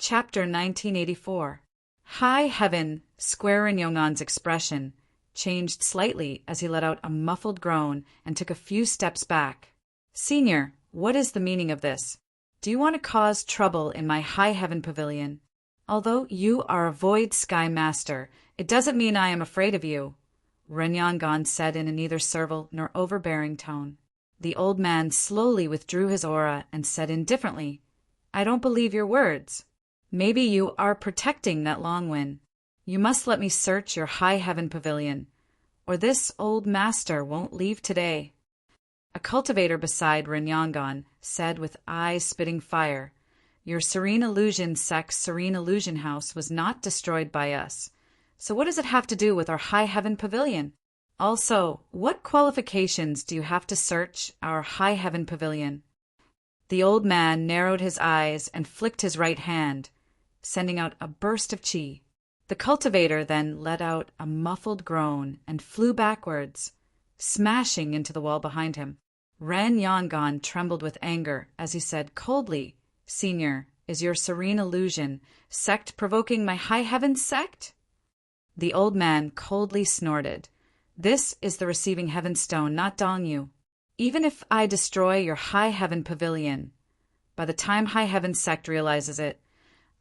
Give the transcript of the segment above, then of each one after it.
Chapter 1984. High Heaven, Square Yongan's expression changed slightly as he let out a muffled groan and took a few steps back. Senior, what is the meaning of this? Do you want to cause trouble in my High Heaven pavilion? Although you are a Void Sky Master, it doesn't mean I am afraid of you, Yongan said in a neither servile nor overbearing tone. The old man slowly withdrew his aura and said indifferently, I don't believe your words. Maybe you are protecting that Longwin. You must let me search your High Heaven pavilion, or this old master won't leave today. A cultivator beside Yongan said with eyes spitting fire, Your Serene Illusion Sect's Serene Illusion House was not destroyed by us. So what does it have to do with our High Heaven pavilion? Also, what qualifications do you have to search our High Heaven pavilion? The old man narrowed his eyes and flicked his right hand, sending out a burst of chi. The cultivator then let out a muffled groan and flew backwards, smashing into the wall behind him. Yongan trembled with anger as he said coldly, Senior, is your Serene Illusion Sect provoking my High Heaven Sect? The old man coldly snorted. This is the Receiving Heaven Stone, not Dongyu. Even if I destroy your High Heaven pavilion, by the time High Heaven Sect realizes it,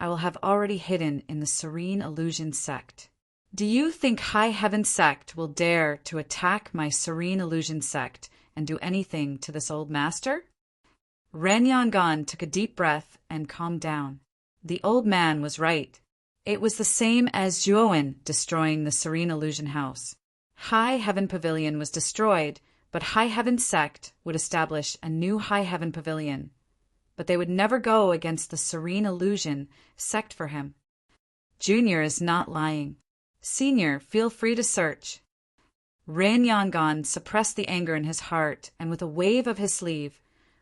I will have already hidden in the Serene Illusion Sect. Do you think High Heaven Sect will dare to attack my Serene Illusion Sect and do anything to this old master? Yongan took a deep breath and calmed down. The old man was right. It was the same as Zhuowen destroying the Serene Illusion House. High Heaven Pavilion was destroyed, but High Heaven Sect would establish a new High Heaven Pavilion. But they would never go against the Serene Illusion Sect for him. Junior is not lying. Senior, feel free to search. Yongan suppressed the anger in his heart and with a wave of his sleeve,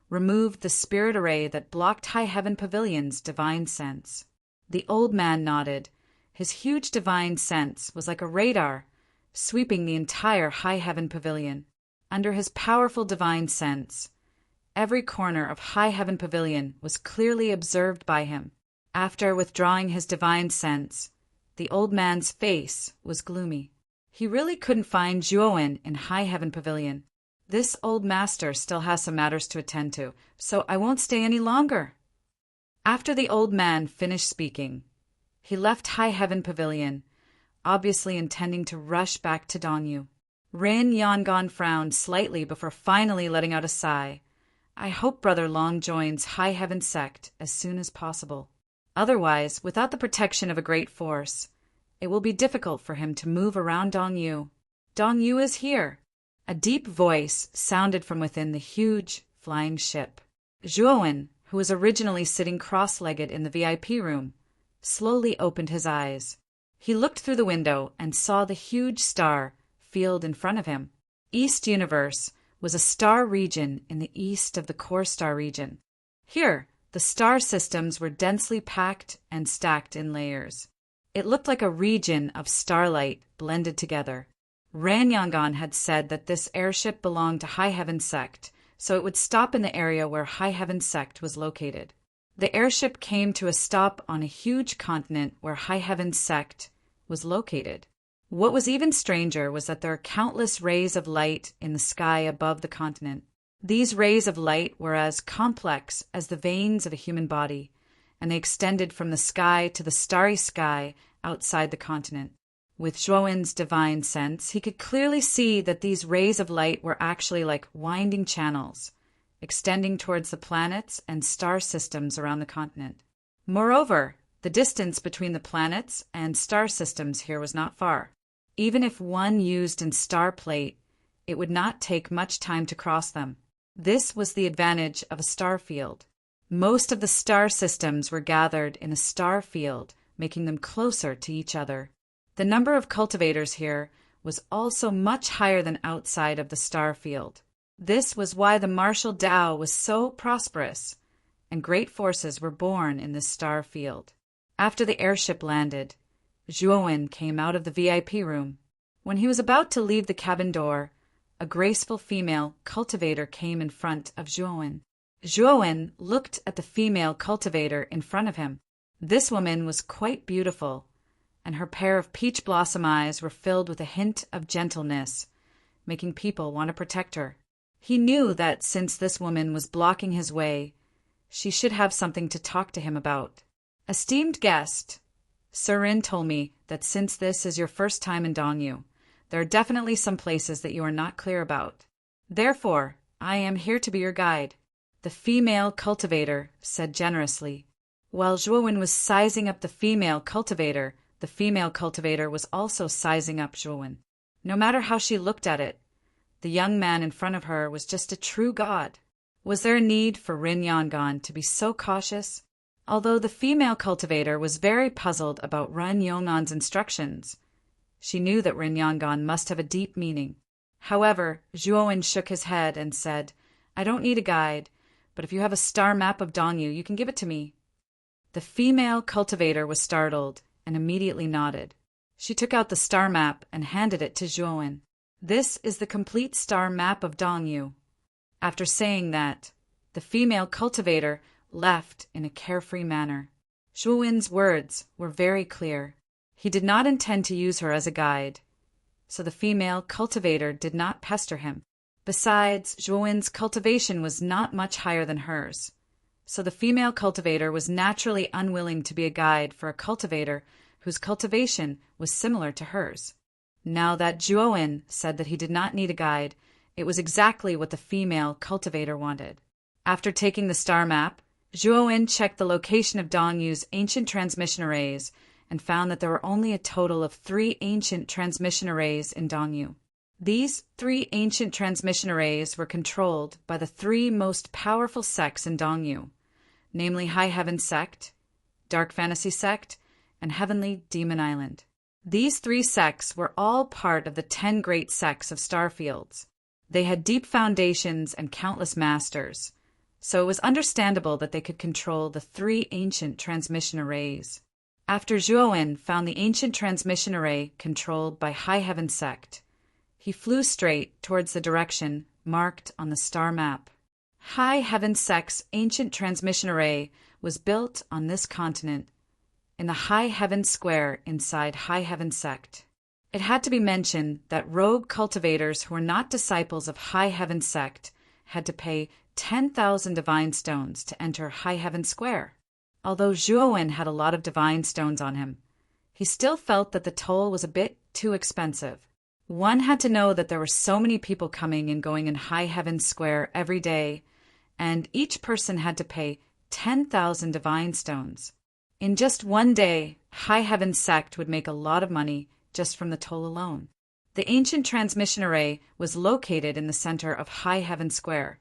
removed the spirit array that blocked High Heaven Pavilion's divine sense. The old man nodded. His huge divine sense was like a radar, sweeping the entire High Heaven Pavilion. Under his powerful divine sense, every corner of High Heaven Pavilion was clearly observed by him. After withdrawing his divine sense, the old man's face was gloomy. He really couldn't find Zhuowen in High Heaven Pavilion. This old master still has some matters to attend to, so I won't stay any longer. After the old man finished speaking, he left High Heaven Pavilion, obviously intending to rush back to Dongyu. Yongan frowned slightly before finally letting out a sigh. I hope Brother Long joins High Heaven Sect as soon as possible. Otherwise, without the protection of a great force, it will be difficult for him to move around Dongyu. Dongyu is here. A deep voice sounded from within the huge flying ship. Zhuowen, who was originally sitting cross-legged in the VIP room, slowly opened his eyes. He looked through the window and saw the huge star field in front of him. East Universe was a star region in the east of the core star region. Here, the star systems were densely packed and stacked in layers. It looked like a region of starlight blended together. Yongan had said that this airship belonged to High Heaven Sect, so it would stop in the area where High Heaven Sect was located. The airship came to a stop on a huge continent where High Heaven Sect was located. What was even stranger was that there are countless rays of light in the sky above the continent. These rays of light were as complex as the veins of a human body, and they extended from the sky to the starry sky outside the continent. With Zhuowen's divine sense, he could clearly see that these rays of light were actually like winding channels, extending towards the planets and star systems around the continent. Moreover, the distance between the planets and star systems here was not far. Even if one used in star plate, it would not take much time to cross them. This was the advantage of a star field. Most of the star systems were gathered in a star field, making them closer to each other. The number of cultivators here was also much higher than outside of the star field. This was why the martial Tao was so prosperous, and great forces were born in this star field. After the airship landed, Zhuowen came out of the VIP room. When he was about to leave the cabin door, a graceful female cultivator came in front of Zhuowen. Zhuowen looked at the female cultivator in front of him. This woman was quite beautiful, and her pair of peach blossom eyes were filled with a hint of gentleness, making people want to protect her. He knew that since this woman was blocking his way, she should have something to talk to him about. Esteemed guest, Sir Rin told me that since this is your first time in Dongyu, there are definitely some places that you are not clear about. Therefore, I am here to be your guide, the female cultivator said generously. While Zhuowen was sizing up the female cultivator was also sizing up Zhuowen. No matter how she looked at it, the young man in front of her was just a true god. Was there a need for Rin Yongan to be so cautious? Although the female cultivator was very puzzled about Rin Yongan's instructions, she knew that Rin Yongan must have a deep meaning. However, Zhuowen shook his head and said, I don't need a guide, but if you have a star map of Dongyu, you can give it to me. The female cultivator was startled and immediately nodded. She took out the star map and handed it to Zhuowen. This is the complete star map of Dongyu. After saying that, the female cultivator left in a carefree manner. Zhuowen's words were very clear. He did not intend to use her as a guide, so the female cultivator did not pester him. Besides, Zhuowen's cultivation was not much higher than hers, so the female cultivator was naturally unwilling to be a guide for a cultivator whose cultivation was similar to hers. Now that Zhuowen said that he did not need a guide, it was exactly what the female cultivator wanted. After taking the star map, Zhuowen checked the location of Dongyu's ancient transmission arrays and found that there were only a total of 3 ancient transmission arrays in Dongyu. These 3 ancient transmission arrays were controlled by the 3 most powerful sects in Dongyu, namely High Heaven Sect, Dark Fantasy Sect, and Heavenly Demon Island. These 3 sects were all part of the 10 great sects of Starfields. They had deep foundations and countless masters, so it was understandable that they could control the 3 ancient transmission arrays. After Zhuowen found the ancient transmission array controlled by High Heaven Sect, he flew straight towards the direction marked on the star map. High Heaven Sect's ancient transmission array was built on this continent, in the High Heaven Square inside High Heaven Sect. It had to be mentioned that rogue cultivators who were not disciples of High Heaven Sect had to pay 10,000 divine stones to enter High Heaven Square. Although Zhuowen had a lot of divine stones on him, he still felt that the toll was a bit too expensive. One had to know that there were so many people coming and going in High Heaven Square every day, and each person had to pay 10,000 divine stones. In just one day, High Heaven Sect would make a lot of money just from the toll alone. The ancient transmission array was located in the center of High Heaven Square,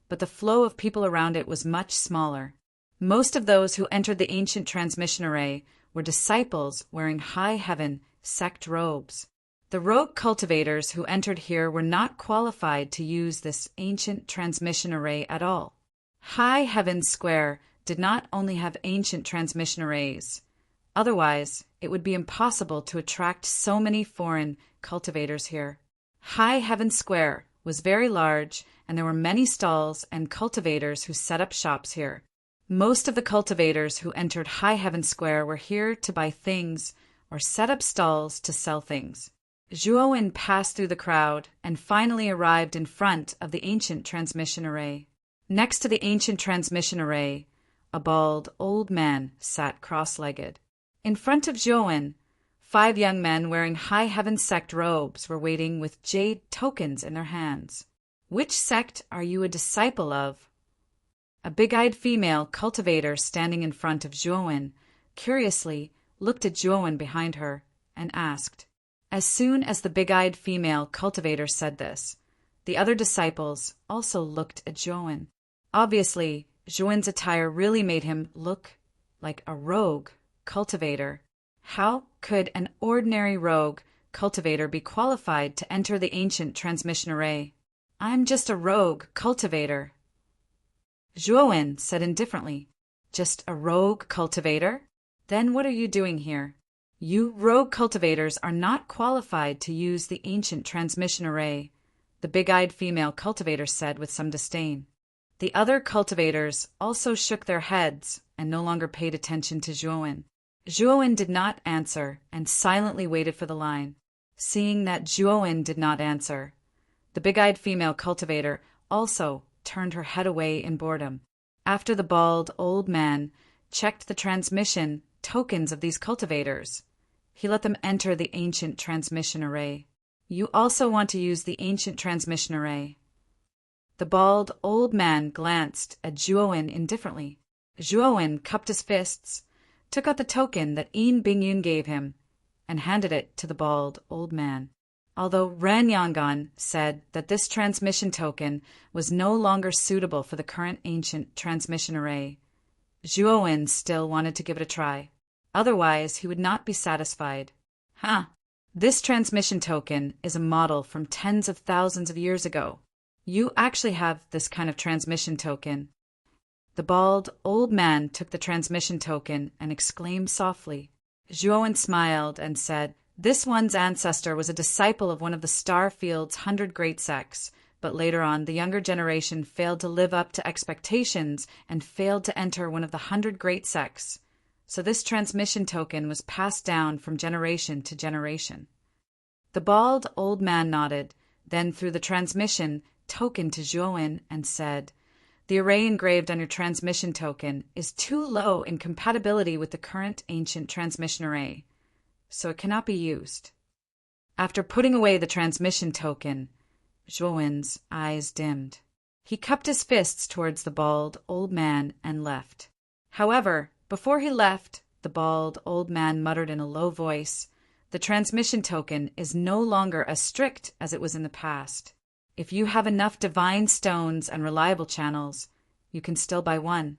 but the flow of people around it was much smaller. Most of those who entered the ancient transmission array were disciples wearing High Heaven Sect robes. The rogue cultivators who entered here were not qualified to use this ancient transmission array at all. High Heaven Square did not only have ancient transmission arrays. Otherwise, it would be impossible to attract so many foreign cultivators here. High Heaven Square was very large, and there were many stalls and cultivators who set up shops here. Most of the cultivators who entered High Heaven Square were here to buy things or set up stalls to sell things. Zhuowen passed through the crowd and finally arrived in front of the ancient transmission array. Next to the ancient transmission array, a bald old man sat cross-legged. In front of Zhuowen, 5 young men wearing High Heaven Sect robes were waiting with jade tokens in their hands. Which sect are you a disciple of? A big-eyed female cultivator standing in front of Zhuowen curiously looked at Zhuowen behind her and asked. As soon as the big-eyed female cultivator said this, the other disciples also looked at Zhuowen. Obviously, Zhuowen's attire really made him look like a rogue cultivator. How could an ordinary rogue cultivator be qualified to enter the ancient transmission array? I'm just a rogue cultivator. Zhuowen said indifferently. Just a rogue cultivator? Then what are you doing here? You rogue cultivators are not qualified to use the ancient transmission array, the big-eyed female cultivator said with some disdain. The other cultivators also shook their heads and no longer paid attention to Zhuowen. Zhuowen did not answer and silently waited for the line. Seeing that Zhuowen did not answer, the big-eyed female cultivator also turned her head away in boredom. After the bald old man checked the transmission tokens of these cultivators, he let them enter the ancient transmission array. You also want to use the ancient transmission array. The bald old man glanced at Zhuowen indifferently. Zhuowen cupped his fists, took out the token that Yin Bingyun gave him, and handed it to the bald old man. Although Ren Yangon said that this transmission token was no longer suitable for the current ancient transmission array, Zhuowen still wanted to give it a try. Otherwise, he would not be satisfied. This transmission token is a model from tens of thousands of years ago. You actually have this kind of transmission token. The bald old man took the transmission token and exclaimed softly. Zhuowen smiled and said, "This one's ancestor was a disciple of one of the star field's 100 great sects, but later on the younger generation failed to live up to expectations and failed to enter one of the 100 great sects. So this transmission token was passed down from generation to generation." The bald old man nodded, then threw the transmission token to Zhuowen and said, "The array engraved on your transmission token is too low in compatibility with the current ancient transmission array, so it cannot be used." After putting away the transmission token, Zhuowen's eyes dimmed. He cupped his fists towards the bald old man and left. However, before he left, the bald old man muttered in a low voice, "The transmission token is no longer as strict as it was in the past. If you have enough divine stones and reliable channels, you can still buy one."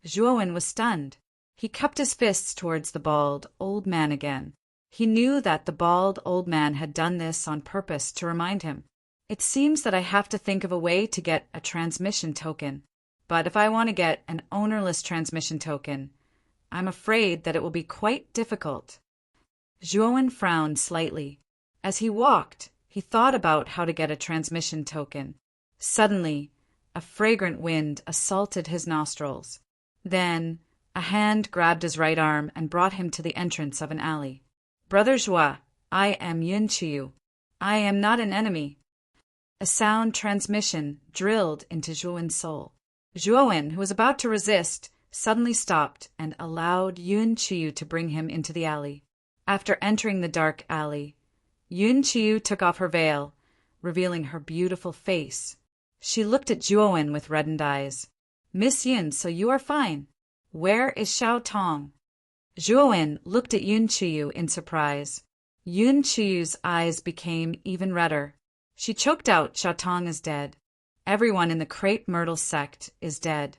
Zhuowen was stunned. He cupped his fists towards the bald old man again. He knew that the bald old man had done this on purpose to remind him. "It seems that I have to think of a way to get a transmission token. But if I want to get an ownerless transmission token, I'm afraid that it will be quite difficult." Zhuowen frowned slightly. As he walked, he thought about how to get a transmission token. Suddenly, a fragrant wind assaulted his nostrils. Then, a hand grabbed his right arm and brought him to the entrance of an alley. "Brother Zhua, I am Yun Qiu. I am not an enemy." A sound transmission drilled into Zhuowen's soul. Zhuowen, who was about to resist, suddenly stopped and allowed Yun Qiu to bring him into the alley. After entering the dark alley, Yun Qiu took off her veil, revealing her beautiful face. She looked at Zhuowen with reddened eyes. "Miss Yun, so you are fine. Where is Xiao Tong?" Zhuowen looked at Yun Qiu in surprise. Yun Qiu's eyes became even redder. She choked out, "Xiao Tong is dead. Everyone in the Crepe Myrtle sect is dead."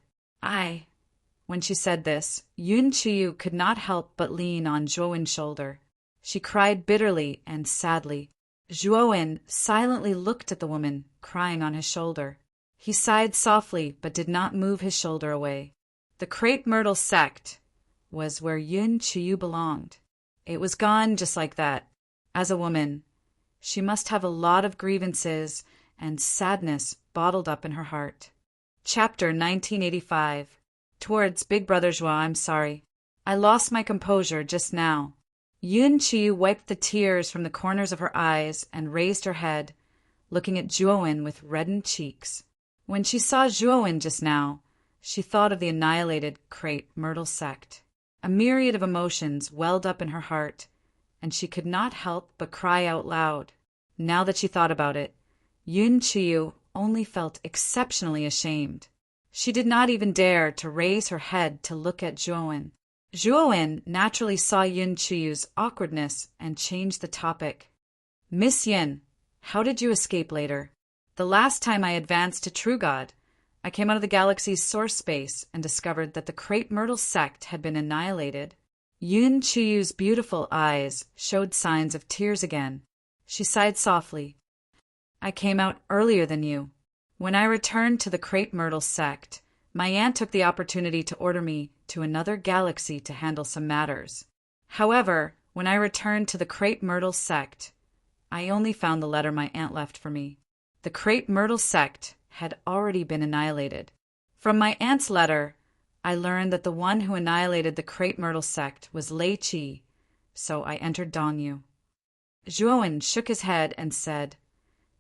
When she said this, Yun Qiu could not help but lean on Zhuowen's shoulder. She cried bitterly and sadly. Zhuowen silently looked at the woman crying on his shoulder. He sighed softly but did not move his shoulder away. The Crepe Myrtle sect was where Yun Qiu belonged. It was gone just like that. As a woman, she must have a lot of grievances and sadness bottled up in her heart. Chapter 1985. Towards Big Brother Zhua, I'm sorry. I lost my composure just now. Yun Qiu wiped the tears from the corners of her eyes and raised her head, looking at Zhuowen with reddened cheeks. When she saw Zhuowen just now, she thought of the annihilated Crepe Myrtle sect. A myriad of emotions welled up in her heart, and she could not help but cry out loud. Now that she thought about it, Yun Qiu only felt exceptionally ashamed. She did not even dare to raise her head to look at Zhuowen. Zhuowen naturally saw Yun Qiu's awkwardness and changed the topic. "Miss Yin, how did you escape later? The last time I advanced to True God, I came out of the galaxy's source space and discovered that the Crepe Myrtle sect had been annihilated." Yun Qiu's beautiful eyes showed signs of tears again. She sighed softly. "I came out earlier than you. When I returned to the Crepe Myrtle sect, my aunt took the opportunity to order me to another galaxy to handle some matters. However, when I returned to the Crepe Myrtle sect, I only found the letter my aunt left for me. The Crepe Myrtle sect had already been annihilated. From my aunt's letter, I learned that the one who annihilated the crepe myrtle sect was Lei Qi, so I entered Dongyu. Zhuowen shook his head and said,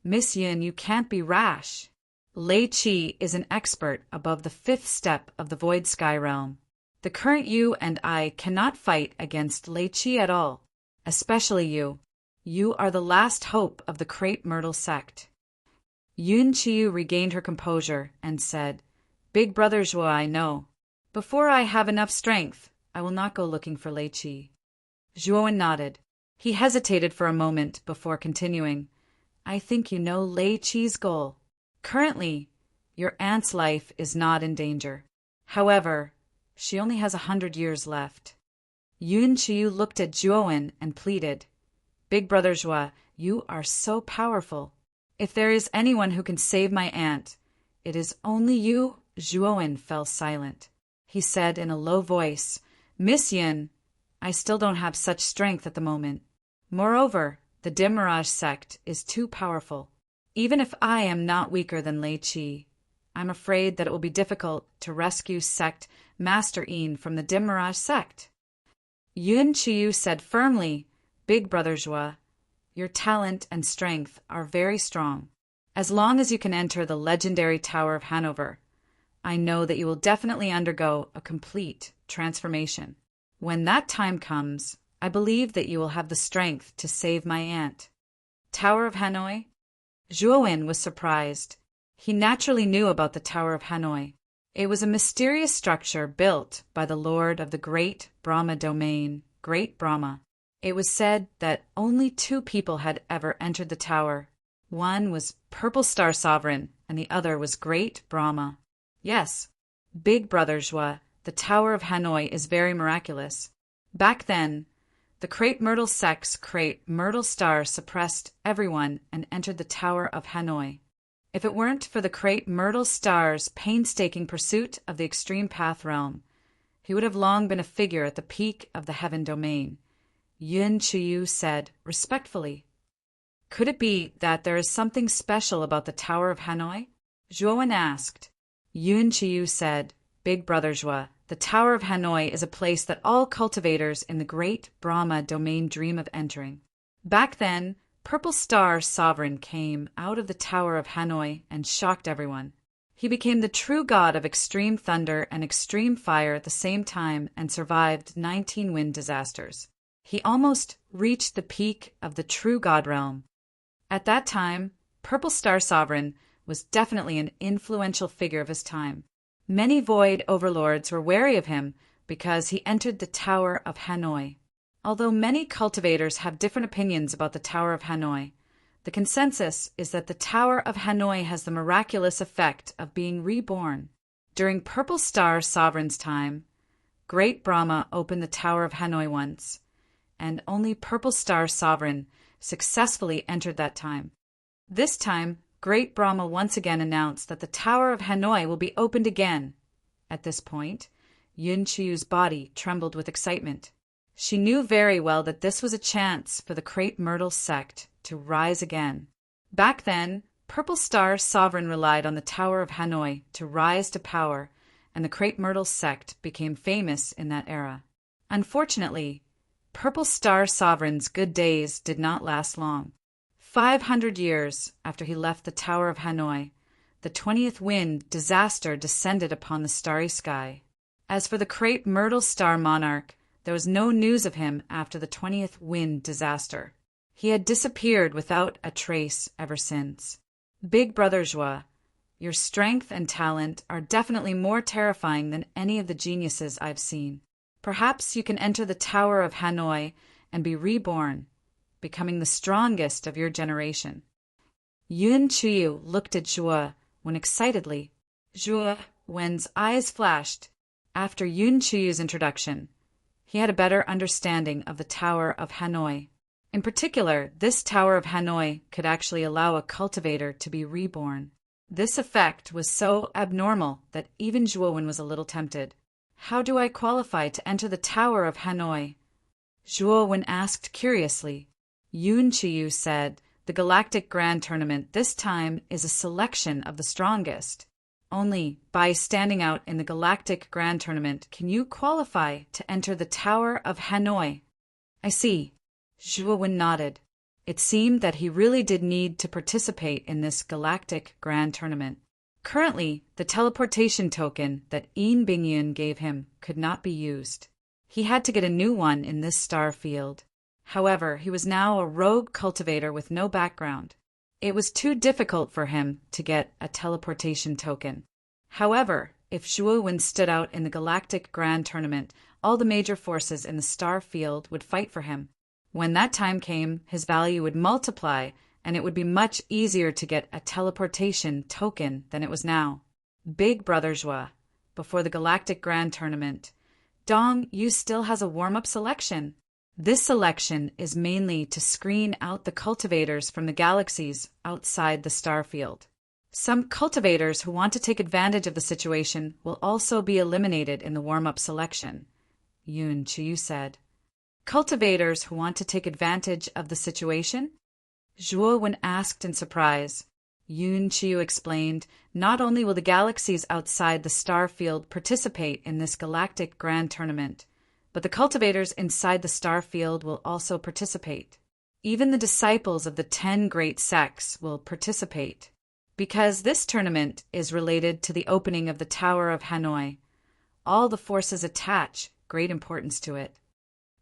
Miss Yin, you can't be rash. Lei Qi is an expert above the 5th step of the Void Sky Realm. The current you and I cannot fight against Lei Qi at all, especially you. You are the last hope of the crepe myrtle sect. Yun Qiu regained her composure and said, Big brother Zhuo, I know. Before I have enough strength, I will not go looking for Lei Qi. Zhuowen nodded. He hesitated for a moment before continuing. I think you know Lei Qi's goal. Currently, your aunt's life is not in danger. However, she only has 100 years left. Yun Qiu looked at Zhuowen and pleaded, Big brother Zhuo, you are so powerful. If there is anyone who can save my aunt, it is only you. Zhuowen fell silent. He said in a low voice, Miss Yin, I still don't have such strength at the moment. Moreover, the Dim Mirage sect is too powerful. Even if I am not weaker than Lei Qi, I'm afraid that it will be difficult to rescue sect Master Yin from the Dim Mirage sect. Yun Qiu said firmly, Big brother Zhuo, your talent and strength are very strong. As long as you can enter the legendary Tower of Hanover, I know that you will definitely undergo a complete transformation. When that time comes, I believe that you will have the strength to save my aunt. Tower of Hanoi? Zhuowen was surprised. He naturally knew about the Tower of Hanoi. It was a mysterious structure built by the Lord of the Great Brahma domain, Great Brahma. It was said that only 2 people had ever entered the tower. One was Purple Star Sovereign, and the other was Great Brahma. Yes, Big brother Zhuo, the Tower of Hanoi is very miraculous. Back then, the crepe myrtle sect's crepe myrtle star suppressed everyone and entered the Tower of Hanoi. If it weren't for the crepe myrtle star's painstaking pursuit of the extreme path realm, he would have long been a figure at the peak of the heaven domain. Yun Qiu said respectfully. Could it be that there is something special about the Tower of Hanoi? Zhuowen asked. Yun Qiu said, Big brother Zhuo, the Tower of Hanoi is a place that all cultivators in the Great Brahma domain dream of entering. Back then, Purple Star Sovereign came out of the Tower of Hanoi and shocked everyone. He became the true god of extreme thunder and extreme fire at the same time and survived 19 wind disasters. He almost reached the peak of the true god realm. At that time, Purple Star Sovereign was definitely an influential figure of his time. Many void overlords were wary of him because he entered the Tower of Hanoi. Although many cultivators have different opinions about the Tower of Hanoi, the consensus is that the Tower of Hanoi has the miraculous effect of being reborn. During Purple Star Sovereign's time, Great Brahma opened the Tower of Hanoi once, and only Purple Star Sovereign successfully entered that time. This time, Great Brahma once again announced that the Tower of Hanoi will be opened again. At this point, Yun Qiu's body trembled with excitement. She knew very well that this was a chance for the crepe myrtle sect to rise again. Back then, Purple Star Sovereign relied on the Tower of Hanoi to rise to power, and the crepe myrtle sect became famous in that era. Unfortunately, Purple Star Sovereign's good days did not last long. 500 years after he left the Tower of Hanoi, the 20th wind disaster descended upon the starry sky. As for the crepe myrtle star monarch, there was no news of him after the 20th wind disaster. He had disappeared without a trace ever since. Big brother Zhuo, your strength and talent are definitely more terrifying than any of the geniuses I've seen. Perhaps you can enter the Tower of Hanoi and be reborn, becoming the strongest of your generation. Yun Qiu looked at Zhuo when excitedly. Zhuo Wen's eyes flashed. After Yun Qiu's introduction, he had a better understanding of the Tower of Hanoi. In particular, this Tower of Hanoi could actually allow a cultivator to be reborn. This effect was so abnormal that even Zhuowen was a little tempted. How do I qualify to enter the Tower of Hanoi? Zhuowen asked curiously. Yun Qiu said The Galactic Grand Tournament this time is a selection of the strongest. Only by standing out in the Galactic Grand Tournament can you qualify to enter the Tower of Hanoi. I see. Zhuo Wen nodded. It seemed that he really did need to participate in this Galactic Grand Tournament. Currently, the teleportation token that Yin Bingyun gave him could not be used. He had to get a new one in this star field. However, he was now a rogue cultivator with no background. It was too difficult for him to get a teleportation token. However, if Zhuo Wen stood out in the Galactic Grand Tournament, all the major forces in the star field would fight for him. When that time came, his value would multiply, and it would be much easier to get a teleportation token than it was now. Big Brother Zhuo, before the Galactic Grand Tournament, Dong Yu still has a warm-up selection. This selection is mainly to screen out the cultivators from the galaxies outside the star field. Some cultivators who want to take advantage of the situation will also be eliminated in the warm-up selection, Yun Chiyu said. Cultivators who want to take advantage of the situation? Zhuo Wen asked in surprise. Yun Chiyu explained, not only will the galaxies outside the star field participate in this Galactic Grand Tournament, but the cultivators inside the star field will also participate. Even the disciples of the 10 great sects will participate. Because this tournament is related to the opening of the Tower of Hanoi, all the forces attach great importance to it.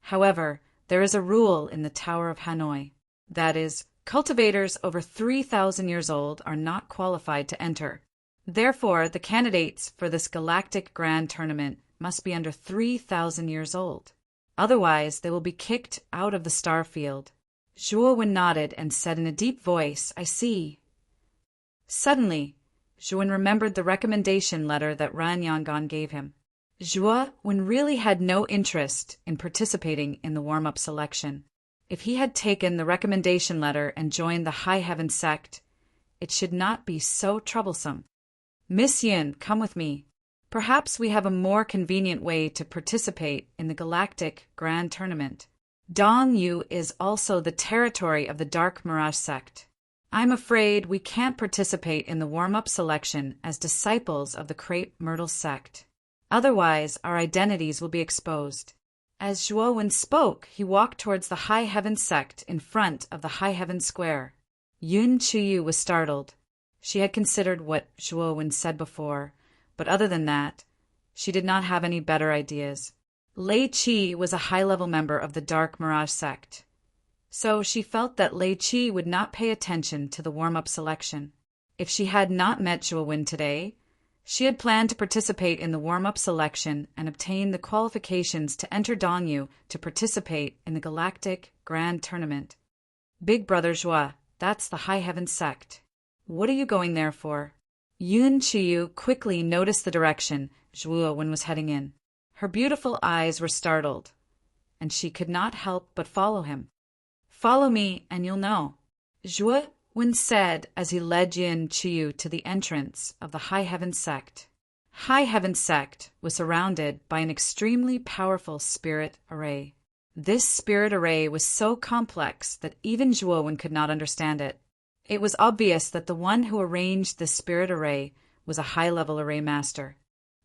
However, there is a rule in the Tower of Hanoi. That is, cultivators over 3,000 years old are not qualified to enter. Therefore, the candidates for this Galactic Grand Tournament must be under 3,000 years old. Otherwise, they will be kicked out of the star field. Zhuo Wen nodded and said in a deep voice, I see. Suddenly, Zhuo Wen remembered the recommendation letter that Ran Yangon gave him. Zhuo Wen really had no interest in participating in the warm-up selection. If he had taken the recommendation letter and joined the High Heaven sect, it should not be so troublesome. Miss Yin, come with me. Perhaps we have a more convenient way to participate in the Galactic Grand Tournament. Dong Yu is also the territory of the Dark Mirage sect. I'm afraid we can't participate in the warm-up selection as disciples of the Crepe Myrtle sect. Otherwise, our identities will be exposed. As Zhuo Wen spoke, he walked towards the High Heaven sect in front of the High Heaven Square. Yun Chiyu was startled. She had considered what Zhuo Wen said before, but other than that, she did not have any better ideas. Lei Qi was a high-level member of the Dark Mirage sect, so she felt that Lei Qi would not pay attention to the warm-up selection. If she had not met Zhuo Wen today, she had planned to participate in the warm-up selection and obtain the qualifications to enter Dongyu to participate in the Galactic Grand Tournament. Big Brother Zhuo, that's the High Heaven sect. What are you going there for? Yun Chiyu quickly noticed the direction Zhuo Wen was heading in. Her beautiful eyes were startled, and she could not help but follow him. Follow me, and you'll know, Zhuo Wen said as he led Yun Chiyu to the entrance of the High Heaven sect. High Heaven sect was surrounded by an extremely powerful spirit array. This spirit array was so complex that even Zhuo Wen could not understand it. It was obvious that the one who arranged the spirit array was a high-level array master.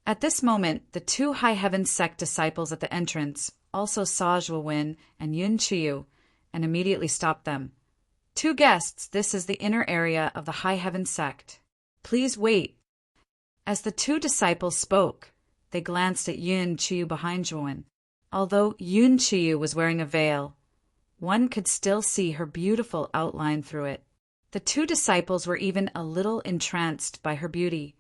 At this moment, the two High Heaven sect disciples at the entrance also saw Zhuo Wen and Yun Chiyu and immediately stopped them. Two guests, this is the inner area of the High Heaven sect. Please wait. As the two disciples spoke, they glanced at Yun Chiyu behind Zhuo Wen. Although Yun Chiyu was wearing a veil, one could still see her beautiful outline through it. The two disciples were even a little entranced by her beauty,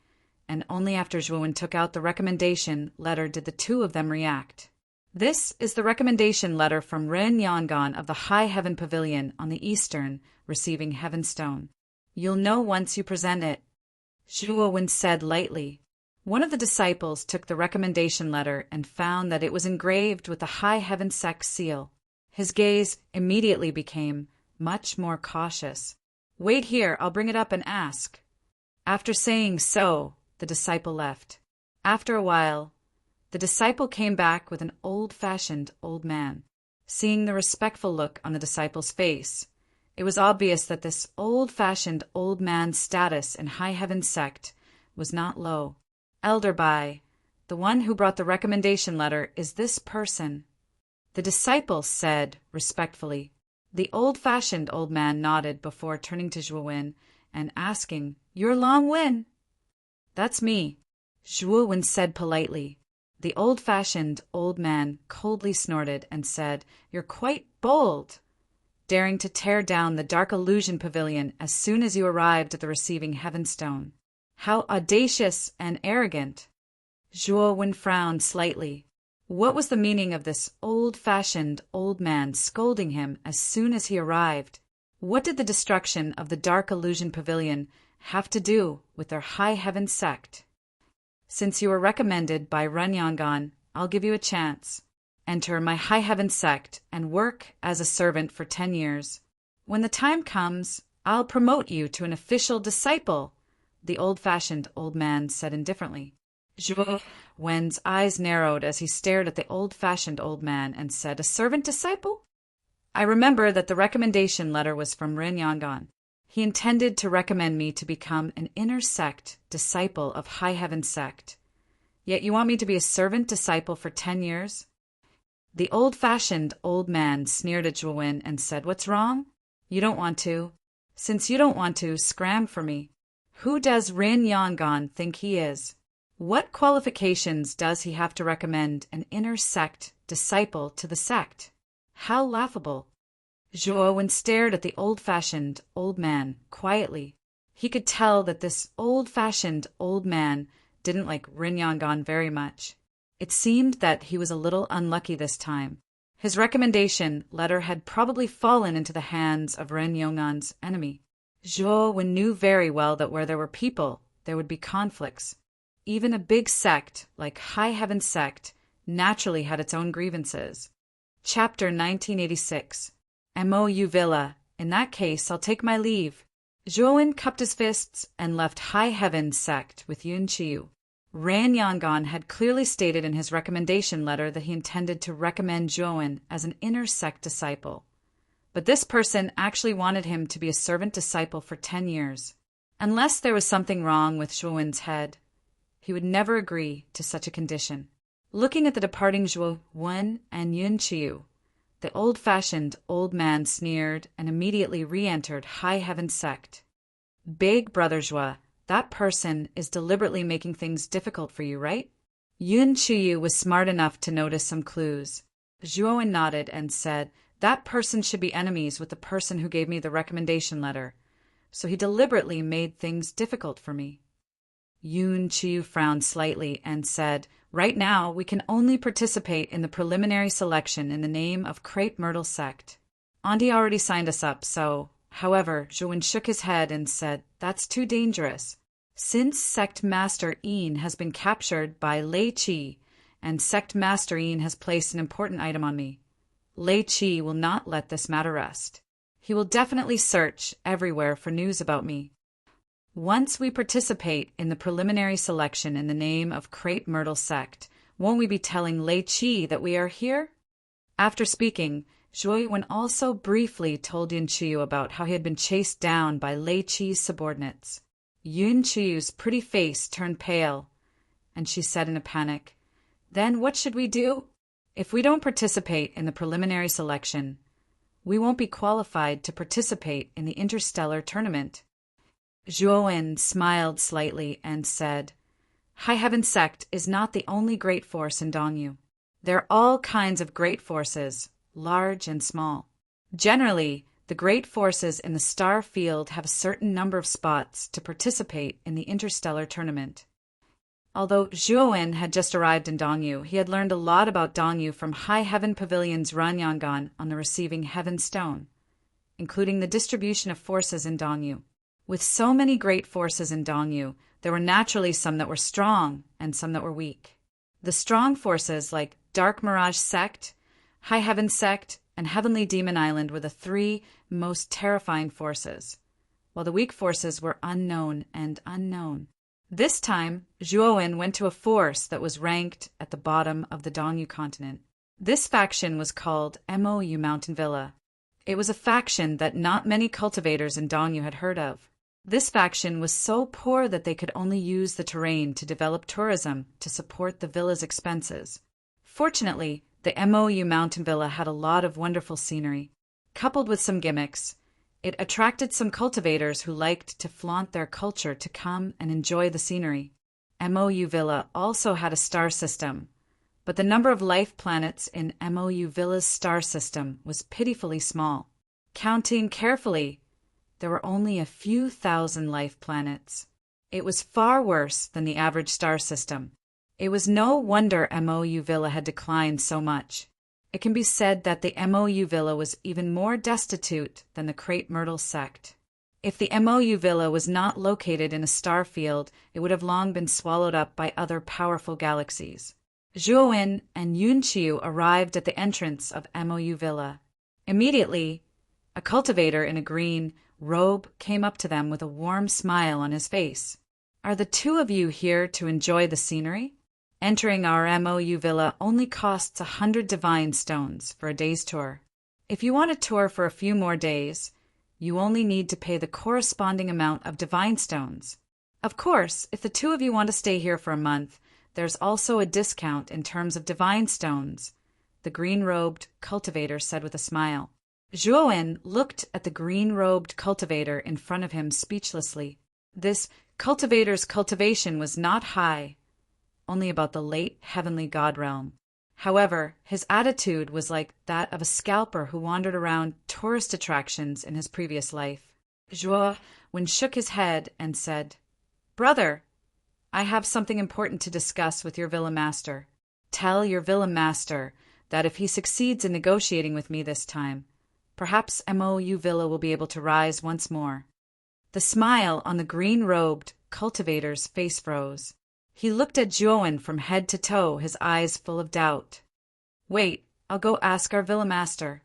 and only after Zhuo Wen took out the recommendation letter did the two of them react. This is the recommendation letter from Ren Yangon of the High Heaven Pavilion on the Eastern, receiving Heaven Stone. You'll know once you present it, Zhuo Wen said lightly. One of the disciples took the recommendation letter and found that it was engraved with the High Heaven sect seal. His gaze immediately became much more cautious. Wait here, I'll bring it up and ask. After saying so, the disciple left. After a while, the disciple came back with an old-fashioned old man. Seeing the respectful look on the disciple's face, It was obvious that this old-fashioned old man's status in High Heaven sect was not low. Elder Bai, the one who brought the recommendation letter, is this person. The disciple said respectfully. The old-fashioned old man nodded before turning to Zhuo Wen and asking, "You're Long Wen?" "That's me," Zhuo Wen said politely. The old-fashioned old man coldly snorted and said, "You're quite bold, daring to tear down the Dark Illusion Pavilion as soon as you arrived at the receiving Heaven Stone. How audacious and arrogant." Zhuo Wen frowned slightly. What was the meaning of this old-fashioned old man scolding him as soon as he arrived? What did the destruction of the Dark Illusion Pavilion have to do with their High Heaven sect? "Since you were recommended by Renyangan, I'll give you a chance. Enter my High Heaven sect and work as a servant for 10 years. When the time comes, I'll promote you to an official disciple," the old-fashioned old man said indifferently. Zhuo Wen's eyes narrowed as he stared at the old-fashioned old man and said, "A servant disciple?" "I remember that the recommendation letter was from Renyangan. He intended to recommend me to become an inner sect disciple of High Heaven sect. Yet you want me to be a servant disciple for 10 years? The old-fashioned old man sneered at Zhuo Wen and said, "What's wrong? You don't want to. Since you don't want to, scram for me. Who does Renyangan think he is? What qualifications does he have to recommend an inner sect disciple to the sect? How laughable." Zhuo Wen stared at the old-fashioned old man quietly. He could tell that this old-fashioned old man didn't like Renyangan very much. It seemed that he was a little unlucky this time. His recommendation letter had probably fallen into the hands of Renyangan's enemy. Zhuo Wen knew very well that where there were people, there would be conflicts. Even a big sect like High Heaven sect naturally had its own grievances. Chapter 1986. MOU Villa. In that case, I'll take my leave. Zhuo Wen cupped his fists and left High Heaven sect with Yun Qiu. Renyangan had clearly stated in his recommendation letter that he intended to recommend Zhuo Wen as an inner sect disciple. But this person actually wanted him to be a servant disciple for 10 years. Unless there was something wrong with Zhuo Wen's head, he would never agree to such a condition. Looking at the departing Zhuo Wen and Yun Qiu, the old-fashioned old man sneered and immediately re-entered High Heaven sect. "Big brother Zhuo, that person is deliberately making things difficult for you, right?" Yun Qiu was smart enough to notice some clues. Zhuo Wen nodded and said, "That person should be enemies with the person who gave me the recommendation letter, so he deliberately made things difficult for me." Yun Qiu frowned slightly and said, "Right now, we can only participate in the preliminary selection in the name of Crepe Myrtle sect. Auntie already signed us up, so..." However, Zhuo Wen shook his head and said, "That's too dangerous. Since Sect Master Yin has been captured by Lei Qi, and Sect Master Yin has placed an important item on me, Lei Qi will not let this matter rest. He will definitely search everywhere for news about me. Once we participate in the preliminary selection in the name of Crepe Myrtle sect, won't we be telling Lei Qi that we are here?" After speaking, Zhuo Wen also briefly told Yun Qiu about how he had been chased down by Lei Qi's subordinates. Yun Qiu's pretty face turned pale, and she said in a panic, "Then what should we do? If we don't participate in the preliminary selection, we won't be qualified to participate in the interstellar tournament." Zhuo Wen smiled slightly and said, "High Heaven sect is not the only great force in Dongyu. There are all kinds of great forces, large and small. Generally, the great forces in the star field have a certain number of spots to participate in the interstellar tournament." Although Zhuo Wen had just arrived in Dongyu, he had learned a lot about Dongyu from High Heaven Pavilion's Renyangan on the receiving Heaven Stone, including the distribution of forces in Dongyu. With so many great forces in Dongyu, there were naturally some that were strong and some that were weak. The strong forces like Dark Mirage Sect, High Heaven Sect, and Heavenly Demon Island were the 3 most terrifying forces, while the weak forces were unknown and unknown. This time, Zhuo Wen went to a force that was ranked at the bottom of the Dongyu continent. This faction was called MOU Mountain Villa. It was a faction that not many cultivators in Dongyu had heard of. This faction was so poor that they could only use the terrain to develop tourism to support the villa's expenses. Fortunately, the MOU mountain villa had a lot of wonderful scenery. Coupled with some gimmicks, it attracted some cultivators who liked to flaunt their culture to come and enjoy the scenery. MOU Villa also had a star system, but the number of life planets in MOU Villa's star system was pitifully small. Counting carefully, there were only a few thousand life planets. It was far worse than the average star system. It was no wonder MOU Villa had declined so much. It can be said that the MOU Villa was even more destitute than the Crepe Myrtle sect. If the MOU Villa was not located in a star field, it would have long been swallowed up by other powerful galaxies. Zhuowen and Yunqiu arrived at the entrance of MOU Villa. Immediately, a cultivator in a green robe came up to them with a warm smile on his face. "Are the two of you here to enjoy the scenery? Entering our MOU Villa only costs 100 divine stones for a day's tour. If you want a tour for a few more days, you only need to pay the corresponding amount of divine stones. Of course, if the two of you want to stay here for a month, there's also a discount in terms of divine stones," the green-robed cultivator said with a smile. Zhuowen looked at the green-robed cultivator in front of him speechlessly. This cultivator's cultivation was not high, only about the late heavenly god realm. However, his attitude was like that of a scalper who wandered around tourist attractions in his previous life. Zhuowen shook his head and said, "Brother, I have something important to discuss with your villa master. Tell your villa master that if he succeeds in negotiating with me this time, perhaps MOU Villa will be able to rise once more." The smile on the green-robed cultivator's face froze. He looked at Zhuowen from head to toe, his eyes full of doubt. "Wait, I'll go ask our villa master."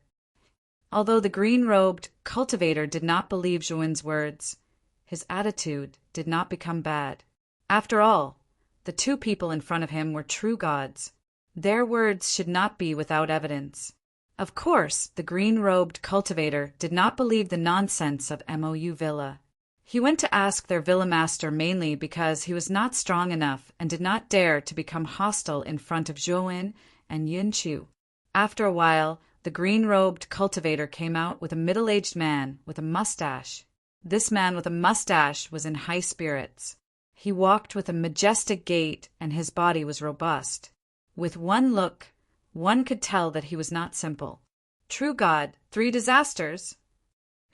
Although the green-robed cultivator did not believe Zhuowen's words, his attitude did not become bad. After all, the two people in front of him were true gods. Their words should not be without evidence. Of course, the green-robed cultivator did not believe the nonsense of MOU Villa. He went to ask their villa master mainly because he was not strong enough and did not dare to become hostile in front of Zhuowen and Yunqiu. After a while, the green-robed cultivator came out with a middle-aged man with a mustache. This man with a mustache was in high spirits. He walked with a majestic gait and his body was robust. With one look, one could tell that he was not simple. "True God, 3 disasters?"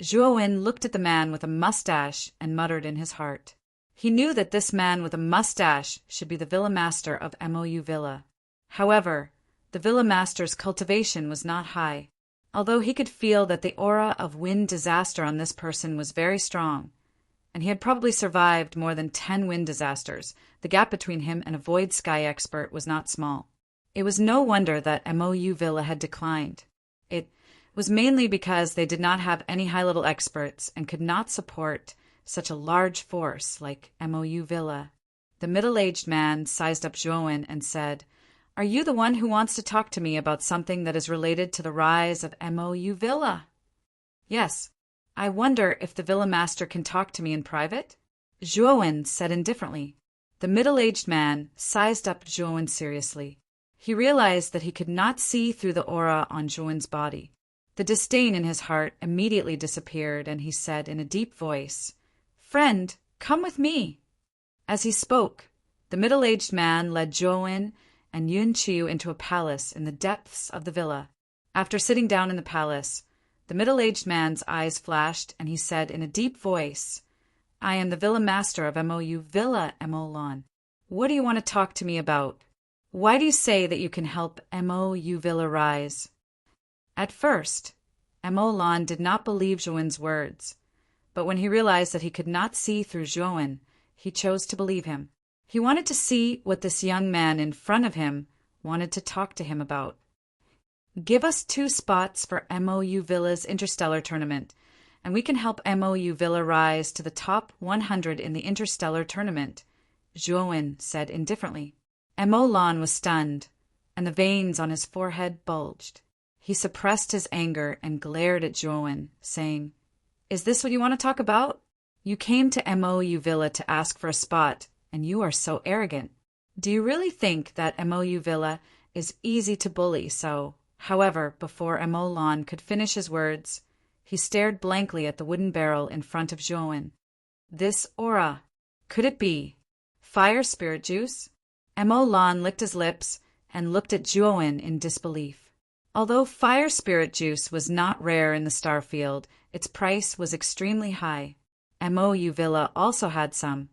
Zhuowen looked at the man with a mustache and muttered in his heart. He knew that this man with a mustache should be the villa master of MOU Villa. However, the villa master's cultivation was not high. Although he could feel that the aura of wind disaster on this person was very strong, and he had probably survived more than 10 wind disasters, the gap between him and a void sky expert was not small. It was no wonder that MOU Villa had declined. It was mainly because they did not have any high-level experts and could not support such a large force like MOU Villa. The middle-aged man sized up Zhuowen and said, "Are you the one who wants to talk to me about something that is related to the rise of MOU Villa?" "Yes. I wonder if the villa master can talk to me in private?" Zhuowen said indifferently. The middle-aged man sized up Zhuowen seriously. He realized that he could not see through the aura on Zhuowen's body. The disdain in his heart immediately disappeared, and he said in a deep voice, "Friend, come with me." As he spoke, the middle-aged man led Zhuowen and Yunqiu into a palace in the depths of the villa. After sitting down in the palace, the middle-aged man's eyes flashed, and he said in a deep voice, "I am the villa master of MOU Villa, Emolan. What do you want to talk to me about? Why do you say that you can help MOU Villa rise?" At first, Emolan did not believe Zhuowen's words, but when he realized that he could not see through Zhuowen, he chose to believe him. He wanted to see what this young man in front of him wanted to talk to him about. "Give us 2 spots for MOU Villa's interstellar tournament, and we can help MOU Villa rise to the top 100 in the interstellar tournament," Zhuowen said indifferently. Emolan was stunned, and the veins on his forehead bulged. He suppressed his anger and glared at Joan, saying, "Is this what you want to talk about? You came to MOU Villa to ask for a spot, and you are so arrogant. Do you really think that MOU Villa is easy to bully so?" However, before Emolan could finish his words, he stared blankly at the wooden barrel in front of Joan. This aura, could it be fire spirit juice? Emolan licked his lips and looked at Joan in disbelief. Although fire spirit juice was not rare in the Starfield, its price was extremely high. MOU Villa also had some,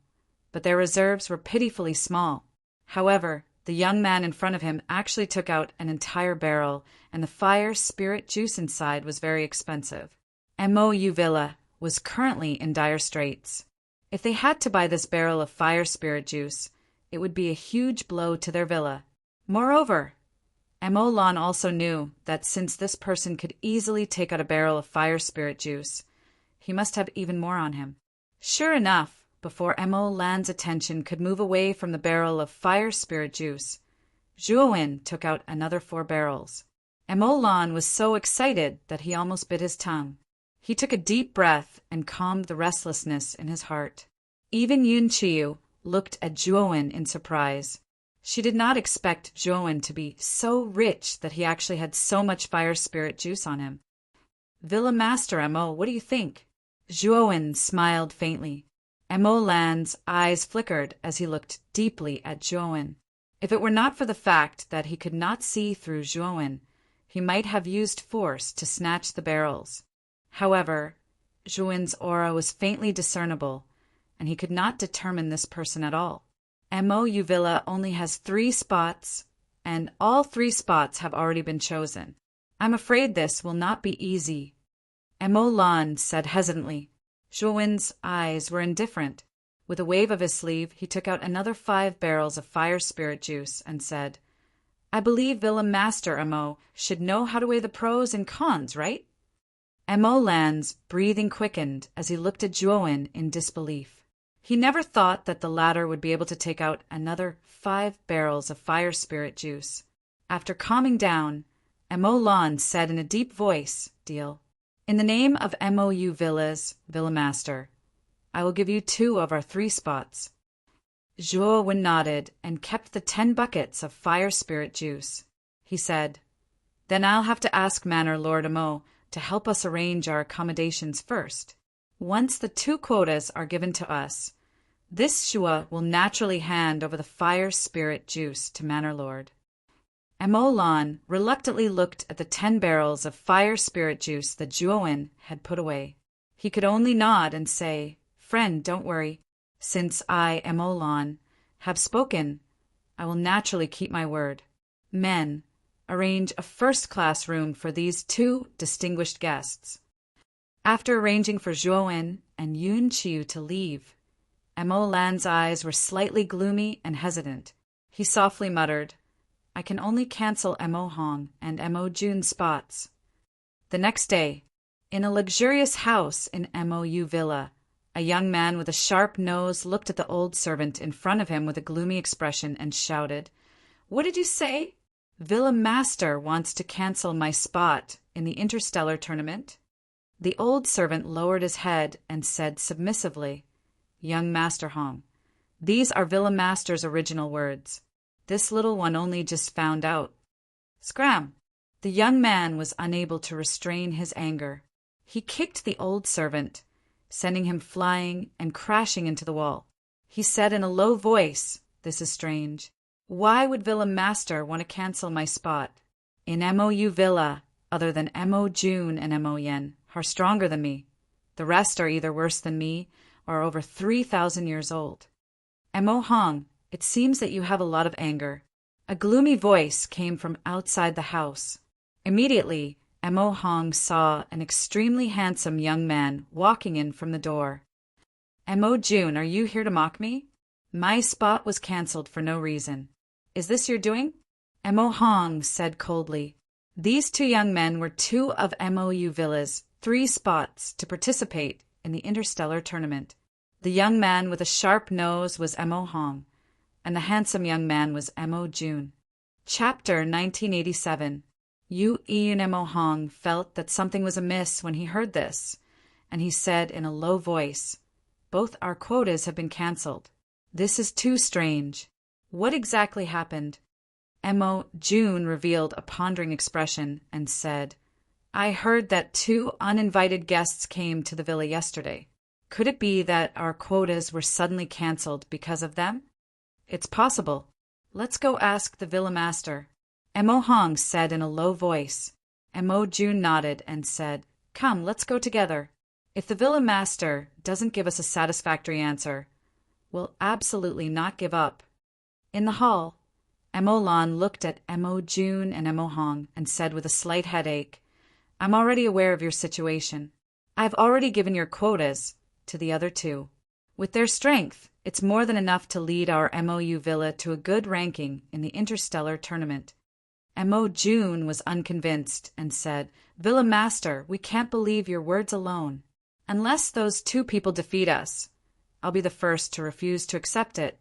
but their reserves were pitifully small. However, the young man in front of him actually took out an entire barrel, and the fire spirit juice inside was very expensive. MOU Villa was currently in dire straits. If they had to buy this barrel of fire spirit juice, it would be a huge blow to their villa. Moreover, Emolan also knew that since this person could easily take out a barrel of fire spirit juice, he must have even more on him. Sure enough, before Emolan's attention could move away from the barrel of fire spirit juice, Joan took out another 4 barrels. Emolan was so excited that he almost bit his tongue. He took a deep breath and calmed the restlessness in his heart. Even Yunqiu looked at Joan in surprise. She did not expect Joan to be so rich that he actually had so much fire spirit juice on him. "Villa Master Mo, what do you think?" Joan smiled faintly. Emolan's eyes flickered as he looked deeply at Joan. If it were not for the fact that he could not see through Joan, he might have used force to snatch the barrels. However, Joan's aura was faintly discernible, and he could not determine this person at all. MOU Villa only has 3 spots, and all 3 spots have already been chosen. I'm afraid this will not be easy. Emolan said hesitantly. Joan's eyes were indifferent. With a wave of his sleeve, he took out another 5 barrels of fire spirit juice and said, "I believe Villa Master Mo should know how to weigh the pros and cons, right?" Emolan's breathing quickened as he looked at Joan in disbelief. He never thought that the latter would be able to take out another 5 barrels of fire spirit juice. After calming down, Emolan said in a deep voice, "Deal. In the name of MOU Villa's Villa Master, I will give you 2 of our 3 spots." Joan nodded and kept the 10 buckets of fire spirit juice. He said, "Then I'll have to ask Manor Lord Mo to help us arrange our accommodations first. Once the 2 quotas are given to us, this Shua will naturally hand over the fire spirit juice to Manor Lord." Emolan reluctantly looked at the 10 barrels of fire spirit juice that Joan had put away. He could only nod and say, "Friend, don't worry. Since I, Emolan, have spoken, I will naturally keep my word. Men, arrange a first-class room for these 2 distinguished guests." After arranging for Joan and Yunqiu to leave, Emolan's eyes were slightly gloomy and hesitant. He softly muttered, "I can only cancel Mo Hong and Mo Jun's spots." The next day, in a luxurious house in MOU Villa, a young man with a sharp nose looked at the old servant in front of him with a gloomy expression and shouted, "What did you say?" "Villa Master wants to cancel my spot in the interstellar tournament." The old servant lowered his head and said submissively, "Young Master Hong, these are Villa Master's original words. This little one only just found out." Scram! The young man was unable to restrain his anger. He kicked the old servant, sending him flying and crashing into the wall. He said in a low voice, "This is strange. Why would Villa Master want to cancel my spot? In MOU Villa, other than Mo June and Mo Yen, are stronger than me. The rest are either worse than me or over 3,000 years old. Mo Hong, it seems that you have a lot of anger." A gloomy voice came from outside the house. Immediately, Mo Hong saw an extremely handsome young man walking in from the door. "Mo June, are you here to mock me? My spot was cancelled for no reason. Is this your doing?" Mo Hong said coldly, "These 2 young men were 2 of MOU Villa's 3 spots to participate in the interstellar tournament. The young man with a sharp nose was Mo Hong, and the handsome young man was Mo June." Chapter 1987. Yu Yi and Emo Hong felt that something was amiss when he heard this, and he said in a low voice, "Both our quotas have been cancelled. This is too strange. What exactly happened?" Emo June revealed a pondering expression and said, "I heard that 2 uninvited guests came to the villa yesterday. Could it be that our quotas were suddenly cancelled because of them?" "It's possible. Let's go ask the villa master," Emo Hong said in a low voice. Emo June nodded and said, "Come, let's go together. If the villa master doesn't give us a satisfactory answer, we'll absolutely not give up." In the hall, Emo Lan looked at Emo June and Emo Hong and said with a slight headache, "I'm already aware of your situation. I've already given your quotas to the other 2. With their strength, it's more than enough to lead our MOU villa to a good ranking in the interstellar tournament." Emo June was unconvinced and said, "Villa Master, we can't believe your words alone. Unless those 2 people defeat us, I'll be the first to refuse to accept it."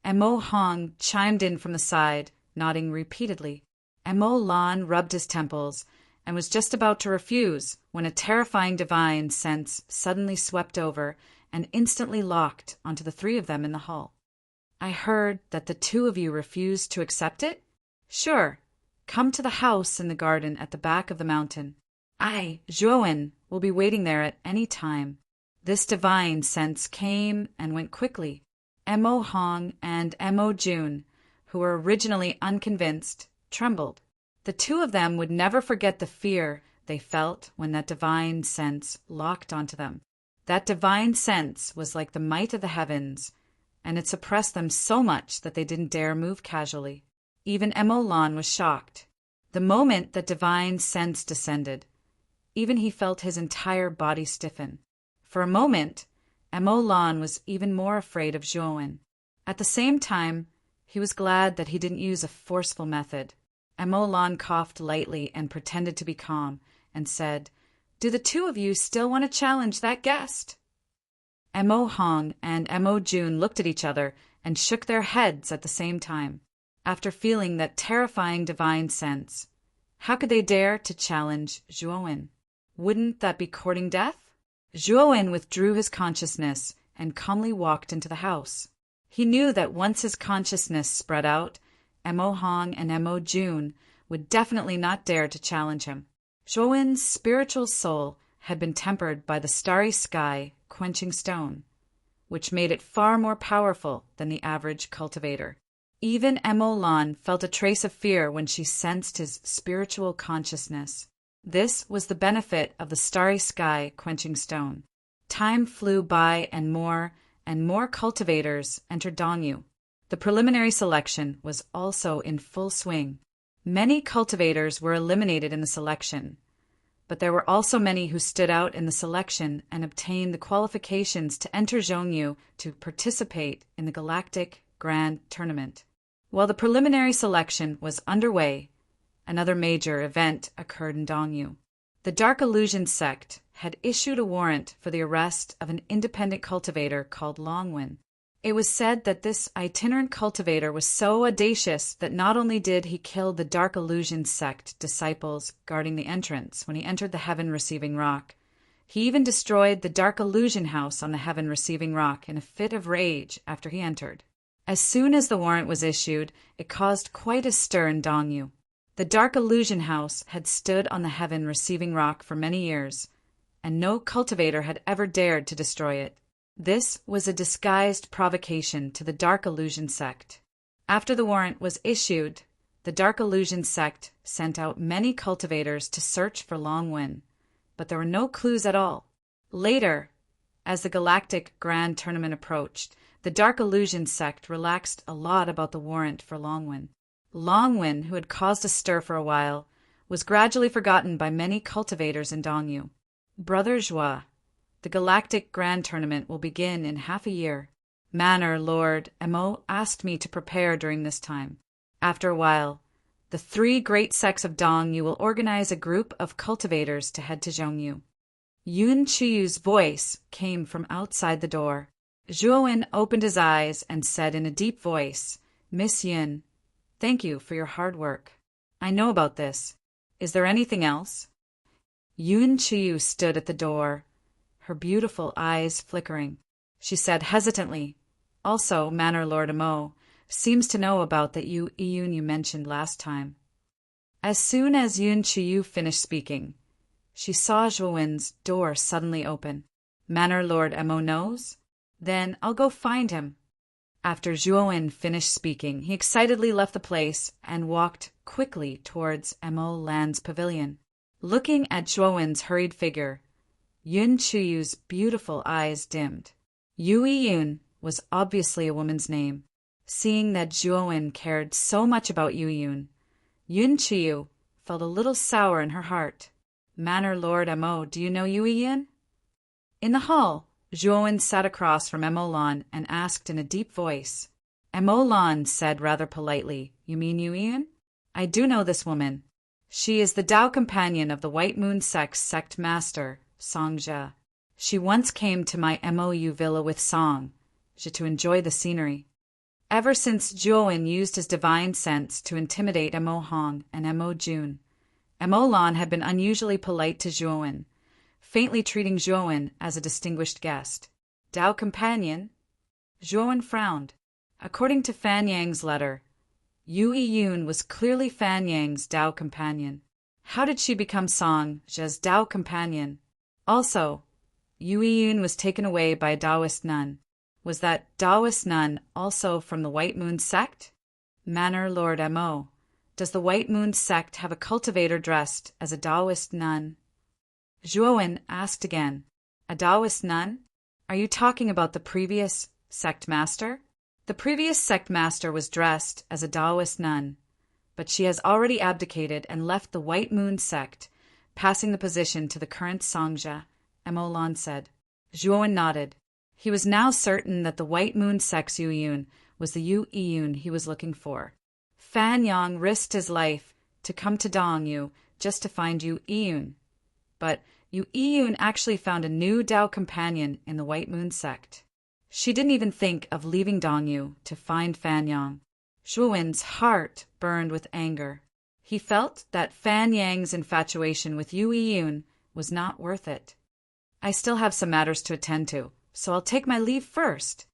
Emo Hong chimed in from the side, nodding repeatedly. Emo Lan rubbed his temples and was just about to refuse when a terrifying divine sense suddenly swept over and instantly locked onto the 3 of them in the hall. "I heard that the 2 of you refused to accept it? Sure. Come to the house in the garden at the back of the mountain. I, Zhuowen, will be waiting there at any time." This divine sense came and went quickly. Emo Hong and Emo June, who were originally unconvinced, trembled. The 2 of them would never forget the fear they felt when that divine sense locked onto them. That divine sense was like the might of the heavens, and it suppressed them so much that they didn't dare move casually. Even Emo Lan was shocked. The moment that divine sense descended, even he felt his entire body stiffen. For a moment, Emo Lan was even more afraid of Zhuowen. At the same time, he was glad that he didn't use a forceful method. Emo Lan coughed lightly and pretended to be calm, and said, "Do the 2 of you still want to challenge that guest?" Emo Hong and Emo June looked at each other and shook their heads at the same time. After feeling that terrifying divine sense, how could they dare to challenge Zhuowen? Wouldn't that be courting death? Zhuowen withdrew his consciousness and calmly walked into the house. He knew that once his consciousness spread out, Emo Hong and Emo June would definitely not dare to challenge him. Zhuowen's spiritual soul had been tempered by the starry sky quenching stone, which made it far more powerful than the average cultivator. Even Emo Lan felt a trace of fear when she sensed his spiritual consciousness. This was the benefit of the starry sky quenching stone. Time flew by and more cultivators entered Dongyu. The preliminary selection was also in full swing. Many cultivators were eliminated in the selection, but there were also many who stood out in the selection and obtained the qualifications to enter Zhongyu to participate in the Galactic Grand Tournament. While the preliminary selection was underway, another major event occurred in Dongyu. The Dark Illusion sect had issued a warrant for the arrest of an independent cultivator called Longwen. It was said that this itinerant cultivator was so audacious that not only did he kill the Dark Illusion sect disciples guarding the entrance when he entered the Heaven Receiving Rock, he even destroyed the Dark Illusion house on the Heaven Receiving Rock in a fit of rage after he entered. As soon as the warrant was issued, it caused quite a stir in Dongyu. The Dark Illusion house had stood on the Heaven Receiving Rock for many years, and no cultivator had ever dared to destroy it. This was a disguised provocation to the Dark Illusion sect. After the warrant was issued, the Dark Illusion sect sent out many cultivators to search for Longwen, but there were no clues at all. Later, as the Galactic Grand Tournament approached, the Dark Illusion sect relaxed a lot about the warrant for Longwen. Longwen, who had caused a stir for a while, was gradually forgotten by many cultivators in Dongyu. Brother Joie, the Galactic Grand Tournament will begin in half a year. Manor Lord Emo asked me to prepare during this time. After a while, the 3 great sects of Dongyu will organize a group of cultivators to head to Zhongyu. Yun Chiyu's voice came from outside the door. Zhuowen opened his eyes and said in a deep voice, "Miss Yun, thank you for your hard work. I know about this. Is there anything else? Yun Chiyu stood at the door, her beautiful eyes flickering. She said hesitantly, "Also, Manor Lord Amo seems to know about that Iyun you mentioned last time." As soon as Yun Chiyu finished speaking, she saw Zhuowen's door suddenly open. "Manor Lord Amo knows? Then I'll go find him." After Zhuowen finished speaking, he excitedly left the place and walked quickly towards Emo Land's pavilion. Looking at Zhuowen's hurried figure, Yun Chiyu's beautiful eyes dimmed. Yu Yun was obviously a woman's name. Seeing that Zhuowen cared so much about Yun Chiyu felt a little sour in her heart. "Manor Lord Emo, do you know Yun?" In the hall, Zhuowen sat across from Emo Lan and asked in a deep voice. Emo Lan said rather politely, "You mean Yun? I do know this woman. She is the Tao companion of the White Moon sect master, Songja. She once came to my MOU villa with Song, to enjoy the scenery." Ever since Zhuowen used his divine sense to intimidate Emo Hong and Emo Jun, Emo Lan had been unusually polite to Zhuowen, faintly treating Zhuowen as a distinguished guest. "Tao companion?" Zhuowen frowned. According to Fan Yang's letter, Yu Yun was clearly Fan Yang's Tao companion. How did she become Song Zhe's Tao companion? Also, Yu Yun was taken away by a Taoist nun. Was that Taoist nun also from the White Moon sect? Manor Lord Emo, does the White Moon sect have a cultivator dressed as a Taoist nun? Zhuowen asked again, "A Taoist nun? Are you talking about the previous sect master?" The previous sect master was dressed as a Taoist nun, but she has already abdicated and left the White Moon sect, passing the position to the current Songja, Emo Lan said. Zhuowen nodded. He was now certain that the White Moon sect's Yu Yun was the Yu Yun he was looking for. Fan Yang risked his life to come to Dongyu just to find Yu Yun. But Yu Yun actually found a new Tao companion in the White Moon sect. She didn't even think of leaving Dongyu to find Fan Yang. Zhuowen's heart burned with anger. He felt that Fan Yang's infatuation with Yu Yun was not worth it. "I still have some matters to attend to, so I'll take my leave first."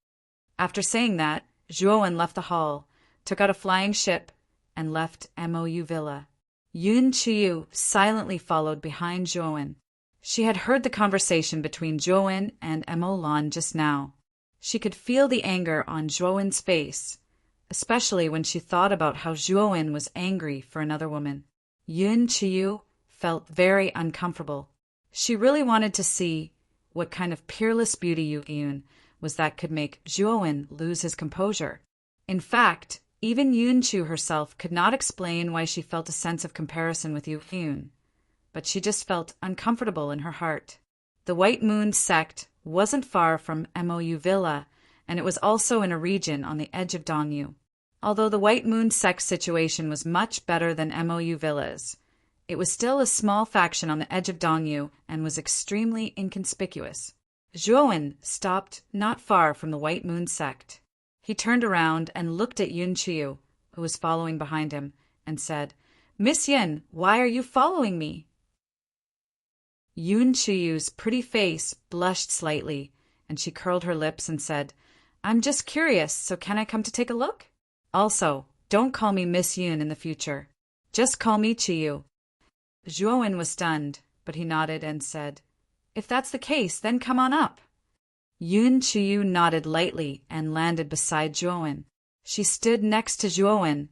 After saying that, Zhuowen left the hall, took out a flying ship, and left MOU Villa. Yun Chiyu silently followed behind Zhuowen. She had heard the conversation between Zhuowen and Emo Lan just now. She could feel the anger on Zhuowen's face, especially when she thought about how Zhuowen was angry for another woman. Yun Chiyu felt very uncomfortable. She really wanted to see what kind of peerless beauty Yu Yun was that could make Zhuowen lose his composure. In fact, even Yun Chu herself could not explain why she felt a sense of comparison with Yu Yun, but she just felt uncomfortable in her heart. The White Moon sect wasn't far from MOU Villa, and it was also in a region on the edge of Dongyu. Although the White Moon sect situation was much better than MOU Villa's, it was still a small faction on the edge of Dongyu and was extremely inconspicuous. Zhuowen stopped not far from the White Moon sect. He turned around and looked at Yun Chiyu, who was following behind him, and said, "Miss Yin, why are you following me?" Yun Chiyu's pretty face blushed slightly, and she curled her lips and said, "I'm just curious, so can I come to take a look? Also, don't call me Miss Yun in the future. Just call me Chiyu." Zhuowen was stunned, but he nodded and said, "If that's the case, then come on up." Yun Chiyu nodded lightly and landed beside Zhuowen. She stood next to Zhuowen,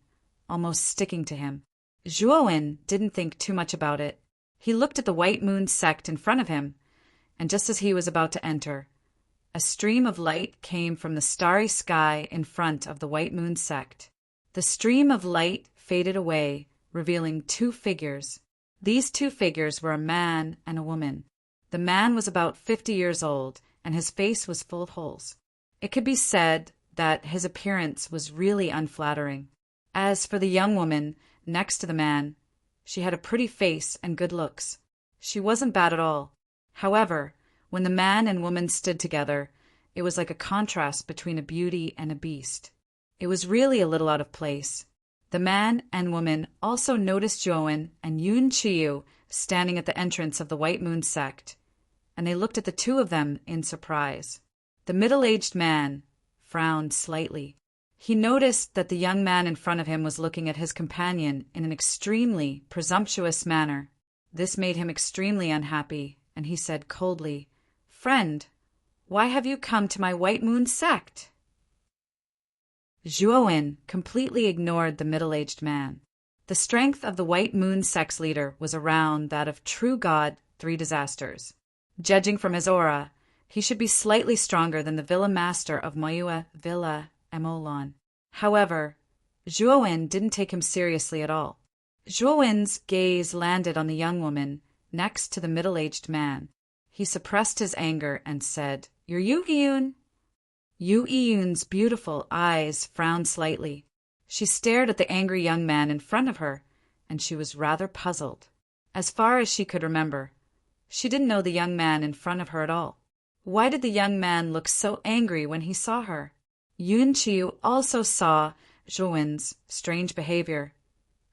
almost sticking to him. Zhuowen didn't think too much about it. He looked at the White Moon sect in front of him, and just as he was about to enter, a stream of light came from the starry sky in front of the White Moon sect. The stream of light faded away, revealing two figures. These two figures were a man and a woman. The man was about 50 years old, and his face was full of holes. It could be said that his appearance was really unflattering. As for the young woman next to the man, she had a pretty face and good looks. She wasn't bad at all. However, when the man and woman stood together, it was like a contrast between a beauty and a beast. It was really a little out of place. The man and woman also noticed Zhuowen and Yun Qiyu standing at the entrance of the White Moon sect, and they looked at the two of them in surprise. The middle-aged man frowned slightly. He noticed that the young man in front of him was looking at his companion in an extremely presumptuous manner. This made him extremely unhappy, and he said coldly, "Friend, why have you come to my White Moon sect?" Zhuowen completely ignored the middle-aged man. The strength of the White Moon sect's leader was around that of true god Three Disasters. Judging from his aura, he should be slightly stronger than the Villa Master of Mayua Villa Emolon. However, Zhuowen didn't take him seriously at all. Zhuowen's gaze landed on the young woman next to the middle-aged man. He suppressed his anger and said, "You're Yu Yiyun?" Yu Yiyun's beautiful eyes frowned slightly. She stared at the angry young man in front of her, and she was rather puzzled. As far as she could remember, she didn't know the young man in front of her at all. Why did the young man look so angry when he saw her? Yun Qiyu also saw Zhuowen's strange behavior,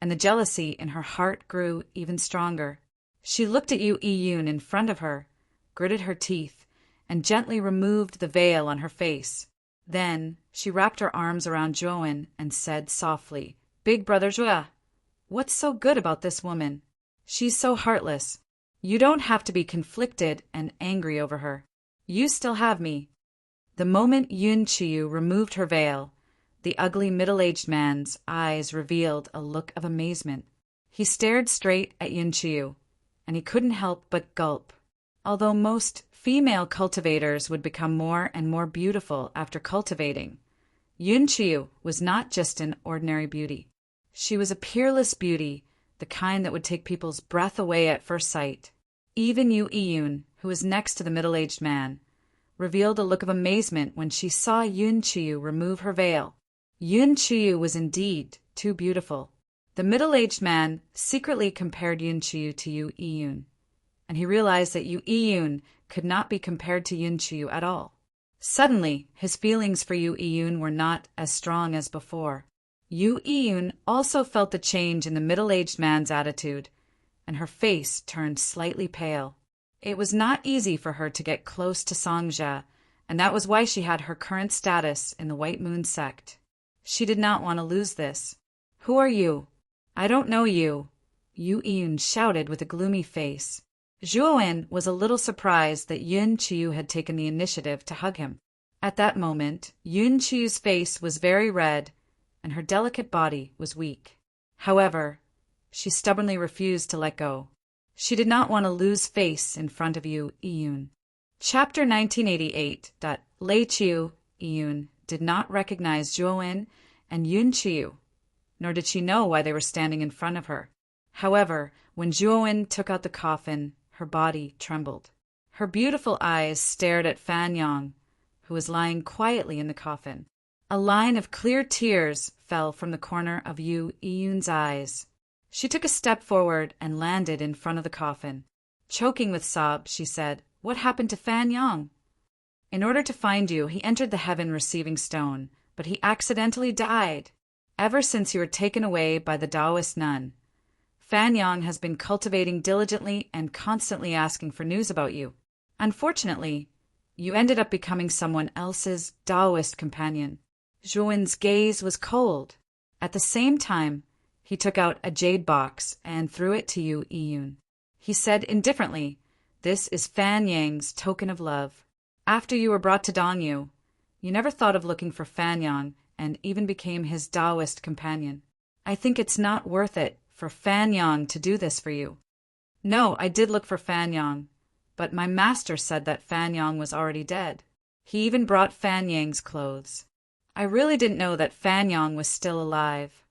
and the jealousy in her heart grew even stronger. She looked at Yu Yiyun in front of her, gritted her teeth, and gently removed the veil on her face. Then she wrapped her arms around Zhuowen and said softly, "Big brother Zhue, what's so good about this woman? She's so heartless. You don't have to be conflicted and angry over her. You still have me." The moment Yun Qiyu removed her veil, the ugly middle-aged man's eyes revealed a look of amazement. He stared straight at Yun Qiyu, and he couldn't help but gulp. Although most female cultivators would become more and more beautiful after cultivating, Yun Qiyu was not just an ordinary beauty. She was a peerless beauty, the kind that would take people's breath away at first sight. Even Yu Yiyun, who was next to the middle-aged man, revealed a look of amazement when she saw Yun Qiyu remove her veil. Yun Qiyu was indeed too beautiful. The middle-aged man secretly compared Yun Qiyu to Yu Yiyun, and he realized that Yu Yiyun could not be compared to Yun Qiyu at all. Suddenly, his feelings for Yu Yiyun were not as strong as before. Yu Yiyun also felt the change in the middle-aged man's attitude, and her face turned slightly pale. It was not easy for her to get close to Songjia, and that was why she had her current status in the White Moon sect. She did not want to lose this. "Who are you? I don't know you," Yu Yiyun shouted with a gloomy face. Zhuowen was a little surprised that Yun Qiyu had taken the initiative to hug him. At that moment, Yun Qiyu's face was very red, and her delicate body was weak. However, she stubbornly refused to let go. She did not want to lose face in front of Yu Yiyun. Chapter 1988. Lei Qiu Yiyun did not recognize Zhuowen and Yun Qiyu, nor did she know why they were standing in front of her. However, when Zhuowen took out the coffin, her body trembled. Her beautiful eyes stared at Fan Yang, who was lying quietly in the coffin. A line of clear tears fell from the corner of Yu Yiyun's eyes. She took a step forward and landed in front of the coffin. Choking with sobs, she said, "What happened to Fan Yang?" "In order to find you, he entered the heaven receiving stone, but he accidentally died. Ever since you were taken away by the Taoist nun, Fan Yang has been cultivating diligently and constantly asking for news about you. Unfortunately, you ended up becoming someone else's Taoist companion." Zhuowen's gaze was cold. At the same time, he took out a jade box and threw it to Yu Yiyun. He said indifferently, "This is Fan Yang's token of love. After you were brought to Dongyu, you never thought of looking for Fan Yang and even became his Taoist companion. I think it's not worth it for Fan Yang to do this for you." "No, I did look for Fan Yang, but my master said that Fan Yang was already dead. He even brought Fan Yang's clothes. I really didn't know that Fan Yang was still alive."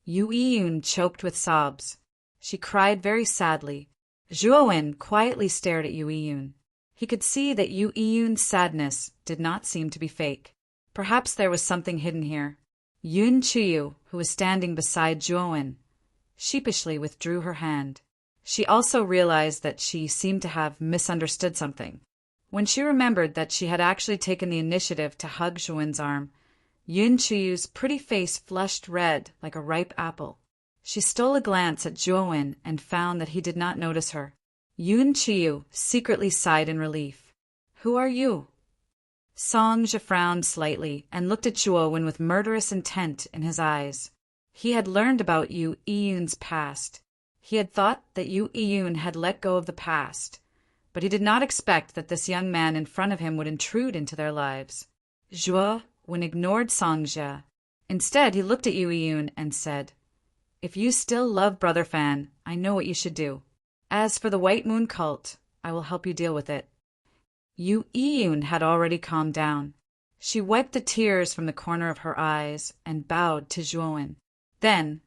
Yu Yiyun choked with sobs. She cried very sadly. Zhuowen quietly stared at Yu Yiyun. He could see that Yu Yiyun's sadness did not seem to be fake. Perhaps there was something hidden here. Yun Qiyu, who was standing beside Zhuowen, sheepishly withdrew her hand. She also realized that she seemed to have misunderstood something. When she remembered that she had actually taken the initiative to hug Zhuowen's arm, Yun Chuyu's pretty face flushed red like a ripe apple. She stole a glance at Zhuo and found that he did not notice her. Yun Chuyu secretly sighed in relief. "Who are you?" Songja frowned slightly and looked at Zhuo with murderous intent in his eyes. He had learned about Yu Iyun's past. He had thought that Yu Iyun had let go of the past, but he did not expect that this young man in front of him would intrude into their lives. Zhuo ignored Songja. Instead, he looked at Yu Iyun and said, "If you still love Brother Fan, I know what you should do. As for the White Moon cult, I will help you deal with it." Yu Iyun had already calmed down. She wiped the tears from the corner of her eyes and bowed to Zhuo. Then,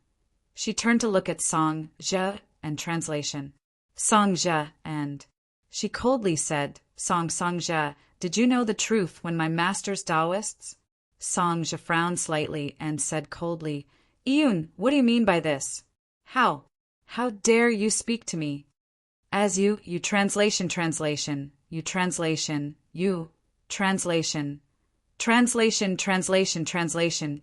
she turned to look at Songja and translation. Songja and... She coldly said, Songja, did you know the truth when my master's Taoists?" Songja frowned slightly and said coldly, "Iyun, what do you mean by this? How dare you speak to me? As you translation, you translation, you translation, translation,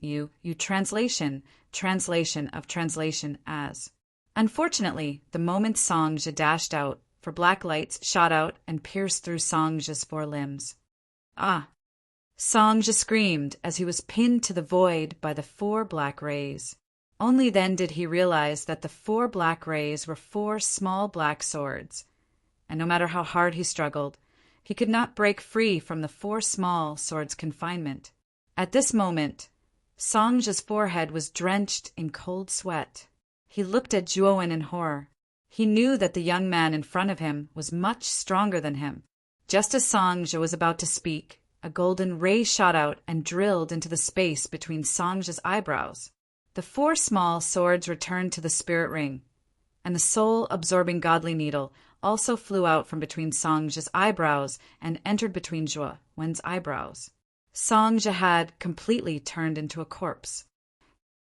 you translation of translation as." Unfortunately, the moment Songja dashed out, for black lights shot out and pierced through Songja's 4 limbs. "Ah!" Songja screamed as he was pinned to the void by the 4 black rays. Only then did he realize that the 4 black rays were 4 small black swords, and no matter how hard he struggled, he could not break free from the 4 small swords' confinement. At this moment, Songja's forehead was drenched in cold sweat. He looked at Zhuo in horror. He knew that the young man in front of him was much stronger than him. Just as Songja was about to speak, a golden ray shot out and drilled into the space between Songja's eyebrows. The 4 small swords returned to the spirit ring, and the soul-absorbing godly needle also flew out from between Songja's eyebrows and entered between Zhuo's eyebrows. Songja had completely turned into a corpse.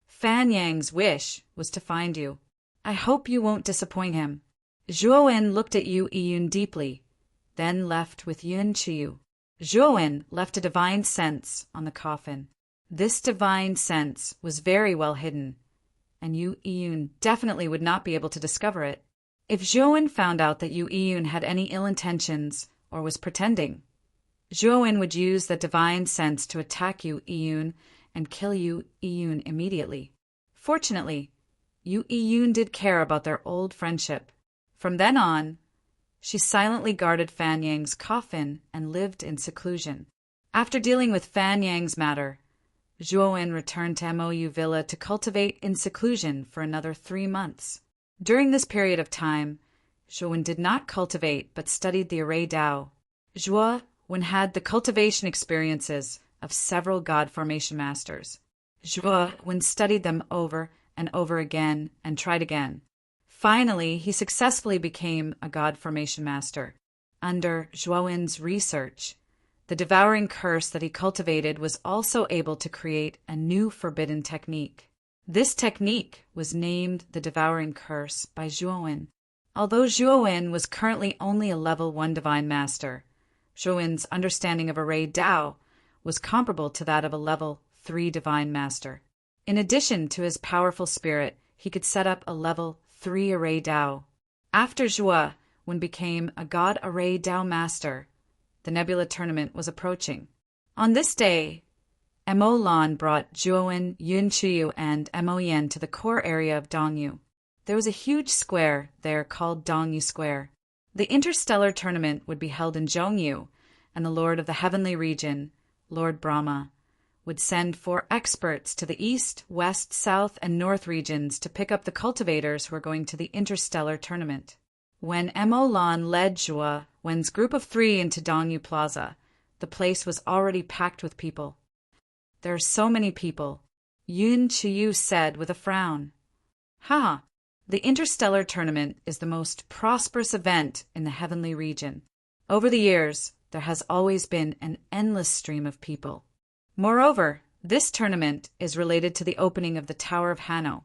Fan Yang's wish was to find you. I hope you won't disappoint him. Zhuo looked at Yu Iyun deeply, then left with Yun Chuyu. Zhuo left a divine sense on the coffin. This divine sense was very well hidden, and Yu Iyun definitely would not be able to discover it. If Zhuo found out that Yu Iyun had any ill intentions or was pretending, Zhuo would use the divine sense to attack Yu Iyun and kill Yu Iyun immediately. Fortunately, Yu Iyun did care about their old friendship. From then on, she silently guarded Fan Yang's coffin and lived in seclusion. After dealing with Fan Yang's matter, Zhuo returned to Mou Villa to cultivate in seclusion for another 3 months. During this period of time, Zhuo did not cultivate but studied the Array Tao. Zhuo had the cultivation experiences of several God formation masters. Zhuo studied them over and over again and tried again. Finally, he successfully became a God formation master. Under Zhuo's research, the devouring curse that he cultivated was also able to create a new forbidden technique. This technique was named the devouring curse by Zhuo. Although Zhuo was currently only a level 1 divine master, Zhuo's understanding of Array Tao was comparable to that of a level 3 divine master. In addition to his powerful spirit, he could set up a level 3 Array Tao. After Zhuo became a God Array Tao master, the Nebula tournament was approaching. On this day, Mo Lan brought Zhuo, Yun Chuyu, and Mo Yen to the core area of Dongyu. There was a huge square there called Dongyu Square. The interstellar tournament would be held in Zhongyu, and the Lord of the Heavenly Region, Lord Brahma, would send 4 experts to the east, west, south, and north regions to pick up the cultivators who were going to the interstellar tournament. When Mo Lan led Zhuo's group of 3 into Dongyu Plaza, the place was already packed with people. There are so many people, Yun Chuyu said with a frown. Ha! The interstellar tournament is the most prosperous event in the heavenly region. Over the years, there has always been an endless stream of people. Moreover, this tournament is related to the opening of the Tower of Hanno,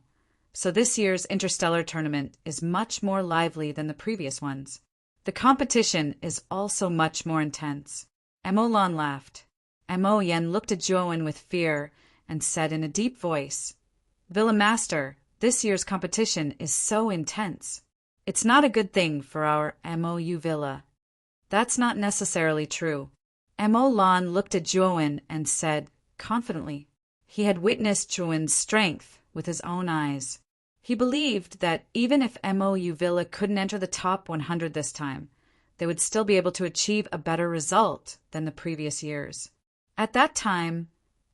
so this year's interstellar tournament is much more lively than the previous ones. The competition is also much more intense. Mo Lan laughed. Mo Yen looked at Zhuo with fear and said in a deep voice, "Villa Master, this year's competition is so intense. It's not a good thing for our MOU Villa." "That's not necessarily true." Mo Lan looked at Juowen and said, confidently. He had witnessed Juowen's strength with his own eyes. He believed that even if MOU Villa couldn't enter the top 100 this time, they would still be able to achieve a better result than the previous years. At that time,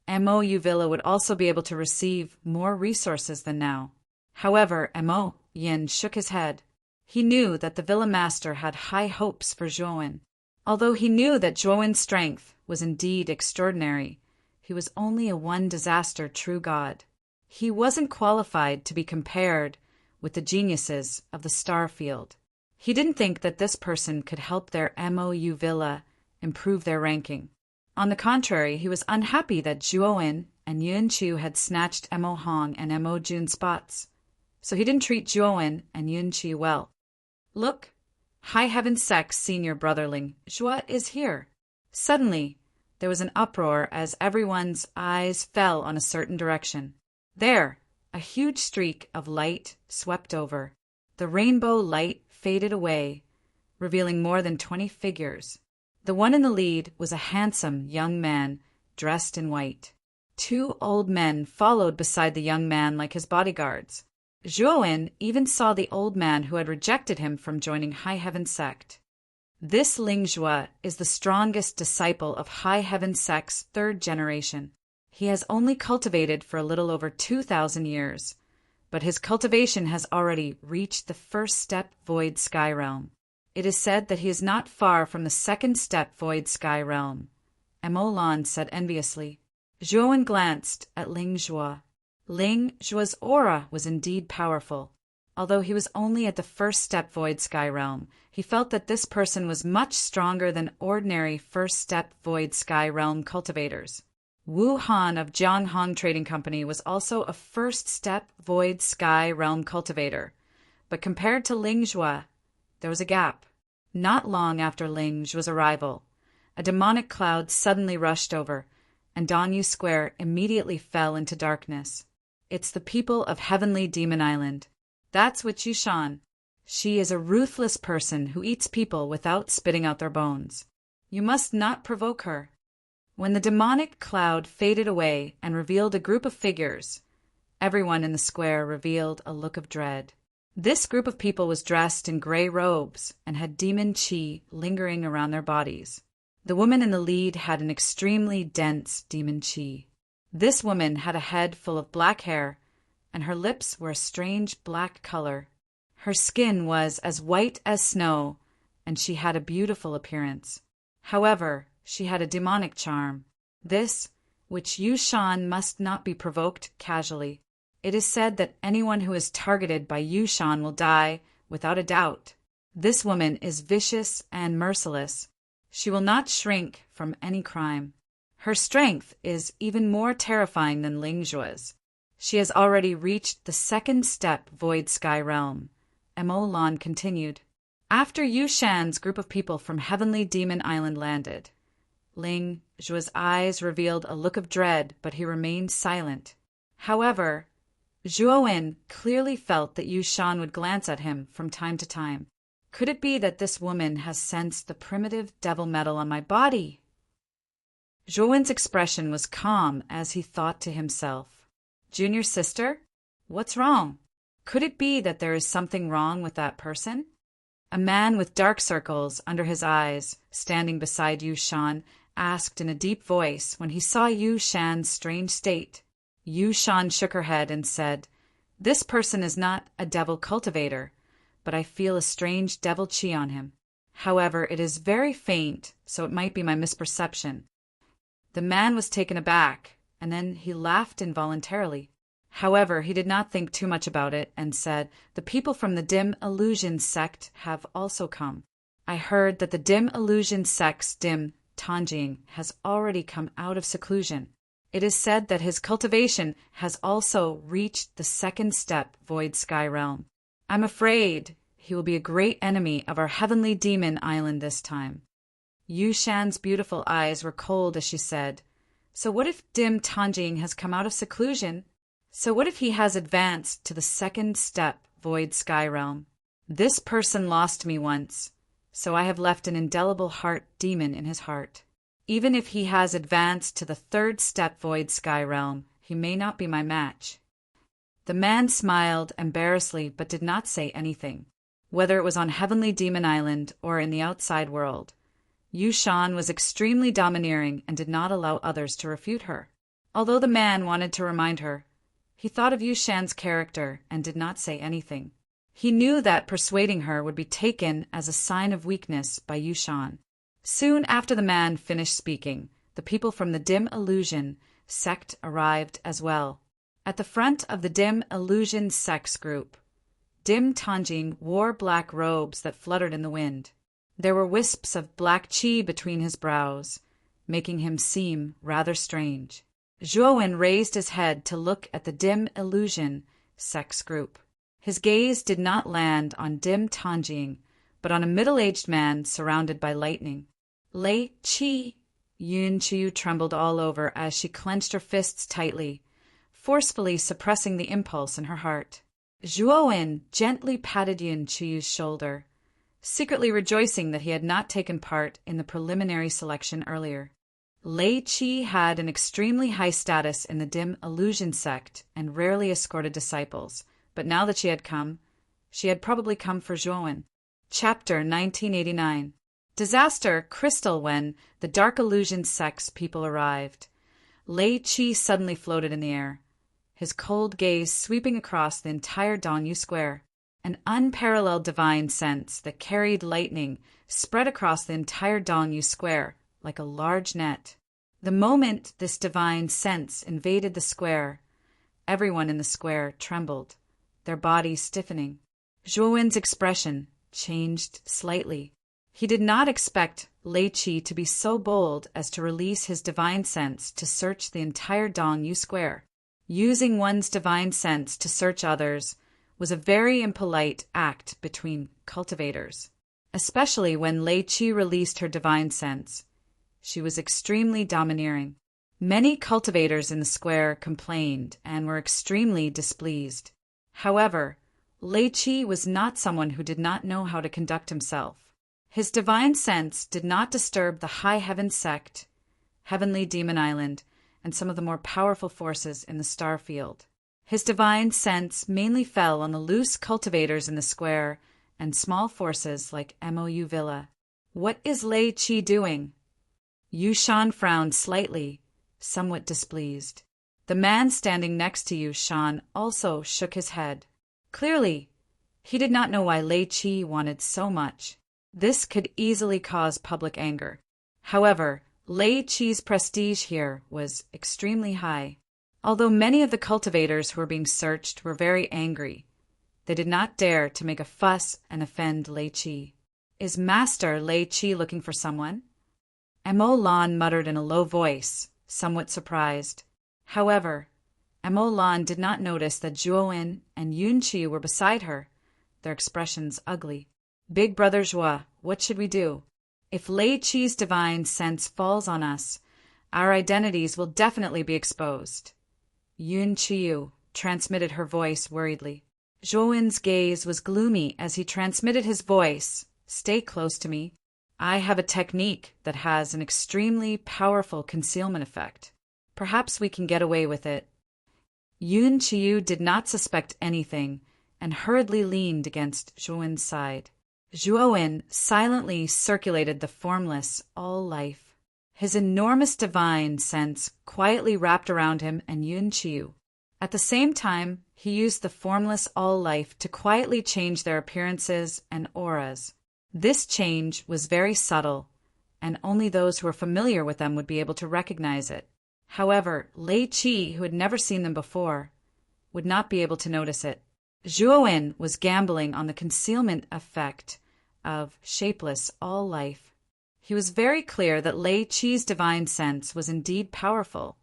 MOU Villa would also be able to receive more resources than now. However, Mo Yin shook his head. He knew that the Villa Master had high hopes for Juowen. Although he knew that Juowen's strength was indeed extraordinary, he was only a one-disaster true god. He wasn't qualified to be compared with the geniuses of the star field. He didn't think that this person could help their MOU Villa improve their ranking. On the contrary, he was unhappy that Juowen and Yun Chu had snatched Mo Hong and Mo Jun's spots, so he didn't treat Juowen and Yun Chu well. "Look, High Heaven Sec's senior brotherling, Zhua, is here." Suddenly, there was an uproar as everyone's eyes fell on a certain direction. There, a huge streak of light swept over. The rainbow light faded away, revealing more than 20 figures. The one in the lead was a handsome young man dressed in white. 2 old men followed beside the young man like his bodyguards. Juowen even saw the old man who had rejected him from joining High Heaven Sect. This Ling Zhua is the strongest disciple of High Heaven Sect's 3rd generation. He has only cultivated for a little over 2,000 years, but his cultivation has already reached the 1st step Void Sky Realm. It is said that he is not far from the 2nd step Void Sky Realm, Mo Lan said enviously. Juowen glanced at Ling Zhua. Ling Zhua's aura was indeed powerful. Although he was only at the 1st step Void Sky Realm, he felt that this person was much stronger than ordinary 1st step Void Sky Realm cultivators. Wu Han of Jianghong Trading Company was also a 1st step Void Sky Realm cultivator, but compared to Ling Zhua, there was a gap. Not long after Ling Zhua's arrival, a demonic cloud suddenly rushed over, and Danyu Square immediately fell into darkness. "It's the people of Heavenly Demon Island. That's what Yushan. She is a ruthless person who eats people without spitting out their bones. You must not provoke her." When the demonic cloud faded away and revealed a group of figures, everyone in the square revealed a look of dread. This group of people was dressed in gray robes and had demon chi lingering around their bodies. The woman in the lead had an extremely dense demon chi. This woman had a head full of black hair, and her lips were a strange black color. Her skin was as white as snow, and she had a beautiful appearance. However, she had a demonic charm. This, which Yushan must not be provoked casually. It is said that anyone who is targeted by Yushan will die without a doubt. This woman is vicious and merciless. She will not shrink from any crime. Her strength is even more terrifying than Ling Zhua's. She has already reached the 2nd step Void Sky Realm, Mo Lan continued. After Yushan's group of people from Heavenly Demon Island landed, Ling Zhua's eyes revealed a look of dread, but he remained silent. However, Juowen clearly felt that Yushan would glance at him from time to time. Could it be that this woman has sensed the primitive devil metal on my body? Juowen's expression was calm as he thought to himself, "Junior sister? What's wrong? Could it be that there is something wrong with that person?" A man with dark circles under his eyes, standing beside Yushan, asked in a deep voice when he saw Yushan's strange state. Yushan shook her head and said, "This person is not a devil cultivator, but I feel a strange devil chi on him. However, it is very faint, so it might be my misperception." The man was taken aback, and then he laughed involuntarily. However, he did not think too much about it and said, "The people from the Dim Illusion sect have also come. I heard that the Dim Illusion sect's Dim Tanjing has already come out of seclusion. It is said that his cultivation has also reached the 2nd step Void Sky Realm. I'm afraid he will be a great enemy of our Heavenly Demon Island this time." Yushan's beautiful eyes were cold as she said, So what if Dim Tanjing has come out of seclusion? So what if he has advanced to the second step, Void Sky Realm? This person lost me once, so I have left an indelible heart demon in his heart. Even if he has advanced to the third step, Void Sky Realm, he may not be my match. The man smiled embarrassedly but did not say anything. Whether it was on Heavenly Demon Island or in the outside world, Yu Shan was extremely domineering and did not allow others to refute her. Although the man wanted to remind her, he thought of Yu Shan's character and did not say anything. He knew that persuading her would be taken as a sign of weakness by Yu Shan. Soon after the man finished speaking, the people from the Dim Illusion sect arrived as well. At the front of the Dim Illusion sect's group, Dim Tanjing wore black robes that fluttered in the wind. There were wisps of black qi between his brows, making him seem rather strange. Zhuowen raised his head to look at the Dim Illusion sect's group. His gaze did not land on Dim Tanjing, but on a middle-aged man surrounded by lightning. Lei Qi! Yun Qiu trembled all over as she clenched her fists tightly, forcefully suppressing the impulse in her heart. Zhuowen gently patted Yun Qiu's shoulder, secretly rejoicing that he had not taken part in the preliminary selection earlier. Lei Qi had an extremely high status in the Dim Illusion sect and rarely escorted disciples, but now that she had probably come for Zhuowen. Chapter 1989. Disaster Crystal. When the Dark Illusion sect's people arrived, Lei Qi suddenly floated in the air, his cold gaze sweeping across the entire Dongyu Square. An unparalleled divine sense that carried lightning spread across the entire Dongyu Square like a large net. The moment this divine sense invaded the square, everyone in the square trembled, their bodies stiffening. Zhuowen's expression changed slightly. He did not expect Lei Qi to be so bold as to release his divine sense to search the entire Dongyu Square. Using one's divine sense to search others was a very impolite act between cultivators, especially when Lei Qi released her divine sense. She was extremely domineering. Many cultivators in the square complained and were extremely displeased. However, Lei Qi was not someone who did not know how to conduct himself. His divine sense did not disturb the High Heaven sect, Heavenly Demon Island, and some of the more powerful forces in the star field. His divine sense mainly fell on the loose cultivators in the square and small forces like Mou Villa. What is Lei Qi doing? Yu Shan frowned slightly, somewhat displeased. The man standing next to Yu Shan also shook his head. Clearly, he did not know why Lei Qi wanted so much. This could easily cause public anger. However, Lei Qi's prestige here was extremely high. Although many of the cultivators who were being searched were very angry, they did not dare to make a fuss and offend Lei Qi. Is Master Lei Qi looking for someone? Mo Lan muttered in a low voice, somewhat surprised. However, Mo Lan did not notice that Zhuowen and Yun Qiu were beside her, their expressions ugly. Big Brother Zhua, what should we do? If Lei Qi's divine sense falls on us, our identities will definitely be exposed. Yun Qiu transmitted her voice worriedly. Zhuowen's gaze was gloomy as he transmitted his voice. Stay close to me. I have a technique that has an extremely powerful concealment effect. Perhaps we can get away with it. Yun Qiu did not suspect anything and hurriedly leaned against Zhuowen's side. Zhuowen silently circulated the formless all-life. His enormous divine sense quietly wrapped around him and Yun Qiu. At the same time, he used the formless all-life to quietly change their appearances and auras. This change was very subtle, and only those who were familiar with them would be able to recognize it. However, Lei Qi, who had never seen them before, would not be able to notice it. Zhuowen was gambling on the concealment effect of shapeless all-life. He was very clear that Lei Qi's divine sense was indeed powerful,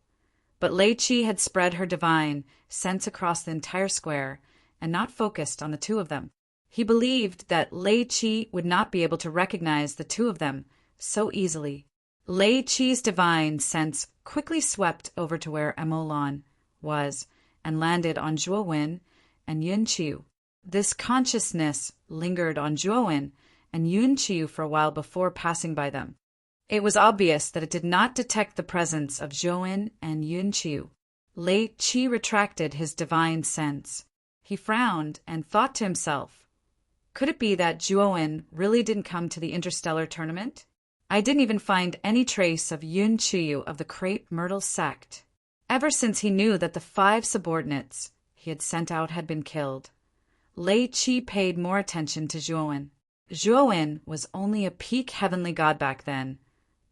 but Lei Qi had spread her divine sense across the entire square and not focused on the two of them. He believed that Lei Qi would not be able to recognize the two of them so easily. Lei Chi's divine sense quickly swept over to where Emolon was and landed on Zhuo and Yun Qiu. This consciousness lingered on Zhuo and Yun Qiu for a while before passing by them. It was obvious that it did not detect the presence of Zhuo and Yun Qiu. Lei Chi retracted his divine sense. He frowned and thought to himself, could it be that Zhuo really didn't come to the interstellar tournament? I didn't even find any trace of Yun Qiu of the Crepe Myrtle sect. Ever since he knew that the 5 subordinates he had sent out had been killed, Lei Chi paid more attention to Zhuo. Zhuo was only a peak heavenly god back then,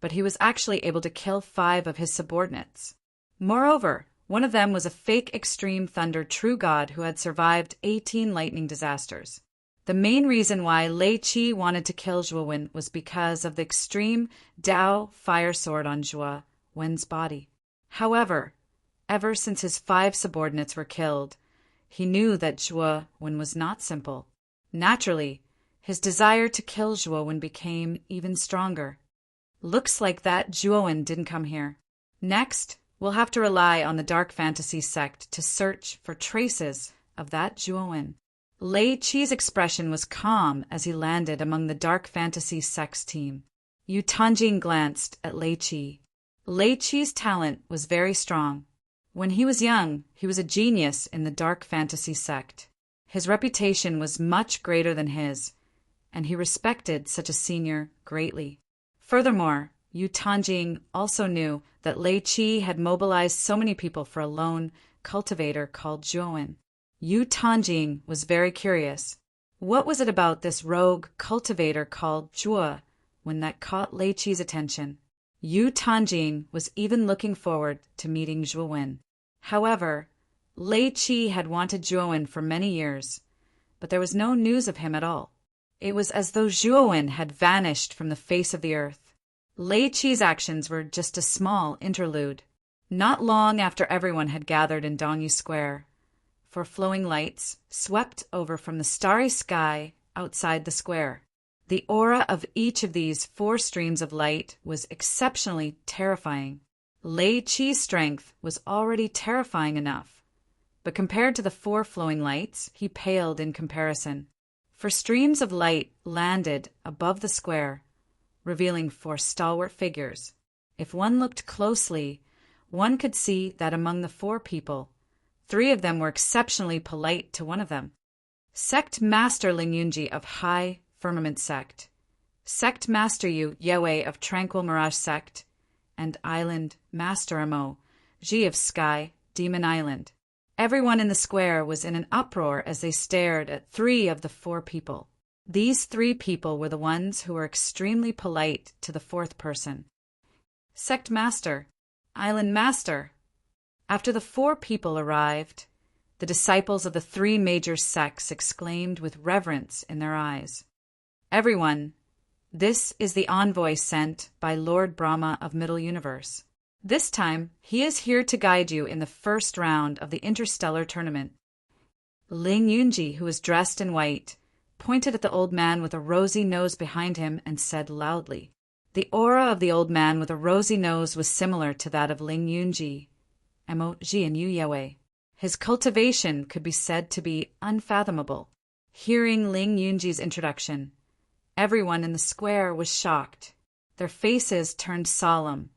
but he was actually able to kill 5 of his subordinates. Moreover, one of them was a fake extreme thunder true god who had survived 18 lightning disasters. The main reason why Lei Chi wanted to kill Zhuo was because of the extreme Dao fire sword on Zhuo Wen's body. However, ever since his 5 subordinates were killed, he knew that Zhuo Wen was not simple. Naturally, his desire to kill Zhuo Wen became even stronger. Looks like that Zhuo Wen didn't come here. Next, we'll have to rely on the Dark Fantasy sect to search for traces of that Zhuo Wen. Lei Chi's expression was calm as he landed among the Dark Fantasy sect's team. Yu Tanjing glanced at Lei Chi. Lei Chi's talent was very strong. When he was young, he was a genius in the Dark Fantasy sect. His reputation was much greater than his, and he respected such a senior greatly. Furthermore, Yu Tanjing also knew that Lei Chi had mobilized so many people for a lone cultivator called Zhuo. Yu Tanjing was very curious. What was it about this rogue cultivator called Zhuo Wen that caught Lei Chi's attention? Yu Tanjing was even looking forward to meeting Zhuo Wen. However, Lei Chi had wanted Zhuo Wen for many years, but there was no news of him at all. It was as though Zhuo Wen had vanished from the face of the earth. Lei Chi's actions were just a small interlude. Not long after everyone had gathered in Dongyu Square, for flowing lights swept over from the starry sky outside the square. The aura of each of these 4 streams of light was exceptionally terrifying. Lei Chi's strength was already terrifying enough, but compared to the 4 flowing lights, he paled in comparison. For streams of light landed above the square, revealing 4 stalwart figures. If one looked closely, one could see that among the 4 people, 3 of them were exceptionally polite to one of them. Sect Master Ling Yunji of High Firmament Sect, Sect Master Yu Yewei of Tranquil Mirage Sect, and Island Master Amo Ji of Sky Demon Island. Everyone in the square was in an uproar as they stared at 3 of the 4 people. These 3 people were the ones who were extremely polite to the 4th person. Sect Master, Island Master. After the 4 people arrived, the disciples of the 3 major sects exclaimed with reverence in their eyes, "Everyone, this is the envoy sent by Lord Brahma of Middle Universe. This time, he is here to guide you in the first round of the interstellar tournament." Ling Yunji, who was dressed in white, pointed at the old man with a rosy nose behind him and said loudly. The aura of the old man with a rosy nose was similar to that of Ling Yunji, Mo Ji and Yu Yewei. His cultivation could be said to be unfathomable. Hearing Ling Yunji's introduction, everyone in the square was shocked. Their faces turned solemn,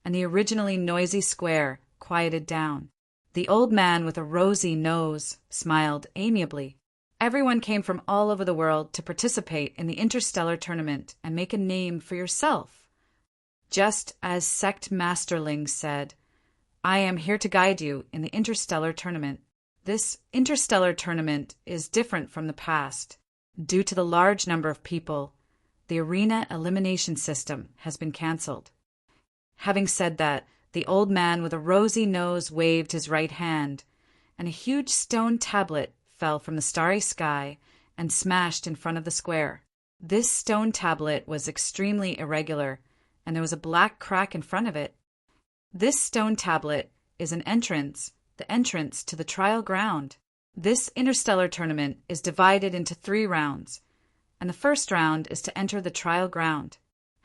and the originally noisy square quieted down. The old man with a rosy nose smiled amiably. Everyone came from all over the world to participate in the interstellar tournament and make a name for yourself. Just as Sect Masterling said, I am here to guide you in the interstellar tournament. This interstellar tournament is different from the past. Due to the large number of people, the arena elimination system has been cancelled. Having said that, the old man with a rosy nose waved his right hand, and a huge stone tablet fell from the starry sky and smashed in front of the square. This stone tablet was extremely irregular, and there was a black crack in front of it. This stone tablet is an entrance, the entrance to the trial ground. This interstellar tournament is divided into 3 rounds, and the first round is to enter the trial ground.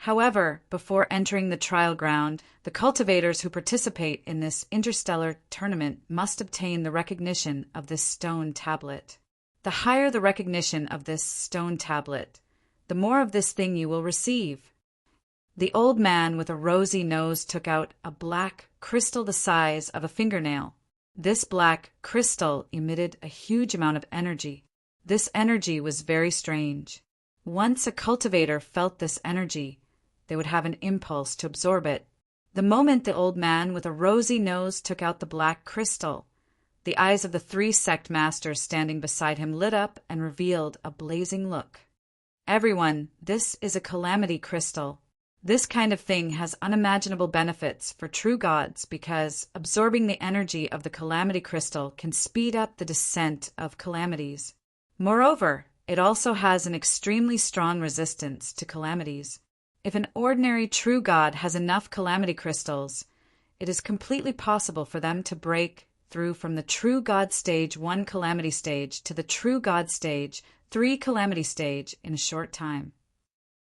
However, before entering the trial ground, the cultivators who participate in this interstellar tournament must obtain the recognition of this stone tablet. The higher the recognition of this stone tablet, the more of this thing you will receive. The old man with a rosy nose took out a black crystal the size of a fingernail. This black crystal emitted a huge amount of energy. This energy was very strange. Once a cultivator felt this energy, they would have an impulse to absorb it. The moment the old man with a rosy nose took out the black crystal, the eyes of the 3 sect masters standing beside him lit up and revealed a blazing look. Everyone, this is a calamity crystal. This kind of thing has unimaginable benefits for true gods because absorbing the energy of the calamity crystal can speed up the descent of calamities. Moreover, it also has an extremely strong resistance to calamities. If an ordinary true god has enough calamity crystals, it is completely possible for them to break through from the true god stage 1 calamity stage to the true god stage 3 calamity stage in a short time.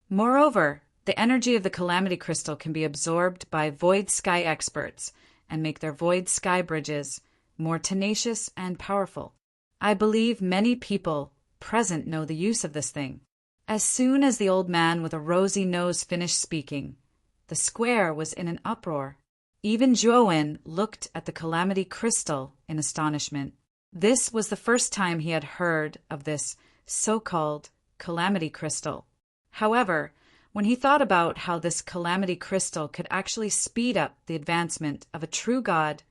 Moreover, the energy of the calamity crystal can be absorbed by void sky experts and make their void sky bridges more tenacious and powerful. I believe many people present know the use of this thing. As soon as the old man with a rosy nose finished speaking, the square was in an uproar. Even Zhuowen looked at the calamity crystal in astonishment. This was the first time he had heard of this so-called calamity crystal. However, when he thought about how this calamity crystal could actually speed up the advancement of a true god,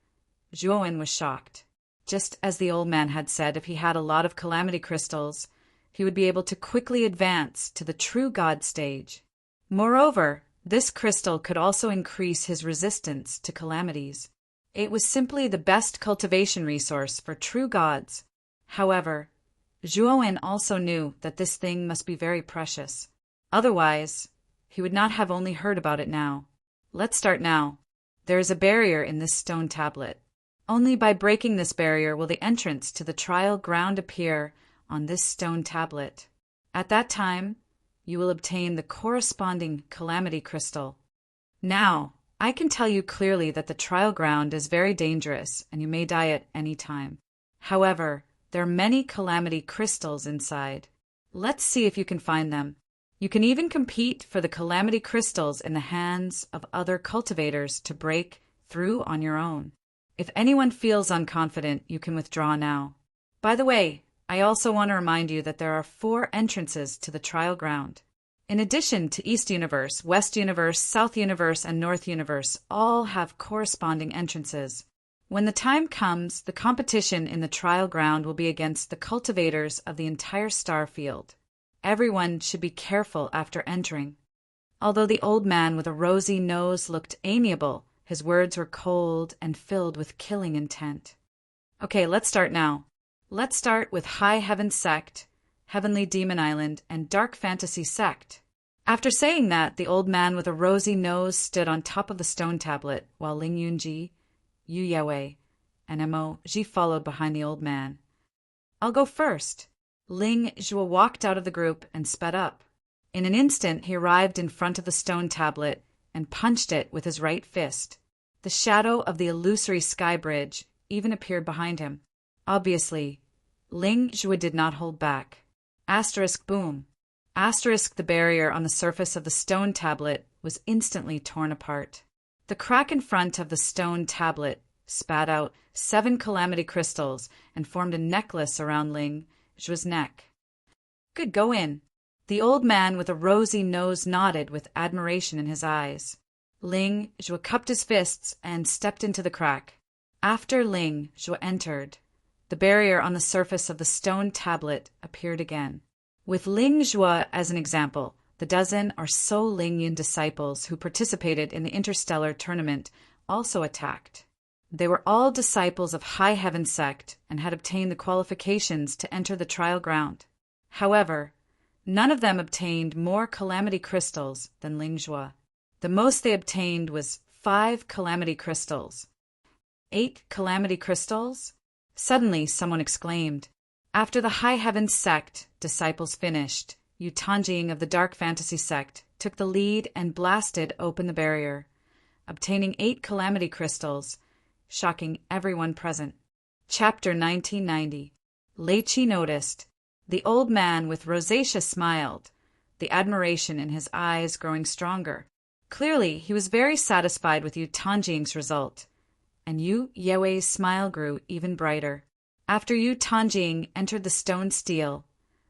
Zhuowen was shocked. Just as the old man had said, if he had a lot of calamity crystals, he would be able to quickly advance to the true god stage. Moreover, this crystal could also increase his resistance to calamities. It was simply the best cultivation resource for true gods. However, Zhuowen also knew that this thing must be very precious. Otherwise, he would not have only heard about it now. Let's start now. There is a barrier in this stone tablet. Only by breaking this barrier will the entrance to the trial ground appear on this stone tablet. At that time, you will obtain the corresponding calamity crystal. Now, I can tell you clearly that the trial ground is very dangerous and you may die at any time. However, there are many calamity crystals inside. Let's see if you can find them. You can even compete for the calamity crystals in the hands of other cultivators to break through on your own. If anyone feels unconfident, you can withdraw now. By the way, I also want to remind you that there are 4 entrances to the trial ground. In addition to East Universe, West Universe, South Universe, and North Universe, all have corresponding entrances. When the time comes, the competition in the trial ground will be against the cultivators of the entire star field. Everyone should be careful after entering. Although the old man with a rosy nose looked amiable, his words were cold and filled with killing intent. Okay, let's start now. Let's start with High Heaven Sect, Heavenly Demon Island, and Dark Fantasy Sect. After saying that, the old man with a rosy nose stood on top of the stone tablet, while Ling Yunji, Yu Yewei, and Mo Ji followed behind the old man. I'll go first. Ling Zhuo walked out of the group and sped up. In an instant, he arrived in front of the stone tablet and punched it with his right fist. The shadow of the illusory sky bridge even appeared behind him. Obviously, Ling Zhuo did not hold back. Asterisk boom. Asterisk the barrier on the surface of the stone tablet was instantly torn apart. The crack in front of the stone tablet spat out 7 calamity crystals and formed a necklace around Ling Zhuo's neck. Good, go in. The old man with a rosy nose nodded with admiration in his eyes. Ling Zhuo cupped his fists and stepped into the crack. After Ling Zhuo entered, the barrier on the surface of the stone tablet appeared again. With Ling Zhuo as an example, the dozen or so Lingyun disciples who participated in the interstellar tournament also attacked. They were all disciples of High Heaven Sect and had obtained the qualifications to enter the trial ground. However, none of them obtained more calamity crystals than Ling Zhuo. The most they obtained was 5 calamity crystals. 8 calamity crystals? Suddenly someone exclaimed. After the High Heaven Sect disciples finished, Yu Tanjing of the Dark Fantasy sect, took the lead and blasted open the barrier, obtaining 8 calamity crystals, shocking everyone present. Chapter 1990. Lei Qi noticed. The old man with rosacea smiled, the admiration in his eyes growing stronger. Clearly, he was very satisfied with Yu Tanjing's result, and Yu Yewei's smile grew even brighter. After Yu Tanjing entered the stone steel,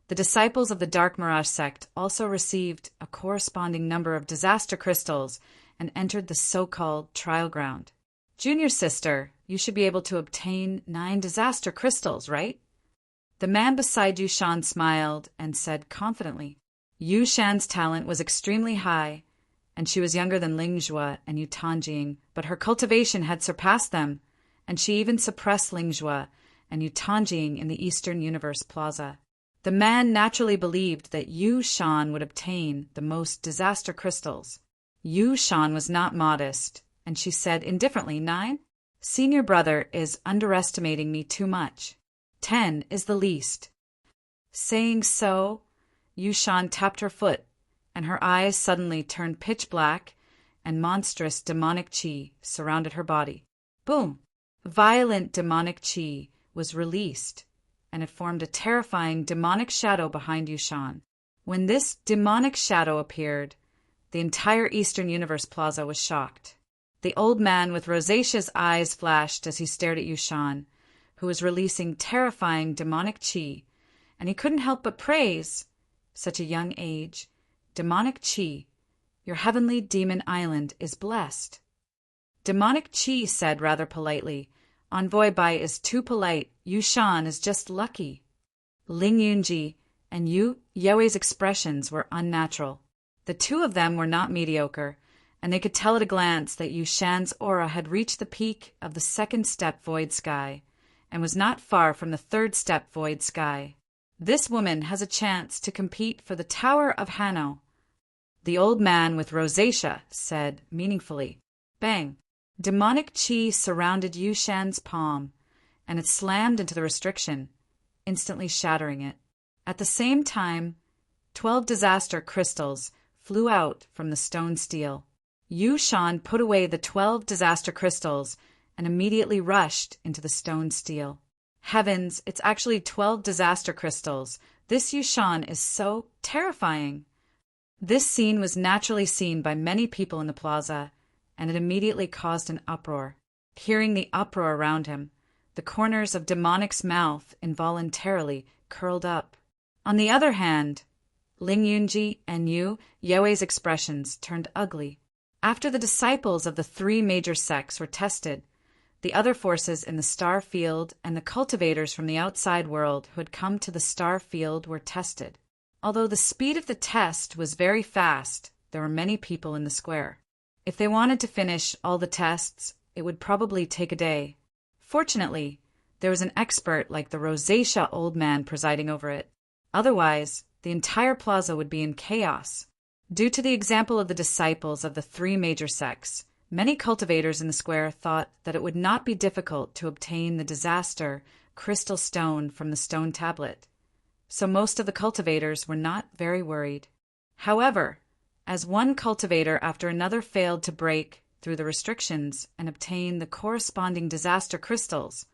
the disciples of the Dark Mirage sect also received a corresponding number of disaster crystals and entered the so-called trial ground. Junior sister, you should be able to obtain 9 disaster crystals, right? The man beside Yu Shan smiled and said confidently. Yu Shan's talent was extremely high, and she was younger than Ling Zhua and Yu Tanjing, but her cultivation had surpassed them, and she even suppressed Ling Zhua and Yu Tanjing in the Eastern Universe Plaza. The man naturally believed that Yu Shan would obtain the most disaster crystals. Yu Shan was not modest, and she said indifferently, 9? Senior brother is underestimating me too much. 10 is the least. Saying so, Yu Shan tapped her foot, and her eyes suddenly turned pitch black, and monstrous demonic qi surrounded her body. Boom! Violent demonic qi was released, and it formed a terrifying demonic shadow behind Yu Shan. When this demonic shadow appeared, the entire Eastern Universe Plaza was shocked. The old man with rosacea's eyes flashed as he stared at Yu Shan, who was releasing terrifying demonic qi, and he couldn't help but praise, such a young age, demonic qi, your heavenly demon island is blessed. Demonic qi said rather politely, Envoy Bai is too polite, Yu Shan is just lucky. Ling Yunji and Yu Yewei's expressions were unnatural. The two of them were not mediocre, and they could tell at a glance that Yu Shan's aura had reached the peak of the 2nd step void sky, and was not far from the 3rd step void sky. This woman has a chance to compete for the Tower of Hanno. The old man with rosacea said meaningfully. Bang! Demonic qi surrounded Yu Shan's palm, and it slammed into the restriction, instantly shattering it. At the same time, 12 disaster crystals flew out from the stone steel. Yu Shan put away the 12 disaster crystals and immediately rushed into the stone steel. Heavens, it's actually 12 disaster crystals. This Yu Shan is so terrifying. This scene was naturally seen by many people in the plaza, and it immediately caused an uproar. Hearing the uproar around him, the corners of Demonic's mouth involuntarily curled up. On the other hand, Ling Yunji and Yu Yewei's expressions turned ugly. After the disciples of the 3 major sects were tested, the other forces in the star field and the cultivators from the outside world who had come to the star field were tested. Although the speed of the test was very fast, there were many people in the square. If they wanted to finish all the tests, it would probably take a day. Fortunately, there was an expert like the rosacea old man presiding over it. Otherwise, the entire plaza would be in chaos. Due to the example of the disciples of the 3 major sects, many cultivators in the square thought that it would not be difficult to obtain the disaster crystal stone from the stone tablet, so most of the cultivators were not very worried. However, as one cultivator after another failed to break through the restrictions and obtain the corresponding disaster crystals,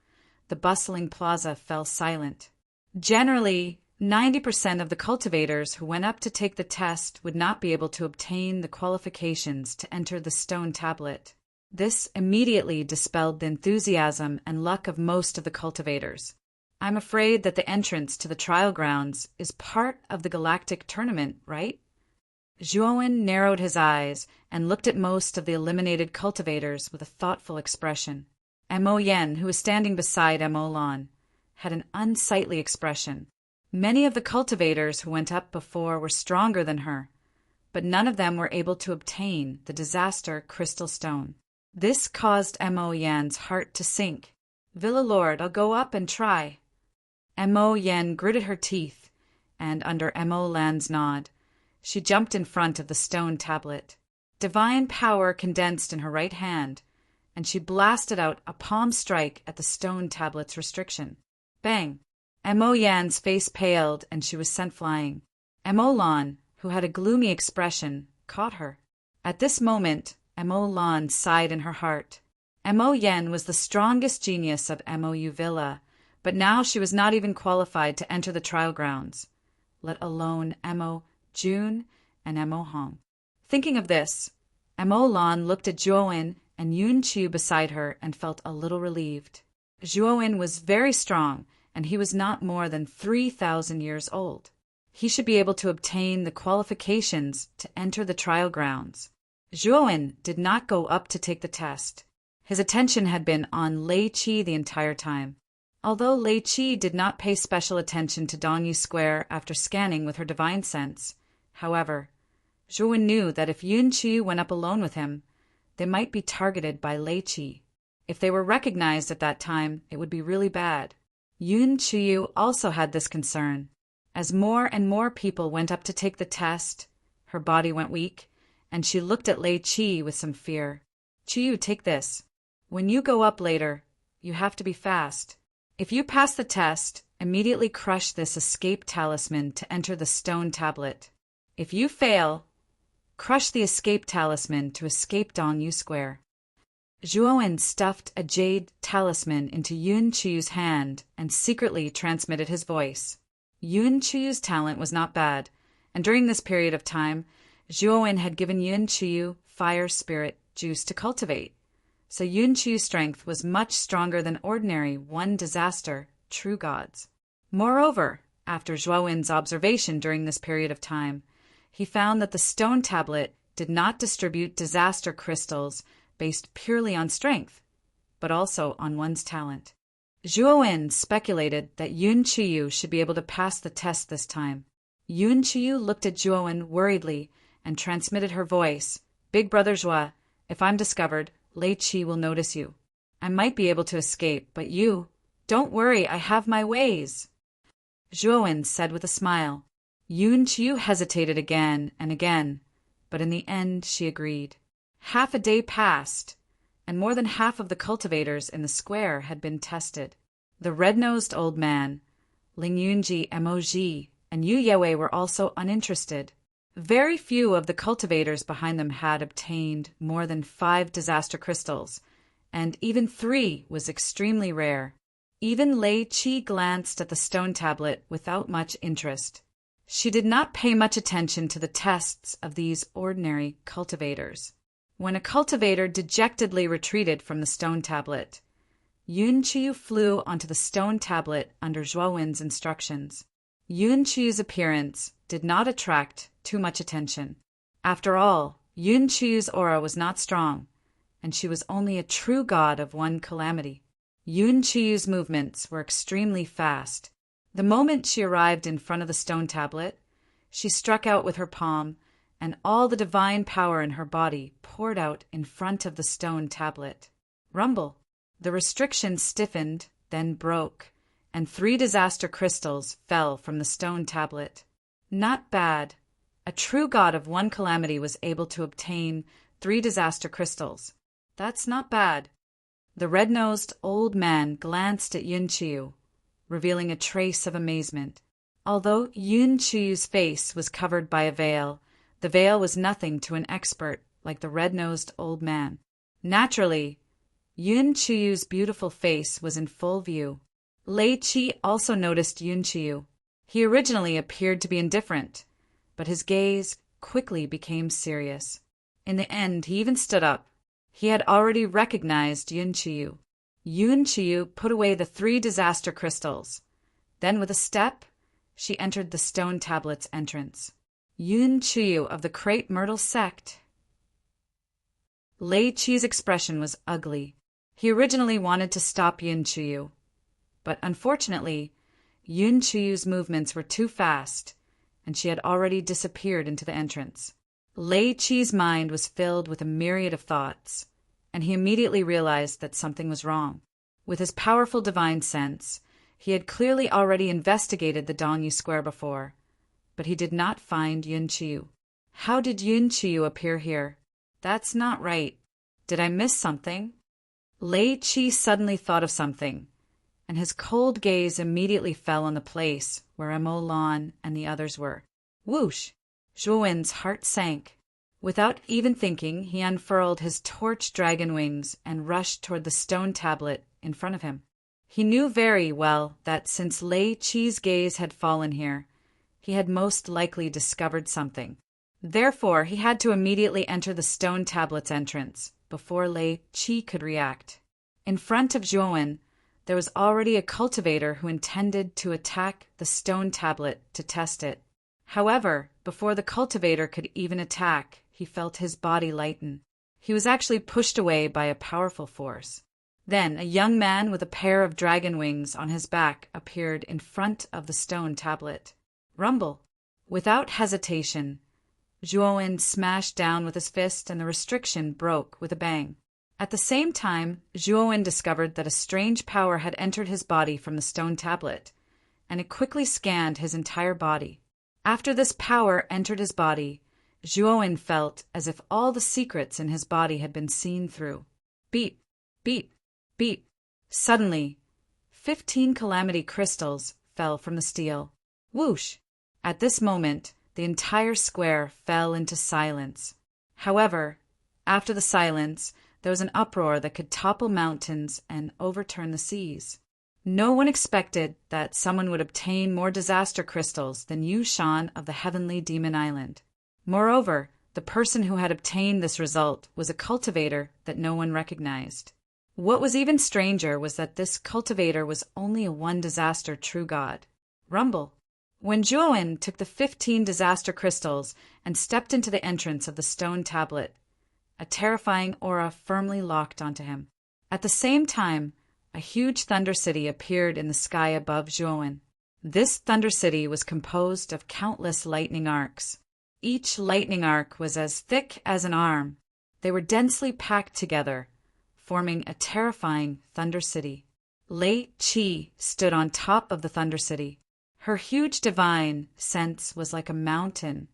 the bustling plaza fell silent. Generally, 90% of the cultivators who went up to take the test would not be able to obtain the qualifications to enter the stone tablet. This immediately dispelled the enthusiasm and luck of most of the cultivators. I'm afraid that the entrance to the trial grounds is part of the galactic tournament, right? Zhuowen narrowed his eyes and looked at most of the eliminated cultivators with a thoughtful expression. Mo Yen, who was standing beside Mo Lan, had an unsightly expression. Many of the cultivators who went up before were stronger than her, but none of them were able to obtain the disaster crystal stone. This caused Mo Yan's heart to sink. Villa Lord, I'll go up and try. Mo Yen gritted her teeth, and under Mo Lan's nod, she jumped in front of the stone tablet. Divine power condensed in her right hand, and she blasted out a palm strike at the stone tablet's restriction. Bang! Mo Yan's face paled, and she was sent flying. Mo Lan, who had a gloomy expression, caught her. At this moment, Mo Lan sighed in her heart. Mo Yen was the strongest genius of Mou Villa, but now she was not even qualified to enter the trial grounds, let alone Mo Jun and Mo Hong. Thinking of this, Mo Lan looked at Zhuowen and Yun Qiu beside her and felt a little relieved. Zhuowen was very strong, and he was not more than 3,000 years old. He should be able to obtain the qualifications to enter the trial grounds. Zhuowen did not go up to take the test. His attention had been on Lei Qi the entire time. Although Lei Qi did not pay special attention to Dongyu Square after scanning with her divine sense, however, Zhuowen knew that if Yun Qiu went up alone with him, they might be targeted by Lei Qi. If they were recognized at that time, it would be really bad. Yun Qiu also had this concern. As more and more people went up to take the test, her body went weak, and she looked at Lei Qi with some fear. Qiu, take this. When you go up later, you have to be fast. If you pass the test, immediately crush this escape talisman to enter the stone tablet. If you fail, crush the escape talisman to escape Dongyu Square. Zhuowen stuffed a jade talisman into Yun Qiu's hand and secretly transmitted his voice. Yun Qiu's talent was not bad, and during this period of time, Zhuowen had given Yun Qiu fire spirit juice to cultivate, so Yun Qiu's strength was much stronger than ordinary one disaster true gods. Moreover, after Zhuowen's observation during this period of time, he found that the stone tablet did not distribute disaster crystals based purely on strength, but also on one's talent. Zhuowen speculated that Yun Qiu should be able to pass the test this time. Yun Qiu looked at Zhuowen worriedly and transmitted her voice. Big Brother Zhua, if I'm discovered, Lei Qi will notice you. I might be able to escape, but you, don't worry, I have my ways. Zhuowen said with a smile. Yun Qiu hesitated again and again, but in the end she agreed. Half a day passed, and more than half of the cultivators in the square had been tested. The red-nosed old man, Ling Yunji, Moji, and Yu Yewei were also uninterested. Very few of the cultivators behind them had obtained more than 5 disaster crystals, and even 3 was extremely rare. Even Lei Qi glanced at the stone tablet without much interest. She did not pay much attention to the tests of these ordinary cultivators. When a cultivator dejectedly retreated from the stone tablet, Yun Qiu flew onto the stone tablet under Zhuowen's instructions. Yun Qiu's appearance did not attract too much attention. After all, Yun Qiu's aura was not strong, and she was only a true god of one calamity. Yun Qiu's movements were extremely fast. The moment she arrived in front of the stone tablet, she struck out with her palm, and all the divine power in her body poured out in front of the stone tablet. Rumble! The restriction stiffened, then broke, and 3 disaster crystals fell from the stone tablet. Not bad. A true god of one calamity was able to obtain 3 disaster crystals. That's not bad. The red-nosed old man glanced at Yun Qiu, revealing a trace of amazement. Although Yun Qiu's face was covered by a veil, the veil was nothing to an expert like the red-nosed old man. Naturally, Yun Qiu's beautiful face was in full view. Lei Qi also noticed Yun Qiu. He originally appeared to be indifferent, but his gaze quickly became serious. In the end, he even stood up. He had already recognized Yun Qiu. Yun Qiu put away the 3 disaster crystals. Then, with a step, she entered the stone tablet's entrance. Yun Qiu of the Crepe Myrtle sect. Lei Qi's expression was ugly. He originally wanted to stop Yun Qiu, but unfortunately, Yun Qiu's movements were too fast, and she had already disappeared into the entrance. Lei Qi's mind was filled with a myriad of thoughts, and he immediately realized that something was wrong. With his powerful divine sense, he had clearly already investigated the Dongyu Square before, but he did not find Yun Qiu. How did Yun Qiu appear here? That's not right. Did I miss something? Lei Qi suddenly thought of something, and his cold gaze immediately fell on the place where Mo Lan and the others were. Whoosh! Zhuowen's heart sank. Without even thinking, he unfurled his torch dragon wings and rushed toward the stone tablet in front of him. He knew very well that since Lei Qi's gaze had fallen here, he had most likely discovered something. Therefore, he had to immediately enter the stone tablet's entrance before Lei Qi could react. In front of Zhuowen, there was already a cultivator who intended to attack the stone tablet to test it. However, before the cultivator could even attack, he felt his body lighten. He was actually pushed away by a powerful force. Then a young man with a pair of dragon wings on his back appeared in front of the stone tablet. Rumble! Without hesitation, Zhuowen smashed down with his fist and the restriction broke with a bang. At the same time, Zhuowen discovered that a strange power had entered his body from the stone tablet, and it quickly scanned his entire body. After this power entered his body, Zhuowen felt as if all the secrets in his body had been seen through. Beep, beep, beep. Suddenly, 15 calamity crystals fell from the steel. Whoosh! At this moment, the entire square fell into silence. However, after the silence, there was an uproar that could topple mountains and overturn the seas. No one expected that someone would obtain more disaster crystals than Yu Shan of the Heavenly Demon Island. Moreover, the person who had obtained this result was a cultivator that no one recognized. What was even stranger was that this cultivator was only a one disaster true god. Rumble! When Zhuowen took the 15 disaster crystals and stepped into the entrance of the stone tablet, a terrifying aura firmly locked onto him. At the same time, a huge thunder city appeared in the sky above Zhuowen. This thunder city was composed of countless lightning arcs. Each lightning arc was as thick as an arm. They were densely packed together, forming a terrifying thunder city. Lei Qi stood on top of the thunder city. Her huge divine sense was like a mountain,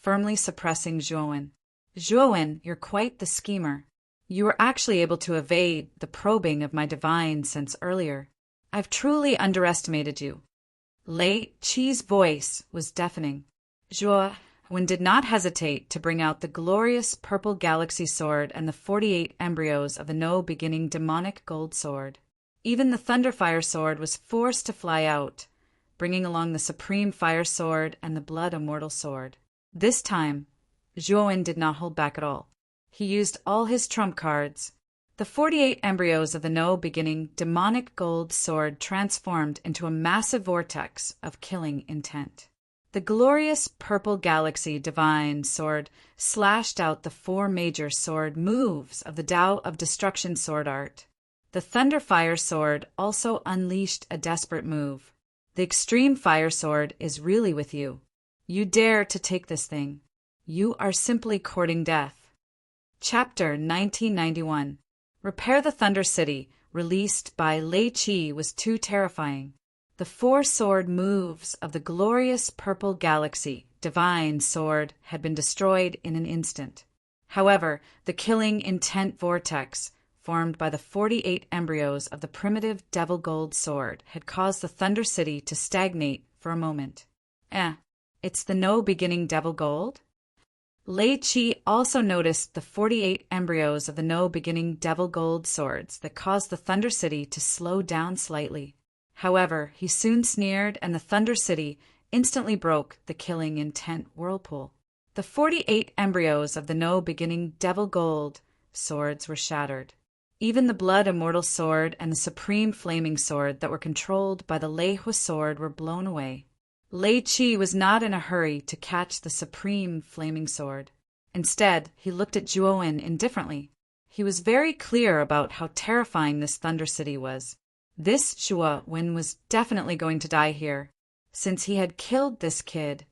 firmly suppressing Zhuowen. Zhuowen, you're quite the schemer. You were actually able to evade the probing of my divine sense earlier. I've truly underestimated you. Lei Qi's voice was deafening. Zhuowen did not hesitate to bring out the glorious purple galaxy sword and the 48 embryos of the no-beginning demonic gold sword. Even the thunderfire sword was forced to fly out, bringing along the supreme fire sword and the blood immortal sword. This time, Zhuowen did not hold back at all. He used all his trump cards. The 48 embryos of the no-beginning demonic gold sword transformed into a massive vortex of killing intent. The glorious purple galaxy divine sword slashed out the 4 major sword moves of the Tao of Destruction sword art. The Thunderfire sword also unleashed a desperate move. The extreme fire sword is really with you. You dare to take this thing. You are simply courting death. Chapter 1991. Repair the Thunder City, released by Lei Qi, was too terrifying. The 4 sword moves of the glorious purple galaxy, divine sword, had been destroyed in an instant. However, the killing intent vortex, formed by the 48 embryos of the primitive devil gold sword, had caused the Thunder City to stagnate for a moment. It's the no-beginning devil gold? Lei Qi also noticed the 48 embryos of the no-beginning devil gold swords that caused the Thunder City to slow down slightly. However, he soon sneered, and the Thunder City instantly broke the killing intent whirlpool. The 48 embryos of the no-beginning devil gold swords were shattered. Even the blood immortal sword and the supreme flaming sword that were controlled by the Lei Hu sword were blown away. Lei Qi was not in a hurry to catch the supreme flaming sword. Instead, he looked at Zhuowen indifferently. He was very clear about how terrifying this Thunder City was. This Zhuowen was definitely going to die here. Since he had killed this kid,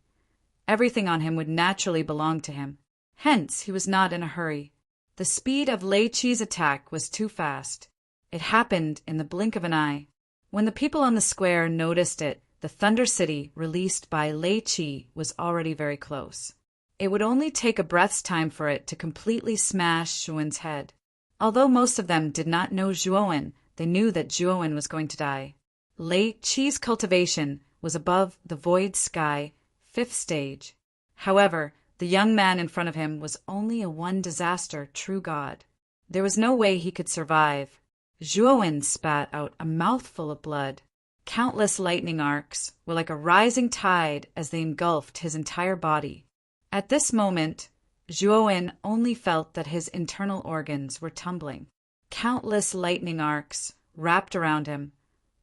everything on him would naturally belong to him. Hence, he was not in a hurry. The speed of Lei Qi's attack was too fast. It happened in the blink of an eye. When the people on the square noticed it, the Thunder City, released by Lei Qi, was already very close. It would only take a breath's time for it to completely smash Zhuowen's head. Although most of them did not know Zhuowen, they knew that Zhuowen was going to die. Lei Qi's cultivation was above the void sky, 5th stage. However, the young man in front of him was only a one-disaster true god. There was no way he could survive. Zhuowen spat out a mouthful of blood. Countless lightning arcs were like a rising tide as they engulfed his entire body. At this moment, Zhuowen only felt that his internal organs were tumbling. Countless lightning arcs wrapped around him,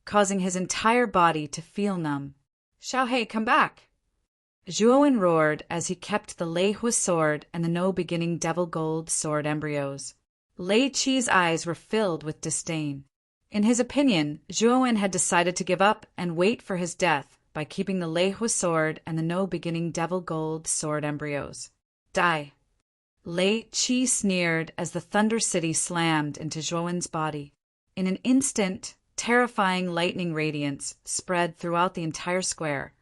causing his entire body to feel numb. "Xiaohei, come back!" Zhuowen roared as he kept the Lei Hu sword and the no-beginning devil gold sword embryos. Lei Qi's eyes were filled with disdain. In his opinion, Zhuowen had decided to give up and wait for his death by keeping the Lei Hu sword and the no-beginning devil gold sword embryos. Die! Lei Qi sneered as the Thunder City slammed into Zhuowen's body. In an instant, terrifying lightning radiance spread throughout the entire square,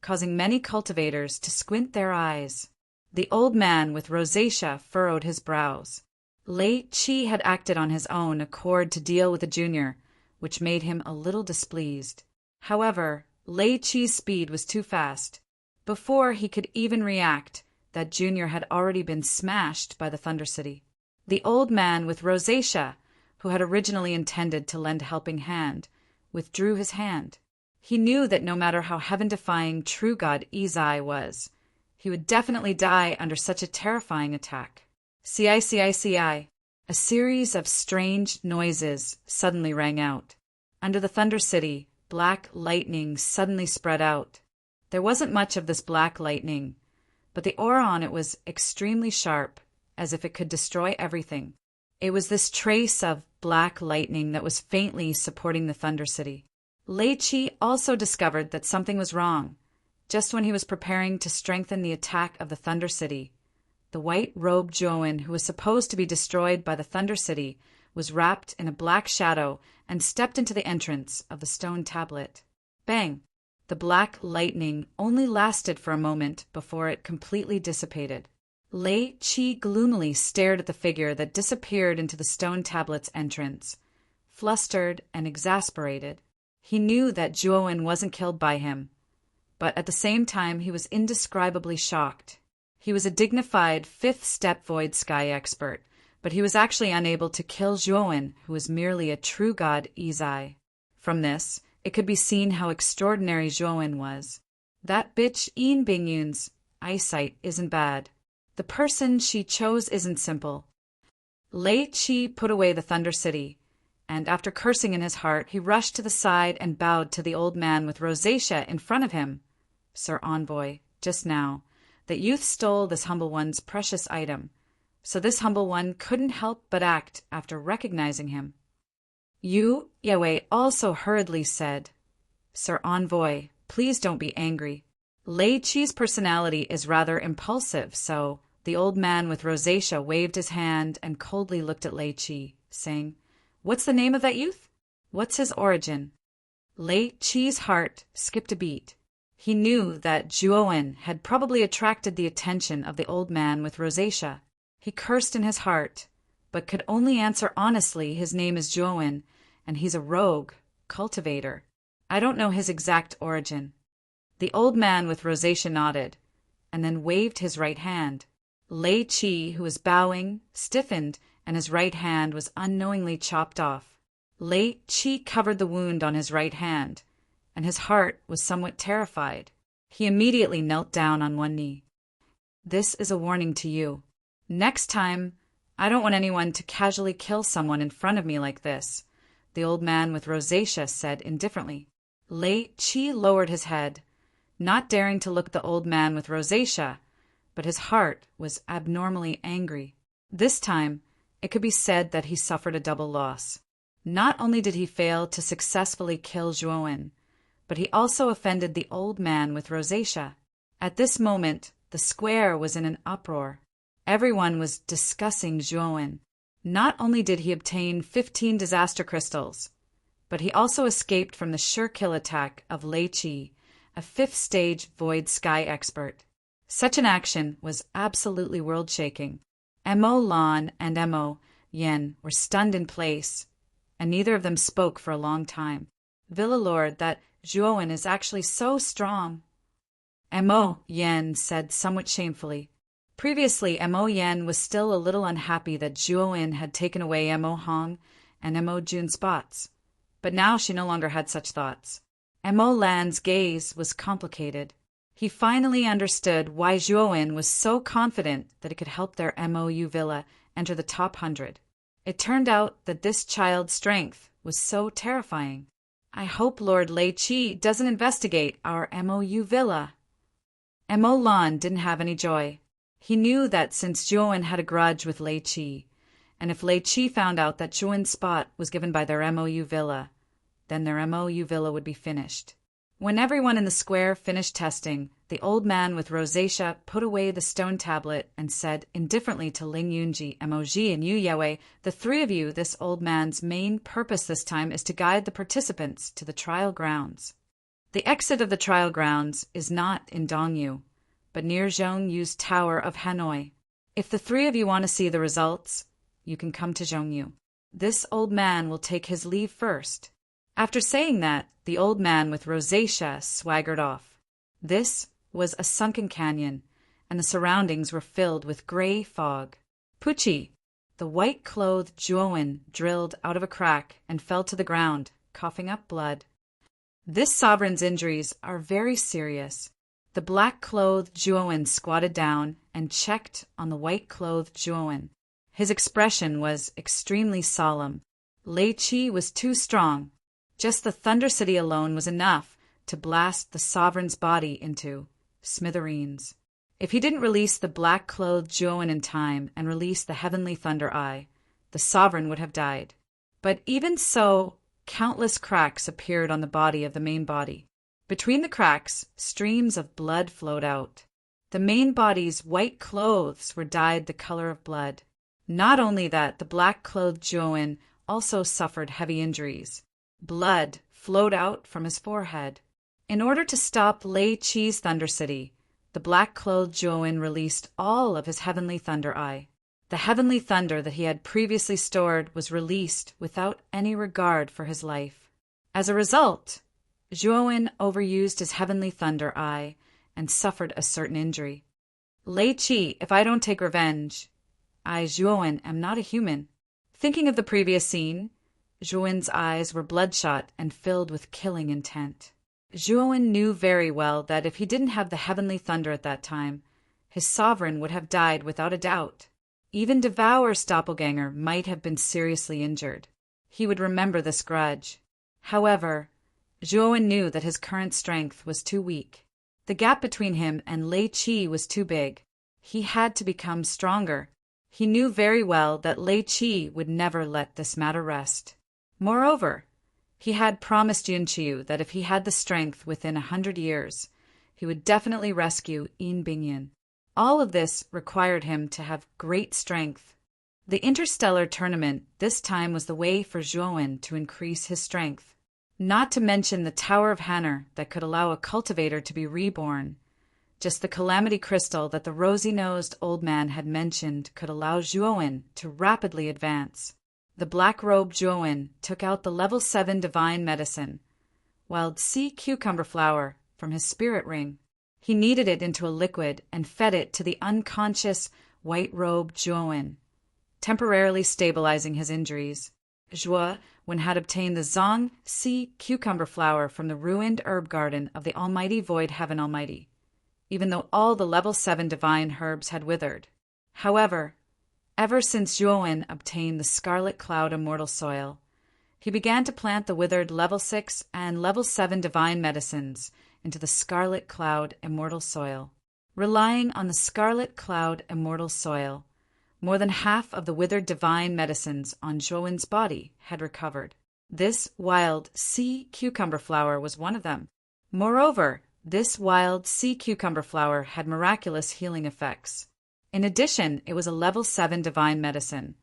causing many cultivators to squint their eyes. The old man with rosacea furrowed his brows. Lei Qi had acted on his own accord to deal with the junior, which made him a little displeased. However, Lei Qi's speed was too fast. Before he could even react, that junior had already been smashed by the Thunder City. The old man with rosacea, who had originally intended to lend a helping hand, withdrew his hand. He knew that no matter how heaven-defying true god Izai was, he would definitely die under such a terrifying attack. Ci. A series of strange noises suddenly rang out. Under the Thunder City, black lightning suddenly spread out. There wasn't much of this black lightning, but the aura on it was extremely sharp, as if it could destroy everything. It was this trace of black lightning that was faintly supporting the Thunder City. Lei Qi also discovered that something was wrong. Just when he was preparing to strengthen the attack of the Thunder City, the white-robed Zhuowen, who was supposed to be destroyed by the Thunder City, was wrapped in a black shadow and stepped into the entrance of the stone tablet. Bang! The black lightning only lasted for a moment before it completely dissipated. Lei Qi gloomily stared at the figure that disappeared into the stone tablet's entrance. Flustered and exasperated, he knew that Zhuowen wasn't killed by him, but at the same time he was indescribably shocked. He was a dignified 5th step void sky expert, but he was actually unable to kill Zhuowen, who was merely a true god Izai. From this, it could be seen how extraordinary Zhuowen was. That bitch Yin Bingyun's eyesight isn't bad. The person she chose isn't simple. Lei Qi put away the Thunder City, and after cursing in his heart, he rushed to the side and bowed to the old man with rosacea in front of him. "Sir Envoy, just now, that youth stole this humble one's precious item, so this humble one couldn't help but act after recognizing him." Yu Yewei also hurriedly said, "Sir Envoy, please don't be angry. Lei Qi's personality is rather impulsive, so..." The old man with rosacea waved his hand and coldly looked at Lei Qi, saying, "What's the name of that youth? What's his origin?" Lei Qi's heart skipped a beat. He knew that Zhuowen had probably attracted the attention of the old man with rosacea. He cursed in his heart, but could only answer honestly his name is Zhuowen, and he's a rogue, cultivator. I don't know his exact origin. The old man with rosacea nodded, and then waved his right hand. Lei Qi, who was bowing, stiffened, and his right hand was unknowingly chopped off. Lei Qi covered the wound on his right hand, and his heart was somewhat terrified. He immediately knelt down on one knee. "This is a warning to you. Next time, I don't want anyone to casually kill someone in front of me like this," the old man with rosacea said indifferently. Lei Qi lowered his head, not daring to look at the old man with rosacea, but his heart was abnormally angry. This time, it could be said that he suffered a double loss. Not only did he fail to successfully kill Zhuowen, but he also offended the old man with rosacea. At this moment, the square was in an uproar. Everyone was discussing Zhuowen. Not only did he obtain 15 disaster crystals, but he also escaped from the sure kill attack of Lei Qi, a 5th stage void sky expert. Such an action was absolutely world-shaking. Mo Lan and Mo Yen were stunned in place, and neither of them spoke for a long time. "Villa Lord, that Zhuowen is actually so strong." Mo Yen said somewhat shamefully. Previously, Mo Yen was still a little unhappy that Zhuo-in had taken away Mo Hong and Mo Jun's spots, but now she no longer had such thoughts. Mo Lan's gaze was complicated. He finally understood why Zhuo-in was so confident that it could help their MOU villa enter the top 100. It turned out that this child's strength was so terrifying. I hope Lord Lei Qi doesn't investigate our MOU villa. Mo Lan didn't have any joy. He knew that since Zhuo-in had a grudge with Lei Qi, and if Lei Qi found out that Zhuo-in's spot was given by their MOU villa, then their MOU villa would be finished. When everyone in the square finished testing, the old man with rosacea put away the stone tablet and said indifferently to Ling Yunji, Moji, and Yu Yue, "The three of you, this old man's main purpose this time is to guide the participants to the trial grounds. The exit of the trial grounds is not in Dongyu, but near Zhongyu's Tower of Hanoi. If the three of you want to see the results, you can come to Zhongyu. This old man will take his leave first." After saying that, the old man with rosacea swaggered off. This was a sunken canyon, and the surroundings were filled with gray fog. Pucci, the white-clothed Zhuo-in, drilled out of a crack and fell to the ground, coughing up blood. This sovereign's injuries are very serious. The black-clothed Zhuo-in squatted down and checked on the white-clothed Zhuo-in. His expression was extremely solemn. Lei Qi was too strong. Just the Thunder City alone was enough to blast the sovereign's body into smithereens. If he didn't release the black-clothed Zhuo-in in time and release the heavenly thunder eye, the sovereign would have died. But even so, countless cracks appeared on the body of the main body. Between the cracks, streams of blood flowed out. The main body's white clothes were dyed the color of blood. Not only that, the black-clothed Zhuo-in also suffered heavy injuries. Blood flowed out from his forehead. In order to stop Lei Qi's Thunder City, the black-clothed Zhuo-in released all of his heavenly thunder eye. The heavenly thunder that he had previously stored was released without any regard for his life. As a result, Zhuo-in overused his heavenly thunder eye and suffered a certain injury. Lei Qi, if I don't take revenge, I, Zhuo-in, am not a human. Thinking of the previous scene, Zhuo-in's eyes were bloodshot and filled with killing intent. Zhuo-in knew very well that if he didn't have the heavenly thunder at that time, his sovereign would have died without a doubt. Even Devour's doppelganger might have been seriously injured. He would remember this grudge. However, Zhuo-in knew that his current strength was too weak. The gap between him and Lei Qi was too big. He had to become stronger. He knew very well that Lei Qi would never let this matter rest. Moreover, he had promised Yunqiu that if he had the strength within 100 years, he would definitely rescue Yin Bingyan. All of this required him to have great strength. The interstellar tournament this time was the way for Zhuo-in to increase his strength. Not to mention the Tower of Hanner that could allow a cultivator to be reborn. Just the calamity crystal that the rosy-nosed old man had mentioned could allow Zhuo-in to rapidly advance. The black-robed Zhuo-in took out the level 7 divine medicine, wild sea cucumber flower, from his spirit ring. He kneaded it into a liquid and fed it to the unconscious, white-robed Zhuo-in, temporarily stabilizing his injuries. Zhuo-in had obtained the Zong sea cucumber flower from the ruined herb garden of the Almighty Void Heaven Almighty, even though all the level 7 divine herbs had withered. However, ever since Zhuo-in obtained the Scarlet Cloud Immortal Soil, he began to plant the withered level 6 and level 7 divine medicines into the Scarlet Cloud Immortal Soil. Relying on the Scarlet Cloud Immortal Soil, more than half of the withered divine medicines on Zhuo-in's body had recovered. This wild sea cucumber flower was one of them. Moreover, this wild sea cucumber flower had miraculous healing effects. In addition, it was a level 7 divine medicine,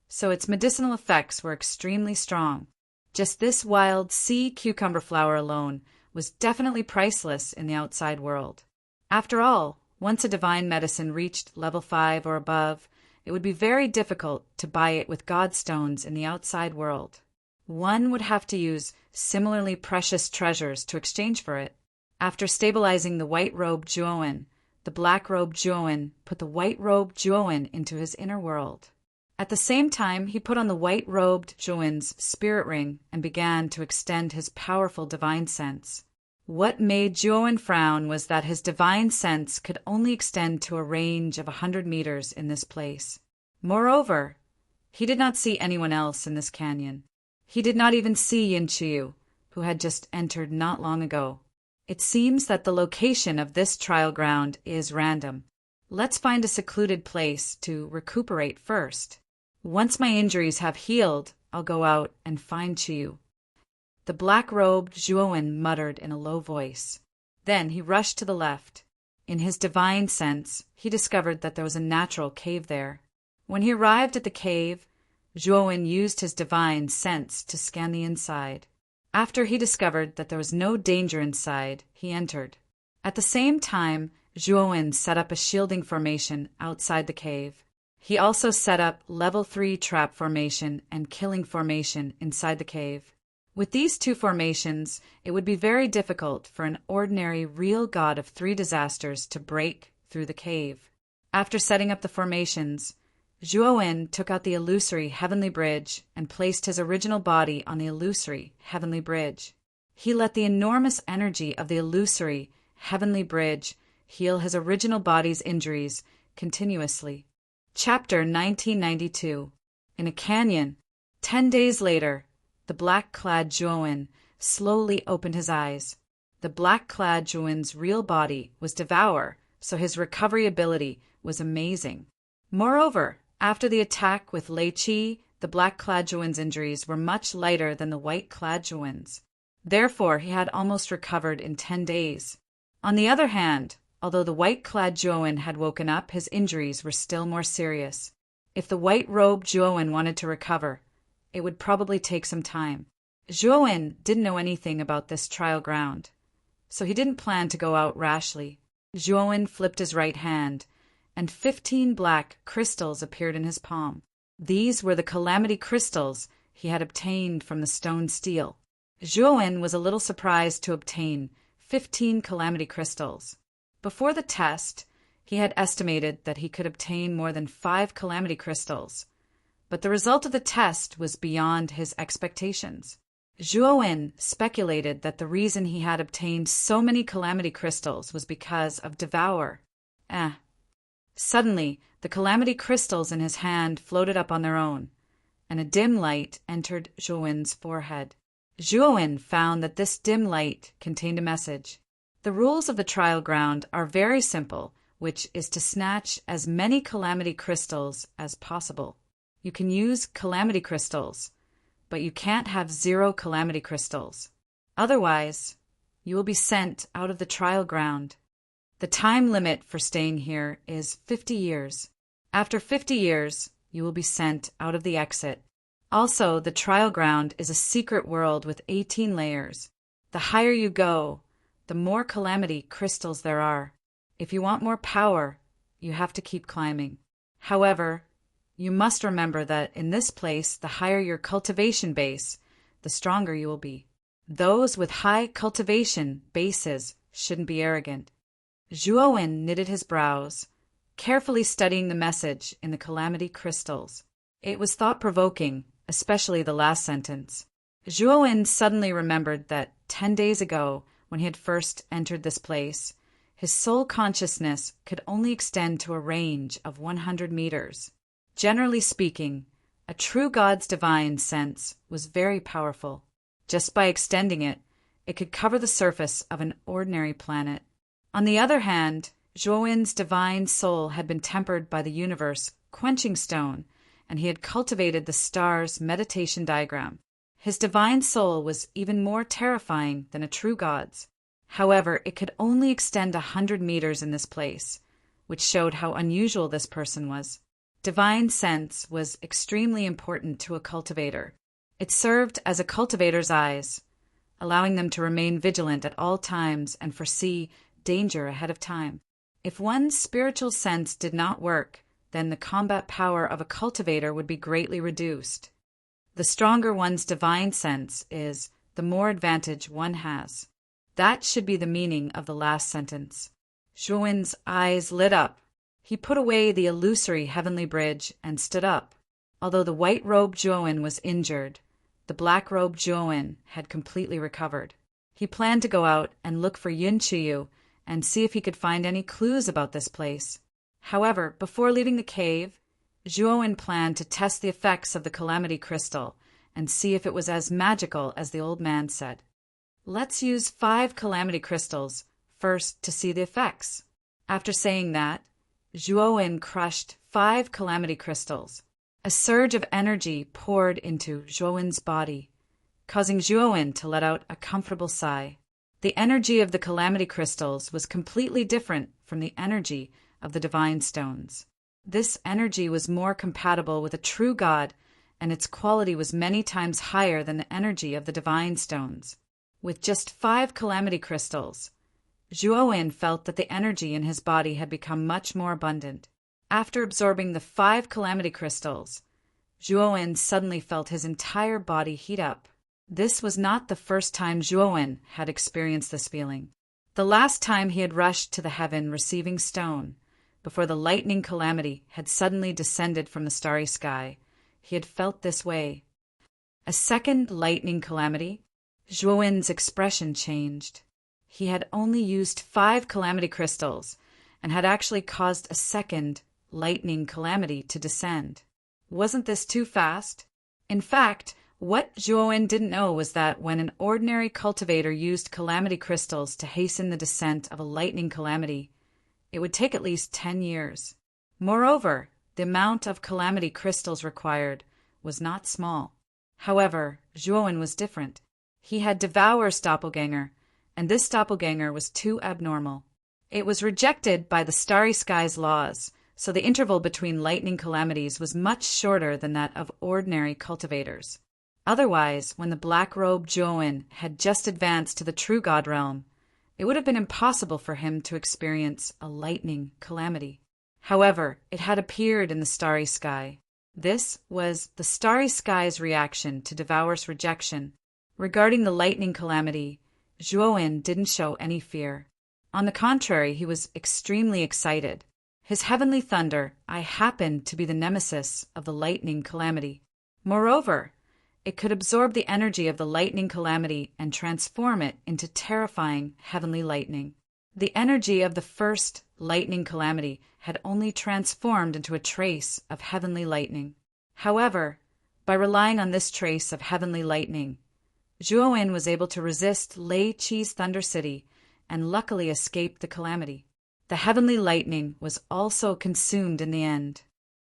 so its medicinal effects were extremely strong. Just this wild sea cucumber flower alone was definitely priceless in the outside world. After all, once a divine medicine reached level 5 or above, it would be very difficult to buy it with godstones in the outside world. One would have to use similarly precious treasures to exchange for it. After stabilizing the white-robed Zhuowen, the black-robed Zhuowen put the white-robed Zhuowen into his inner world. At the same time, he put on the white-robed Zhuowen's spirit ring and began to extend his powerful divine sense. What made Zhuowen frown was that his divine sense could only extend to a range of 100 meters in this place. Moreover, he did not see anyone else in this canyon. He did not even see Yin Qiu, who had just entered not long ago. It seems that the location of this trial ground is random. Let's find a secluded place to recuperate first. Once my injuries have healed, I'll go out and find Qiu. The black-robed Zhuowen muttered in a low voice. Then he rushed to the left. In his divine sense, he discovered that there was a natural cave there. When he arrived at the cave, Zhuowen used his divine sense to scan the inside. After he discovered that there was no danger inside, he entered. At the same time, Zhuowen set up a shielding formation outside the cave. He also set up level 3 trap formation and killing formation inside the cave. With these two formations, it would be very difficult for an ordinary real god of 3 disasters to break through the cave. After setting up the formations, Zhuowen took out the illusory heavenly bridge and placed his original body on the illusory heavenly bridge. He let the enormous energy of the illusory heavenly bridge heal his original body's injuries continuously. Chapter 1992. In a canyon. 10 days later, the black-clad Zhuowen slowly opened his eyes. The black-clad Zhuowen's real body was Devour, so his recovery ability was amazing. Moreover, after the attack with Lei Qi, the black-clad Zhuowen's injuries were much lighter than the white-clad Zhuowen's. Therefore, he had almost recovered in 10 days. On the other hand, although the white-clad Zhuowen had woken up, his injuries were still more serious. If the white-robed Zhuowen wanted to recover, it would probably take some time. Zhuowen didn't know anything about this trial ground, so he didn't plan to go out rashly. Zhuowen flipped his right hand, and 15 black crystals appeared in his palm. These were the calamity crystals he had obtained from the stone steel. Zhuowen was a little surprised to obtain 15 calamity crystals. Before the test, he had estimated that he could obtain more than 5 calamity crystals, but the result of the test was beyond his expectations. Zhuowen speculated that the reason he had obtained so many calamity crystals was because of Devour. Suddenly, the calamity crystals in his hand floated up on their own, and a dim light entered Zhuowen's forehead. Zhuowen found that this dim light contained a message. The rules of the trial ground are very simple, which is to snatch as many calamity crystals as possible. You can use calamity crystals, but you can't have 0 calamity crystals. Otherwise, you will be sent out of the trial ground. The time limit for staying here is 50 years. After 50 years, you will be sent out of the exit. Also, the trial ground is a secret world with 18 layers. The higher you go, the more calamity crystals there are. If you want more power, you have to keep climbing. However, you must remember that in this place, the higher your cultivation base, the stronger you will be. Those with high cultivation bases shouldn't be arrogant. Zhuowen knitted his brows, carefully studying the message in the calamity crystals. It was thought-provoking, especially the last sentence. Zhuowen suddenly remembered that 10 days ago, when he had first entered this place, his soul consciousness could only extend to a range of 100 meters. Generally speaking, a true god's divine sense was very powerful. Just by extending it, it could cover the surface of an ordinary planet. On the other hand, Zhuowen's divine soul had been tempered by the universe quenching stone, and he had cultivated the star's meditation diagram. His divine soul was even more terrifying than a true god's. However, it could only extend 100 meters in this place, which showed how unusual this person was. Divine sense was extremely important to a cultivator. It served as a cultivator's eyes, allowing them to remain vigilant at all times and foresee danger ahead of time. If one's spiritual sense did not work, then the combat power of a cultivator would be greatly reduced. The stronger one's divine sense is, the more advantage one has. That should be the meaning of the last sentence. Zhuowen's eyes lit up. He put away the illusory heavenly bridge and stood up. Although the white-robed Zhuowen was injured, the black-robed Zhuowen had completely recovered. He planned to go out and look for Yun Chuyu and see if he could find any clues about this place. However, before leaving the cave, Zhuowen planned to test the effects of the Calamity Crystal and see if it was as magical as the old man said. Let's use 5 Calamity Crystals first to see the effects. After saying that, Zhuowen crushed 5 Calamity Crystals. A surge of energy poured into Zhuowen's body, causing Zhuowen to let out a comfortable sigh. The energy of the Calamity Crystals was completely different from the energy of the Divine Stones. This energy was more compatible with a true God, and its quality was many times higher than the energy of the Divine Stones. With just 5 Calamity Crystals, Zhuowen felt that the energy in his body had become much more abundant. After absorbing the 5 Calamity Crystals, Zhuowen suddenly felt his entire body heat up. This was not the first time Zhuowen had experienced this feeling. The last time he had rushed to the heaven receiving stone, before the lightning calamity had suddenly descended from the starry sky, he had felt this way. A second lightning calamity, Zhuowen's expression changed. He had only used 5 Calamity Crystals and had actually caused a second lightning calamity to descend. Wasn't this too fast? In fact, what Zhuowen didn't know was that when an ordinary cultivator used Calamity Crystals to hasten the descent of a lightning calamity, it would take at least 10 years. Moreover, the amount of Calamity Crystals required was not small. However, Zhuowen was different. He had Devourer's doppelganger, and this doppelganger was too abnormal. It was rejected by the starry sky's laws, so the interval between lightning calamities was much shorter than that of ordinary cultivators. Otherwise, when the black-robed Zhuowen had just advanced to the true God realm, it would have been impossible for him to experience a lightning calamity. However, it had appeared in the starry sky. This was the starry sky's reaction to Devourer's rejection. Regarding the lightning calamity, Zhuowen didn't show any fear. On the contrary, he was extremely excited. His heavenly thunder, I happened to be the nemesis of the lightning calamity. Moreover, it could absorb the energy of the lightning calamity and transform it into terrifying heavenly lightning. The energy of the first lightning calamity had only transformed into a trace of heavenly lightning. However, by relying on this trace of heavenly lightning, Zhuowen was able to resist Lei Qi's Thunder City and luckily escaped the calamity. The heavenly lightning was also consumed in the end.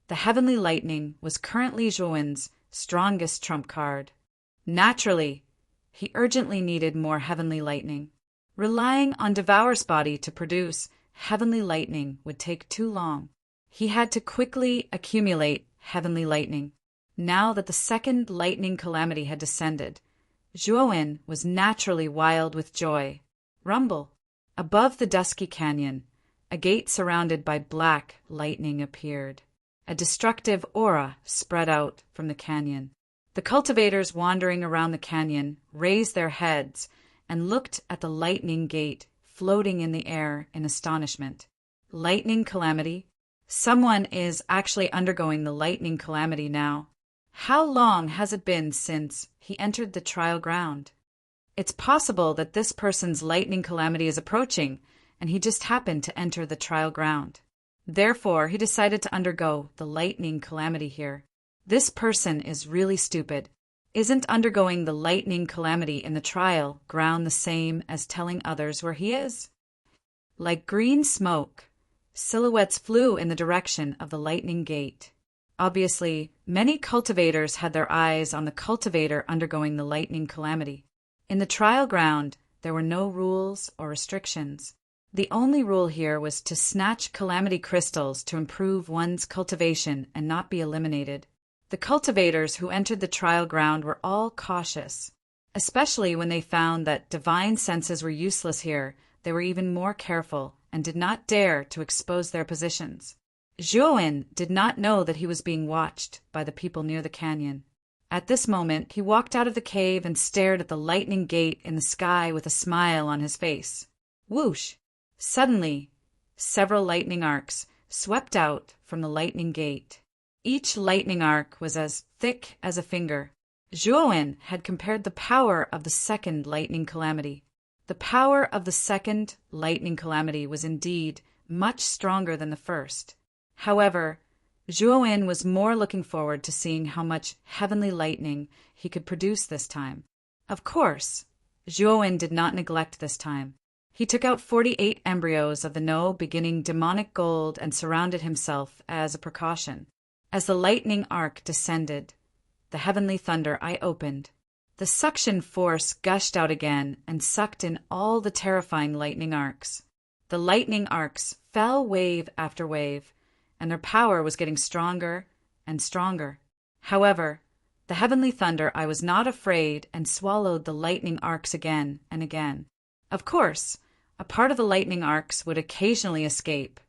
The heavenly lightning was currently Zhuowen's strongest trump card. Naturally, he urgently needed more heavenly lightning. Relying on Devourer's body to produce heavenly lightning would take too long. He had to quickly accumulate heavenly lightning. Now that the second lightning calamity had descended, Zhuowen was naturally wild with joy. Rumble. Above the dusky canyon, a gate surrounded by black lightning appeared. A destructive aura spread out from the canyon. The cultivators wandering around the canyon raised their heads and looked at the lightning gate floating in the air in astonishment. Lightning calamity? Someone is actually undergoing the lightning calamity now. How long has it been since he entered the trial ground? It's possible that this person's lightning calamity is approaching, and he just happened to enter the trial ground. Therefore, he decided to undergo the lightning calamity here. This person is really stupid. Isn't undergoing the lightning calamity in the trial ground the same as telling others where he is? Like green smoke, silhouettes flew in the direction of the lightning gate. Obviously, many cultivators had their eyes on the cultivator undergoing the lightning calamity. In the trial ground, there were no rules or restrictions. The only rule here was to snatch calamity crystals to improve one's cultivation and not be eliminated. The cultivators who entered the trial ground were all cautious. Especially when they found that divine senses were useless here, they were even more careful and did not dare to expose their positions. Zhuowen did not know that he was being watched by the people near the canyon. At this moment, he walked out of the cave and stared at the lightning gate in the sky with a smile on his face. Whoosh! Suddenly, several lightning arcs swept out from the lightning gate. Each lightning arc was as thick as a finger. Zhuowen had compared the power of the second lightning calamity. The power of the second lightning calamity was indeed much stronger than the first. However, Zhuowen was more looking forward to seeing how much heavenly lightning he could produce this time. Of course, Zhuowen did not neglect this time. He took out 48 embryos of the No beginning demonic gold and surrounded himself as a precaution. As the lightning arc descended, the heavenly thunder eye opened. The suction force gushed out again and sucked in all the terrifying lightning arcs. The lightning arcs fell wave after wave, and their power was getting stronger and stronger. However, the heavenly thunder eye was not afraid and swallowed the lightning arcs again and again. Of course, a part of the lightning arcs would occasionally escape,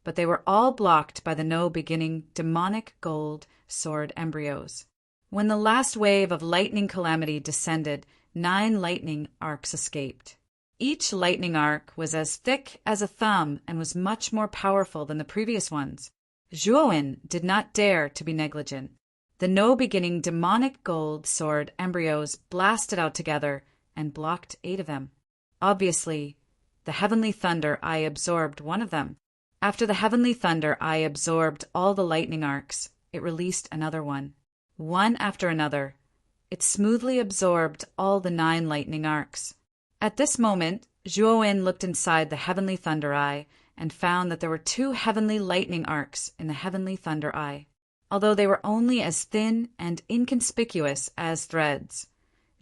but they were all blocked by the No beginning demonic gold sword embryos. When the last wave of lightning calamity descended, 9 lightning arcs escaped. Each lightning arc was as thick as a thumb and was much more powerful than the previous ones. Zhuowen did not dare to be negligent. The No beginning demonic gold sword embryos blasted out together and blocked 8 of them. Obviously, the heavenly thunder eye absorbed one of them. After the heavenly thunder eye absorbed all the lightning arcs, it released another one. One after another, it smoothly absorbed all the 9 lightning arcs. At this moment, Zhuowen looked inside the heavenly thunder eye and found that there were 2 heavenly lightning arcs in the heavenly thunder eye. Although they were only as thin and inconspicuous as threads,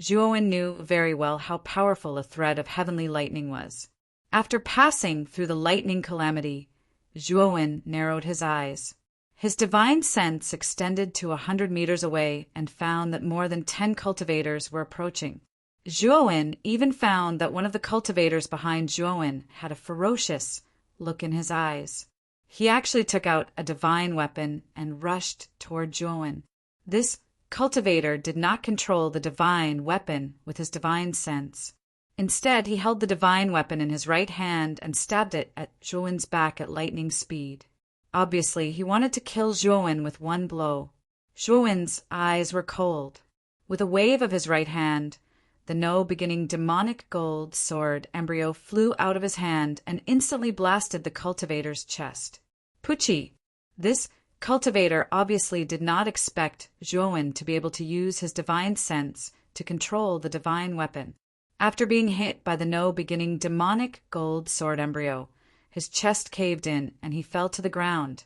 Zhuowen knew very well how powerful a thread of heavenly lightning was. After passing through the lightning calamity, Zhuowen narrowed his eyes. His divine sense extended to 100 meters away and found that more than 10 cultivators were approaching. Zhuowen even found that one of the cultivators behind Zhuowen had a ferocious look in his eyes. He actually took out a divine weapon and rushed toward Zhuowen. This cultivator did not control the divine weapon with his divine sense. Instead, he held the divine weapon in his right hand and stabbed it at Zhuowen's back at lightning speed. Obviously, he wanted to kill Zhuowen with one blow. Zhuowen's eyes were cold. With a wave of his right hand, the No beginning demonic gold sword embryo flew out of his hand and instantly blasted the cultivator's chest. Pucci! This cultivator obviously did not expect Zhuowen to be able to use his divine sense to control the divine weapon. After being hit by the No beginning demonic gold sword embryo, his chest caved in and he fell to the ground,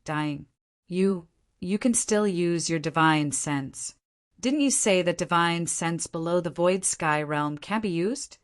dying. You can still use your divine sense. Didn't you say that divine sense below the void sky realm can't be used?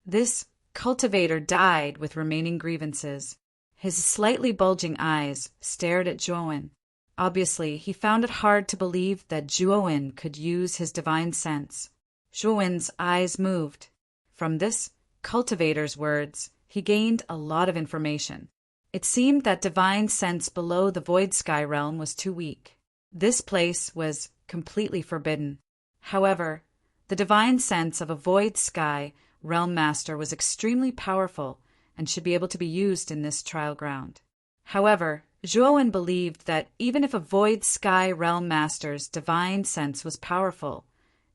This cultivator died with remaining grievances. His slightly bulging eyes stared at Zhuowen. Obviously, he found it hard to believe that Zhuowen could use his divine sense. Zhuowen's eyes moved. From this cultivator's words, he gained a lot of information. It seemed that divine sense below the void sky realm was too weak. This place was completely forbidden. However, the divine sense of a void sky realm master was extremely powerful and should be able to be used in this trial ground. However, Zhuowen believed that even if a void sky realm master's divine sense was powerful,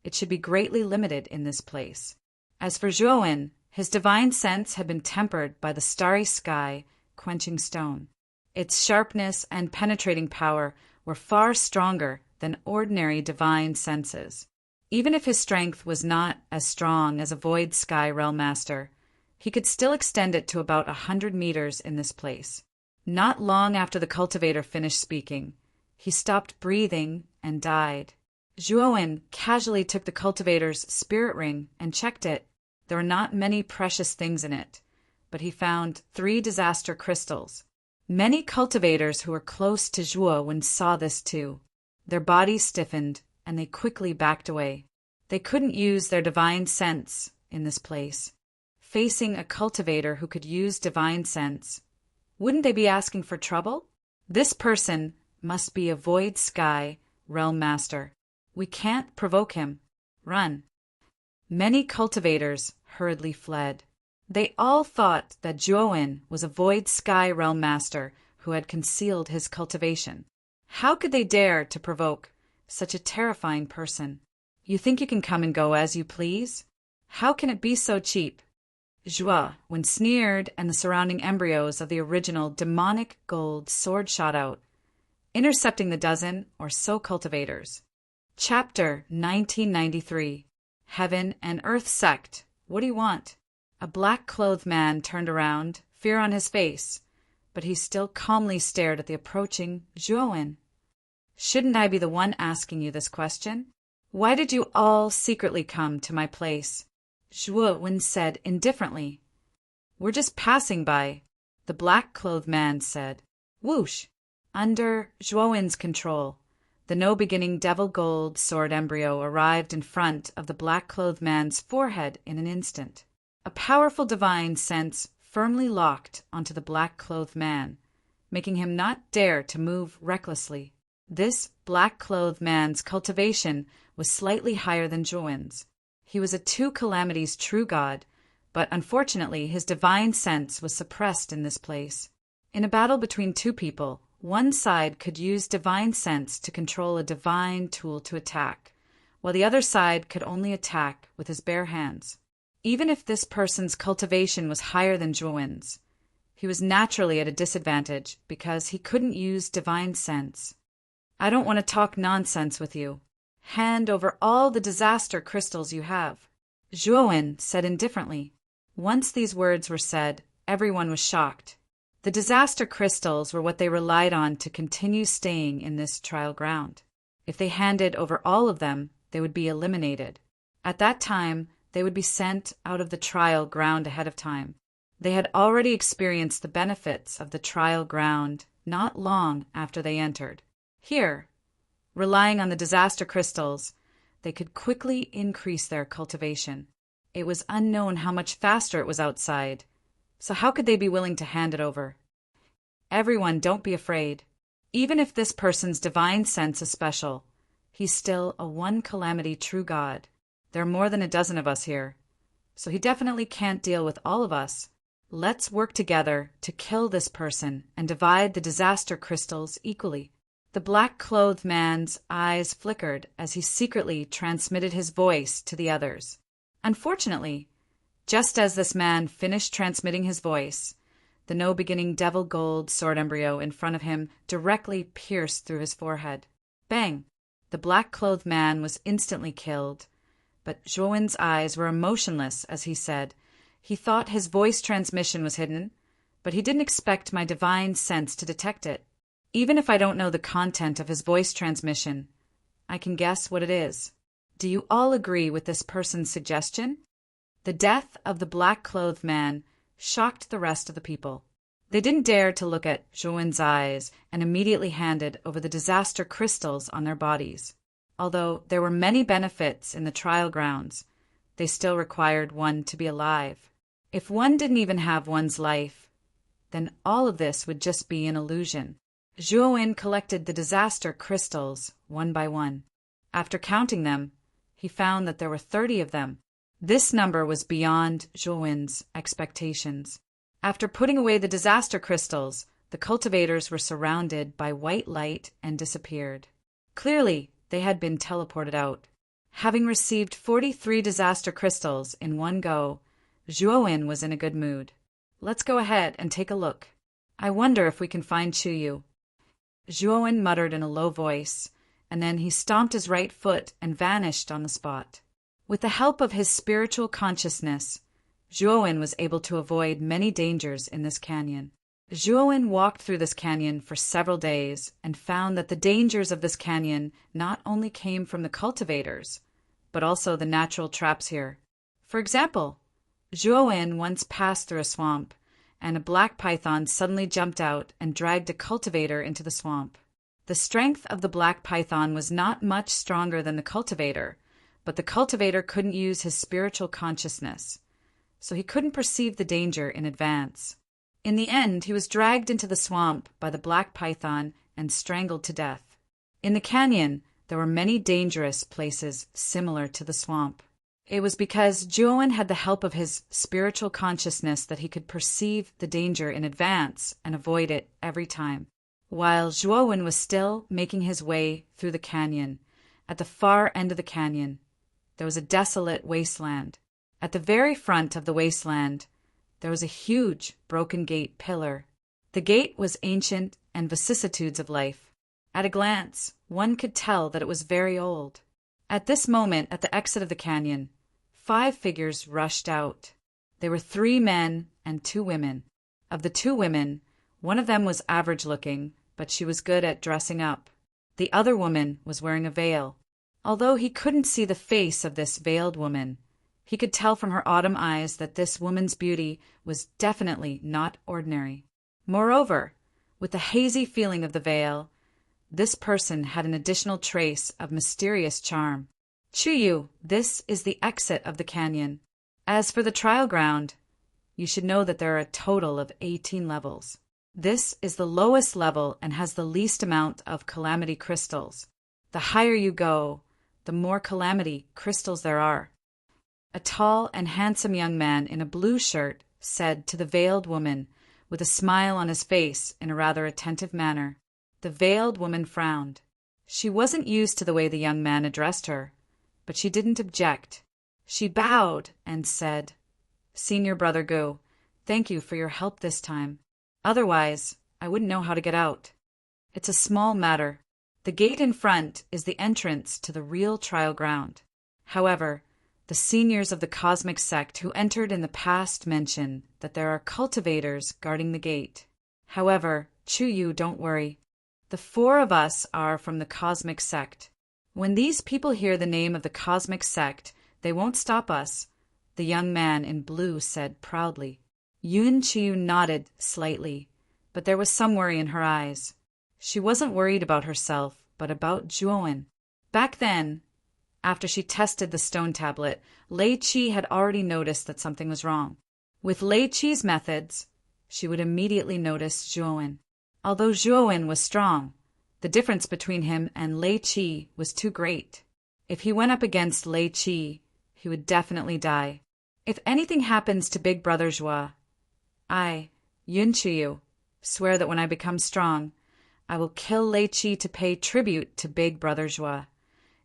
it should be greatly limited in this place. As for Zhuowen, his divine sense had been tempered by the starry sky, quenching stone. Its sharpness and penetrating power were far stronger than ordinary divine senses. Even if his strength was not as strong as a void sky realm master, he could still extend it to about 100 meters in this place. Not long after the cultivator finished speaking, he stopped breathing and died. Zhuowen casually took the cultivator's spirit ring and checked it. There were not many precious things in it, but he found 3 disaster crystals. Many cultivators who were close to Zhuowen saw this too. Their bodies stiffened, and they quickly backed away. They couldn't use their divine sense in this place. Facing a cultivator who could use divine sense, wouldn't they be asking for trouble? This person must be a void sky realm master. We can't provoke him. Run." Many cultivators hurriedly fled. They all thought that Zhuowen was a void sky realm master who had concealed his cultivation. How could they dare to provoke such a terrifying person? "You think you can come and go as you please? How can it be so cheap?" Zhuowen sneered, and the surrounding embryos of the original demonic gold sword shot out, intercepting the dozen or so cultivators. Chapter 1993. Heaven and Earth Sect. What do you want? A black-clothed man turned around, fear on his face, but he still calmly stared at the approaching Zhuowen. "Shouldn't I be the one asking you this question? Why did you all secretly come to my place?" Zhuowen said indifferently. "We're just passing by," the black-clothed man said. Whoosh! Under Zhuowen's control, the no-beginning devil gold sword embryo arrived in front of the black-clothed man's forehead in an instant. A powerful divine sense firmly locked onto the black-clothed man, making him not dare to move recklessly. This black-clothed man's cultivation was slightly higher than Zhuowen's. He was a two calamities true god, but unfortunately his divine sense was suppressed in this place. In a battle between two people, one side could use divine sense to control a divine tool to attack, while the other side could only attack with his bare hands. Even if this person's cultivation was higher than Zhuowen's, he was naturally at a disadvantage because he couldn't use divine sense. "I don't want to talk nonsense with you. Hand over all the disaster crystals you have," Zhuowen said indifferently. Once these words were said, everyone was shocked. The disaster crystals were what they relied on to continue staying in this trial ground. If they handed over all of them, they would be eliminated. At that time, they would be sent out of the trial ground ahead of time. They had already experienced the benefits of the trial ground not long after they entered. Here, relying on the disaster crystals, they could quickly increase their cultivation. It was unknown how much faster it was outside, so how could they be willing to hand it over? Everyone, don't be afraid. Even if this person's divine sense is special, he's still a one calamity true god. There are more than a dozen of us here, so he definitely can't deal with all of us. Let's work together to kill this person and divide the disaster crystals equally. The black-clothed man's eyes flickered as he secretly transmitted his voice to the others. Unfortunately, just as this man finished transmitting his voice, the no-beginning devil gold sword embryo in front of him directly pierced through his forehead. Bang! The black-clothed man was instantly killed, but Zhuowen's eyes were emotionless as he said, "He thought his voice transmission was hidden, but he didn't expect my divine sense to detect it. Even if I don't know the content of his voice transmission, I can guess what it is. Do you all agree with this person's suggestion?" The death of the black-clothed man shocked the rest of the people. They didn't dare to look at Zhuowen's eyes and immediately handed over the disaster crystals on their bodies. Although there were many benefits in the trial grounds, they still required one to be alive. If one didn't even have one's life, then all of this would just be an illusion. Zhuowen collected the disaster crystals one by one. After counting them, he found that there were 30 of them. This number was beyond Zhuowen's expectations. After putting away the disaster crystals, the cultivators were surrounded by white light and disappeared. Clearly, they had been teleported out. Having received 43 disaster crystals in one go, Zhuowen was in a good mood. "Let's go ahead and take a look. I wonder if we can find Chuyu." Zhuowen muttered in a low voice, and then he stomped his right foot and vanished on the spot. With the help of his spiritual consciousness, Zhuowen was able to avoid many dangers in this canyon. Zhuowen walked through this canyon for several days and found that the dangers of this canyon not only came from the cultivators, but also the natural traps here. For example, Zhuowen once passed through a swamp, and a black python suddenly jumped out and dragged a cultivator into the swamp. The strength of the black python was not much stronger than the cultivator, but the cultivator couldn't use his spiritual consciousness, so he couldn't perceive the danger in advance. In the end, he was dragged into the swamp by the black python and strangled to death. In the canyon, there were many dangerous places similar to the swamp. It was because Juowen had the help of his spiritual consciousness that he could perceive the danger in advance and avoid it every time. While Juowen was still making his way through the canyon, at the far end of the canyon, there was a desolate wasteland. At the very front of the wasteland, there was a huge broken gate pillar. The gate was ancient and vicissitudes of life. At a glance, one could tell that it was very old. At this moment, at the exit of the canyon, 5 figures rushed out. They were 3 men and 2 women. Of the 2 women, one of them was average-looking, but she was good at dressing up. The other woman was wearing a veil. Although he couldn't see the face of this veiled woman, he could tell from her autumn eyes that this woman's beauty was definitely not ordinary. Moreover, with the hazy feeling of the veil, this person had an additional trace of mysterious charm. Chuyu, this is the exit of the canyon. As for the trial ground, you should know that there are a total of 18 levels. This is the lowest level and has the least amount of calamity crystals. The higher you go, the more calamity crystals there are. A tall and handsome young man in a blue shirt said to the veiled woman, with a smile on his face in a rather attentive manner. The veiled woman frowned. She wasn't used to the way the young man addressed her, but she didn't object. She bowed and said, "Senior Brother Gu, thank you for your help this time. Otherwise, I wouldn't know how to get out. It's a small matter. The gate in front is the entrance to the real trial ground. However, the seniors of the cosmic sect who entered in the past mention that there are cultivators guarding the gate. However, Chuyu, don't worry. The 4 of us are from the cosmic sect. When these people hear the name of the cosmic sect, they won't stop us," the young man in blue said proudly. Yun Chuyu nodded slightly, but there was some worry in her eyes. She wasn't worried about herself, but about Juowen. Back then, after she tested the stone tablet, Lei Qi had already noticed that something was wrong. With Lei Qi's methods, she would immediately notice Juowen. Although Juowen was strong, the difference between him and Lei Qi was too great. If he went up against Lei Qi, he would definitely die. If anything happens to Big Brother Zhua, I, Yun Chiyu, swear that when I become strong, I will kill Lei Qi to pay tribute to Big Brother Zhua.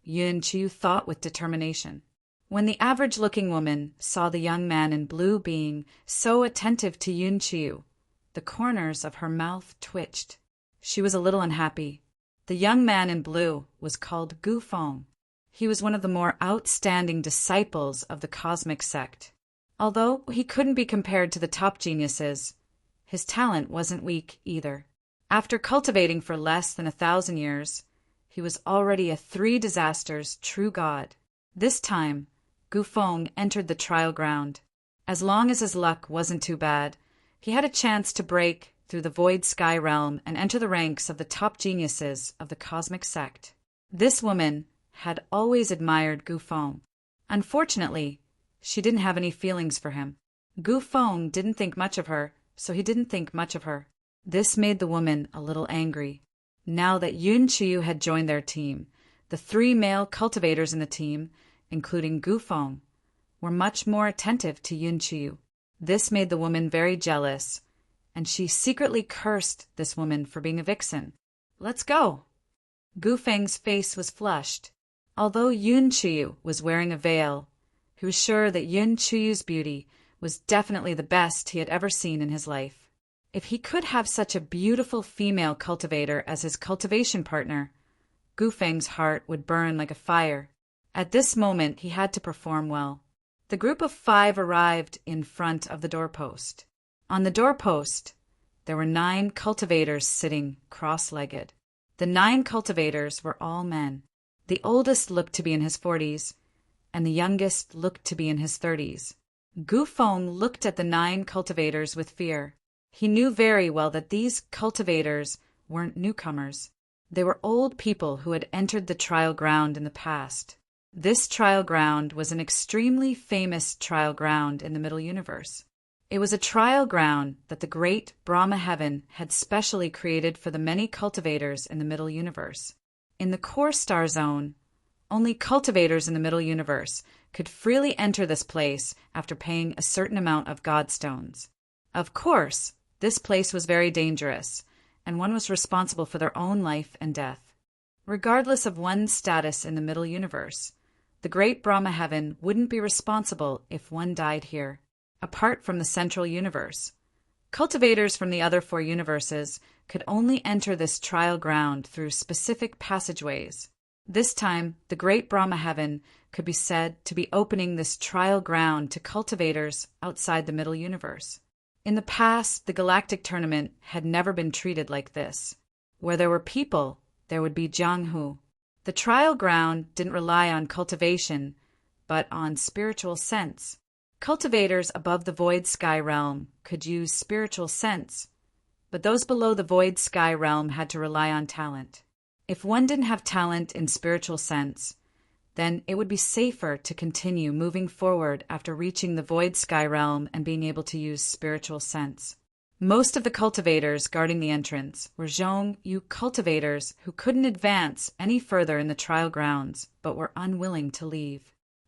Yun Chiyu thought with determination. When the average-looking woman saw the young man in blue being so attentive to Yun Chiyu, the corners of her mouth twitched. She was a little unhappy. The young man in blue was called Gu Feng. He was one of the more outstanding disciples of the cosmic sect. Although he couldn't be compared to the top geniuses, his talent wasn't weak either. After cultivating for less than 1,000 years, he was already a 3 disasters true god. This time, Gu Feng entered the trial ground. As long as his luck wasn't too bad, he had a chance to break through the void sky realm and enter the ranks of the top geniuses of the cosmic sect. This woman had always admired Gu Feng. Unfortunately, she didn't have any feelings for him. Gu Feng didn't think much of her, so he didn't think much of her. This made the woman a little angry. Now that Yun Chiyu had joined their team, the 3 male cultivators in the team, including Gu Feng, were much more attentive to Yun Chiyu. This made the woman very jealous, and she secretly cursed this woman for being a vixen. "Let's go." Gu Feng's face was flushed. Although Yun Chiyu was wearing a veil, he was sure that Yun Chiyu's beauty was definitely the best he had ever seen in his life. If he could have such a beautiful female cultivator as his cultivation partner, Gu Feng's heart would burn like a fire. At this moment, he had to perform well. The group of 5 arrived in front of the doorpost. On the doorpost, there were 9 cultivators sitting cross-legged. The 9 cultivators were all men. The oldest looked to be in his 40s, and the youngest looked to be in his 30s. Gu Feng looked at the 9 cultivators with fear. He knew very well that these cultivators weren't newcomers. They were old people who had entered the trial ground in the past. This trial ground was an extremely famous trial ground in the Middle Universe. It was a trial ground that the great Brahma Heaven had specially created for the many cultivators in the Middle Universe. In the core star zone, only cultivators in the middle universe could freely enter this place after paying a certain amount of godstones. Of course, this place was very dangerous, and one was responsible for their own life and death. Regardless of one's status in the middle universe, the great Brahma heaven wouldn't be responsible if one died here. Apart from the central universe, cultivators from the other 4 universes could only enter this trial ground through specific passageways. This time, the great Brahma heaven could be said to be opening this trial ground to cultivators outside the middle universe. In the past, the galactic tournament had never been treated like this. Where there were people, there would be Jianghu. The trial ground didn't rely on cultivation, but on spiritual sense. Cultivators above the void sky realm could use spiritual sense, but those below the void sky realm had to rely on talent. If one didn't have talent in spiritual sense, then it would be safer to continue moving forward after reaching the void sky realm and being able to use spiritual sense. Most of the cultivators guarding the entrance were Zhongyu cultivators who couldn't advance any further in the trial grounds, but were unwilling to leave.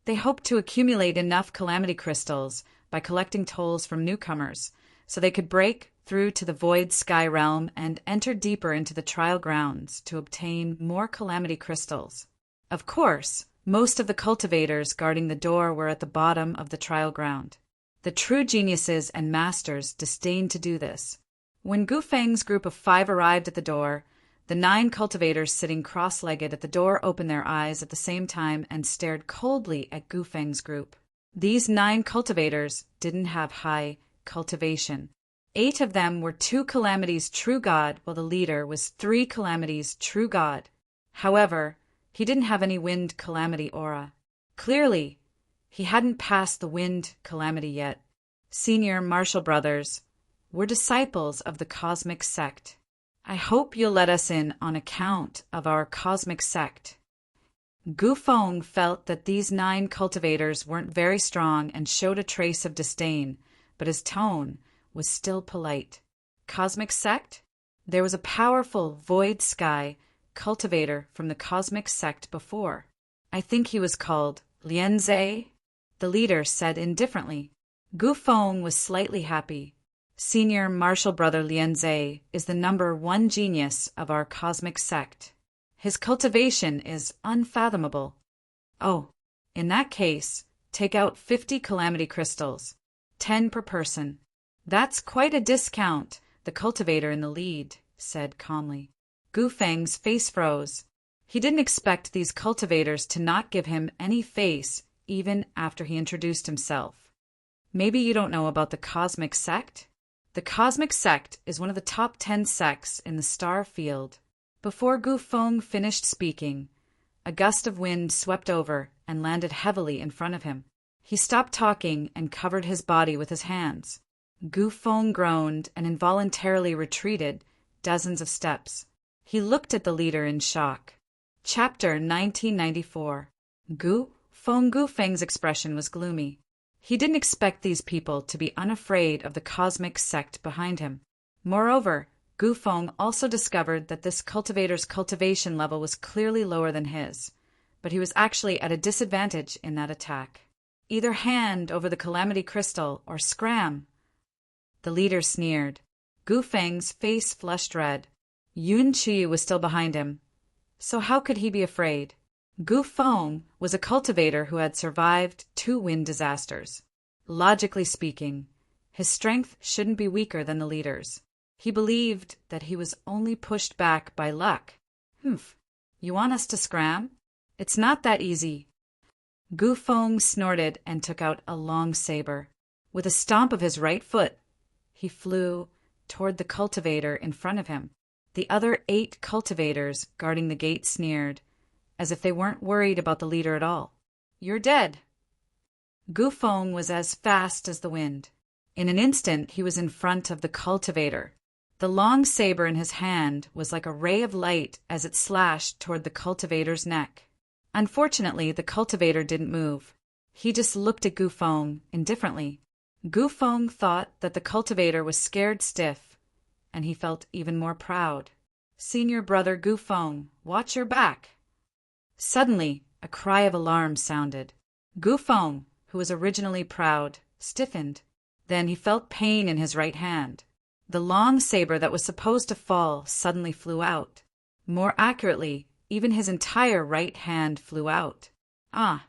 They hoped to accumulate enough calamity crystals by collecting tolls from newcomers, so they could break through to the void sky realm and enter deeper into the trial grounds to obtain more calamity crystals. Of course, most of the cultivators guarding the door were at the bottom of the trial ground. The true geniuses and masters disdained to do this. When Gu Feng's group of 5 arrived at the door, the 9 cultivators sitting cross-legged at the door opened their eyes at the same time and stared coldly at Gu Feng's group. These 9 cultivators didn't have high cultivation. 8 of them were 2 calamities true god, while the leader was 3 calamities true god. However, he didn't have any wind calamity aura. Clearly, he hadn't passed the wind calamity yet. Senior Marshall brothers were disciples of the cosmic sect. I hope you'll let us in on account of our cosmic sect. Gu Feng felt that these 9 cultivators weren't very strong and showed a trace of disdain, but his tone was still polite. Cosmic sect? There was a powerful void sky cultivator from the cosmic sect before. I think he was called Lianze, the leader said indifferently. Gu Feng was slightly happy. Senior Marshall brother Lianze is the number 1 genius of our cosmic sect. His cultivation is unfathomable. Oh, in that case, take out 50 calamity crystals, 10 per person. That's quite a discount, the cultivator in the lead said calmly. Gu Feng's face froze. He didn't expect these cultivators to not give him any face even after he introduced himself. Maybe you don't know about the cosmic sect? The cosmic sect is one of the top 10 sects in the star field. Before Gu Feng finished speaking, a gust of wind swept over and landed heavily in front of him. He stopped talking and covered his body with his hands. Gu Feng groaned and involuntarily retreated dozens of steps. He looked at the leader in shock. Chapter 1994. Gu Feng's expression was gloomy. He didn't expect these people to be unafraid of the cosmic sect behind him. Moreover, Gu Feng also discovered that this cultivator's cultivation level was clearly lower than his, but he was actually at a disadvantage in that attack. Either hand over the calamity crystal or scram. The leader sneered. Gu Feng's face flushed red. Yun Qi was still behind him, so how could he be afraid? Gu Feng was a cultivator who had survived 2 wind disasters. Logically speaking, his strength shouldn't be weaker than the leader's. He believed that he was only pushed back by luck. You want us to scram? It's not that easy. Gu Feng snorted and took out a long saber. With a stomp of his right foot, he flew toward the cultivator in front of him. The other 8 cultivators guarding the gate sneered, as if they weren't worried about the leader at all. You're dead. Gu Feng was as fast as the wind. In an instant, he was in front of the cultivator. The long saber in his hand was like a ray of light as it slashed toward the cultivator's neck. Unfortunately, the cultivator didn't move. He just looked at Gu Feng indifferently. Gu Feng thought that the cultivator was scared stiff, and he felt even more proud. Senior brother Gu Feng Watch your back." Suddenly, a cry of alarm sounded. Gufeng, who was originally proud, stiffened. Then he felt pain in his right hand. The long saber that was supposed to fall suddenly flew out. More accurately, even his entire right hand flew out. "Ah!"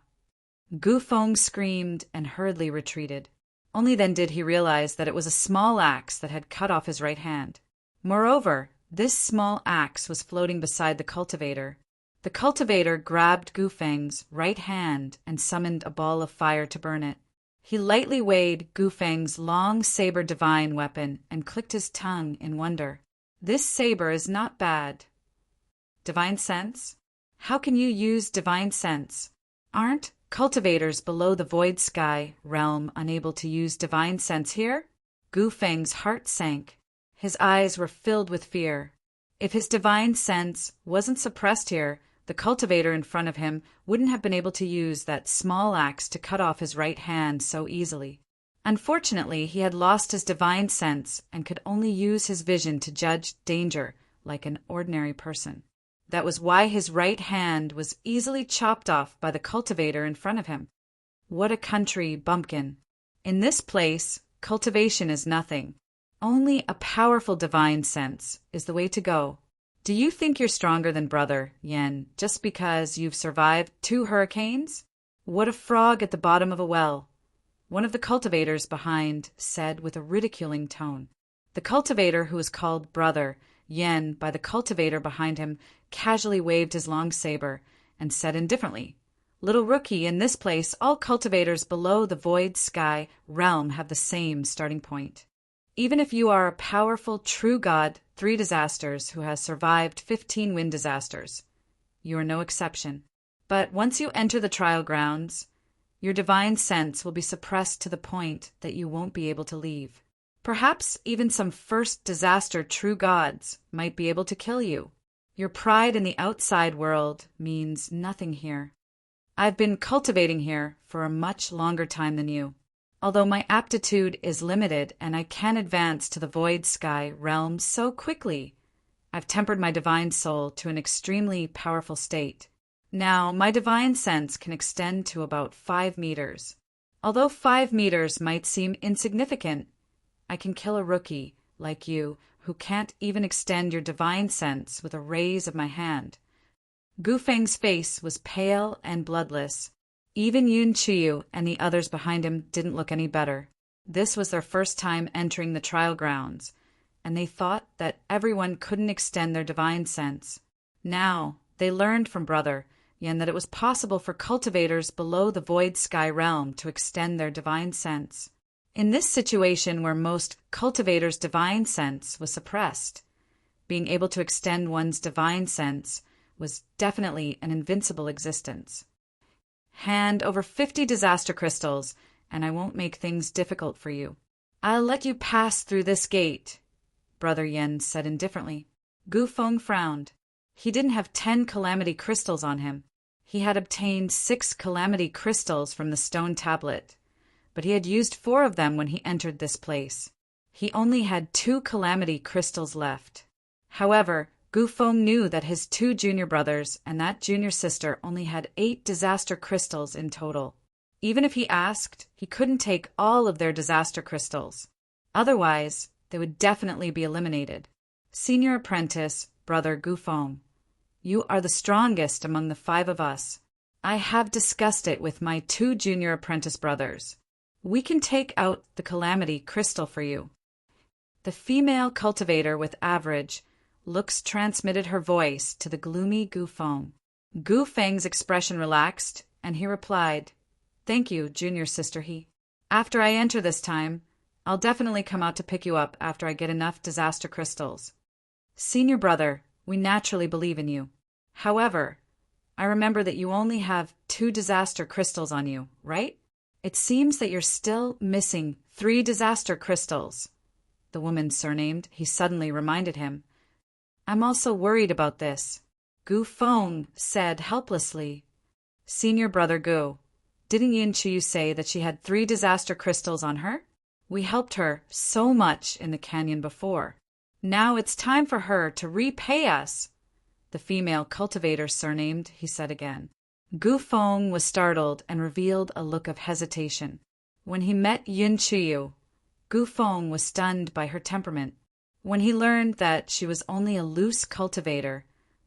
Gufeng screamed and hurriedly retreated. Only then did he realize that it was a small axe that had cut off his right hand. Moreover, this small axe was floating beside the cultivator. The cultivator grabbed Gufeng's right hand and summoned a ball of fire to burn it. He lightly weighed Gufeng's long saber divine weapon and clicked his tongue in wonder. "This saber is not bad." Divine sense? How can you use divine sense? Aren't cultivators below the void sky realm unable to use divine sense here? Gufeng's heart sank. His eyes were filled with fear. If his divine sense wasn't suppressed here, the cultivator in front of him wouldn't have been able to use that small axe to cut off his right hand so easily. Unfortunately, he had lost his divine sense and could only use his vision to judge danger like an ordinary person. That was why his right hand was easily chopped off by the cultivator in front of him. What a country bumpkin! In this place, cultivation is nothing. Only a powerful divine sense is the way to go. Do you think you're stronger than Brother Yen just because you've survived 2 hurricanes? What a frog at the bottom of a well! One of the cultivators behind said with a ridiculing tone. The cultivator, who was called Brother Yen by the cultivator behind him, casually waved his long saber and said indifferently, "Little rookie, in this place all cultivators below the void sky realm have the same starting point. Even if you are a powerful true god 3 disasters who has survived 15 wind disasters, you are no exception. But once you enter the trial grounds, your divine sense will be suppressed to the point that you won't be able to leave. Perhaps even some first disaster true gods might be able to kill you. Your pride in the outside world means nothing here. I've been cultivating here for a much longer time than you. Although my aptitude is limited and I can advance to the void sky realm so quickly, I've tempered my divine soul to an extremely powerful state. Now, my divine sense can extend to about 5 meters. Although 5 meters might seem insignificant, I can kill a rookie like you who can't even extend your divine sense with a raise of my hand." Gufeng's face was pale and bloodless. Even Yun Chiyu and the others behind him didn't look any better. This was their first time entering the trial grounds, and they thought that everyone couldn't extend their divine sense. Now, they learned from Brother Yen that it was possible for cultivators below the void sky realm to extend their divine sense. In this situation where most cultivators' divine sense was suppressed, being able to extend one's divine sense was definitely an invincible existence. "Hand over 50 disaster crystals, and I won't make things difficult for you. I'll let you pass through this gate," Brother Yen said indifferently. Gufeng frowned. He didn't have 10 calamity crystals on him. He had obtained 6 calamity crystals from the stone tablet, but he had used 4 of them when he entered this place. He only had 2 calamity crystals left. However, Gufeng knew that his 2 junior brothers and that junior sister only had 8 disaster crystals in total. Even if he asked, he couldn't take all of their disaster crystals. Otherwise, they would definitely be eliminated. "Senior apprentice, Brother Gufeng, you are the strongest among the 5 of us. I have discussed it with my 2 junior apprentice brothers. We can take out the calamity crystal for you." The female cultivator with average looks transmitted her voice to the gloomy Gufeng. Gufeng's expression relaxed, and he replied, "Thank you, junior sister he. After I enter this time, I'll definitely come out to pick you up after I get enough disaster crystals. Senior brother, we naturally believe in you. However, I remember that you only have 2 disaster crystals on you, right? It seems that you're still missing 3 disaster crystals." The woman surnamed, he suddenly reminded him. "I'm also worried about this," Gufeng said helplessly. "Senior brother Gu, didn't Yin Chiyu say that she had 3 disaster crystals on her? We helped her so much in the canyon before. Now it's time for her to repay us." The female cultivator surnamed, he said again. Gu Feng was startled and revealed a look of hesitation. When he met Yun Qiyu, Gu Feng was stunned by her temperament. When he learned that she was only a loose cultivator,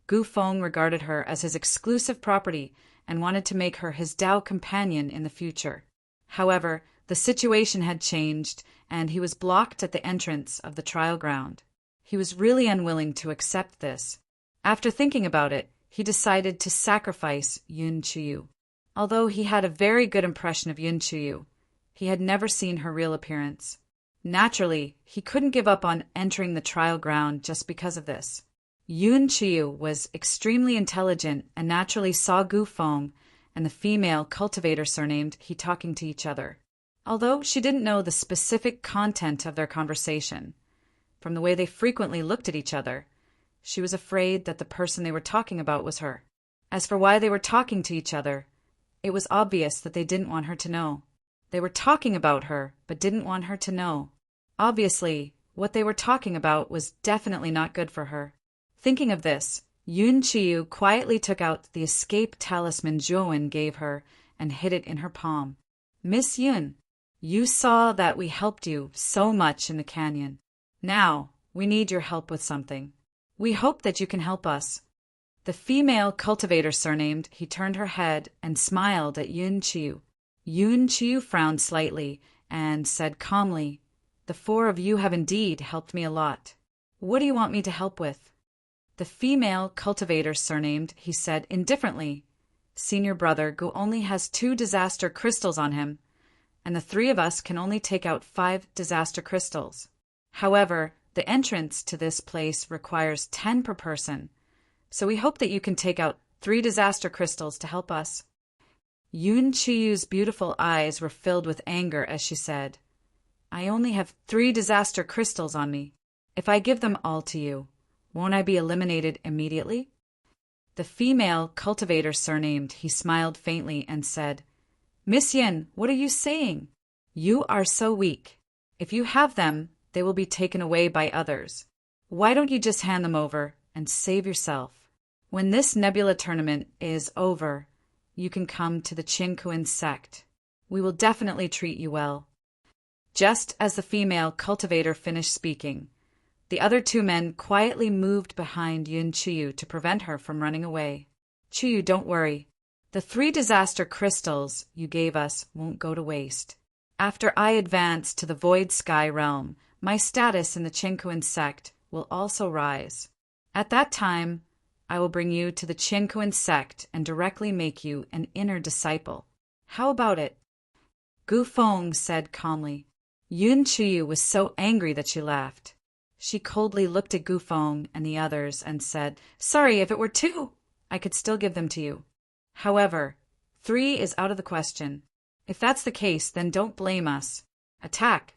Gu Feng regarded her as his exclusive property and wanted to make her his Dao companion in the future. However, the situation had changed, and he was blocked at the entrance of the trial ground. He was really unwilling to accept this. After thinking about it, he decided to sacrifice Yun Qiyu. Although he had a very good impression of Yun Qiyu, he had never seen her real appearance. Naturally, he couldn't give up on entering the trial ground just because of this. Yun Qiyu was extremely intelligent and naturally saw Gu Feng and the female cultivator surnamed he talking to each other. Although she didn't know the specific content of their conversation, from the way they frequently looked at each other, she was afraid that the person they were talking about was her. As for why they were talking to each other, it was obvious that they didn't want her to know. They were talking about her, but didn't want her to know. Obviously, what they were talking about was definitely not good for her. Thinking of this, Yun Qiyu quietly took out the escape talisman Zhouwen gave her and hid it in her palm. Miss Yun, you saw that we helped you so much in the canyon. Now, we need your help with something. We hope that you can help us. The female cultivator surnamed, he turned her head and smiled at Yun Qiyu. Yun Qiyu frowned slightly and said calmly, "The four of you have indeed helped me a lot. What do you want me to help with?" The female cultivator surnamed, he said indifferently, "Senior brother Gu only has 2 disaster crystals on him, and the 3 of us can only take out 5 disaster crystals. However, the entrance to this place requires 10 per person, so we hope that you can take out 3 disaster crystals to help us." Yun Qiyu's beautiful eyes were filled with anger as she said, "I only have 3 disaster crystals on me. If I give them all to you, won't I be eliminated immediately?" The female cultivator surnamed, he smiled faintly and said, "Miss Yin, what are you saying? You are so weak. If you have them, they will be taken away by others. Why don't you just hand them over and save yourself? When this nebula tournament is over, you can come to the Qingkuan sect. We will definitely treat you well." Just as the female cultivator finished speaking, the other 2 men quietly moved behind Yun Qiyu to prevent her from running away. "Qiyu, don't worry. The 3 disaster crystals you gave us won't go to waste. After I advance to the Void Sky realm, my status in the Qingkuan sect will also rise. At that time, I will bring you to the Qingkuan sect and directly make you an inner disciple. How about it?" Gu Feng said calmly. Yun Qiyu was so angry that she laughed. She coldly looked at Gu Feng and the others and said, "Sorry, if it were 2, I could still give them to you. However, 3 is out of the question. If that's the case, then don't blame us. Attack."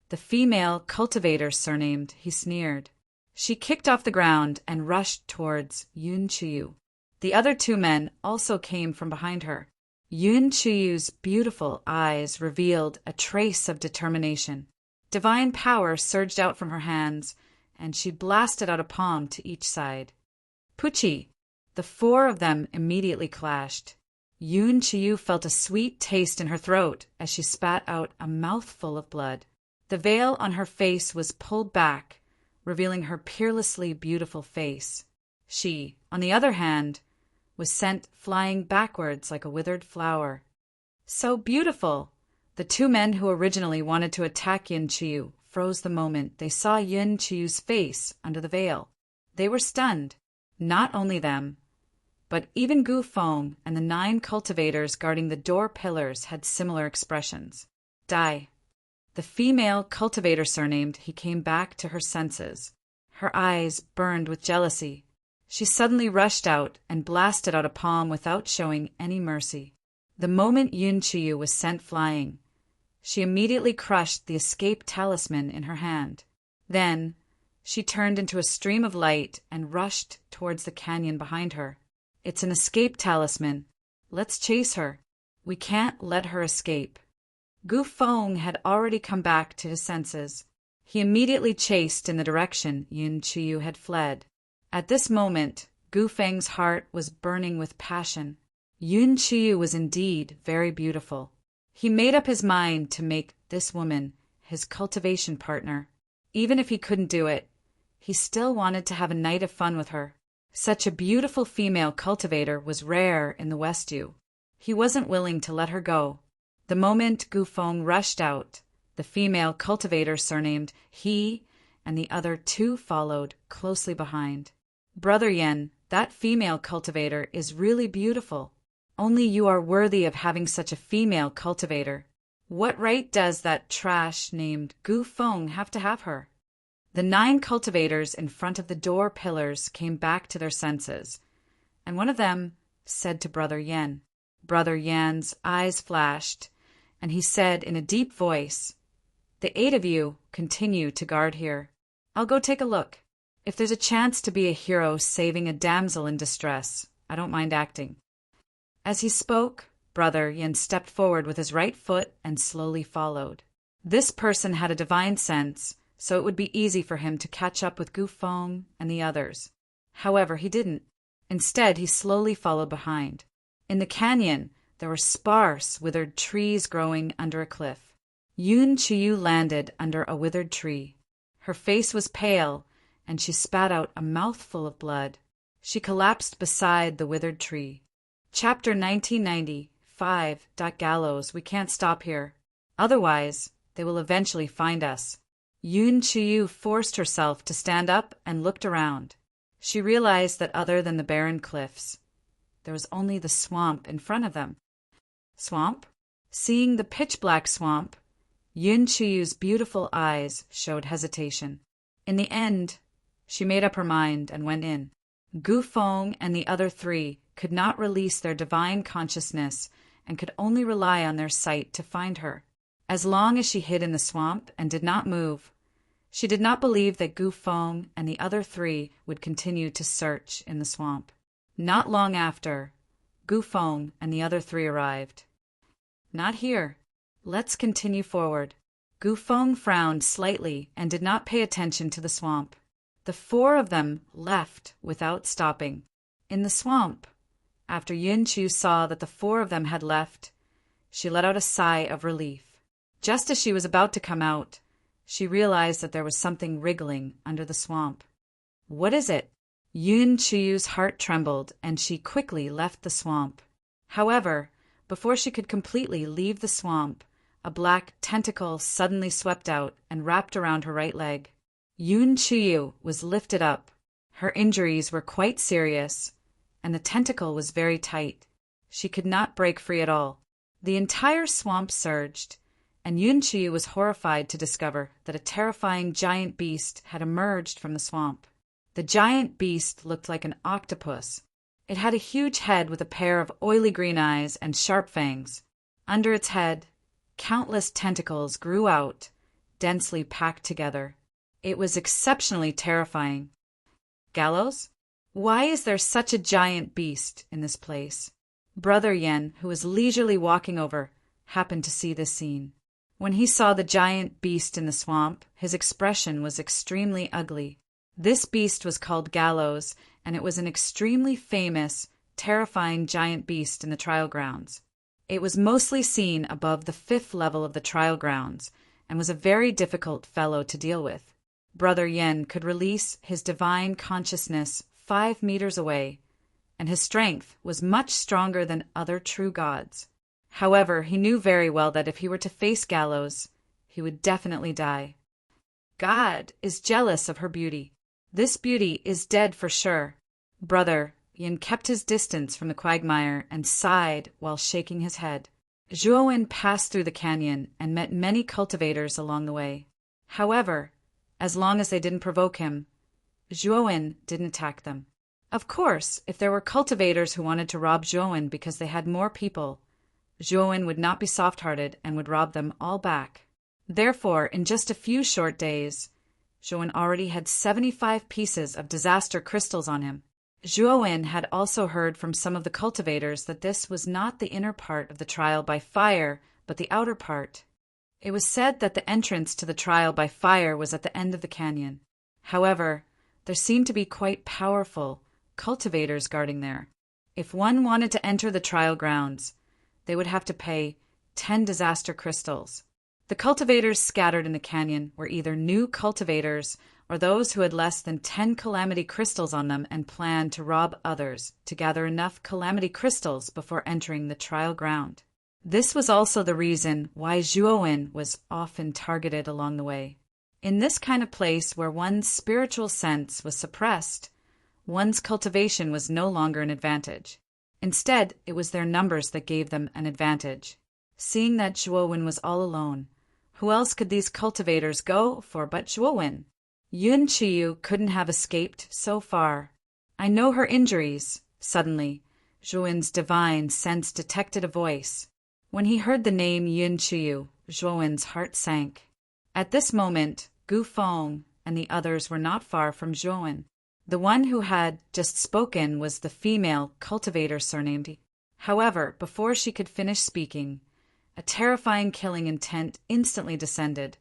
The female cultivator surnamed, he sneered. She kicked off the ground and rushed towards Yun Qiyu. The other 2 men also came from behind her. Yun Qiyu's beautiful eyes revealed a trace of determination. Divine power surged out from her hands, and she blasted out a palm to each side. Puchi! The 4 of them immediately clashed. Yun Qiyu felt a sweet taste in her throat as she spat out a mouthful of blood. The veil on her face was pulled back, revealing her peerlessly beautiful face. She, on the other hand, was sent flying backwards like a withered flower. So beautiful! The 2 men who originally wanted to attack Yun Qiyu froze the moment they saw Yun Qiyu's face under the veil. They were stunned. Not only them, but even Gu Feng and the 9 cultivators guarding the door pillars had similar expressions. Die. The female cultivator surnamed, he came back to her senses. Her eyes burned with jealousy. She suddenly rushed out and blasted out a palm without showing any mercy. The moment Yun Qiyu was sent flying, she immediately crushed the escape talisman in her hand. Then, she turned into a stream of light and rushed towards the canyon behind her. "It's an escape talisman. Let's chase her. We can't let her escape." Gu Feng had already come back to his senses. He immediately chased in the direction Yun Qiyu had fled. At this moment, Gu Feng's heart was burning with passion. Yun Qiyu was indeed very beautiful. He made up his mind to make this woman his cultivation partner. Even if he couldn't do it, he still wanted to have a night of fun with her. Such a beautiful female cultivator was rare in the Westiu. He wasn't willing to let her go. The moment Gu Feng rushed out, the female cultivator surnamed He and the other two followed closely behind. Brother Yen, that female cultivator is really beautiful. Only you are worthy of having such a female cultivator. What right does that trash named Gu Feng have to have her? The 9 cultivators in front of the door pillars came back to their senses, and one of them said to Brother Yen. Brother Yan's eyes flashed, and he said in a deep voice, "The 8 of you continue to guard here. I'll go take a look. If there's a chance to be a hero saving a damsel in distress, I don't mind acting." As he spoke, Brother Yen stepped forward with his right foot and slowly followed. This person had a divine sense, so it would be easy for him to catch up with Gu Feng and the others. However, he didn't. Instead, he slowly followed behind. In the canyon, there were sparse, withered trees growing under a cliff. Yun Qiyu landed under a withered tree. Her face was pale, and she spat out a mouthful of blood. She collapsed beside the withered tree. Chapter 1995. Gallows, we can't stop here. Otherwise, they will eventually find us. Yun Qiyu forced herself to stand up and looked around. She realized that other than the barren cliffs, there was only the swamp in front of them. Swamp? Seeing the pitch-black swamp, Yun Qiyu's beautiful eyes showed hesitation. In the end, she made up her mind and went in. Gu Feng and the other 3 could not release their divine consciousness and could only rely on their sight to find her. As long as she hid in the swamp and did not move, she did not believe that Gu Feng and the other 3 would continue to search in the swamp. Not long after, Gu Feng and the other 3 arrived. "Not here. Let's continue forward." Gu Feng frowned slightly and did not pay attention to the swamp. The 4 of them left without stopping. In the swamp, after Yun Qiyu saw that the 4 of them had left, she let out a sigh of relief. Just as she was about to come out, she realized that there was something wriggling under the swamp. "What is it?" Yun Qiyu's heart trembled, and she quickly left the swamp. However, before she could completely leave the swamp, a black tentacle suddenly swept out and wrapped around her right leg. Yun Qiyu was lifted up. Her injuries were quite serious, and the tentacle was very tight. She could not break free at all. The entire swamp surged, and Yun Qiyu was horrified to discover that a terrifying giant beast had emerged from the swamp. The giant beast looked like an octopus. It had a huge head with a pair of oily green eyes and sharp fangs. Under its head, countless tentacles grew out, densely packed together. It was exceptionally terrifying. Gallows? Why is there such a giant beast in this place? Brother Yen, who was leisurely walking over, happened to see this scene. When he saw the giant beast in the swamp, his expression was extremely ugly. This beast was called Gallows, and it was an extremely famous, terrifying giant beast in the trial grounds. It was mostly seen above the 5th level of the trial grounds, and was a very difficult fellow to deal with. Brother Yen could release his divine consciousness 5 meters away, and his strength was much stronger than other true gods. However, he knew very well that if he were to face Gallows, he would definitely die. God is jealous of her beauty. This beauty is dead for sure. Brother Yen kept his distance from the quagmire and sighed while shaking his head. Zhuowen passed through the canyon and met many cultivators along the way. However, as long as they didn't provoke him, Zhuowen didn't attack them. Of course, if there were cultivators who wanted to rob Zhuowen because they had more people, Zhuowen would not be soft-hearted and would rob them all back. Therefore, in just a few short days, Zhuowen already had 75 pieces of disaster crystals on him. Zhuowen had also heard from some of the cultivators that this was not the inner part of the trial by fire, but the outer part. It was said that the entrance to the trial by fire was at the end of the canyon. However, there seemed to be quite powerful, cultivators guarding there. If one wanted to enter the trial grounds, they would have to pay 10 disaster crystals. The cultivators scattered in the canyon were either new cultivators or those who had less than 10 calamity crystals on them and planned to rob others to gather enough calamity crystals before entering the trial ground. This was also the reason why Zhuowen was often targeted along the way. In this kind of place where one's spiritual sense was suppressed, one's cultivation was no longer an advantage. Instead, it was their numbers that gave them an advantage. Seeing that Zhuowen was all alone, who else could these cultivators go for but Zhuowen? Yun Qiyu couldn't have escaped so far. I know her injuries. Suddenly, Zhuowen's divine sense detected a voice. When he heard the name Yun Qiyu, Zhuowen's heart sank. At this moment, Gu Feng and the others were not far from Zhuowen. The one who had just spoken was the female cultivator surnamed. However, before she could finish speaking, a terrifying killing intent instantly descended,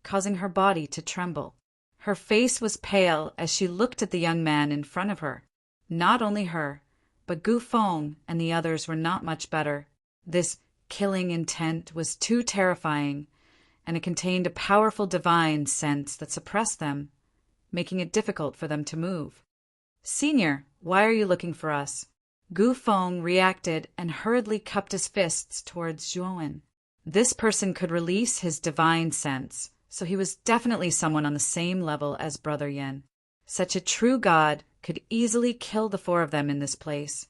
causing her body to tremble. Her face was pale as she looked at the young man in front of her. Not only her, but Gu Feng and the others were not much better. This killing intent was too terrifying, and it contained a powerful divine sense that suppressed them, making it difficult for them to move. "Senior, why are you looking for us?" Gu Feng reacted and hurriedly cupped his fists towards Zhuowen. This person could release his divine sense, so he was definitely someone on the same level as Brother Yin. Such a true god could easily kill the four of them in this place.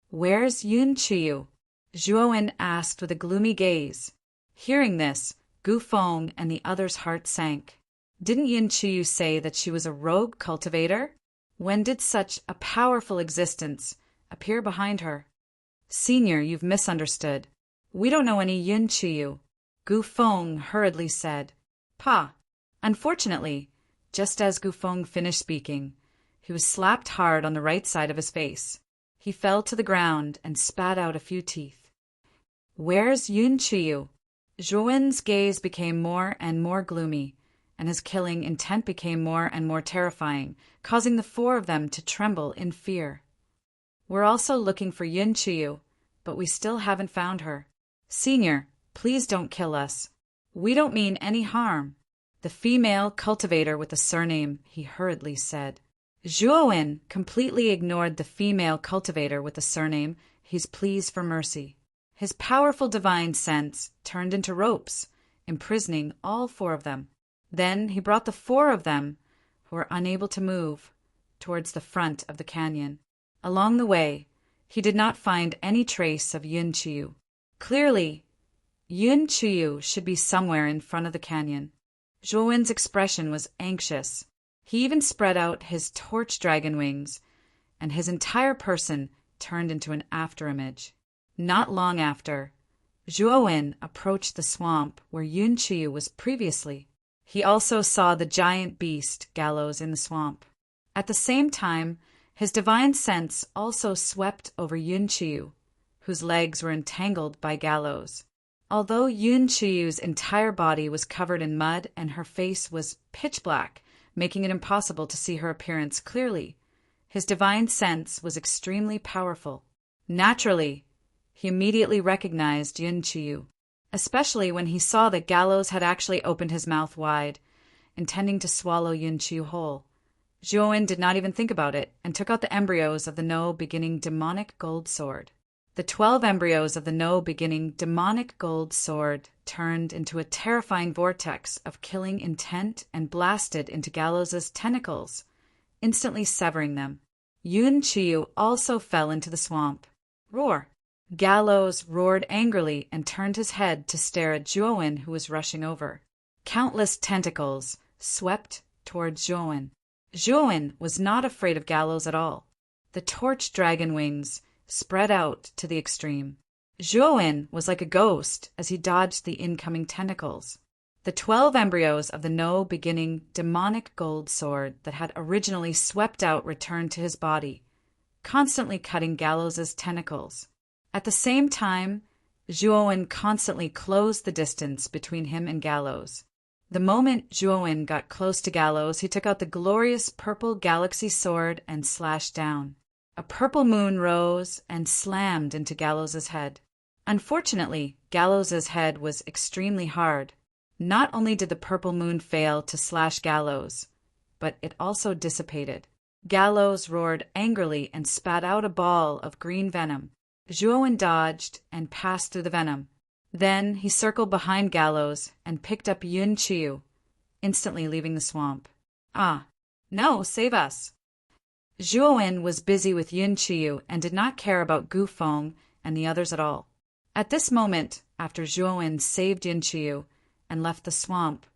"Where's Yun Qiyu?" Zhuowen asked with a gloomy gaze. Hearing this, Gu Feng and the others' hearts sank. Didn't Yun Qiyu say that she was a rogue cultivator? When did such a powerful existence appear behind her? "Senior, you've misunderstood. We don't know any Yun Qiyu," Gu Feng hurriedly said. "Pa." Unfortunately, just as Gu Feng finished speaking, he was slapped hard on the right side of his face. He fell to the ground and spat out a few teeth. "Where's Yun Qiyu?" Zhuowen's gaze became more and more gloomy, and his killing intent became more and more terrifying, causing the four of them to tremble in fear. "We're also looking for Yun Qiyu, but we still haven't found her. Senior, please don't kill us. We don't mean any harm." The female cultivator with the surname, he hurriedly said. Zhuowen completely ignored the female cultivator with the surname, his pleas for mercy. His powerful divine sense turned into ropes, imprisoning all four of them. Then he brought the four of them, who were unable to move, towards the front of the canyon. Along the way, he did not find any trace of Yun Qiyu. Clearly, Yun Qiyu should be somewhere in front of the canyon. Zhuowen's expression was anxious. He even spread out his torch dragon wings, and his entire person turned into an afterimage. Not long after, Zhuowen approached the swamp where Yun Qiyu was previously. He also saw the giant beast Gallows in the swamp. At the same time, his divine sense also swept over Yun Qiyu, whose legs were entangled by Gallows. Although Yun Qiyu's entire body was covered in mud and her face was pitch black, making it impossible to see her appearance clearly, his divine sense was extremely powerful. Naturally, he immediately recognized Yun Qiyu, especially when he saw that Gallows had actually opened his mouth wide, intending to swallow Yun Qiyu whole. Zhuowen did not even think about it and took out the embryos of the No-beginning demonic gold sword. The 12 embryos of the No-beginning demonic gold sword turned into a terrifying vortex of killing intent and blasted into Gallows' tentacles, instantly severing them. Yun Qiyu also fell into the swamp. Roar! Gallows roared angrily and turned his head to stare at Zhuowen, who was rushing over. Countless tentacles swept towards Zhuowen. Zhuowen was not afraid of Gallows at all. The torch dragon wings spread out to the extreme. Zhuowen was like a ghost as he dodged the incoming tentacles. The 12 embryos of the No-beginning demonic gold sword that had originally swept out returned to his body, constantly cutting Gallows' tentacles. At the same time, Zhuowen constantly closed the distance between him and Gallows. The moment Zhuowen got close to Gallows, he took out the glorious purple galaxy sword and slashed down. A purple moon rose and slammed into Gallows's head. Unfortunately, Gallows's head was extremely hard. Not only did the purple moon fail to slash Gallows, but it also dissipated. Gallows roared angrily and spat out a ball of green venom. Zhuowen dodged and passed through the venom. Then he circled behind Gallows and picked up Yun Qiu, instantly leaving the swamp. Ah, no, save us! Zhuowen was busy with Yun Qiu and did not care about Gu Feng and the others at all. At this moment, after Zhuowen saved Yun Qiu and left the swamp,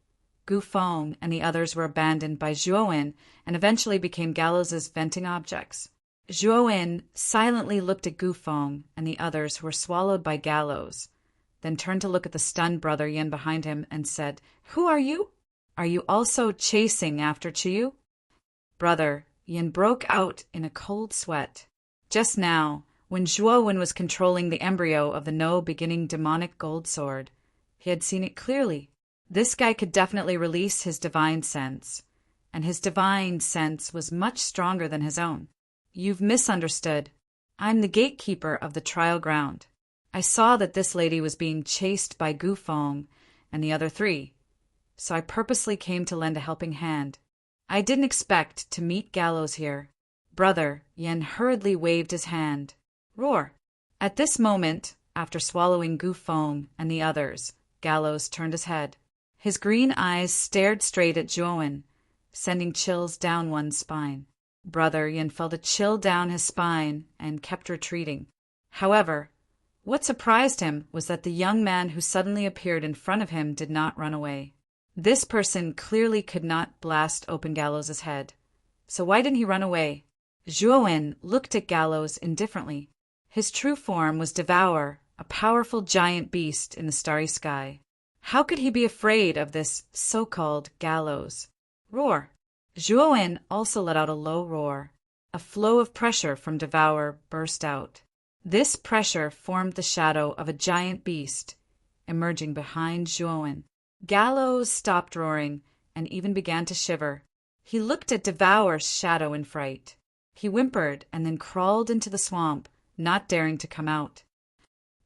Gu Feng and the others were abandoned by Zhuowen and eventually became Gallows's venting objects. Zhuowen silently looked at Gu Feng and the others who were swallowed by Gallows, then turned to look at the stunned brother Yin behind him and said, "Who are you? Are you also chasing after Qiu?" Brother Yin broke out in a cold sweat. Just now, when Zhuowen was controlling the embryo of the no-beginning demonic gold sword, he had seen it clearly. This guy could definitely release his divine sense, and his divine sense was much stronger than his own. You've misunderstood. I'm the gatekeeper of the trial ground. I saw that this lady was being chased by Gu Feng and the other three, so I purposely came to lend a helping hand. I didn't expect to meet Gallows here. Brother Yen hurriedly waved his hand. Roar! At this moment, after swallowing Gu Feng and the others, Gallows turned his head. His green eyes stared straight at Zhuowen, sending chills down one's spine. Brother Yin felt a chill down his spine and kept retreating. However, what surprised him was that the young man who suddenly appeared in front of him did not run away. This person clearly could not blast open Gallows's head. So why didn't he run away? Zhuowen looked at Gallows indifferently. His true form was Devour, a powerful giant beast in the starry sky. How could he be afraid of this so-called Gallows? Roar! Zhuowen also let out a low roar. A flow of pressure from Devour burst out. This pressure formed the shadow of a giant beast, emerging behind Zhuowen. Gallows stopped roaring and even began to shiver. He looked at Devour's shadow in fright. He whimpered and then crawled into the swamp, not daring to come out.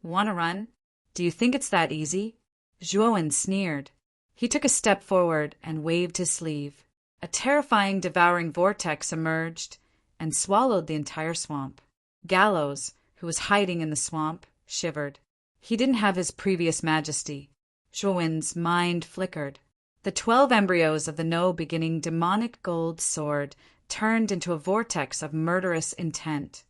"Want to run? Do you think it's that easy?" Zhuowen sneered. He took a step forward and waved his sleeve. A terrifying devouring vortex emerged and swallowed the entire swamp. Gallows, who was hiding in the swamp, shivered. He didn't have his previous majesty. Zhuowen's mind flickered. The 12 embryos of the no-beginning demonic gold sword turned into a vortex of murderous intent,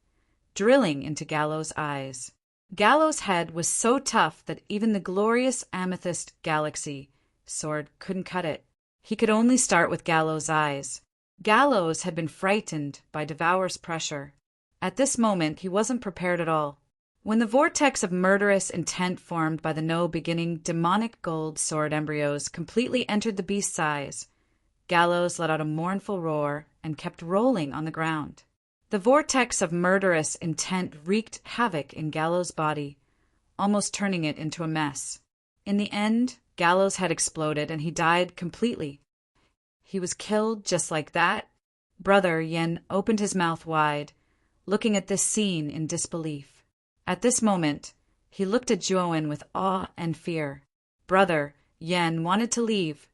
drilling into Gallows' eyes. Gallows' head was so tough that even the glorious amethyst galaxy sword couldn't cut it. He could only start with Gallows' eyes. Gallows had been frightened by Devour's pressure. At this moment, he wasn't prepared at all. When the vortex of murderous intent formed by the no-beginning demonic gold sword embryos completely entered the beast's eyes, Gallows let out a mournful roar and kept rolling on the ground. The vortex of murderous intent wreaked havoc in Gallows' body, almost turning it into a mess. In the end, Gallows' head exploded and he died completely. He was killed just like that? Brother Yen opened his mouth wide, looking at this scene in disbelief. At this moment, he looked at Zhuowen with awe and fear. Brother Yen wanted to leave,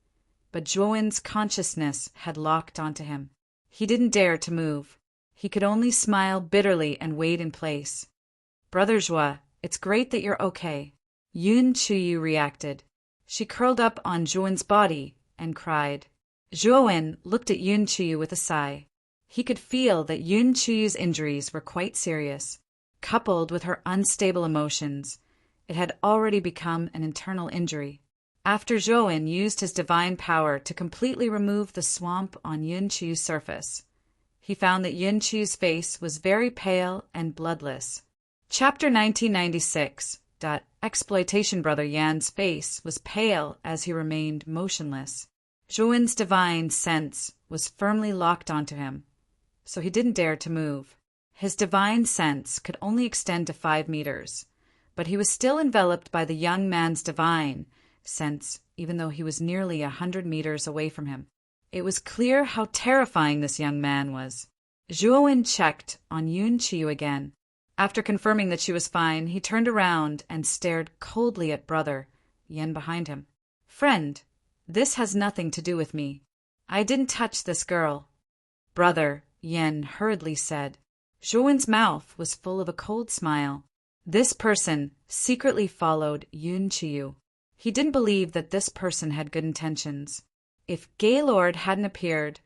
but Zhuowen's consciousness had locked onto him. He didn't dare to move. He could only smile bitterly and wait in place. Brother Zhuo, it's great that you're okay. Yun Qiu reacted. She curled up on Zhuowen's body and cried. Zhuowen looked at Yun Qiu with a sigh. He could feel that Yun Qiu's injuries were quite serious. Coupled with her unstable emotions, it had already become an internal injury. After Zhuowen used his divine power to completely remove the swamp on Yun Qiu's surface, he found that Yun Qiu's face was very pale and bloodless. Chapter 1996. Exploitation. Brother Yan's face was pale as he remained motionless. Zhuowen's divine sense was firmly locked onto him, so he didn't dare to move. His divine sense could only extend to 5 meters, but he was still enveloped by the young man's divine sense even though he was nearly 100 meters away from him. It was clear how terrifying this young man was. Zhuowen checked on Yun Qiu again. After confirming that she was fine, he turned around and stared coldly at brother Yen behind him. "Friend, this has nothing to do with me. I didn't touch this girl," brother Yen hurriedly said. Zhuowen's mouth was full of a cold smile. This person secretly followed Yun Qiu. He didn't believe that this person had good intentions. If Gaylord hadn't appeared,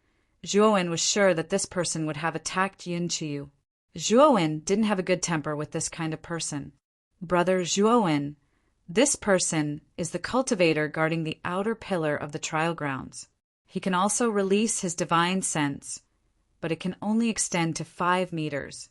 Zhuowen was sure that this person would have attacked Yun Qiu. Zhuowen didn't have a good temper with this kind of person. "Brother Zhuowen, this person is the cultivator guarding the outer pillar of the trial grounds. He can also release his divine sense, but it can only extend to 5 meters.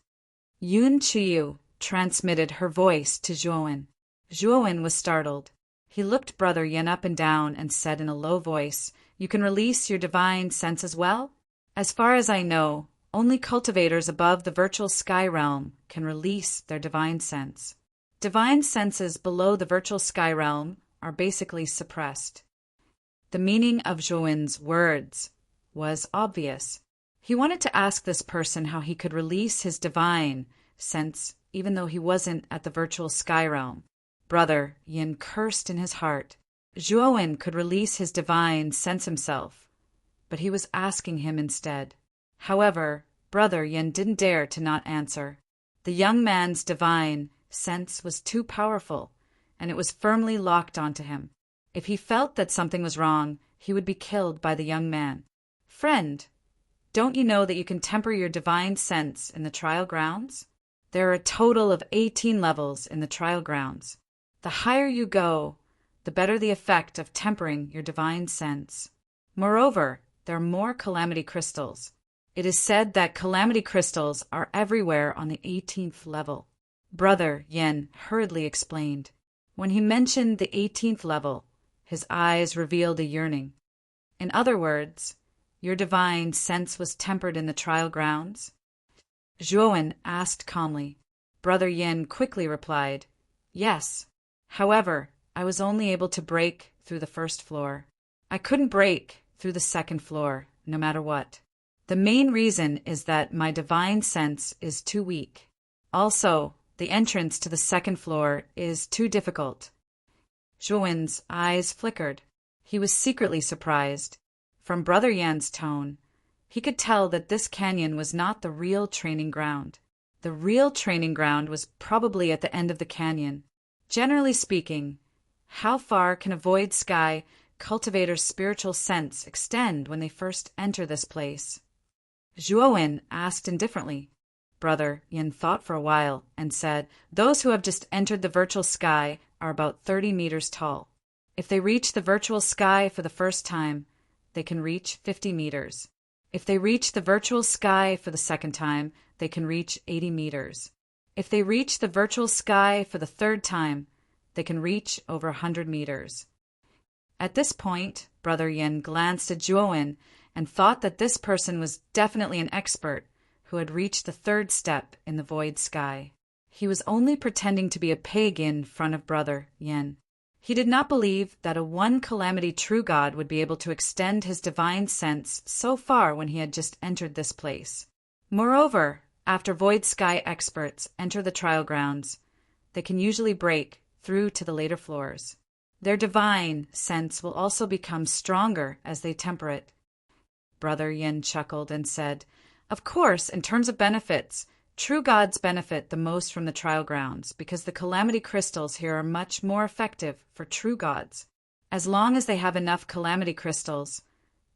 Yun Qiu transmitted her voice to Zhuowen. Zhuowen was startled. He looked brother Yen up and down and said in a low voice, "You can release your divine sense as well?" "As far as I know, only cultivators above the virtual sky realm can release their divine sense. Divine senses below the virtual sky realm are basically suppressed." The meaning of Zhuowen's words was obvious. He wanted to ask this person how he could release his divine sense even though he wasn't at the virtual sky realm. Brother Yin cursed in his heart. Zhuowen could release his divine sense himself, but he was asking him instead. However, brother Yin didn't dare to not answer. The young man's divine sense was too powerful, and it was firmly locked onto him. If he felt that something was wrong, he would be killed by the young man. "Friend, don't you know that you can temper your divine sense in the trial grounds? There are a total of 18 levels in the trial grounds. The higher you go, the better the effect of tempering your divine sense. Moreover, there are more calamity crystals. It is said that calamity crystals are everywhere on the 18th level." Brother Yen hurriedly explained. When he mentioned the 18th level, his eyes revealed a yearning. "In other words, your divine sense was tempered in the trial grounds?" Zhuowen asked calmly. Brother Yen quickly replied, "Yes. However, I was only able to break through the first floor. I couldn't break through the second floor, no matter what. The main reason is that my divine sense is too weak. Also, the entrance to the second floor is too difficult." Zhuowen's eyes flickered. He was secretly surprised. From Brother Yan's tone, he could tell that this canyon was not the real training ground. The real training ground was probably at the end of the canyon. Generally speaking, how far can a void sky cultivator's spiritual sense extend when they first enter this place? Zhuowen asked indifferently. Brother Yin thought for a while and said, "Those who have just entered the virtual sky are about 30 meters tall. If they reach the virtual sky for the first time, they can reach 50 meters. If they reach the virtual sky for the second time, they can reach 80 meters. If they reach the virtual sky for the third time, they can reach over 100 meters." At this point, Brother Yin glanced at Zhuowen and thought that this person was definitely an expert who had reached the third step in the void sky. He was only pretending to be a pig in front of Brother Yin. He did not believe that a one-calamity true god would be able to extend his divine sense so far when he had just entered this place. Moreover, after void sky experts enter the trial grounds, they can usually break through to the later floors. Their divine sense will also become stronger as they temper it. Brother Yin chuckled and said, "Of course, in terms of benefits, true gods benefit the most from the trial grounds because the calamity crystals here are much more effective for true gods. As long as they have enough calamity crystals,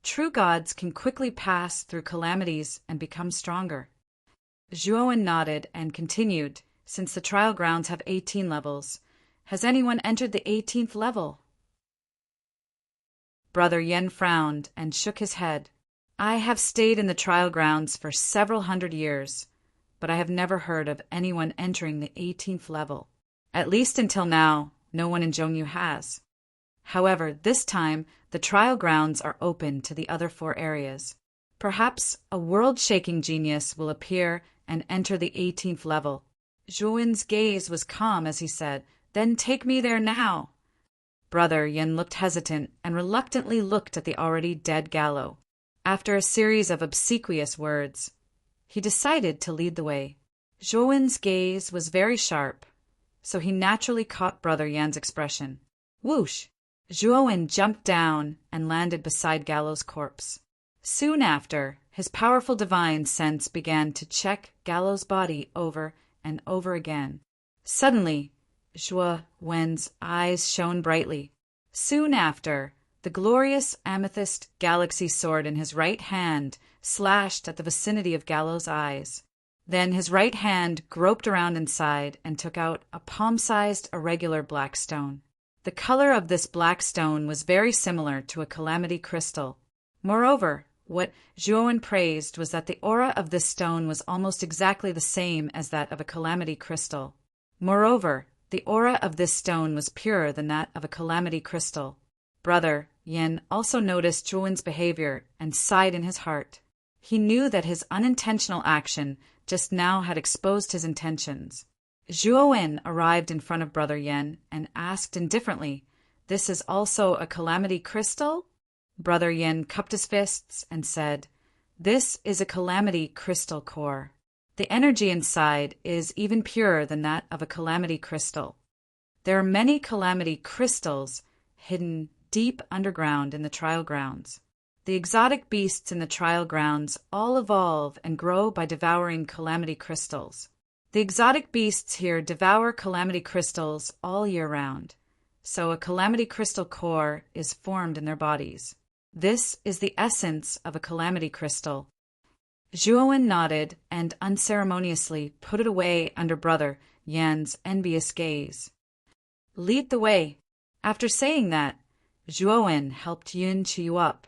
true gods can quickly pass through calamities and become stronger." Zhuowen nodded and continued, "Since the trial grounds have 18 levels, has anyone entered the 18th level?" Brother Yen frowned and shook his head. "I have stayed in the trial grounds for several hundred years, but I have never heard of anyone entering the 18th level. At least until now, no one in Zhongyu has. However, this time, the trial grounds are open to the other 4 areas. Perhaps a world-shaking genius will appear and enter the 18th level." Zhuowen's gaze was calm as he said, "Then take me there now." Brother Yin looked hesitant and reluctantly looked at the already dead Gallo. After a series of obsequious words, he decided to lead the way. Zhuowen's gaze was very sharp, so he naturally caught Brother Yan's expression. Whoosh! Zhuowen jumped down and landed beside Gallo's corpse. Soon after, his powerful divine sense began to check Gallo's body over and over again. Suddenly, Zhuowen's eyes shone brightly. Soon after, the glorious amethyst galaxy sword in his right hand slashed at the vicinity of Gallo's eyes. Then his right hand groped around inside and took out a palm-sized irregular black stone. The color of this black stone was very similar to a calamity crystal. Moreover, what Zhuowen praised was that the aura of this stone was almost exactly the same as that of a calamity crystal. Moreover, the aura of this stone was purer than that of a calamity crystal. Brother Yin also noticed Zhuowen's behavior and sighed in his heart. He knew that his unintentional action just now had exposed his intentions. Zhuowen arrived in front of Brother Yin and asked indifferently, "This is also a calamity crystal?" Brother Yin cupped his fists and said, "This is a calamity crystal core. The energy inside is even purer than that of a calamity crystal. There are many calamity crystals hidden deep underground in the trial grounds. The exotic beasts in the trial grounds all evolve and grow by devouring calamity crystals. The exotic beasts here devour calamity crystals all year round, so a calamity crystal core is formed in their bodies. This is the essence of a calamity crystal." Zhuowen nodded and unceremoniously put it away under Brother Yan's envious gaze. "Lead the way." After saying that, Zhuowen helped Yun Qiu up.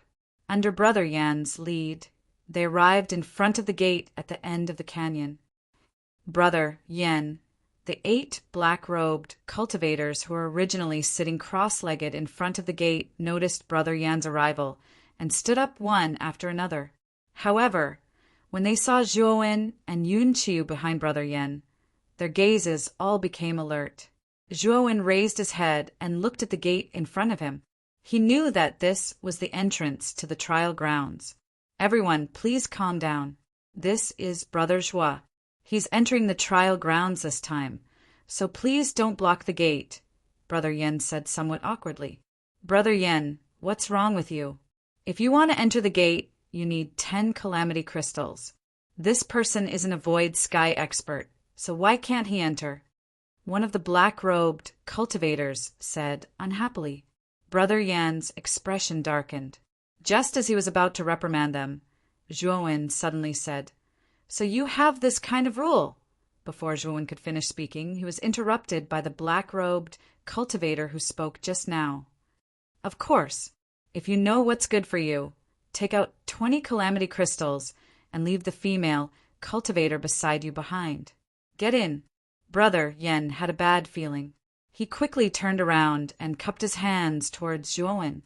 Under Brother Yan's lead, they arrived in front of the gate at the end of the canyon. Brother Yin, the 8 black-robed cultivators who were originally sitting cross-legged in front of the gate, noticed Brother Yan's arrival and stood up one after another. However, when they saw Zhuowen and Yun Qiu behind Brother Yin, their gazes all became alert. Zhuowen raised his head and looked at the gate in front of him. He knew that this was the entrance to the trial grounds. "Everyone, please calm down. This is Brother Zhuo. He's entering the trial grounds this time, so please don't block the gate," Brother Yin said somewhat awkwardly. "Brother Yin, what's wrong with you? If you want to enter the gate, you need 10 calamity crystals. This person isn't a void sky expert, so why can't he enter?" One of the black-robed cultivators said unhappily. Brother Yan's expression darkened. Just as he was about to reprimand them, Zhuowen suddenly said, "So you have this kind of rule." Before Zhuowen could finish speaking, he was interrupted by the black-robed cultivator who spoke just now. "Of course, if you know what's good for you, take out 20 calamity crystals and leave the female cultivator beside you behind. Get in." Brother Yin had a bad feeling. He quickly turned around and cupped his hands towards Zhuowen.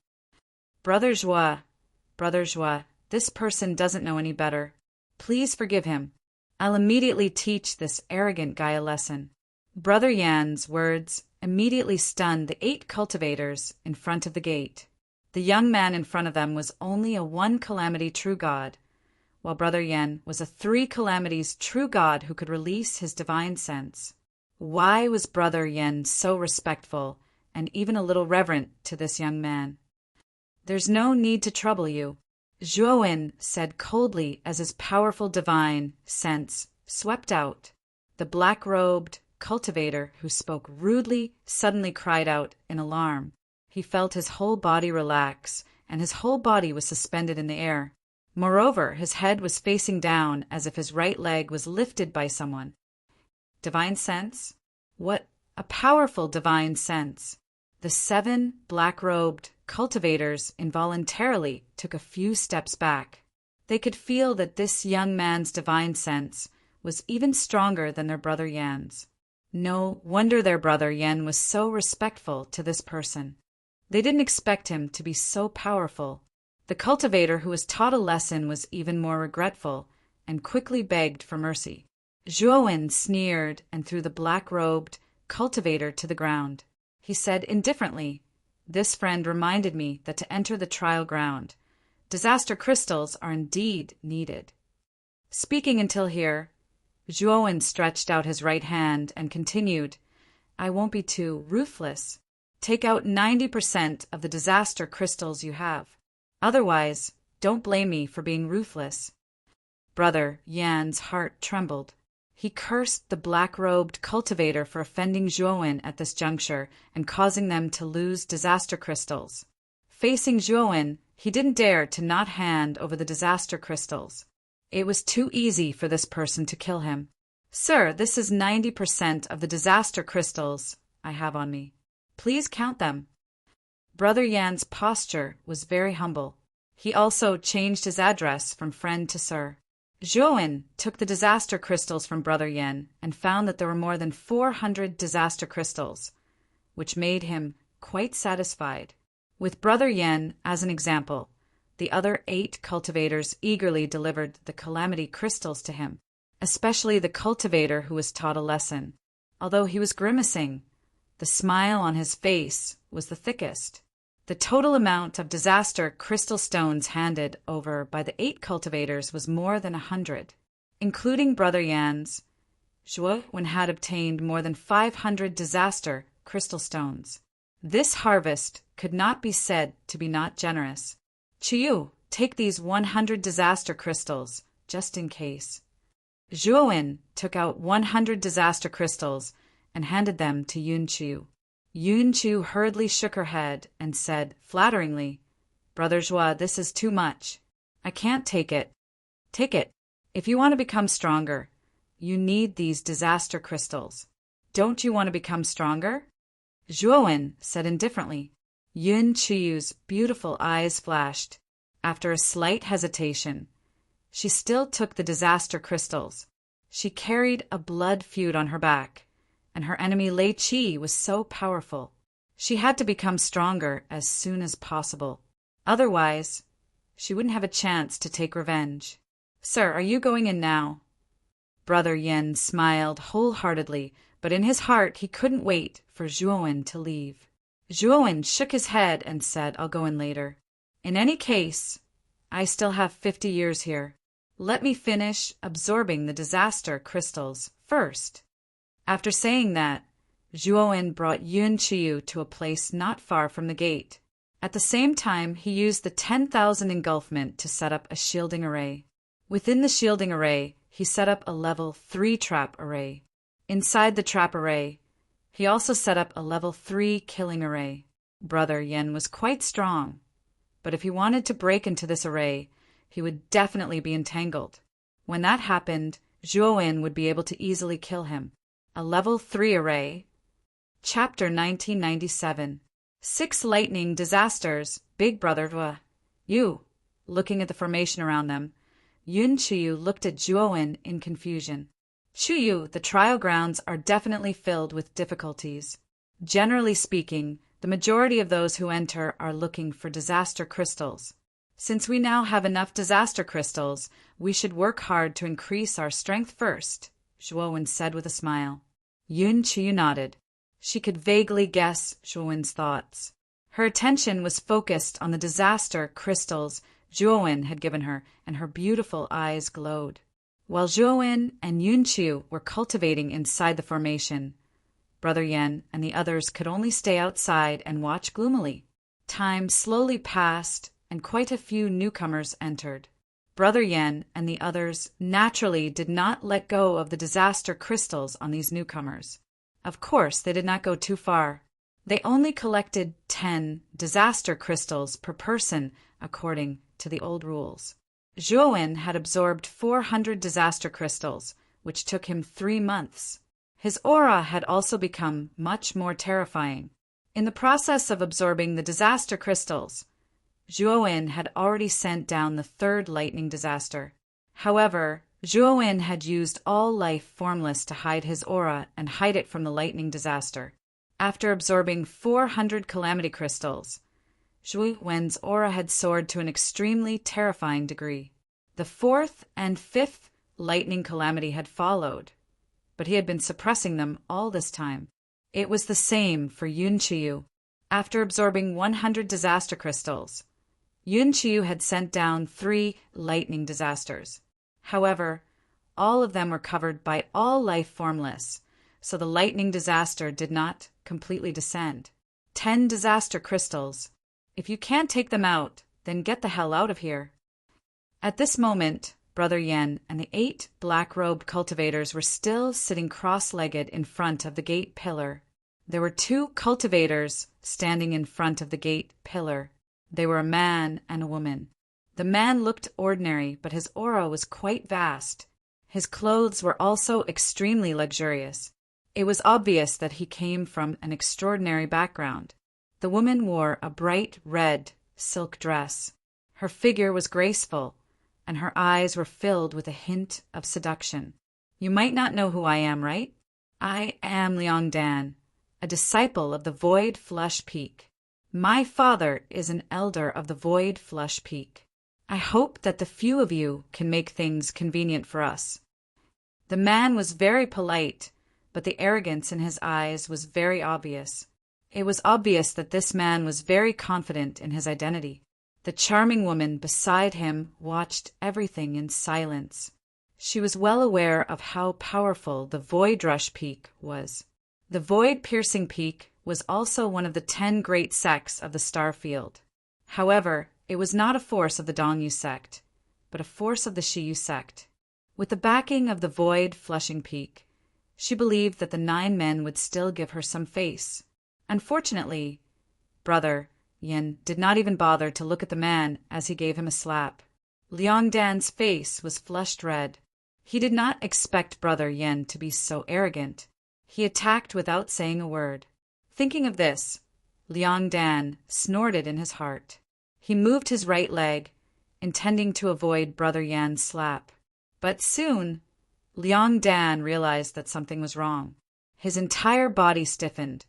Brother Zhuo, this person doesn't know any better. Please forgive him. I'll immediately teach this arrogant guy a lesson." Brother Yan's words immediately stunned the 8 cultivators in front of the gate. The young man in front of them was only a 1 calamity true god, while Brother Yan was a 3 calamities true god who could release his divine sense. Why was Brother Yin so respectful and even a little reverent to this young man? "There's no need to trouble you," Zhuowen said coldly as his powerful divine sense swept out. The black-robed cultivator who spoke rudely suddenly cried out in alarm. He felt his whole body relax, and his whole body was suspended in the air. Moreover, his head was facing down as if his right leg was lifted by someone. Divine sense? What a powerful divine sense! The 7 black-robed cultivators involuntarily took a few steps back. They could feel that this young man's divine sense was even stronger than their brother Yan's. No wonder their brother Yan was so respectful to this person. They didn't expect him to be so powerful. The cultivator who was taught a lesson was even more regretful and quickly begged for mercy. Zhuowen sneered and threw the black-robed cultivator to the ground. He said indifferently, This friend reminded me that to enter the trial ground, disaster crystals are indeed needed. Speaking until here, Zhuowen stretched out his right hand and continued, I won't be too ruthless. Take out 90% of the disaster crystals you have. Otherwise, don't blame me for being ruthless. Brother Yan's heart trembled. He cursed the black-robed cultivator for offending Zhuowen at this juncture and causing them to lose disaster crystals. Facing Zhuowen, he didn't dare to not hand over the disaster crystals. It was too easy for this person to kill him. Sir, this is 90% of the disaster crystals I have on me. Please count them. Brother Yan's posture was very humble. He also changed his address from friend to sir. Zhuowen took the disaster crystals from Brother Yan and found that there were more than 400 disaster crystals, which made him quite satisfied. With Brother Yan as an example, the other 8 cultivators eagerly delivered the calamity crystals to him, especially the cultivator who was taught a lesson. Although he was grimacing, the smile on his face was the thickest. The total amount of disaster crystal stones handed over by the 8 cultivators was more than 100. Including Brother Yan's, Zhuowen had obtained more than 500 disaster crystal stones. This harvest could not be said to be not generous. Chiyu, take these 100 disaster crystals, just in case. Zhuowen took out 100 disaster crystals and handed them to Yun Chiyu. Yun Chiyu hurriedly shook her head and said, flatteringly, Brother Zhuo, this is too much. I can't take it. Take it. If you want to become stronger, you need these disaster crystals. Don't you want to become stronger? Zhuowen said indifferently. Yun Chiyu's beautiful eyes flashed. After a slight hesitation, she still took the disaster crystals. She carried a blood feud on her back, and her enemy Lei Qi was so powerful. She had to become stronger as soon as possible. Otherwise, she wouldn't have a chance to take revenge. Sir, are you going in now? Brother Yin smiled wholeheartedly, but in his heart he couldn't wait for Zhuowen to leave. Zhuowen shook his head and said, I'll go in later. In any case, I still have 50 years here. Let me finish absorbing the disaster crystals first. After saying that, Zhuowen brought Yun Chiyu to a place not far from the gate. At the same time, he used the 10,000 engulfment to set up a shielding array. Within the shielding array, he set up a level 3 trap array. Inside the trap array, he also set up a level 3 killing array. Brother Yen was quite strong, but if he wanted to break into this array, he would definitely be entangled. When that happened, Zhuowen would be able to easily kill him. A level 3 array. Chapter 1997. 6 lightning disasters. Big Brother You. Looking at the formation around them, Yun Chiyu looked at Zhuowen in confusion. Chiyu, the trial grounds are definitely filled with difficulties. Generally speaking, the majority of those who enter are looking for disaster crystals. Since we now have enough disaster crystals, we should work hard to increase our strength first, Zhuowen said with a smile. Yun Chiyu nodded. She could vaguely guess Zhuowen's thoughts. Her attention was focused on the disaster crystals Zhuowen had given her, and her beautiful eyes glowed. While Zhuowen and Yun Chiyu were cultivating inside the formation, Brother Yen and the others could only stay outside and watch gloomily. Time slowly passed, and quite a few newcomers entered. Brother Yen and the others naturally did not let go of the disaster crystals on these newcomers. Of course, they did not go too far. They only collected 10 disaster crystals per person, according to the old rules. Zhuowen had absorbed 400 disaster crystals, which took him 3 months. His aura had also become much more terrifying. In the process of absorbing the disaster crystals, Zhuowen had already sent down the 3rd lightning disaster. However, Zhuowen had used all life formless to hide his aura and hide it from the lightning disaster. After absorbing 400 calamity crystals, Zhuowen's aura had soared to an extremely terrifying degree. The 4th and 5th lightning calamity had followed, but he had been suppressing them all this time. It was the same for Yun Chiyu. After absorbing 100 disaster crystals, Yun Qiu had sent down 3 lightning disasters. However, all of them were covered by all life formless, so the lightning disaster did not completely descend. 10 disaster crystals. If you can't take them out, then get the hell out of here. At this moment, Brother Yen and the 8 black-robed cultivators were still sitting cross-legged in front of the gate pillar. There were 2 cultivators standing in front of the gate pillar. They were a man and a woman. The man looked ordinary, but his aura was quite vast. His clothes were also extremely luxurious. It was obvious that he came from an extraordinary background. The woman wore a bright red silk dress. Her figure was graceful, and her eyes were filled with a hint of seduction. You might not know who I am, right? I am Liang Dan, a disciple of the Void Flush Peak. My father is an elder of the Void Flush Peak. I hope that the few of you can make things convenient for us. The man was very polite, but the arrogance in his eyes was very obvious. It was obvious that this man was very confident in his identity. The charming woman beside him watched everything in silence. She was well aware of how powerful the Void Rush Peak was. The Void-Piercing Peak was also one of the 10 great sects of the star field. However, it was not a force of the Dongyu sect, but a force of the Shiyu sect. With the backing of the Void-Flushing Peak, she believed that the 9 men would still give her some face. Unfortunately, Brother Yin did not even bother to look at the man as he gave him a slap. Liang Dan's face was flushed red. He did not expect Brother Yin to be so arrogant. He attacked without saying a word. Thinking of this, Liang Dan snorted in his heart. He moved his right leg, intending to avoid Brother Yan's slap. But soon, Liang Dan realized that something was wrong. His entire body stiffened,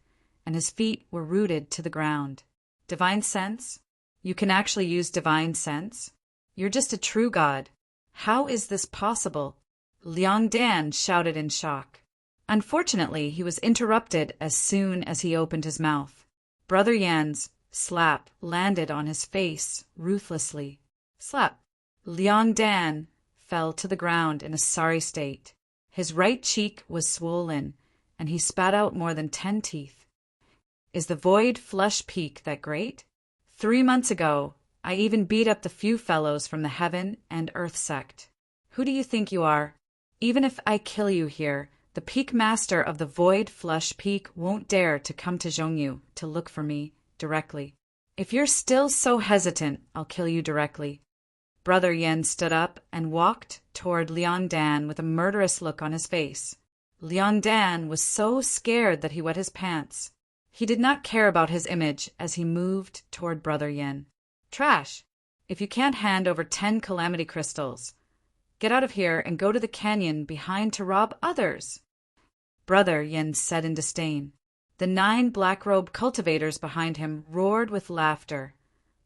and his feet were rooted to the ground. Divine sense? You can actually use divine sense? You're just a true god. How is this possible? Liang Dan shouted in shock. Unfortunately, he was interrupted as soon as he opened his mouth. Brother Yan's slap landed on his face ruthlessly. Slap. Liang Dan fell to the ground in a sorry state. His right cheek was swollen, and he spat out more than 10 teeth. Is the Void Flush Peak that great? 3 months ago, I even beat up the few fellows from the Heaven and Earth sect. Who do you think you are? Even if I kill you here, the Peak Master of the Void Flush Peak won't dare to come to Zhongyu to look for me directly. If you're still so hesitant, I'll kill you directly. Brother Yen stood up and walked toward Liang Dan with a murderous look on his face. Liang Dan was so scared that he wet his pants. He did not care about his image as he moved toward Brother Yin. Trash! If you can't hand over 10 calamity crystals, get out of here and go to the canyon behind to rob others. Brother Yin said in disdain. The 9 black-robe cultivators behind him roared with laughter,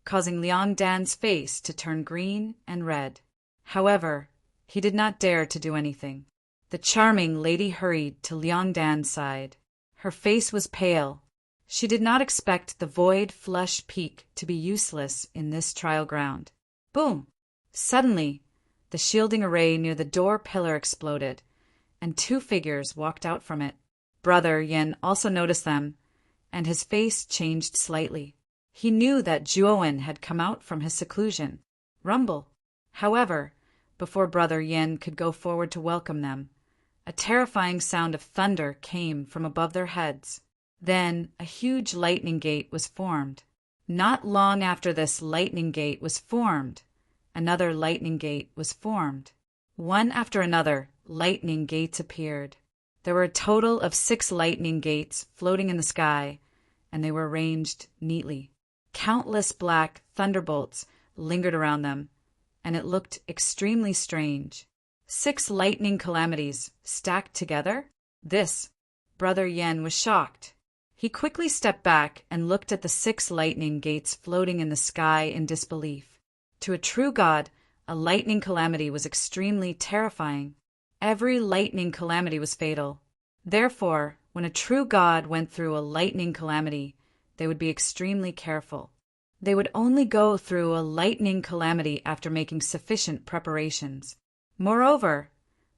causing Liang Dan's face to turn green and red. However, he did not dare to do anything. The charming lady hurried to Liang Dan's side. Her face was pale. She did not expect the Void Flush Peak to be useless in this trial ground. Boom! Suddenly, the shielding array near the door pillar exploded, and 2 figures walked out from it. Brother Yin also noticed them, and his face changed slightly. He knew that Zhuowen had come out from his seclusion. Rumble. However, before Brother Yin could go forward to welcome them, a terrifying sound of thunder came from above their heads. Then a huge lightning gate was formed. Not long after this lightning gate was formed, another lightning gate was formed. One after another, lightning gates appeared. There were a total of 6 lightning gates floating in the sky, and they were arranged neatly. Countless black thunderbolts lingered around them, and it looked extremely strange. 6 lightning calamities stacked together? This, Brother Yen was shocked. He quickly stepped back and looked at the 6 lightning gates floating in the sky in disbelief. To a true god, a lightning calamity was extremely terrifying. Every lightning calamity was fatal. Therefore, when a true god went through a lightning calamity, they would be extremely careful. They would only go through a lightning calamity after making sufficient preparations. Moreover,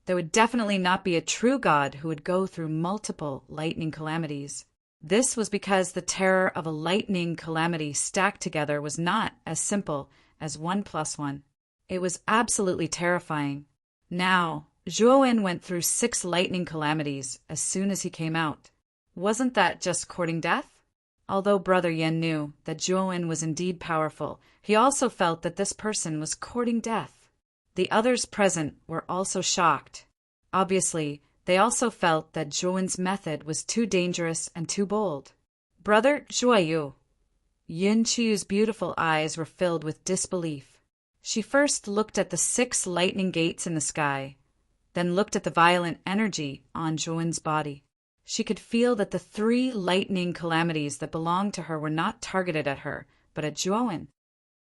there would definitely not be a true God who would go through multiple lightning calamities. This was because the terror of a lightning calamity stacked together was not as simple as 1 + 1. It was absolutely terrifying. Now, Zhuowen went through 6 lightning calamities as soon as he came out. Wasn't that just courting death? Although Brother Yin knew that Zhuowen was indeed powerful, he also felt that this person was courting death. The others present were also shocked. Obviously, they also felt that Zhuowen's method was too dangerous and too bold. Brother Zhuoyu. Yin Chiyu's beautiful eyes were filled with disbelief. She first looked at the 6 lightning gates in the sky, then looked at the violent energy on Zhuowen's body. She could feel that the 3 lightning calamities that belonged to her were not targeted at her, but at Zhuowen.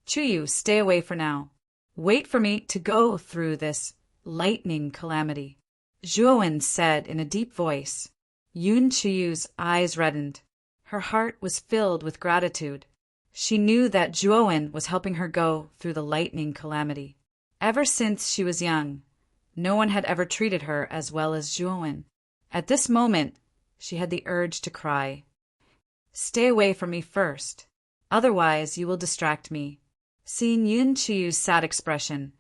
Chuyu, stay away for now. Wait for me to go through this lightning calamity, Zhuowen said in a deep voice. Yun Chiyu's eyes reddened. Her heart was filled with gratitude. She knew that Zhuowen was helping her go through the lightning calamity. Ever since she was young, no one had ever treated her as well as Zhuowen. At this moment, she had the urge to cry. Stay away from me first. Otherwise, you will distract me. Seeing Yun Chiyu's sad expression,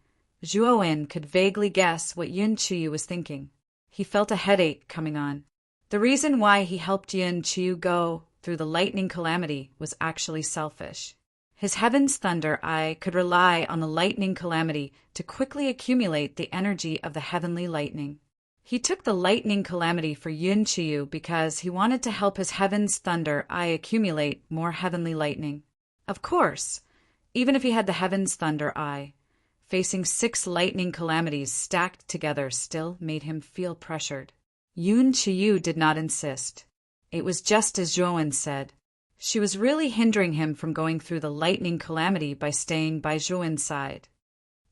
Zhuowen could vaguely guess what Yun Chiyu was thinking. He felt a headache coming on. The reason why he helped Yun Chiyu go through the lightning calamity was actually selfish. His Heaven's Thunder Eye could rely on the lightning calamity to quickly accumulate the energy of the heavenly lightning. He took the lightning calamity for Yun Chiyu because he wanted to help his Heaven's Thunder Eye accumulate more heavenly lightning. Of course, even if he had the Heaven's Thunder Eye, facing 6 lightning calamities stacked together still made him feel pressured. Yun Chiyu did not insist. It was just as Zhuowen said. She was really hindering him from going through the lightning calamity by staying by Zhuowen's side.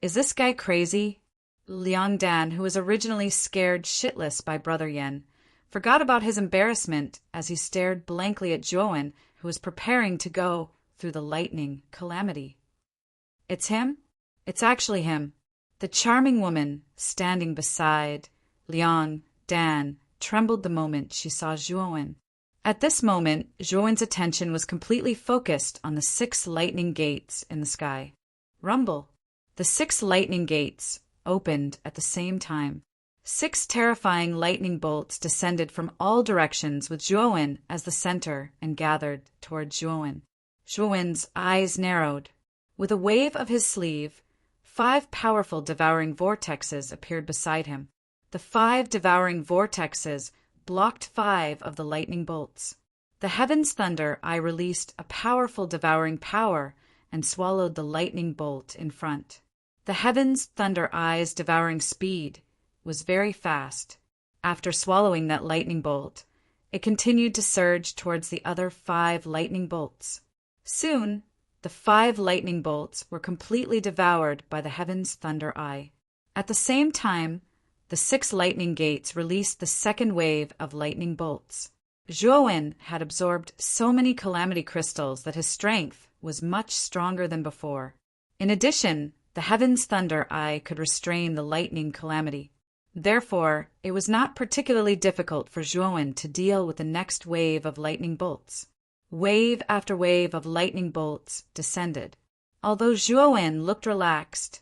Is this guy crazy? Liang Dan, who was originally scared shitless by Brother Yen, forgot about his embarrassment as he stared blankly at Zhuowen, who was preparing to go through the lightning calamity. It's him? It's actually him. The charming woman standing beside Liang Dan trembled the moment she saw Zhuowen. At this moment, Zhuowen's attention was completely focused on the 6 lightning gates in the sky. Rumble. The 6 lightning gates opened at the same time. 6 terrifying lightning bolts descended from all directions with Zhuowen as the center and gathered toward Zhuowen. Zhuowen's eyes narrowed. With a wave of his sleeve, 5 powerful devouring vortexes appeared beside him. The 5 devouring vortexes blocked 5 of the lightning bolts. The Heaven's Thunder Eye released a powerful devouring power and swallowed the lightning bolt in front. The Heaven's Thunder Eye's devouring speed was very fast. After swallowing that lightning bolt, it continued to surge towards the other 5 lightning bolts. Soon, the 5 lightning bolts were completely devoured by the Heaven's Thunder Eye. At the same time, the 6 lightning gates released the second wave of lightning bolts. Zhuowen had absorbed so many calamity crystals that his strength was much stronger than before. In addition, the Heaven's Thunder Eye could restrain the lightning calamity. Therefore, it was not particularly difficult for Zhuowen to deal with the next wave of lightning bolts. Wave after wave of lightning bolts descended. Although Zhuowen looked relaxed,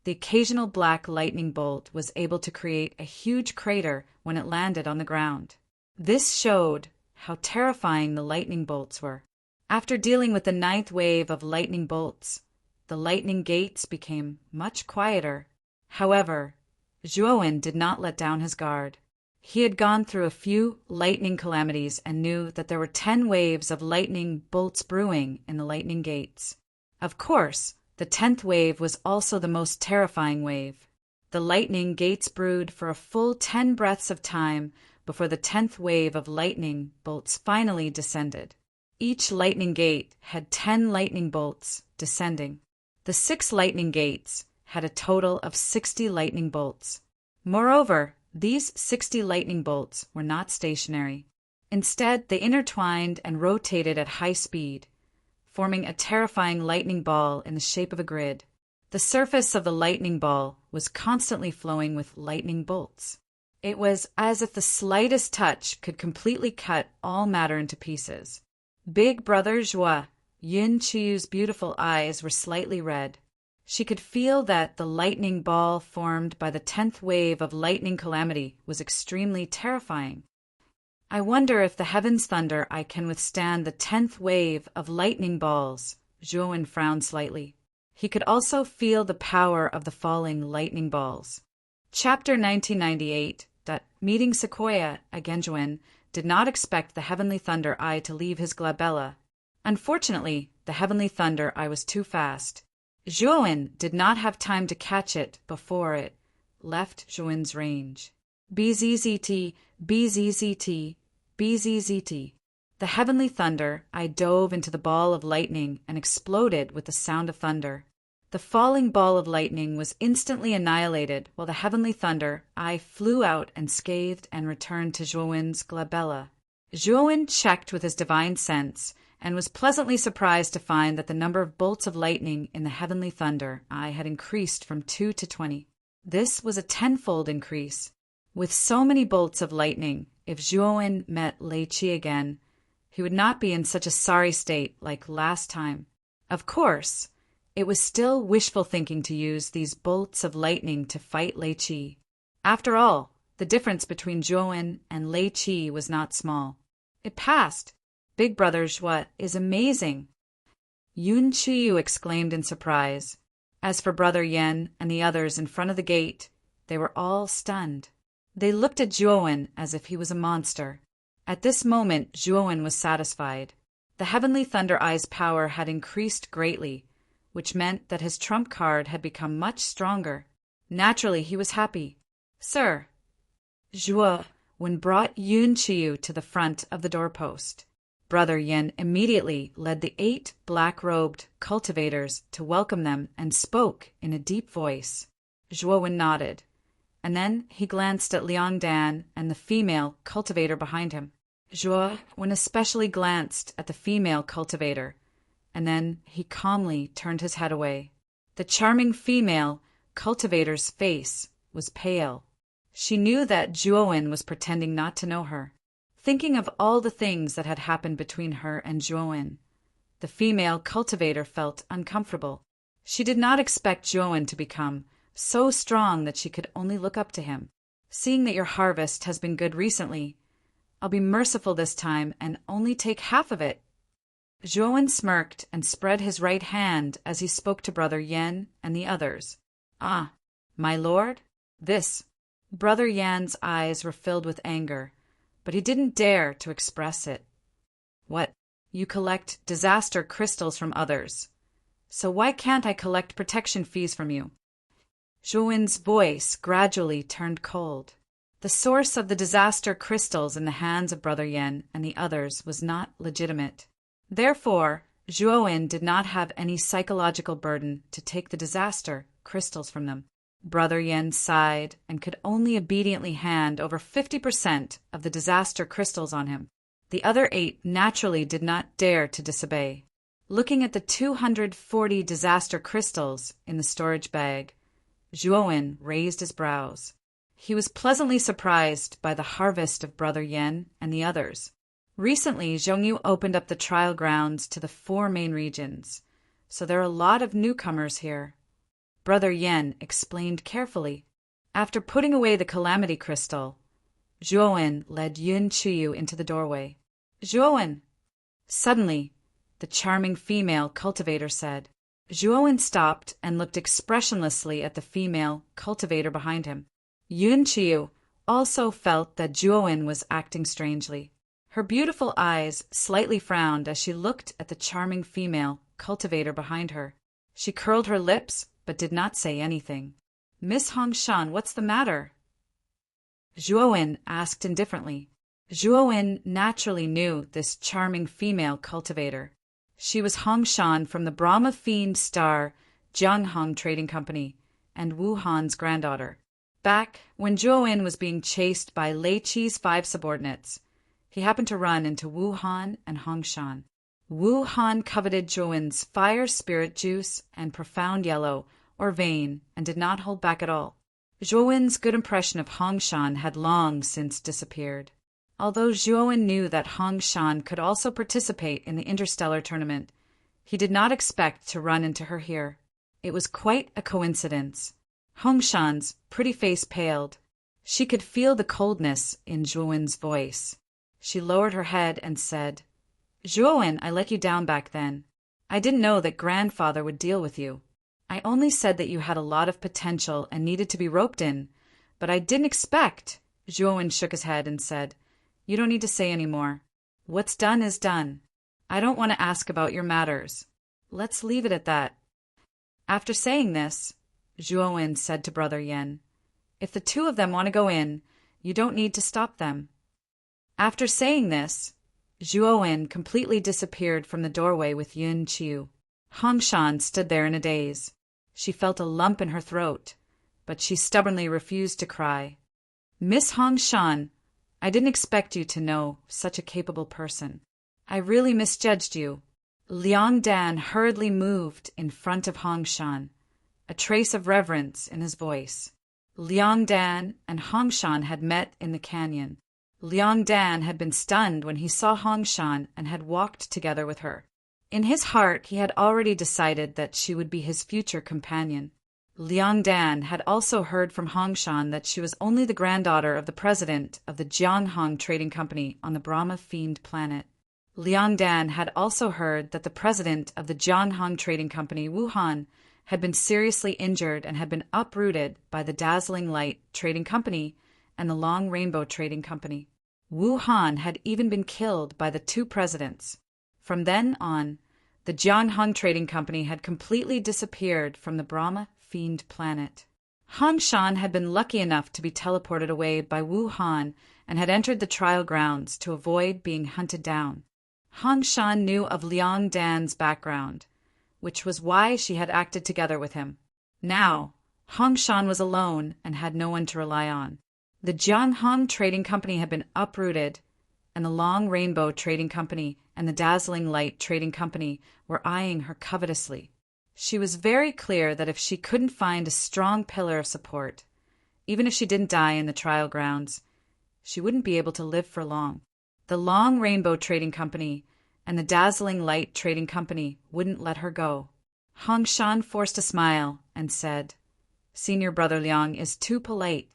the occasional black lightning bolt was able to create a huge crater when it landed on the ground. This showed how terrifying the lightning bolts were. After dealing with the 9th wave of lightning bolts, the lightning gates became much quieter. However, Zhuowen did not let down his guard. He had gone through a few lightning calamities and knew that there were 10 waves of lightning bolts brewing in the lightning gates. Of course, the 10th wave was also the most terrifying wave. The lightning gates brewed for a full 10 breaths of time before the 10th wave of lightning bolts finally descended. Each lightning gate had 10 lightning bolts descending. The 6 lightning gates had a total of 60 lightning bolts. Moreover, these 60 lightning bolts were not stationary. Instead, they intertwined and rotated at high speed, forming a terrifying lightning ball in the shape of a grid. The surface of the lightning ball was constantly flowing with lightning bolts. It was as if the slightest touch could completely cut all matter into pieces. Big Brother Joie, Yun Chiyu's beautiful eyes were slightly red. She could feel that the lightning ball formed by the 10th wave of lightning calamity was extremely terrifying. I wonder if the heaven's thunder I can withstand the 10th wave of lightning balls. Zhuowen frowned slightly. He could also feel the power of the falling lightning balls. Chapter 1998. Meeting Sequoia, Genjuan, did not expect the heavenly thunder eye to leave his glabella. Unfortunately, the heavenly thunder eye was too fast. Zhuowen did not have time to catch it before it left Zhuowen's range. BZZT, BZZT, BZZT. The heavenly thunder eye dove into the ball of lightning and exploded with the sound of thunder. The falling ball of lightning was instantly annihilated, while the heavenly thunder eye flew out unscathed and returned to Zhuowen's glabella. Zhuowen checked with his divine sense and was pleasantly surprised to find that the number of bolts of lightning in the heavenly thunder eye had increased from 2 to 20. This was a 10-fold increase. With so many bolts of lightning, if Zhuowen met Lei Qi again, he would not be in such a sorry state like last time. Of course, it was still wishful thinking to use these bolts of lightning to fight Lei Qi. After all, the difference between Zhuowen and Lei Qi was not small. It passed. Big Brother's what is amazing. Yun Qiyu exclaimed in surprise. As for Brother Yen and the others in front of the gate, they were all stunned. They looked at Zhuowen as if he was a monster. At this moment, Zhuowen was satisfied. The heavenly thunder eye's power had increased greatly, which meant that his trump card had become much stronger. Naturally, he was happy. Sir, Zhuowen brought Yun Qiyu to the front of the doorpost. Brother Yen immediately led the 8 black-robed cultivators to welcome them and spoke in a deep voice. Zhuowen nodded, and then he glanced at Liang Dan and the female cultivator behind him. Zhuowen especially glanced at the female cultivator, and then he calmly turned his head away. The charming female cultivator's face was pale. She knew that Zhuowen was pretending not to know her. Thinking of all the things that had happened between her and Zhuowen, the female cultivator felt uncomfortable. She did not expect Zhuowen to become so strong that she could only look up to him. Seeing that your harvest has been good recently, I'll be merciful this time and only take half of it. Zhuowen smirked and spread his right hand as he spoke to Brother Yen and the others. Ah, my lord? This. Brother Yan's eyes were filled with anger, but he didn't dare to express it. What? You collect disaster crystals from others. So why can't I collect protection fees from you? Zhuowen's voice gradually turned cold. The source of the disaster crystals in the hands of Brother Yen and the others was not legitimate. Therefore, Zhuowen did not have any psychological burden to take the disaster crystals from them. Brother Yen sighed and could only obediently hand over 50% of the disaster crystals on him. The other 8 naturally did not dare to disobey. Looking at the 240 disaster crystals in the storage bag, Zhuowen raised his brows. He was pleasantly surprised by the harvest of Brother Yen and the others. Recently, Zhongyu opened up the trial grounds to the 4 main regions, so there are a lot of newcomers here. Brother Yen explained carefully. After putting away the calamity crystal, Zhuowen led Yun Qiyu into the doorway. Zhuowen! Suddenly, the charming female cultivator said. Zhuowen stopped and looked expressionlessly at the female cultivator behind him. Yun Qiyu also felt that Zhuowen was acting strangely. Her beautiful eyes slightly frowned as she looked at the charming female cultivator behind her. She curled her lips but did not say anything. Miss Hongshan, what's the matter? Zhuowen asked indifferently. Zhuowen naturally knew this charming female cultivator. She was Hongshan from the Brahma Fiend Star Jianghong Trading Company and Wu Han's granddaughter. Back when Zhuowen was being chased by Lei Qi's 5 subordinates, He happened to run into Wu Han and Hong Shan. Wu Han coveted Zhuowen's fire spirit juice and profound yellow, or vein, and did not hold back at all. Zhuowen's good impression of Hong Shan had long since disappeared. Although Zhuowen knew that Hong Shan could also participate in the interstellar tournament, he did not expect to run into her here. It was quite a coincidence. Hong Shan's pretty face paled. She could feel the coldness in Zhuowen's voice. She lowered her head and said, "Zhuowen, I let you down back then. I didn't know that grandfather would deal with you. I only said that you had a lot of potential and needed to be roped in, but I didn't expect." Zhuowen shook his head and said, "You don't need to say any more. What's done is done. I don't want to ask about your matters. Let's leave it at that." After saying this, Zhuowen said to Brother Yen, "If the two of them want to go in, you don't need to stop them." After saying this, Zhuowen completely disappeared from the doorway with Yun Qiu. Hong Shan stood there in a daze. She felt a lump in her throat, but she stubbornly refused to cry. "Miss Hong Shan, I didn't expect you to know such a capable person. I really misjudged you." Liang Dan hurriedly moved in front of Hong Shan, a trace of reverence in his voice. Liang Dan and Hong Shan had met in the canyon. Liang Dan had been stunned when he saw Hong Shan and had walked together with her. In his heart, he had already decided that she would be his future companion. Liang Dan had also heard from Hong Shan that she was only the granddaughter of the president of the Jianghong Trading Company on the Brahma Fiend planet. Liang Dan had also heard that the president of the Jianghong Trading Company, Wu Han, had been seriously injured and had been uprooted by the Dazzling Light Trading Company and the Long Rainbow Trading Company. Wu Han had even been killed by the two presidents. From then on, the Jianghong Trading Company had completely disappeared from the Brahma Fiend planet. Hong Shan had been lucky enough to be teleported away by Wu Han and had entered the trial grounds to avoid being hunted down. Hong Shan knew of Liang Dan's background, which was why she had acted together with him. Now, Hong Shan was alone and had no one to rely on. The Jianghong Trading Company had been uprooted, and the Long Rainbow Trading Company and the Dazzling Light Trading Company were eyeing her covetously. She was very clear that if she couldn't find a strong pillar of support, even if she didn't die in the trial grounds, she wouldn't be able to live for long. The Long Rainbow Trading Company and the Dazzling Light Trading Company wouldn't let her go. Hong Shan forced a smile and said, "Senior Brother Liang is too polite.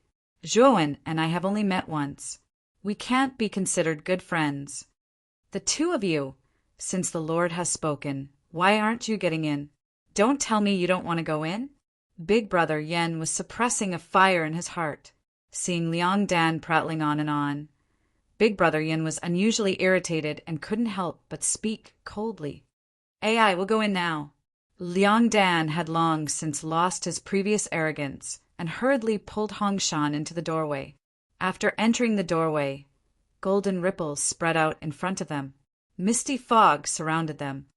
Zhuowen and I have only met once. We can't be considered good friends. The two of you, since the Lord has spoken, why aren't you getting in? Don't tell me you don't want to go in?" Big Brother Yen was suppressing a fire in his heart, seeing Liang Dan prattling on and on. Big Brother Yin was unusually irritated and couldn't help but speak coldly. "AI will go in now." Liang Dan had long since lost his previous arrogance and hurriedly pulled Hong Shan into the doorway. After entering the doorway, golden ripples spread out in front of them. Misty fog surrounded them.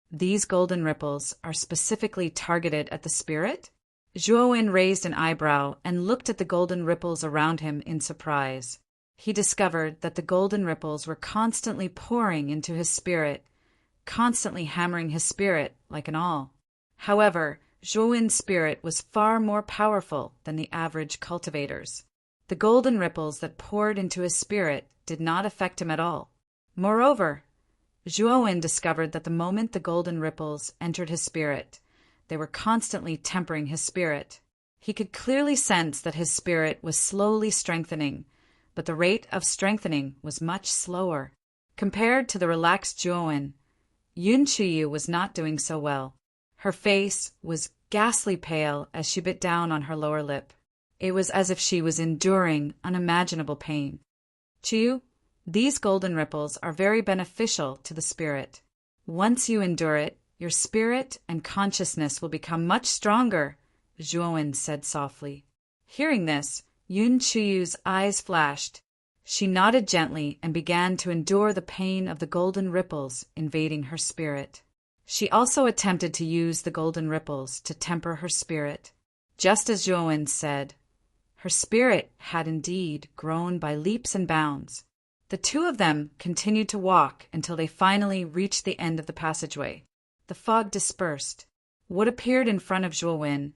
"These golden ripples are specifically targeted at the spirit?" Zhuowen raised an eyebrow and looked at the golden ripples around him in surprise. He discovered that the golden ripples were constantly pouring into his spirit, constantly hammering his spirit like an awl. However, Zhuowen's spirit was far more powerful than the average cultivator's. The golden ripples that poured into his spirit did not affect him at all. Moreover, Zhuowen discovered that the moment the golden ripples entered his spirit, they were constantly tempering his spirit. He could clearly sense that his spirit was slowly strengthening, but the rate of strengthening was much slower. Compared to the relaxed Zhuowen, Yun Qiu was not doing so well. Her face was ghastly pale as she bit down on her lower lip. It was as if she was enduring unimaginable pain. "Qiu, these golden ripples are very beneficial to the spirit. Once you endure it, your spirit and consciousness will become much stronger," Zhuowen said softly. Hearing this, Yun Qiu's eyes flashed. She nodded gently and began to endure the pain of the golden ripples invading her spirit. She also attempted to use the golden ripples to temper her spirit. Just as Zhuowen said, her spirit had indeed grown by leaps and bounds. The two of them continued to walk until they finally reached the end of the passageway. The fog dispersed. What appeared in front of Zhuo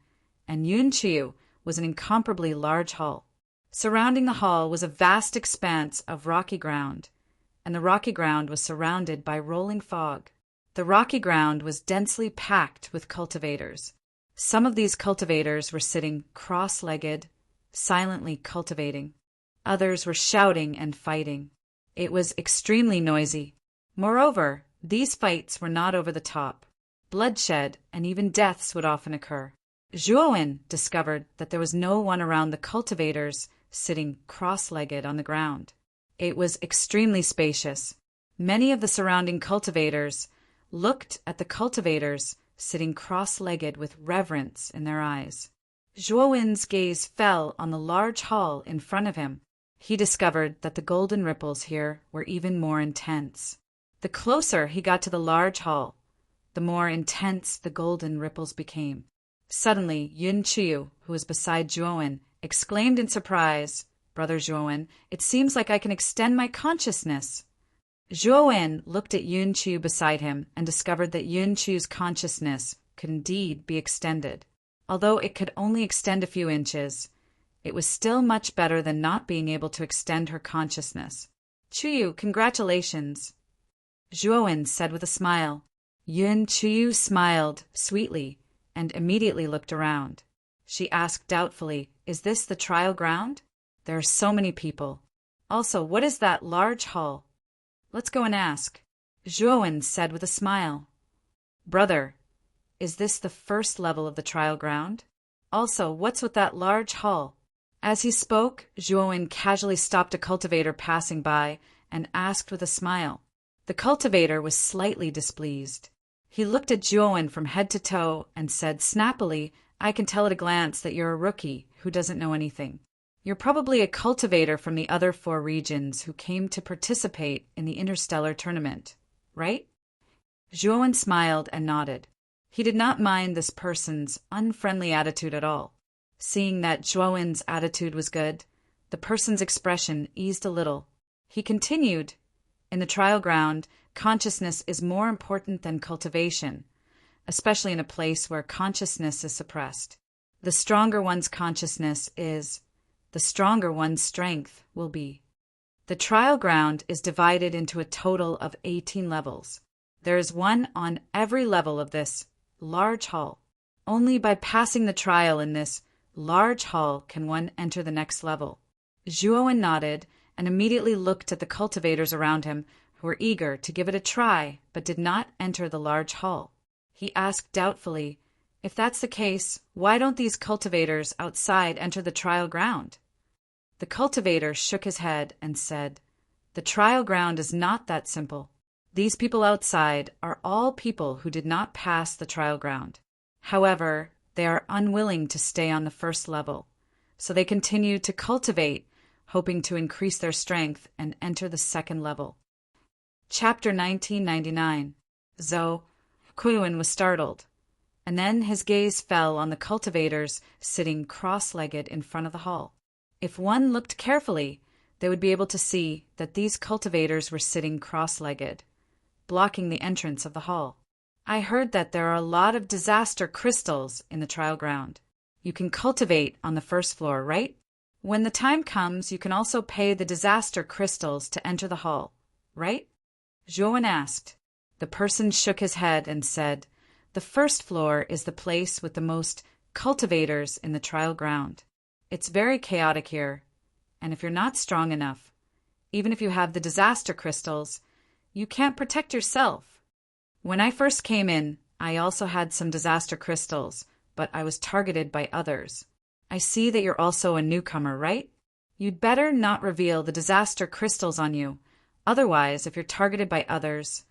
and Yun Qiu was an incomparably large hall. Surrounding the hall was a vast expanse of rocky ground, and the rocky ground was surrounded by rolling fog. The rocky ground was densely packed with cultivators. Some of these cultivators were sitting cross-legged, silently cultivating. Others were shouting and fighting. It was extremely noisy. Moreover, these fights were not over the top. Bloodshed and even deaths would often occur. Zhuo discovered that there was no one around the cultivators sitting cross-legged on the ground. It was extremely spacious. Many of the surrounding cultivators looked at the cultivators sitting cross-legged with reverence in their eyes. Zhuo gaze fell on the large hall in front of him. He discovered that the golden ripples here were even more intense. The closer he got to the large hall, the more intense the golden ripples became. Suddenly, Yun Qiu, who was beside Zhuo, exclaimed in surprise, "Brother Zhuo, it seems like I can extend my consciousness." Zhuo looked at Yun Qiu beside him and discovered that Yun Qiu's consciousness could indeed be extended. Although it could only extend a few inches, it was still much better than not being able to extend her consciousness. "Qiu, congratulations," Zhuo said with a smile. Yun Qiu smiled sweetly and immediately looked around. She asked doubtfully, "Is this the trial ground? There are so many people. Also, what is that large hall? Let's go and ask." Zhuo said with a smile, "Brother, is this the first level of the trial ground? Also, what's with that large hall?" As he spoke, Zhuo casually stopped a cultivator passing by and asked with a smile. The cultivator was slightly displeased. He looked at Zhuo from head to toe and said snappily, "I can tell at a glance that you're a rookie who doesn't know anything. You're probably a cultivator from the other 4 regions who came to participate in the interstellar tournament, right?" Zhuo smiled and nodded. He did not mind this person's unfriendly attitude at all. Seeing that Zhuo's attitude was good, the person's expression eased a little. He continued, "In the trial ground, consciousness is more important than cultivation, especially in a place where consciousness is suppressed. The stronger one's consciousness is, the stronger one's strength will be. The trial ground is divided into a total of 18 levels. There is one on every level of this large hall. Only by passing the trial in this large hall can one enter the next level." Zhuo nodded and immediately looked at the cultivators around him who were eager to give it a try but did not enter the large hall. He asked doubtfully, "If that's the case, why don't these cultivators outside enter the trial ground?" The cultivator shook his head and said, "The trial ground is not that simple. These people outside are all people who did not pass the trial ground. However, they are unwilling to stay on the first level, so they continue to cultivate, hoping to increase their strength and enter the second level." Chapter 1999. Zhou Kuiwen was startled, and then his gaze fell on the cultivators sitting cross-legged in front of the hall. If one looked carefully, they would be able to see that these cultivators were sitting cross-legged, blocking the entrance of the hall. "I heard that there are a lot of disaster crystals in the trial ground. You can cultivate on the first floor, right? When the time comes, you can also pay the disaster crystals to enter the hall, right?" Zhuo asked. The person shook his head and said, "The first floor is the place with the most cultivators in the trial ground. It's very chaotic here, and if you're not strong enough, even if you have the disaster crystals, you can't protect yourself. When I first came in, I also had some disaster crystals, but I was targeted by others. I see that you're also a newcomer, right? You'd better not reveal the disaster crystals on you. Otherwise, if you're targeted by others,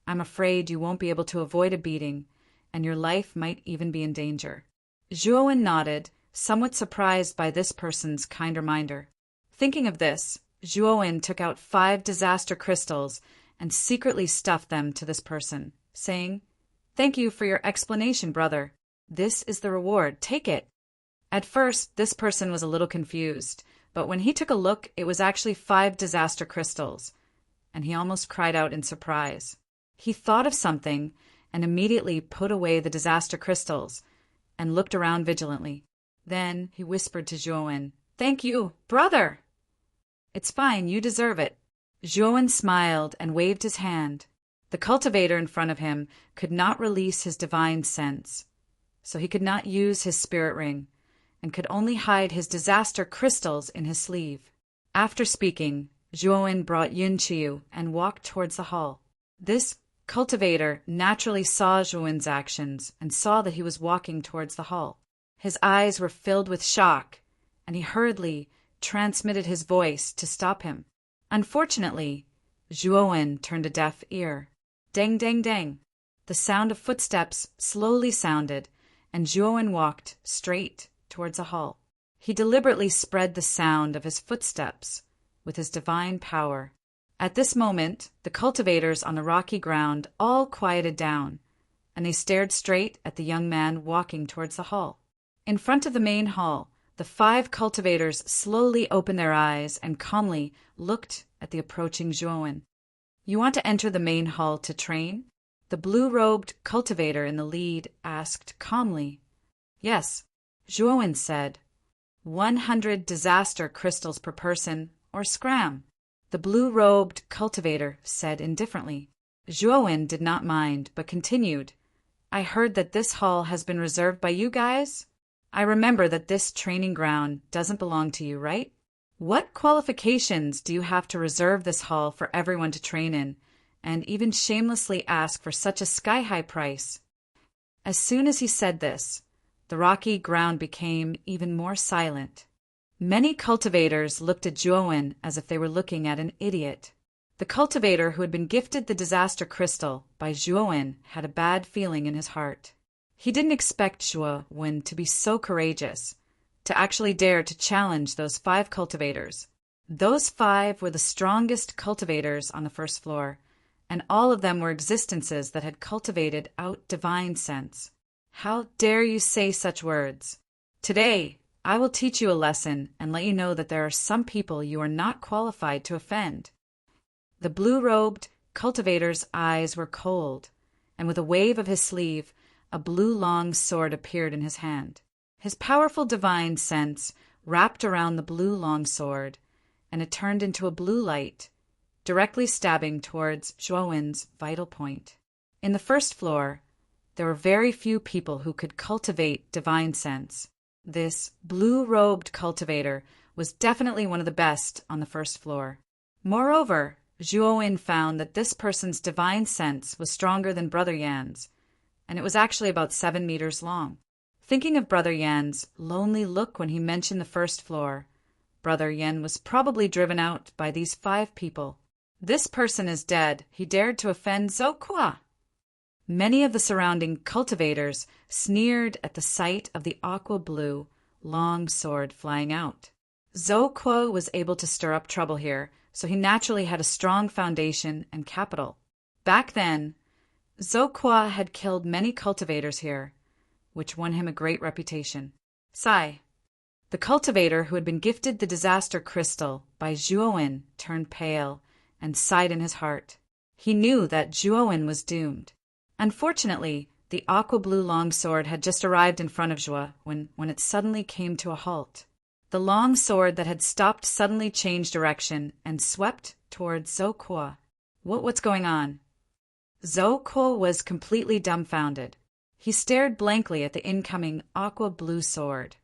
I'm afraid you won't be able to avoid a beating, and your life might even be in danger." Zhuo nodded, somewhat surprised by this person's kind reminder. Thinking of this, Zhuo took out 5 disaster crystals and secretly stuffed them to this person, saying, "Thank you for your explanation, brother. This is the reward. Take it." At first, this person was a little confused, but when he took a look, it was actually 5 disaster crystals, and he almost cried out in surprise. He thought of something and immediately put away the disaster crystals and looked around vigilantly. Then he whispered to Zhuowen, "Thank you, brother!" "It's fine, you deserve it." Zhuowen smiled and waved his hand. The cultivator in front of him could not release his divine sense, so he could not use his spirit ring, and could only hide his disaster crystals in his sleeve. After speaking, Zhuowen brought Yunqiu and walked towards the hall. This cultivator naturally saw Zhuowen's actions and saw that he was walking towards the hall. His eyes were filled with shock, and he hurriedly transmitted his voice to stop him. Unfortunately, Zhuowen turned a deaf ear. Dang, dang, dang. The sound of footsteps slowly sounded, and Zhuowen walked straight towards a hall. He deliberately spread the sound of his footsteps with his divine power. At this moment, the cultivators on the rocky ground all quieted down, and they stared straight at the young man walking towards the hall. In front of the main hall, the 5 cultivators slowly opened their eyes and calmly looked at the approaching Zhuowen. "You want to enter the main hall to train?" The blue-robed cultivator in the lead asked calmly. "Yes," Zhuowen said. 100 disaster crystals per person, or scram," the blue-robed cultivator said indifferently. Zhuowen did not mind, but continued. "I heard that this hall has been reserved by you guys? I remember that this training ground doesn't belong to you, right? What qualifications do you have to reserve this hall for everyone to train in, and even shamelessly ask for such a sky-high price?" As soon as he said this, the rocky ground became even more silent. Many cultivators looked at Zhuowen as if they were looking at an idiot. The cultivator who had been gifted the disaster crystal by Zhuowen had a bad feeling in his heart. He didn't expect Zhuowen to be so courageous, to actually dare to challenge those 5 cultivators. Those 5 were the strongest cultivators on the first floor, and all of them were existences that had cultivated out divine sense. How dare you say such words? Today, I will teach you a lesson and let you know that there are some people you are not qualified to offend. The blue-robed cultivator's eyes were cold, and with a wave of his sleeve, a blue long sword appeared in his hand. His powerful divine sense wrapped around the blue long sword, and it turned into a blue light, directly stabbing towards Zhuowen's vital point. In the first floor, there were very few people who could cultivate divine sense. This blue-robed cultivator was definitely one of the best on the first floor. Moreover, Zhuowen found that this person's divine sense was stronger than Brother Yan's, and it was actually about 7 meters long. Thinking of Brother Yan's lonely look when he mentioned the first floor, Brother Yan was probably driven out by these 5 people. "This person is dead. He dared to offend Zhou. Many of the surrounding cultivators sneered at the sight of the aqua-blue long sword flying out. Zhou was able to stir up trouble here, so he naturally had a strong foundation and capital. Back then, Zhou had killed many cultivators here, which won him a great reputation. Sai, the cultivator who had been gifted the disaster crystal by Zhuowen, turned pale and sighed in his heart. He knew that Zhuowen was doomed. Unfortunately, the aqua-blue longsword had just arrived in front of Zhuowen when it suddenly came to a halt. The long sword that had stopped suddenly changed direction and swept towards Zhou. What's going on? Zhou was completely dumbfounded. He stared blankly at the incoming aqua-blue sword,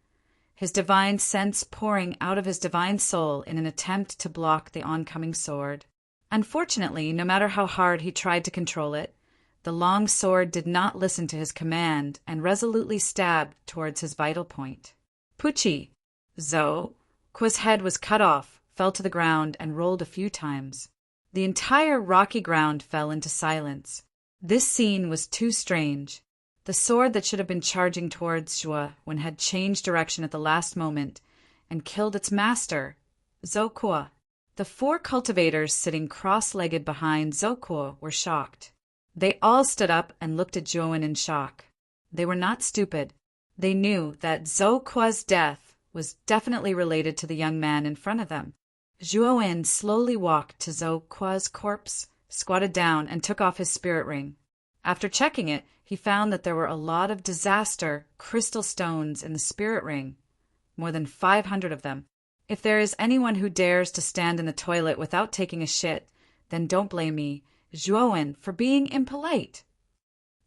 his divine sense pouring out of his divine soul in an attempt to block the oncoming sword. Unfortunately, no matter how hard he tried to control it, the long sword did not listen to his command and resolutely stabbed towards his vital point. Pucci! Zhou's head was cut off, fell to the ground, and rolled a few times. The entire rocky ground fell into silence. This scene was too strange. The sword that should have been charging towards Zhuowen had changed direction at the last moment and killed its master, Zhou. The 4 cultivators sitting cross-legged behind Zhou were shocked. They all stood up and looked at Zhuowen in shock. They were not stupid. They knew that Zhou's death was definitely related to the young man in front of them. Zhuo slowly walked to Zhou Kuo's corpse, squatted down, and took off his spirit ring. After checking it, he found that there were a lot of disaster crystal stones in the spirit ring, more than 500 of them. If there is anyone who dares to stand in the toilet without taking a shit, then don't blame me, Zhuo, for being impolite.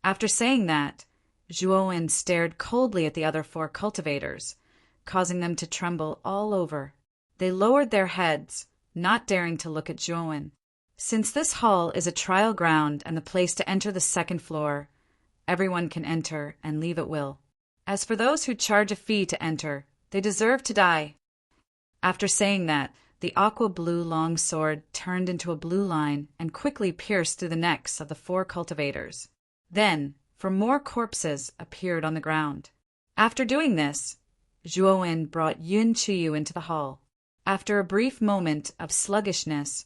After saying that, Zhuo stared coldly at the other 4 cultivators, causing them to tremble all over. They lowered their heads, not daring to look at Zhuo. Since this hall is a trial ground and the place to enter the second floor, everyone can enter and leave at will. As for those who charge a fee to enter, they deserve to die. After saying that, the aqua-blue long sword turned into a blue line and quickly pierced through the necks of the 4 cultivators. Then, 4 more corpses appeared on the ground. After doing this, Zhuo brought Yun Qiyu into the hall. After a brief moment of sluggishness,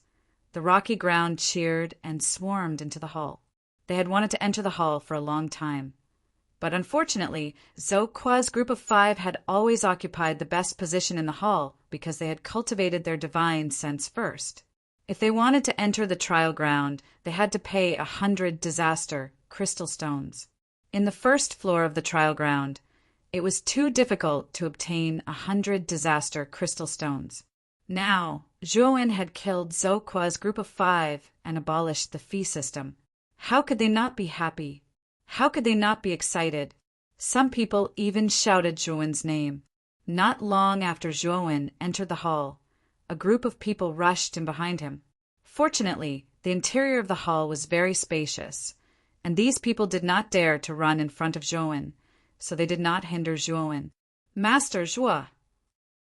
the rocky ground cheered and swarmed into the hall. They had wanted to enter the hall for a long time. But unfortunately, Zhou Kuo's group of 5 had always occupied the best position in the hall because they had cultivated their divine sense first. If they wanted to enter the trial ground, they had to pay 100 disaster crystal stones. In the first floor of the trial ground, it was too difficult to obtain 100 disaster crystal stones. Now, Zhuo had killed Zhou Kuo's group of 5 and abolished the fee system. How could they not be happy? How could they not be excited? Some people even shouted Zhuo's name. Not long after Zhuo entered the hall, a group of people rushed in behind him. Fortunately, the interior of the hall was very spacious, and these people did not dare to run in front of Zhuo, so they did not hinder Zhuo. Master Zhuo!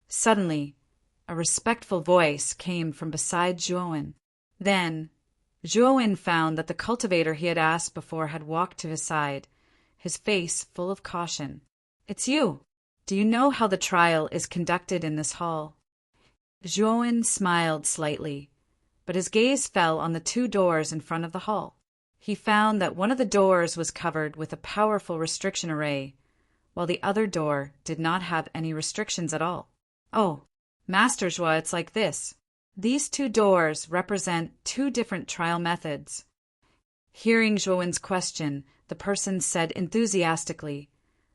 Suddenly, a respectful voice came from beside Zhuo. Then, Zhuo found that the cultivator he had asked before had walked to his side, his face full of caution. "It's you. Do you know how the trial is conducted in this hall?" Zhuo smiled slightly, but his gaze fell on the 2 doors in front of the hall. He found that one of the doors was covered with a powerful restriction array, while the other door did not have any restrictions at all. "Oh, Master Zhuo, it's like this. These 2 doors represent 2 different trial methods." Hearing Zhuo's question, the person said enthusiastically,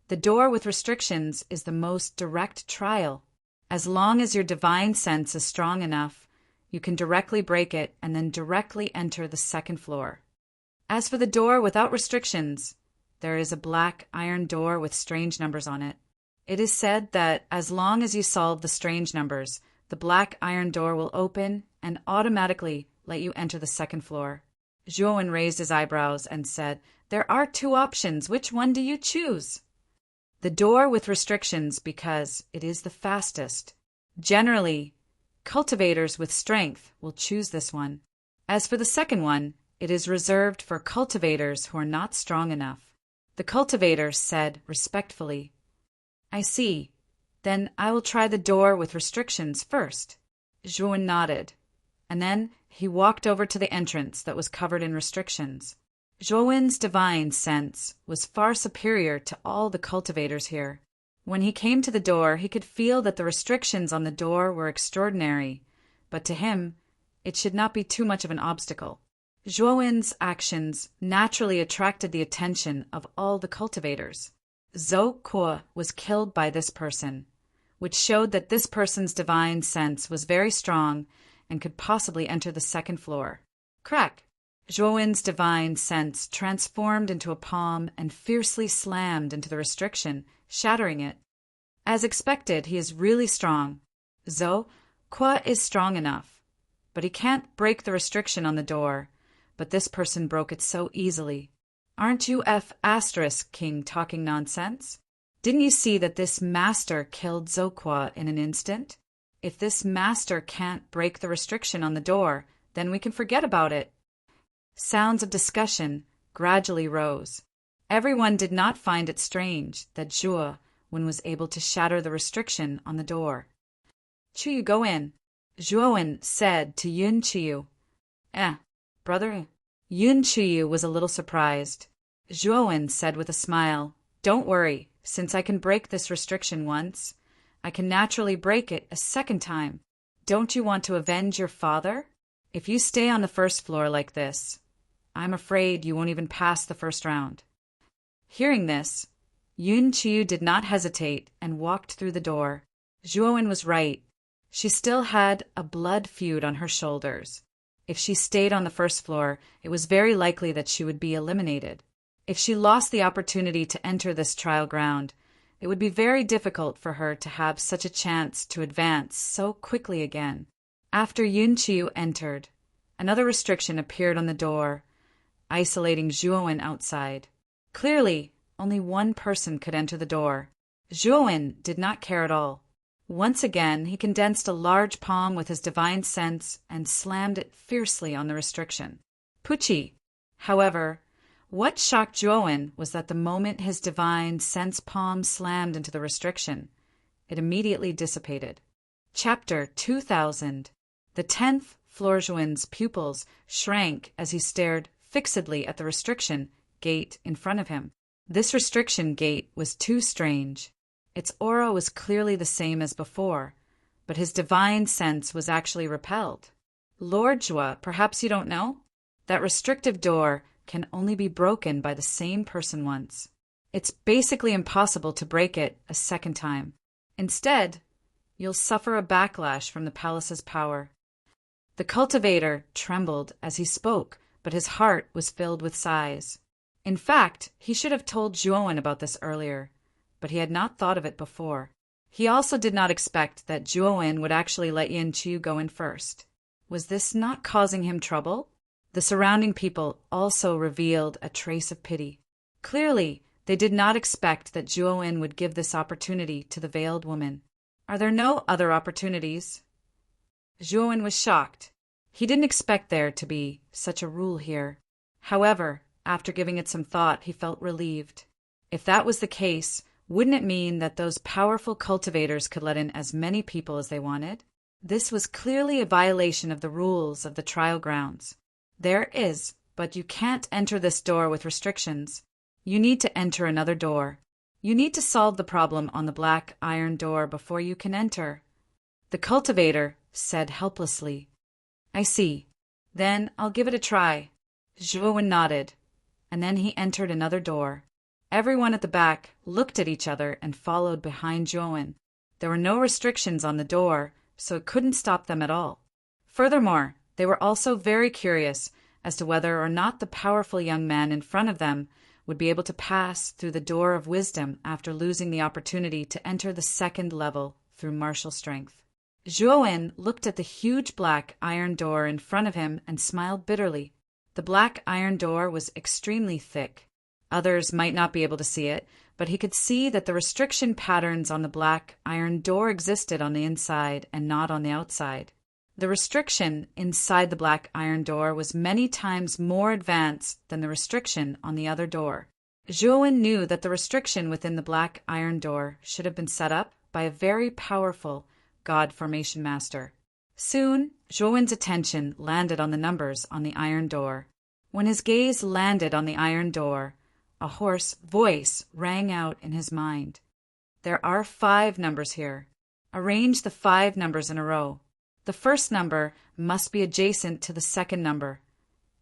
"The door with restrictions is the most direct trial. As long as your divine sense is strong enough, you can directly break it and then directly enter the second floor. As for the door without restrictions, there is a black iron door with strange numbers on it. It is said that as long as you solve the strange numbers, the black iron door will open and automatically let you enter the second floor." Zhuo raised his eyebrows and said, "There are 2 options. Which one do you choose?" "The door with restrictions because it is the fastest. Generally, cultivators with strength will choose this one. As for the second one, it is reserved for cultivators who are not strong enough." The cultivator said respectfully, "I see. Then I will try the door with restrictions first." Zhuo nodded, and then he walked over to the entrance that was covered in restrictions. Zhuo's divine sense was far superior to all the cultivators here. When he came to the door, he could feel that the restrictions on the door were extraordinary, but to him, it should not be too much of an obstacle. Zhuo's actions naturally attracted the attention of all the cultivators. Zhou Kuo was killed by this person, which showed that this person's divine sense was very strong and could possibly enter the second floor. Crack! Zhuo's divine sense transformed into a palm and fiercely slammed into the restriction, shattering it. As expected, he is really strong. Zhou Kuo is strong enough, but he can't break the restriction on the door, but this person broke it so easily. Aren't you King talking nonsense? Didn't you see that this master killed Zhou Kuo in an instant? If this master can't break the restriction on the door, then we can forget about it. Sounds of discussion gradually rose. Everyone did not find it strange that Zhuo was able to shatter the restriction on the door. "Qiyu, go in," Zhuo said to Yun Qiyu. Brother." Yun Qiyu was a little surprised. Zhuo said with a smile, "Don't worry, since I can break this restriction once, I can naturally break it a second time. Don't you want to avenge your father? If you stay on the first floor like this, I'm afraid you won't even pass the first round." Hearing this, Yun Chiu did not hesitate and walked through the door. Zhuowen was right. She still had a blood feud on her shoulders. If she stayed on the first floor, it was very likely that she would be eliminated. If she lost the opportunity to enter this trial ground, it would be very difficult for her to have such a chance to advance so quickly again. After Yun Chiu entered, another restriction appeared on the door, isolating Zhuowen outside. Clearly, only one person could enter the door. Zhuowen did not care at all. Once again, he condensed a large palm with his divine sense and slammed it fiercely on the restriction. Pucci! However, what shocked Zhuowen was that the moment his divine sense palm slammed into the restriction, it immediately dissipated. Chapter 2000. The 10th floor Zhuowen's pupils shrank as he stared fixedly at the restriction gate in front of him. This restriction gate was too strange. Its aura was clearly the same as before, but his divine sense was actually repelled. Lord Zhua, perhaps you don't know? That restrictive door can only be broken by the same person once. It's basically impossible to break it a second time. Instead, you'll suffer a backlash from the palace's power. The cultivator trembled as he spoke, but his heart was filled with sighs. In fact, he should have told Zhuowen about this earlier, but he had not thought of it before. He also did not expect that Zhuowen would actually let Yin Chiu go in first. Was this not causing him trouble? The surrounding people also revealed a trace of pity. Clearly, they did not expect that Zhuowen would give this opportunity to the veiled woman. Are there no other opportunities? Zhuowen was shocked. He didn't expect there to be such a rule here. However, after giving it some thought, he felt relieved. If that was the case, wouldn't it mean that those powerful cultivators could let in as many people as they wanted? This was clearly a violation of the rules of the trial grounds. There is, but you can't enter this door with restrictions. You need to enter another door. You need to solve the problem on the black iron door before you can enter. The cultivator said helplessly. I see. Then I'll give it a try. Zhuowen nodded, and then he entered another door. Everyone at the back looked at each other and followed behind Zhuowen. There were no restrictions on the door, so it couldn't stop them at all. Furthermore, they were also very curious as to whether or not the powerful young man in front of them would be able to pass through the door of wisdom after losing the opportunity to enter the second level through martial strength. Zhuowen looked at the huge black iron door in front of him and smiled bitterly. The black iron door was extremely thick. Others might not be able to see it, but he could see that the restriction patterns on the black iron door existed on the inside and not on the outside. The restriction inside the black iron door was many times more advanced than the restriction on the other door. Zhuowen knew that the restriction within the black iron door should have been set up by a very powerful God Formation Master. Soon, Zhuowen's attention landed on the numbers on the iron door. When his gaze landed on the iron door, a hoarse voice rang out in his mind. There are 5 numbers here. Arrange the 5 numbers in a row. The first number must be adjacent to the second number,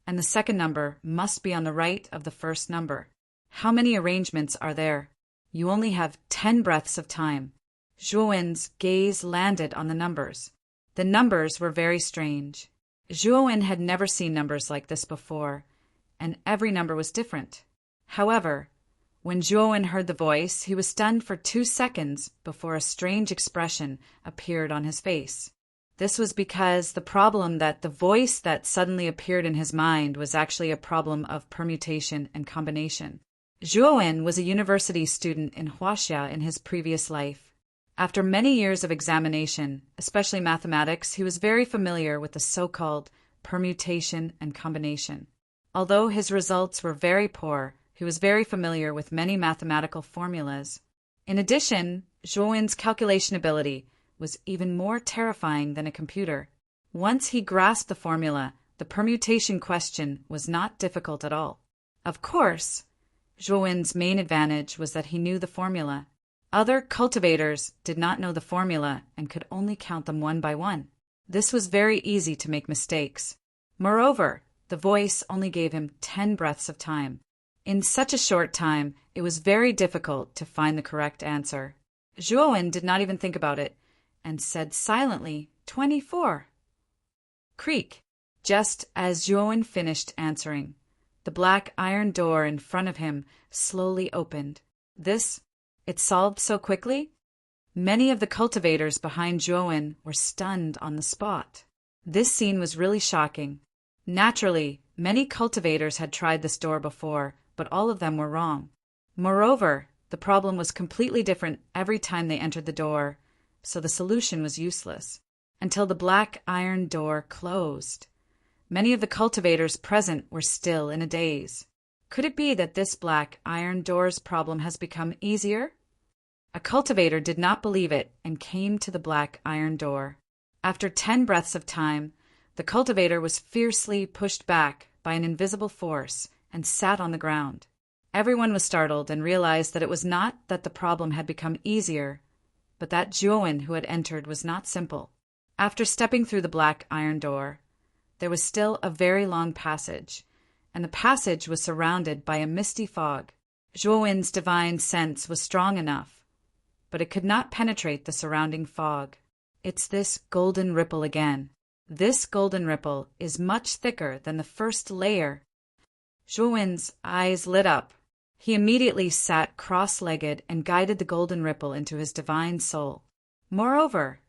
and the second number must be on the right of the first number. How many arrangements are there? You only have 10 breaths of time. Zhuowen's gaze landed on the numbers. The numbers were very strange. Zhuowen had never seen numbers like this before, and every number was different. However, when Zhuowen heard the voice, he was stunned for 2 seconds before a strange expression appeared on his face. This was because the problem that the voice that suddenly appeared in his mind was actually a problem of permutation and combination. Zhuowen was a university student in Huaxia in his previous life. After many years of examination, especially mathematics, he was very familiar with the so-called permutation and combination. Although his results were very poor, he was very familiar with many mathematical formulas. In addition, Zhuowen's calculation ability was even more terrifying than a computer. Once he grasped the formula, the permutation question was not difficult at all. Of course, Zhuowen's main advantage was that he knew the formula. Other cultivators did not know the formula and could only count them one by one. This was very easy to make mistakes. Moreover, the voice only gave him 10 breaths of time. In such a short time, it was very difficult to find the correct answer. Zhuowen did not even think about it and said silently, 24. Creak. Just as Zhuowen finished answering, the black iron door in front of him slowly opened. It solved so quickly? Many of the cultivators behind Zhuowen were stunned on the spot. This scene was really shocking. Naturally, many cultivators had tried this door before, but all of them were wrong. Moreover, the problem was completely different every time they entered the door, so the solution was useless. Until the black iron door closed. Many of the cultivators present were still in a daze. Could it be that this black iron door's problem has become easier? A cultivator did not believe it and came to the black iron door. After 10 breaths of time, the cultivator was fiercely pushed back by an invisible force and sat on the ground. Everyone was startled and realized that it was not that the problem had become easier, but that Zhuowen who had entered was not simple. After stepping through the black iron door, there was still a very long passage, and the passage was surrounded by a misty fog. Zhuowen's divine sense was strong enough, but it could not penetrate the surrounding fog. It's this golden ripple again. This golden ripple is much thicker than the first layer. Zhuowen's eyes lit up. He immediately sat cross-legged and guided the golden ripple into his divine soul. Moreover,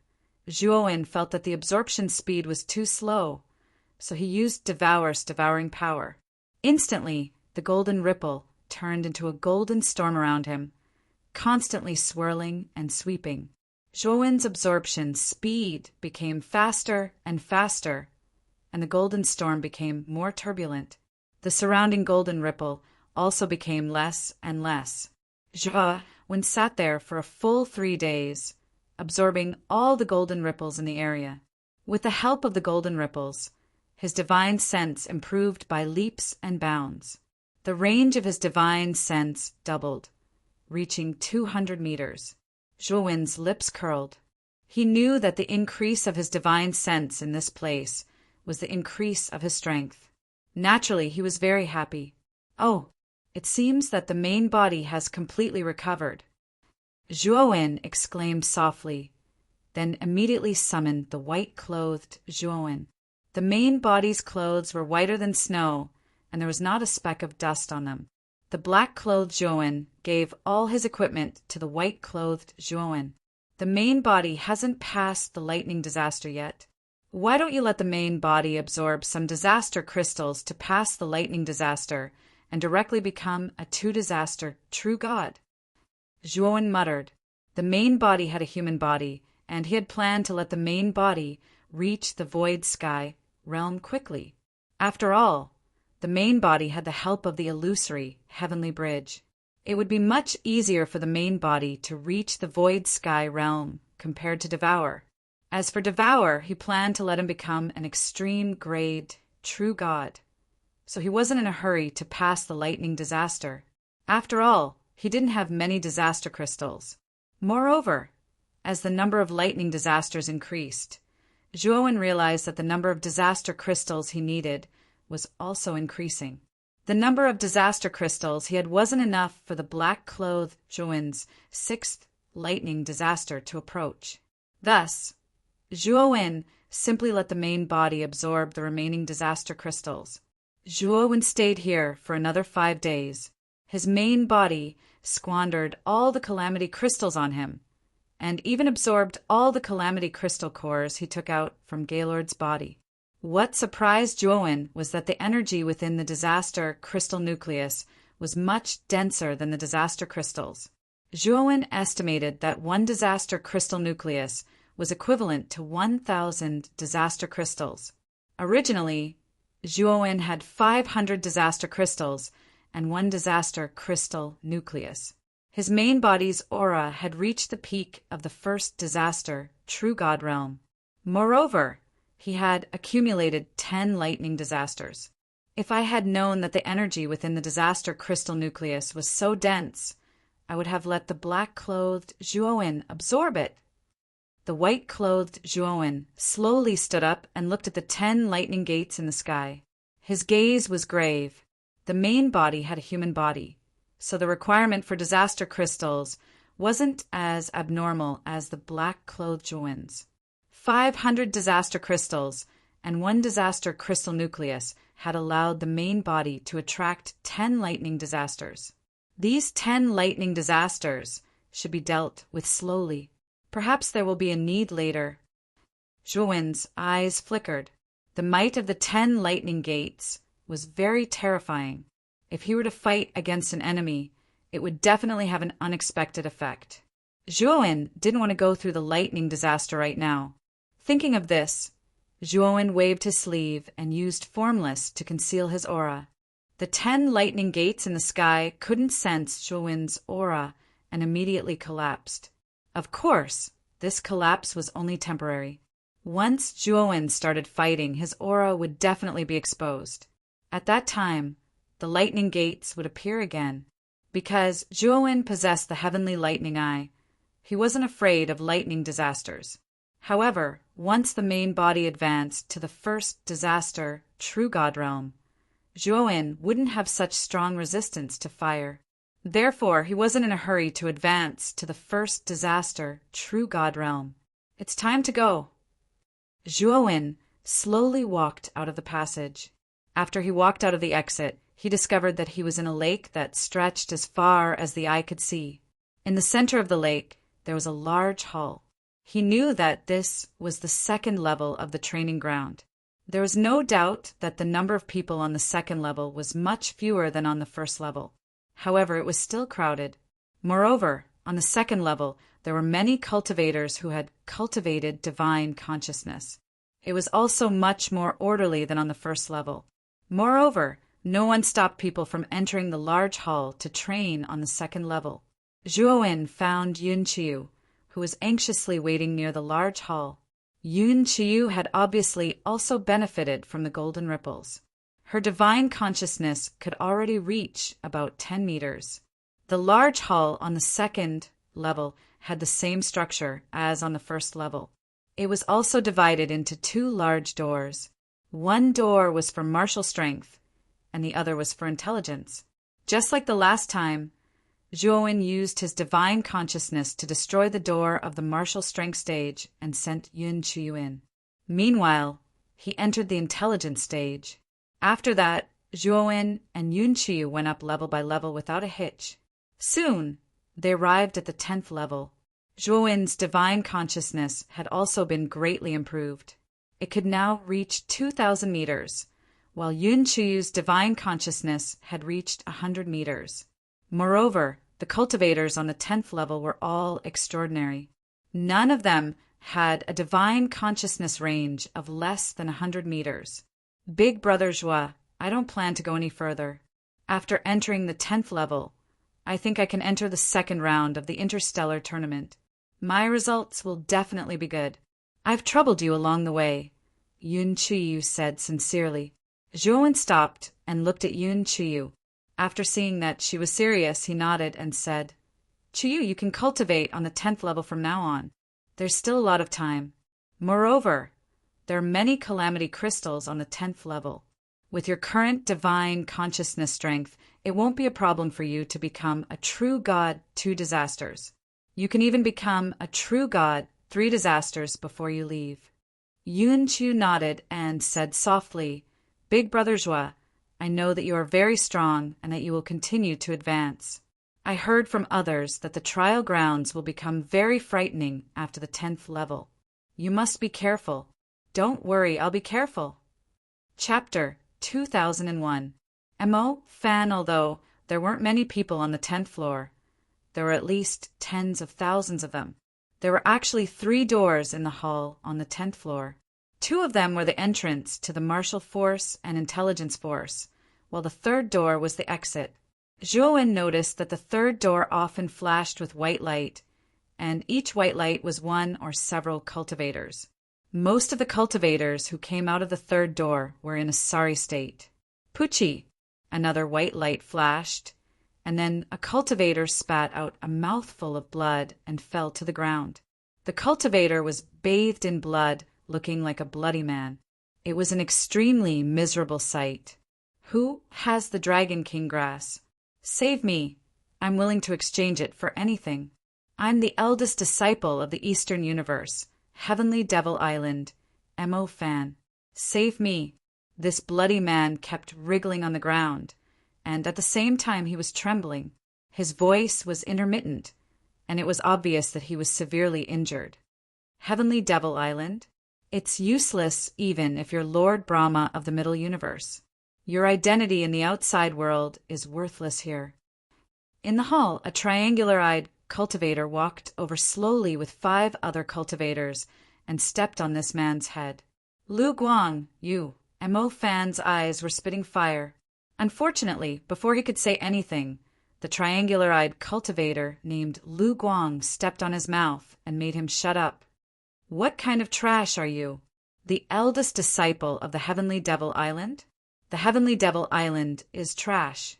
Zhuowen felt that the absorption speed was too slow, so he used Devour's devouring power. Instantly, the golden ripple turned into a golden storm around him, constantly swirling and sweeping. Zhuowen's absorption speed became faster and faster, and the golden storm became more turbulent. The surrounding golden ripple also became less and less. Zhuowen sat there for a full 3 days, absorbing all the golden ripples in the area. With the help of the golden ripples, his divine sense improved by leaps and bounds. The range of his divine sense doubled, reaching 200 meters. Zhuowen's lips curled. He knew that the increase of his divine sense in this place was the increase of his strength. Naturally, he was very happy. Oh, it seems that the main body has completely recovered. Zhuowen exclaimed softly, then immediately summoned the white-clothed Zhuowen. The main body's clothes were whiter than snow, and there was not a speck of dust on them. The black-clothed Zhuowen gave all his equipment to the white-clothed Zhuowen. The main body hasn't passed the lightning disaster yet. Why don't you let the main body absorb some disaster crystals to pass the lightning disaster and directly become a 2-disaster true god? Zhuowen muttered. The main body had a human body, and he had planned to let the main body reach the void sky realm quickly. After all, the main body had the help of the illusory heavenly bridge. It would be much easier for the main body to reach the void sky realm compared to Devour. As for Devour, he planned to let him become an extreme grade true god, so he wasn't in a hurry to pass the lightning disaster. After all, he didn't have many disaster crystals. Moreover, as the number of lightning disasters increased, Zhuowen realized that the number of disaster crystals he needed was also increasing. The number of disaster crystals he had wasn't enough for the black-clothed Zhuowen's 6th lightning disaster to approach. Thus, Zhuowen simply let the main body absorb the remaining disaster crystals. Zhuowen stayed here for another 5 days. His main body squandered all the calamity crystals on him, and even absorbed all the calamity crystal cores he took out from Gaylord's body. What surprised Zhuowen was that the energy within the disaster crystal nucleus was much denser than the disaster crystals. Zhuowen estimated that 1 disaster crystal nucleus was equivalent to 1,000 disaster crystals. Originally, Zhuowen had 500 disaster crystals and 1 disaster crystal nucleus. His main body's aura had reached the peak of the first disaster true god realm. Moreover, he had accumulated 10 lightning disasters. If I had known that the energy within the disaster crystal nucleus was so dense, I would have let the black-clothed Zhuowen absorb it. The white-clothed Zhuowen slowly stood up and looked at the 10 lightning gates in the sky. His gaze was grave. The main body had a human body, so the requirement for disaster crystals wasn't as abnormal as the black-clothed Zhuowen's. 500 disaster crystals and 1 disaster crystal nucleus had allowed the main body to attract 10 lightning disasters. These 10 lightning disasters should be dealt with slowly. Perhaps there will be a need later. Zhuowen's eyes flickered. The might of the 10 lightning gates was very terrifying. If he were to fight against an enemy, it would definitely have an unexpected effect. Zhuowen didn't want to go through the lightning disaster right now. Thinking of this, Zhuowen waved his sleeve and used Formless to conceal his aura. The 10 lightning gates in the sky couldn't sense Zhuowen's aura and immediately collapsed. Of course, this collapse was only temporary. Once Zhuowen started fighting, his aura would definitely be exposed. At that time, the lightning gates would appear again. Because Zhuowen possessed the heavenly lightning eye, he wasn't afraid of lightning disasters. However, once the main body advanced to the first disaster, True God Realm, Zhuowen wouldn't have such strong resistance to fire. Therefore, he wasn't in a hurry to advance to the first disaster, True God Realm. It's time to go. Zhuowen slowly walked out of the passage. After he walked out of the exit, he discovered that he was in a lake that stretched as far as the eye could see. In the center of the lake, there was a large hall. He knew that this was the second level of the training ground. There was no doubt that the number of people on the second level was much fewer than on the first level. However, it was still crowded. Moreover, on the second level, there were many cultivators who had cultivated divine consciousness. It was also much more orderly than on the first level. Moreover, no one stopped people from entering the large hall to train on the second level. Zhuowen found Yun Qiu, who was anxiously waiting near the large hall. Yun Qiu had obviously also benefited from the golden ripples. Her divine consciousness could already reach about 10 meters. The large hall on the second level had the same structure as on the first level. It was also divided into 2 large doors. One door was for martial strength, and the other was for intelligence. Just like the last time, Zhuowen used his divine consciousness to destroy the door of the martial strength stage and sent Yun Qiu in. Meanwhile, he entered the intelligence stage. After that, Zhuowen and Yun Qiu went up level by level without a hitch. Soon, they arrived at the 10th level. Zhuowen's divine consciousness had also been greatly improved. It could now reach 2,000 meters, while Yun Qiu's divine consciousness had reached 100 meters. Moreover, the cultivators on the 10th level were all extraordinary. None of them had a divine consciousness range of less than 100 meters. Big Brother Zhua, I don't plan to go any further. After entering the 10th level, I think I can enter the second round of the interstellar tournament. My results will definitely be good. I've troubled you along the way, Yun Qiu said sincerely. Zhuowen stopped and looked at Yun Qiu. After seeing that she was serious, he nodded and said, Qiu, you can cultivate on the 10th level from now on. There's still a lot of time. Moreover, there are many calamity crystals on the 10th level. With your current divine consciousness strength, it won't be a problem for you to become a true god 2 disasters. You can even become a true god 3 disasters before you leave. Yun Qiu nodded and said softly, Big Brother Zhua, I know that you are very strong and that you will continue to advance. I heard from others that the trial grounds will become very frightening after the 10th level. You must be careful. Don't worry, I'll be careful. Chapter 2001. Mo Fan. Although there weren't many people on the 10th floor, there were at least tens of thousands of them. There were actually 3 doors in the hall on the 10th floor. 2 of them were the entrance to the martial force and intelligence force, while the 3rd door was the exit. Zhuowen noticed that the 3rd door often flashed with white light, and each white light was one or several cultivators. Most of the cultivators who came out of the 3rd door were in a sorry state. Pucci, another white light flashed, and then a cultivator spat out a mouthful of blood and fell to the ground. The cultivator was bathed in blood, looking like a bloody man. It was an extremely miserable sight. "Who has the Dragon King grass? Save me. I'm willing to exchange it for anything. I'm the eldest disciple of the Eastern Universe, Heavenly Devil Island, M.O. Fan. Save me." This bloody man kept wriggling on the ground, and at the same time he was trembling. His voice was intermittent, and it was obvious that he was severely injured. Heavenly Devil Island? It's useless even if you're Lord Brahma of the Middle Universe. Your identity in the outside world is worthless here. In the hall, a triangular-eyed cultivator walked over slowly with 5 other cultivators and stepped on this man's head. "Lu Guang, you." M.O. Fan's eyes were spitting fire. Unfortunately, before he could say anything, the triangular-eyed cultivator named Lu Guang stepped on his mouth and made him shut up. "What kind of trash are you? The eldest disciple of the Heavenly Devil Island? The Heavenly Devil Island is trash.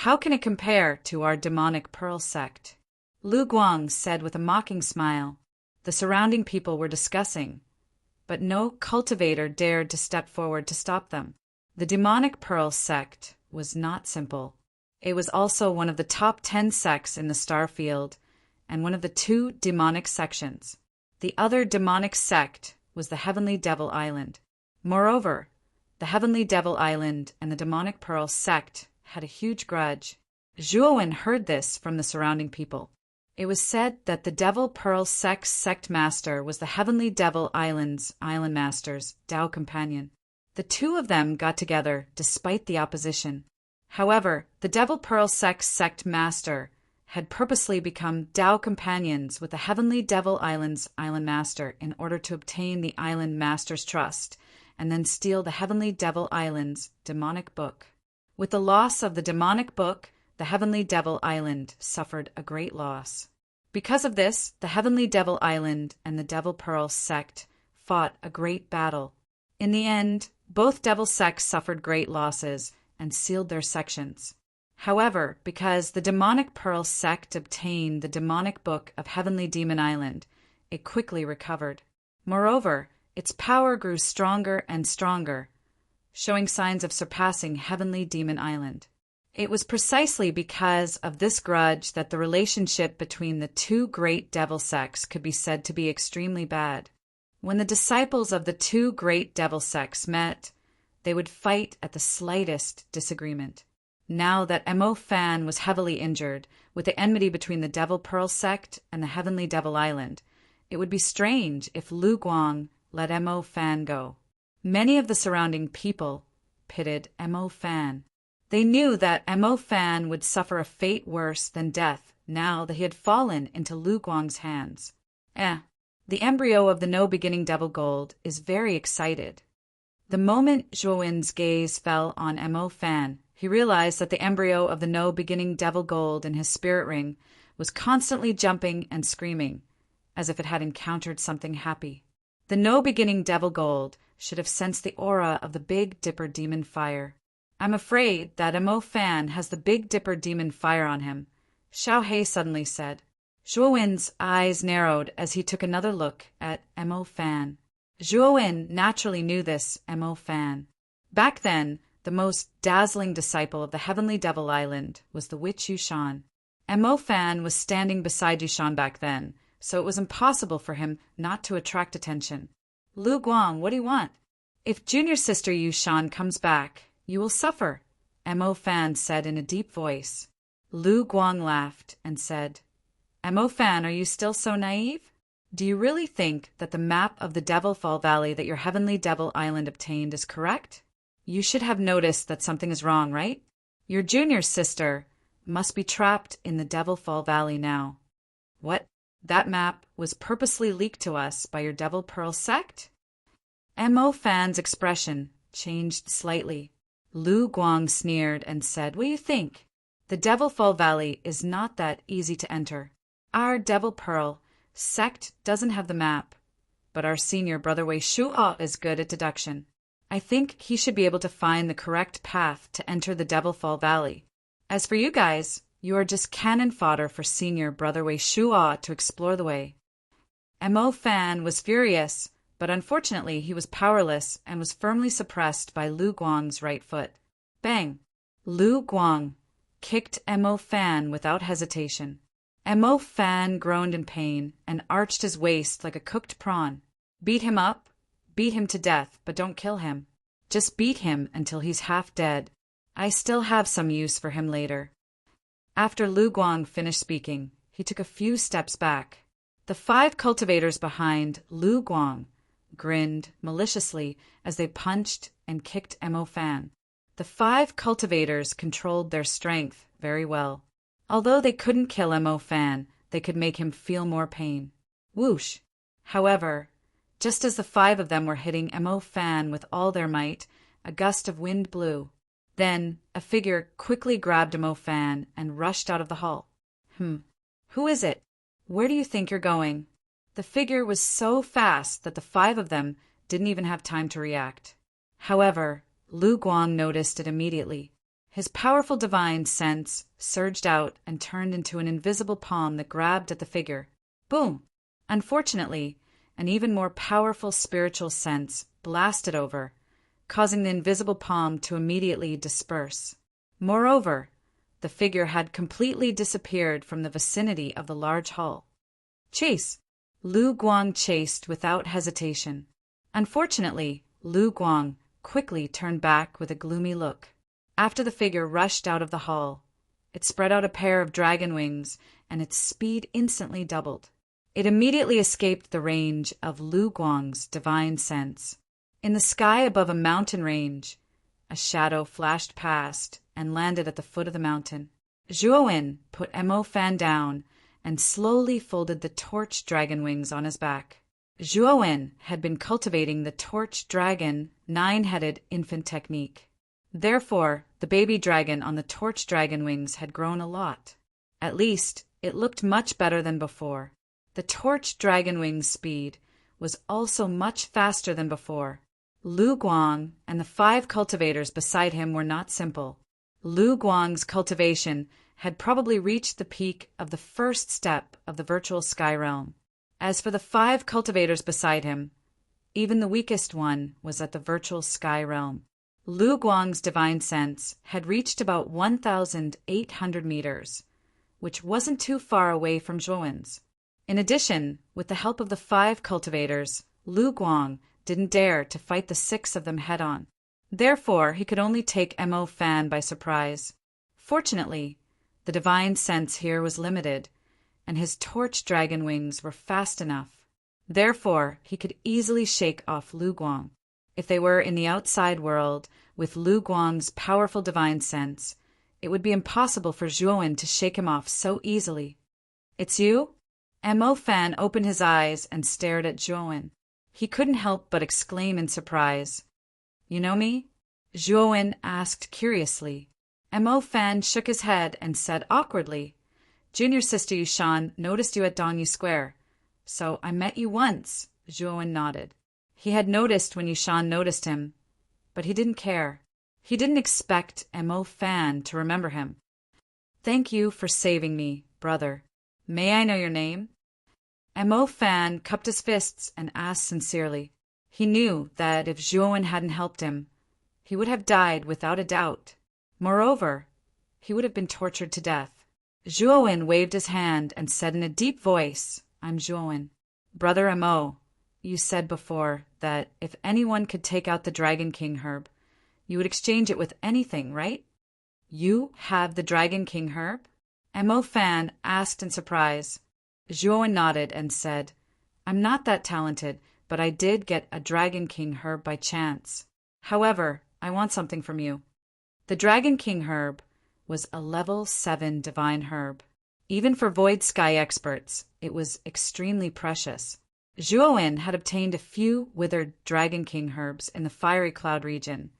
How can it compare to our demonic pearl sect?" Lu Guang said with a mocking smile. The surrounding people were discussing, but no cultivator dared to step forward to stop them. The demonic pearl sect was not simple. It was also one of the top 10 sects in the star field and one of the 2 demonic sections. The other demonic sect was the Heavenly Devil Island. Moreover, the Heavenly Devil Island and the demonic pearl sect had a huge grudge. Zhuowen heard this from the surrounding people. It was said that the Devil Pearl Sect's sect master was the Heavenly Devil Island's island master's Tao companion. The 2 of them got together despite the opposition. However, the Devil Pearl Sect's sect master had purposely become Tao companions with the Heavenly Devil Island's island master in order to obtain the island master's trust and then steal the Heavenly Devil Island's demonic book. With the loss of the demonic book, the Heavenly Devil Island suffered a great loss. Because of this, the Heavenly Devil Island and the Devil Pearl sect fought a great battle. In the end, both devil sects suffered great losses and sealed their sections. However, because the demonic pearl sect obtained the demonic book of Heavenly Demon Island, it quickly recovered. Moreover, its power grew stronger and stronger, showing signs of surpassing Heavenly Demon Island. It was precisely because of this grudge that the relationship between the 2 great devil sects could be said to be extremely bad. When the disciples of the 2 great devil sects met, they would fight at the slightest disagreement. Now that M.O. Fan was heavily injured, with the enmity between the Devil Pearl sect and the Heavenly Devil Island, it would be strange if Lu Guang let M.O. Fan go. Many of the surrounding people pitied M.O. Fan. They knew that M.O. Fan would suffer a fate worse than death now that he had fallen into Lu Guang's hands. The embryo of the no-beginning Devil Gold is very excited. The moment Zhuowen's gaze fell on M.O. Fan, he realized that the embryo of the no-beginning Devil Gold in his spirit ring was constantly jumping and screaming, as if it had encountered something happy. The no-beginning Devil Gold should have sensed the aura of the Big Dipper demon fire. "I'm afraid that M.O. Fan has the Big Dipper demon fire on him," Xiao He suddenly said. Zhuowen's eyes narrowed as he took another look at M.O. Fan. Zhuowen naturally knew this M.O. Fan. Back then, the most dazzling disciple of the Heavenly Devil Island was the witch Yushan. M.O. Fan was standing beside Yushan back then, so it was impossible for him not to attract attention. "Lu Guang, what do you want?" "If junior sister Yushan comes back, you will suffer," M.O. Fan said in a deep voice. Lu Guang laughed and said, "M.O. Fan, are you still so naive? Do you really think that the map of the Devil Fall Valley that your Heavenly Devil Island obtained is correct? You should have noticed that something is wrong, right? Your junior sister must be trapped in the Devil Fall Valley now." "What? That map was purposely leaked to us by your Devil Pearl sect?" M.O. Fan's expression changed slightly. Lu Guang sneered and said, "What do you think? The Devil Fall Valley is not that easy to enter. Our Devil Pearl sect doesn't have the map, but our senior brother Wei Shuo is good at deduction. I think he should be able to find the correct path to enter the Devil Fall Valley. As for you guys, You are just cannon fodder for Senior Brother Wei Shua to explore the way. Mo Fan was furious, but unfortunately he was powerless and was firmly suppressed by Lu Guang's right foot. Bang! Lu Guang kicked Mo Fan without hesitation. Mo Fan groaned in pain and arched his waist like a cooked prawn. Beat him up, beat him to death, but don't kill him. Just beat him until he's half dead. I still have some use for him later. After Lu Guang finished speaking, he took a few steps back. The 5 cultivators behind Lu Guang grinned maliciously as they punched and kicked Mo Fan. The 5 cultivators controlled their strength very well. Although they couldn't kill Mo Fan, they could make him feel more pain. Whoosh! However, just as the 5 of them were hitting Mo Fan with all their might, a gust of wind blew. Then a figure quickly grabbed Mo Fan and rushed out of the hall. Who is it? Where do you think you're going? The figure was so fast that the 5 of them didn't even have time to react. However, Lu Guang noticed it immediately. His powerful divine sense surged out and turned into an invisible palm that grabbed at the figure. Boom! Unfortunately, an even more powerful spiritual sense blasted over, causing the invisible palm to immediately disperse. Moreover, the figure had completely disappeared from the vicinity of the large hall. Chase! Lu Guang chased without hesitation. Unfortunately, Lu Guang quickly turned back with a gloomy look. After the figure rushed out of the hall, it spread out a pair of dragon wings, and its speed instantly doubled. It immediately escaped the range of Lu Guang's divine sense. In the sky above a mountain range, a shadow flashed past and landed at the foot of the mountain. Zhuowen put Mo Fan down and slowly folded the torch dragon wings on his back. Zhuowen had been cultivating the torch dragon 9-headed infant technique. Therefore, the baby dragon on the torch dragon wings had grown a lot. At least, it looked much better than before. The torch dragon wings' speed was also much faster than before. Lu Guang and the 5 cultivators beside him were not simple. Lu Guang's cultivation had probably reached the peak of the first step of the virtual sky realm. As for the 5 cultivators beside him, even the weakest one was at the virtual sky realm. Lu Guang's divine sense had reached about 1,800 meters, which wasn't too far away from Zhuowen's. In addition, with the help of the 5 cultivators, Lu Guang didn't dare to fight the 6 of them head-on. Therefore, he could only take Mo Fan by surprise. Fortunately, the divine sense here was limited, and his torch dragon wings were fast enough. Therefore, he could easily shake off Lu Guang. If they were in the outside world, with Lu Guang's powerful divine sense, it would be impossible for Zhuowen to shake him off so easily. "It's you?" Mo Fan opened his eyes and stared at Zhuowen. He couldn't help but exclaim in surprise. "You know me?" Zhuowen asked curiously. Mo Fan shook his head and said awkwardly, "Junior Sister Yushan noticed you at Dongyu Square, so I met you once." Zhuowen nodded. He had noticed when Yushan noticed him, but he didn't care. He didn't expect Mo Fan to remember him. "Thank you for saving me, brother. May I know your name?" Mo Fan cupped his fists and asked sincerely. He knew that if Zhuowen hadn't helped him, he would have died without a doubt. Moreover, he would have been tortured to death. Zhuowen waved his hand and said in a deep voice, "I'm Zhuowen. Brother Mo, you said before that if anyone could take out the Dragon King herb, you would exchange it with anything, right? You have the Dragon King herb?" Mo Fan asked in surprise. Zhuowen nodded and said, "I'm not that talented, but I did get a Dragon King herb by chance. However, I want something from you." The Dragon King herb was a level 7 divine herb. Even for Void Sky experts, it was extremely precious. Zhuowen had obtained a few withered Dragon King herbs in the Fiery Cloud region,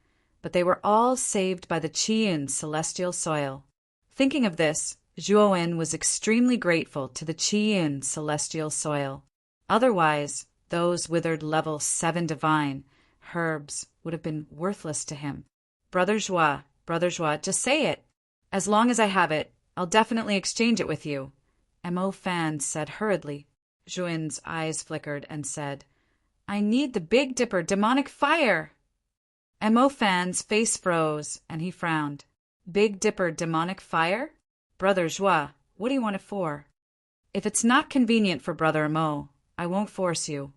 but they were all saved by the Qiyun celestial soil. Thinking of this, Zhuowen was extremely grateful to the Qiyun celestial soil. Otherwise, those withered level 7 divine herbs would have been worthless to him. Brother Joie, just say it. As long as I have it, I'll definitely exchange it with you, Mo Fan said hurriedly. Zhuan's eyes flickered and said, I need the Big Dipper demonic fire. Mo Fan's face froze, and he frowned. Big Dipper demonic fire? Brother Zhua, what do you want it for? If it's not convenient for Brother Mo, I won't force you,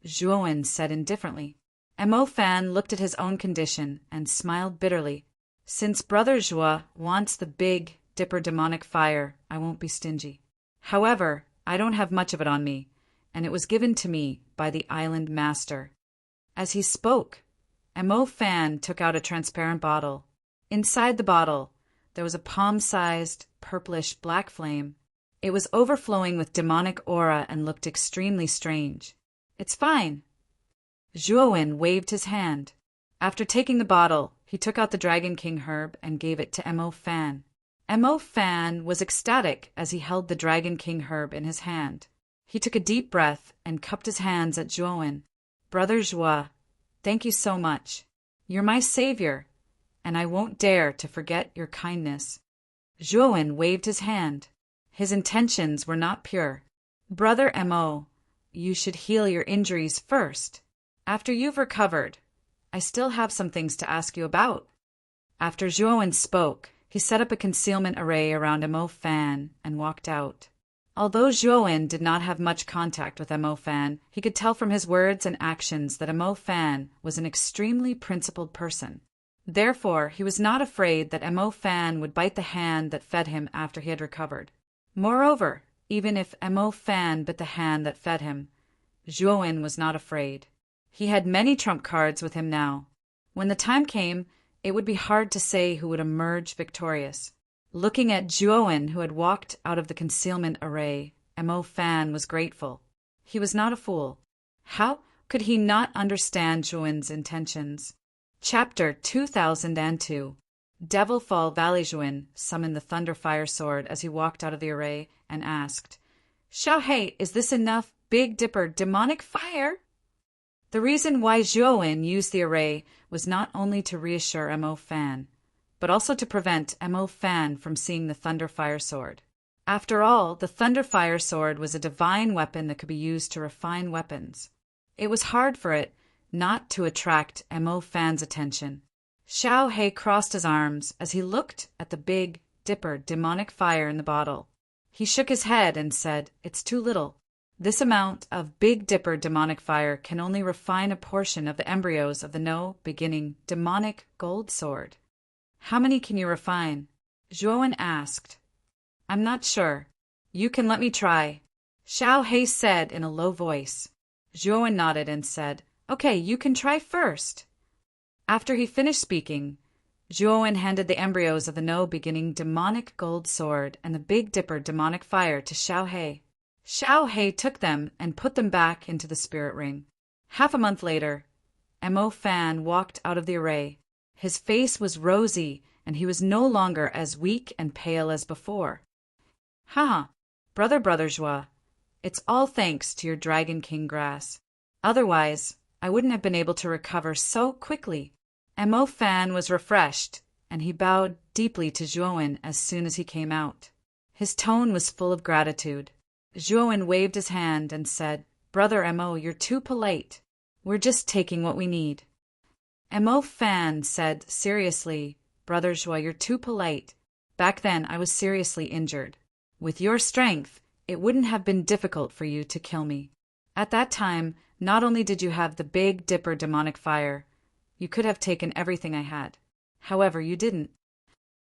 Zhuan said indifferently. Mo Fan looked at his own condition and smiled bitterly. Since Brother Zhua wants the Big Dipper demonic fire, I won't be stingy. However, I don't have much of it on me, and it was given to me by the island master. As he spoke, Mo Fan took out a transparent bottle. Inside the bottle, there was a palm-sized, purplish black flame. It was overflowing with demonic aura and looked extremely strange. It's fine. Zhuowen waved his hand. After taking the bottle, he took out the Dragon King herb and gave it to Mo Fan. Mo Fan was ecstatic as he held the Dragon King herb in his hand. He took a deep breath and cupped his hands at Zhuowen. Brother Zhua, thank you so much. You're my savior, and I won't dare to forget your kindness. Zhuowen waved his hand. His intentions were not pure. Brother Mo, you should heal your injuries first. After you've recovered, I still have some things to ask you about. After Zhuowen spoke, he set up a concealment array around Mo Fan and walked out. Although Zhuowen did not have much contact with Mo Fan, he could tell from his words and actions that Mo Fan was an extremely principled person. Therefore, he was not afraid that Mo Fan would bite the hand that fed him after he had recovered. Moreover, even if Mo Fan bit the hand that fed him, Zhuowen was not afraid. He had many trump cards with him now. When the time came, it would be hard to say who would emerge victorious. Looking at Zhuowen, who had walked out of the concealment array, Mo Fan was grateful. He was not a fool. How could he not understand Zhuowen's intentions? Chapter 2002. Devilfall Valley. Zhuowen summoned the Thunderfire Sword as he walked out of the array and asked, Xiaohei, is this enough Big Dipper demonic fire? The reason why Zhuowen used the array was not only to reassure Mo Fan, but also to prevent Mo Fan from seeing the Thunderfire Sword. After all, the Thunderfire Sword was a divine weapon that could be used to refine weapons. It was hard for it not to attract Mo Fan's attention. Xiaohei crossed his arms as he looked at the Big Dipper demonic fire in the bottle. He shook his head and said, It's too little. This amount of Big Dipper demonic fire can only refine a portion of the embryos of the no-beginning demonic gold sword. How many can you refine? Zhuowen asked. I'm not sure. You can let me try, Xiaohei said in a low voice. Zhuowen nodded and said, Okay, you can try first. After he finished speaking, Zhuowen handed the embryos of the no-beginning demonic gold sword and the Big Dipper demonic fire to Xiaohei. Xiaohei took them and put them back into the spirit ring. Half a month later, Mo Fan walked out of the array. His face was rosy, and he was no longer as weak and pale as before. Brother Zhua, it's all thanks to your Dragon King grass. Otherwise, I wouldn't have been able to recover so quickly. Mo Fan was refreshed, and he bowed deeply to Zhuowen as soon as he came out. His tone was full of gratitude. Zhuowen waved his hand and said, Brother Mo, you're too polite. We're just taking what we need. Mo Fan said seriously, Brother Zhua, you're too polite. Back then, I was seriously injured. With your strength, it wouldn't have been difficult for you to kill me. At that time, not only did you have the Big Dipper demonic fire, you could have taken everything I had. However, you didn't.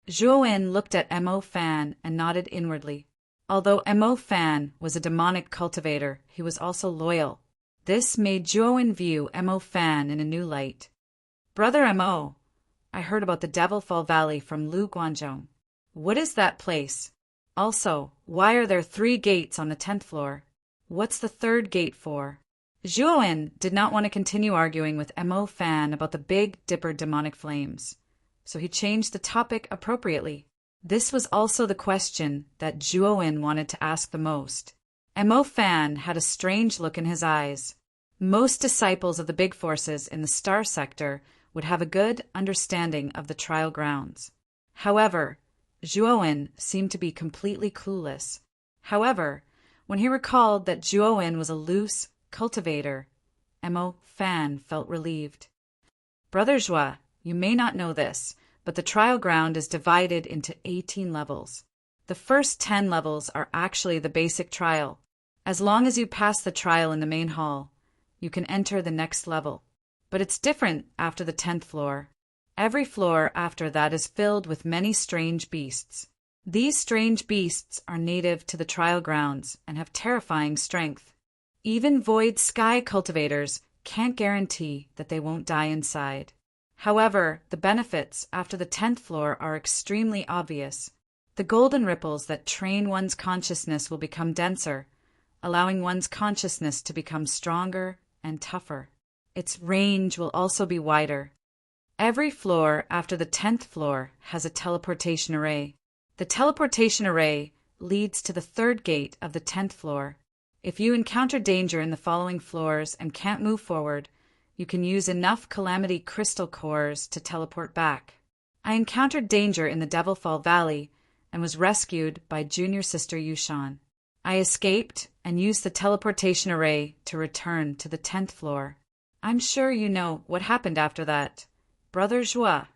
Zhuowen looked at Mo Fan and nodded inwardly. Although Mo Fan was a demonic cultivator, he was also loyal. This made Zhuowen view Mo Fan in a new light. Brother Mo, I heard about the Devilfall Valley from Lu Guanzhong. What is that place? Also, why are there 3 gates on the 10th floor? What's the 3rd gate for? Zhuowen did not want to continue arguing with Mo Fan about the Big Dipper demonic flames, so he changed the topic appropriately. This was also the question that Zhuowen wanted to ask the most. Mo Fan had a strange look in his eyes. Most disciples of the big forces in the Star Sector would have a good understanding of the trial grounds. However, Zhuowen seemed to be completely clueless. However, when he recalled that Zhuowen was a loose cultivator, Mo Fan felt relieved. Brother Zhua, you may not know this, but the trial ground is divided into 18 levels. The first 10 levels are actually the basic trial. As long as you pass the trial in the main hall, you can enter the next level. But it's different after the 10th floor. Every floor after that is filled with many strange beasts. These strange beasts are native to the trial grounds and have terrifying strength. Even void sky cultivators can't guarantee that they won't die inside. However, the benefits after the 10th floor are extremely obvious. The golden ripples that train one's consciousness will become denser, allowing one's consciousness to become stronger and tougher. Its range will also be wider. Every floor after the 10th floor has a teleportation array. The teleportation array leads to the third gate of the 10th floor. If you encounter danger in the following floors and can't move forward, you can use enough Calamity Crystal cores to teleport back. I encountered danger in the Devilfall Valley and was rescued by junior sister Yushan. I escaped and used the teleportation array to return to the 10th floor. I'm sure you know what happened after that. Brother Zhua.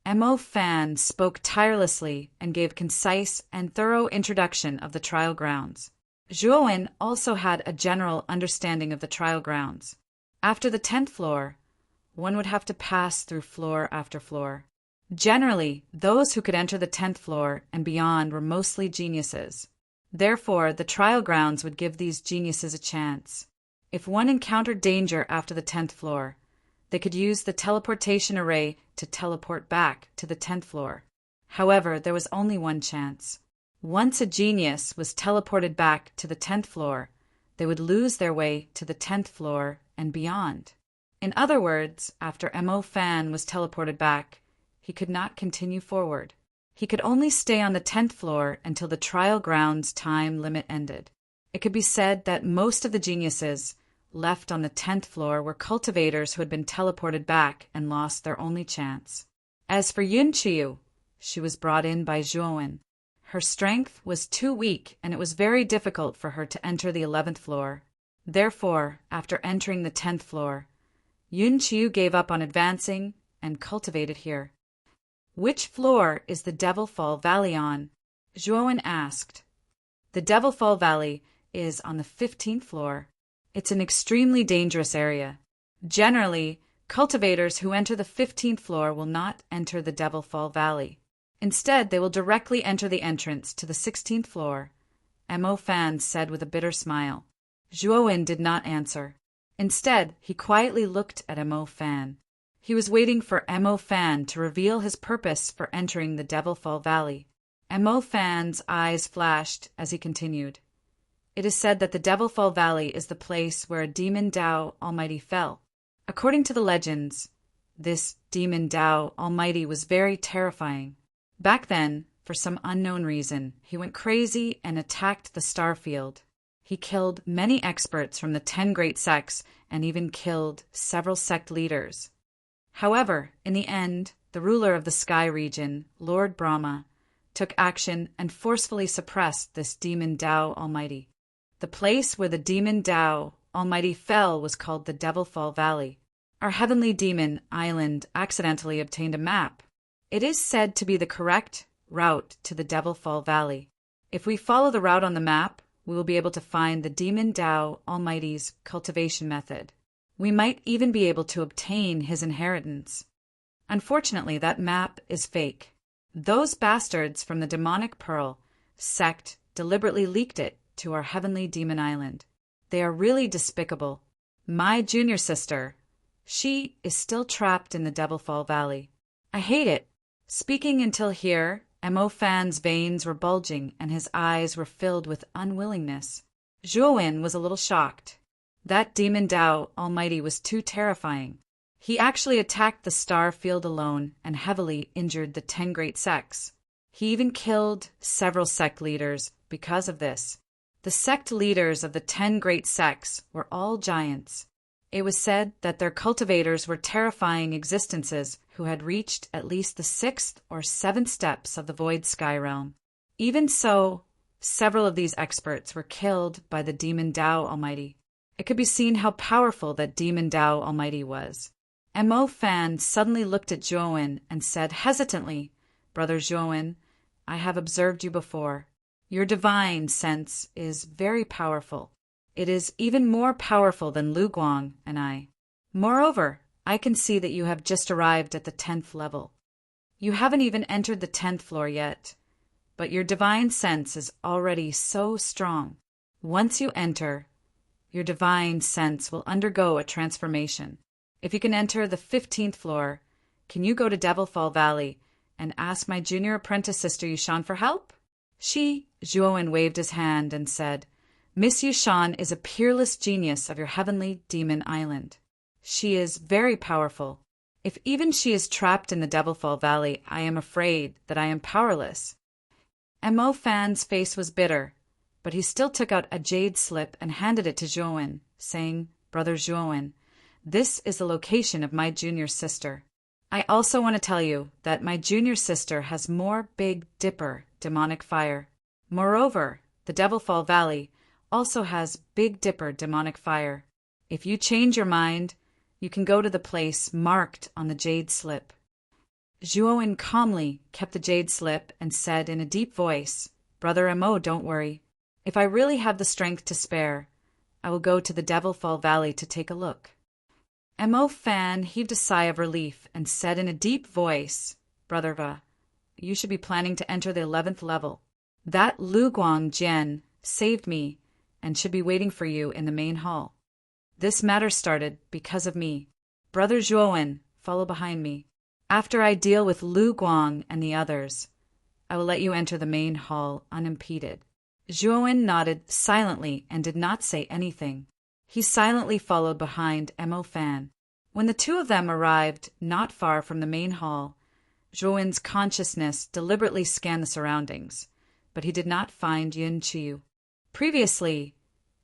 Mo Fan spoke tirelessly and gave concise and thorough introduction of the trial grounds. Zhuowen also had a general understanding of the trial grounds. After the 10th floor, one would have to pass through floor after floor. Generally, those who could enter the 10th floor and beyond were mostly geniuses. Therefore, the trial grounds would give these geniuses a chance. If one encountered danger after the 10th floor, they could use the teleportation array to teleport back to the 10th floor. However, there was only one chance. Once a genius was teleported back to the 10th floor, they would lose their way to the 10th floor and beyond. In other words, after Mo Fan was teleported back, he could not continue forward. He could only stay on the 10th floor until the trial grounds time limit ended. It could be said that most of the geniuses left on the 10th floor were cultivators who had been teleported back and lost their only chance. As for Yun Chiu, she was brought in by Zhuowen. Her strength was too weak and it was very difficult for her to enter the 11th floor. Therefore, after entering the 10th floor, Yun Chiu gave up on advancing and cultivated here. Which floor is the Devilfall Valley on? Zhuowen asked. The Devilfall Valley is on the 15th floor. It's an extremely dangerous area. Generally, cultivators who enter the 15th floor will not enter the Devilfall Valley. Instead, they will directly enter the entrance to the 16th floor, Mo Fan said with a bitter smile. Zhuowen did not answer. Instead, he quietly looked at Mo Fan. He was waiting for Mo Fan to reveal his purpose for entering the Devilfall Valley. Mo Fan's eyes flashed as he continued. It is said that the Devilfall Valley is the place where a demon Tao Almighty fell. According to the legends, this demon Tao Almighty was very terrifying. Back then, for some unknown reason, he went crazy and attacked the star field. He killed many experts from the 10 great sects and even killed several sect leaders. However, in the end, the ruler of the sky region, Lord Brahma, took action and forcefully suppressed this demon Tao Almighty. The place where the demon Tao Almighty fell was called the Devilfall Valley. Our heavenly demon island accidentally obtained a map. It is said to be the correct route to the Devilfall Valley. If we follow the route on the map, we will be able to find the demon Tao Almighty's cultivation method. We might even be able to obtain his inheritance. Unfortunately, that map is fake. Those bastards from the Demonic Pearl sect deliberately leaked it to our heavenly demon island. They are really despicable. My junior sister, she is still trapped in the Devilfall Valley. I hate it. Speaking until here, Mo Fan's veins were bulging and his eyes were filled with unwillingness. Zhuowen was a little shocked. That demon Tao Almighty was too terrifying. He actually attacked the star field alone and heavily injured the 10 great sects. He even killed several sect leaders because of this. The sect leaders of the 10 great sects were all giants. It was said that their cultivators were terrifying existences who had reached at least the 6th or 7th steps of the void sky realm. Even so, several of these experts were killed by the demon Tao Almighty. It could be seen how powerful that demon Tao Almighty was. Mo Fan suddenly looked at Zhuowen and said hesitantly, "Brother Zhuowen, I have observed you before. Your divine sense is very powerful. It is even more powerful than Lu Guang and I. Moreover, I can see that you have just arrived at the 10th level. You haven't even entered the 10th floor yet, but your divine sense is already so strong. Once you enter, your divine sense will undergo a transformation. If you can enter the 15th floor, can you go to Devilfall Valley and ask my junior apprentice sister Yushan for help?" Zhuowen waved his hand and said, "Miss Yushan is a peerless genius of your heavenly demon island. She is very powerful. If even she is trapped in the Devilfall Valley, I am afraid that I am powerless." Mo Fan's face was bitter, but he still took out a jade slip and handed it to Zhuowen, saying, "Brother Zhuowen, this is the location of my junior sister. I also want to tell you that my junior sister has more Big Dipper demonic fire. Moreover, the Devilfall Valley also has Big Dipper demonic fire. If you change your mind, you can go to the place marked on the jade slip." Zhuowen calmly kept the jade slip and said in a deep voice, "Brother Mo, don't worry. If I really have the strength to spare, I will go to the Devilfall Valley to take a look." Mo Fan heaved a sigh of relief and said in a deep voice, "Brother Va, you should be planning to enter the 11th level. That Lu Guang Jian saved me and should be waiting for you in the main hall. This matter started because of me. Brother Zhuowen, follow behind me. After I deal with Lu Guang and the others, I will let you enter the main hall unimpeded." Zhuowen nodded silently and did not say anything. He silently followed behind Mo Fan. When the two of them arrived not far from the main hall, Zhuowen's consciousness deliberately scanned the surroundings, but he did not find Yun Qiyu. Previously,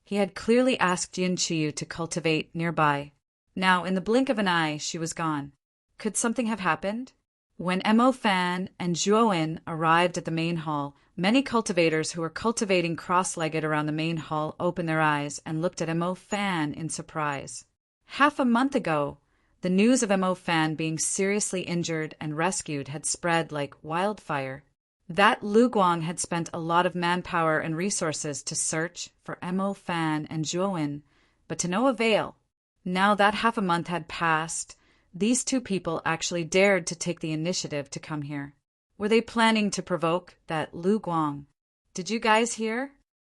he had clearly asked Yun Qiyu to cultivate nearby. Now, in the blink of an eye, she was gone. Could something have happened? When Mo Fan and Zhuowen arrived at the main hall, many cultivators who were cultivating cross-legged around the main hall opened their eyes and looked at Mo Fan in surprise. Half a month ago, the news of Mo Fan being seriously injured and rescued had spread like wildfire. That Lu Guang had spent a lot of manpower and resources to search for Mo Fan and Zhuowen, but to no avail. Now that half a month had passed, these two people actually dared to take the initiative to come here. Were they planning to provoke that Lu Guang? Did you guys hear?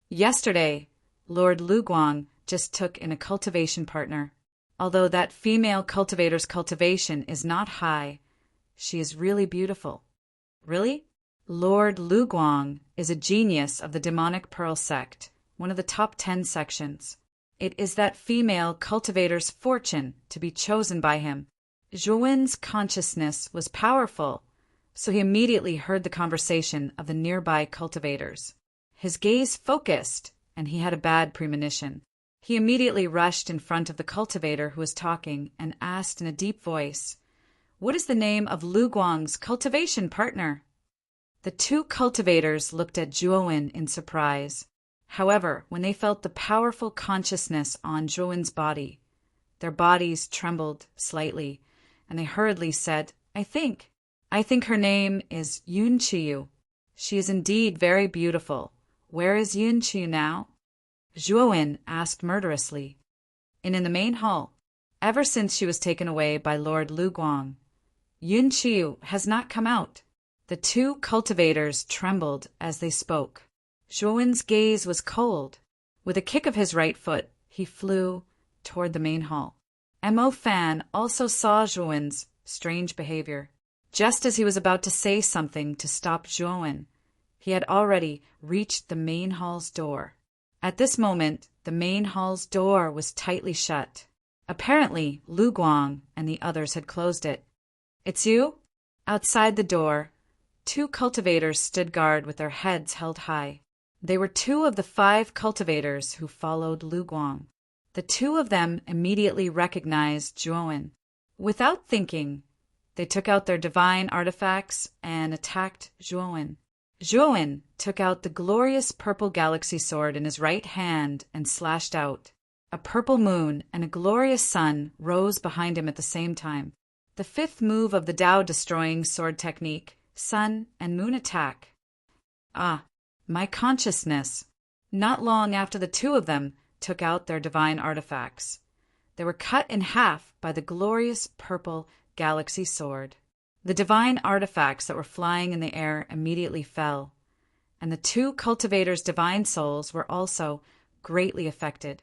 Yesterday, Lord Lu Guang just took in a cultivation partner. Although that female cultivator's cultivation is not high, she is really beautiful. Really? Lord Lu Guang is a genius of the demonic pearl sect, one of the top 10 sections. It is that female cultivator's fortune to be chosen by him. Zhuowen's consciousness was powerful, so he immediately heard the conversation of the nearby cultivators. His gaze focused, and he had a bad premonition. He immediately rushed in front of the cultivator who was talking and asked in a deep voice, "What is the name of Lu Guang's cultivation partner?" The two cultivators looked at Zhuowen in surprise. However, when they felt the powerful consciousness on Zhuowen's body, their bodies trembled slightly, and they hurriedly said, I think her name is Yun Qiyu. She is indeed very beautiful. Where is Yun Qiyu now?" Zhuowen asked murderously. In the main hall, ever since she was taken away by Lord Lu Guang. Yun Qiyu has not come out. The two cultivators trembled as they spoke. Zhuowen's gaze was cold. With a kick of his right foot, he flew toward the main hall. Mo Fan also saw Zhuowen's strange behavior. Just as he was about to say something to stop Zhuowen, he had already reached the main hall's door. At this moment, the main hall's door was tightly shut. Apparently, Lu Guang and the others had closed it. "It's you?" Outside the door, two cultivators stood guard with their heads held high. They were two of the 5 cultivators who followed Lu Guang. The two of them immediately recognized Zhuowen. Without thinking, they took out their divine artifacts and attacked Zhuowen. Zhuowen took out the glorious purple galaxy sword in his right hand and slashed out. A purple moon and a glorious sun rose behind him at the same time. The fifth move of the Tao-destroying sword technique, sun and moon attack. Ah, my consciousness. Not long after the two of them took out their divine artifacts. They were cut in half by the glorious purple galaxy sword. The divine artifacts that were flying in the air immediately fell, and the two cultivators' divine souls were also greatly affected.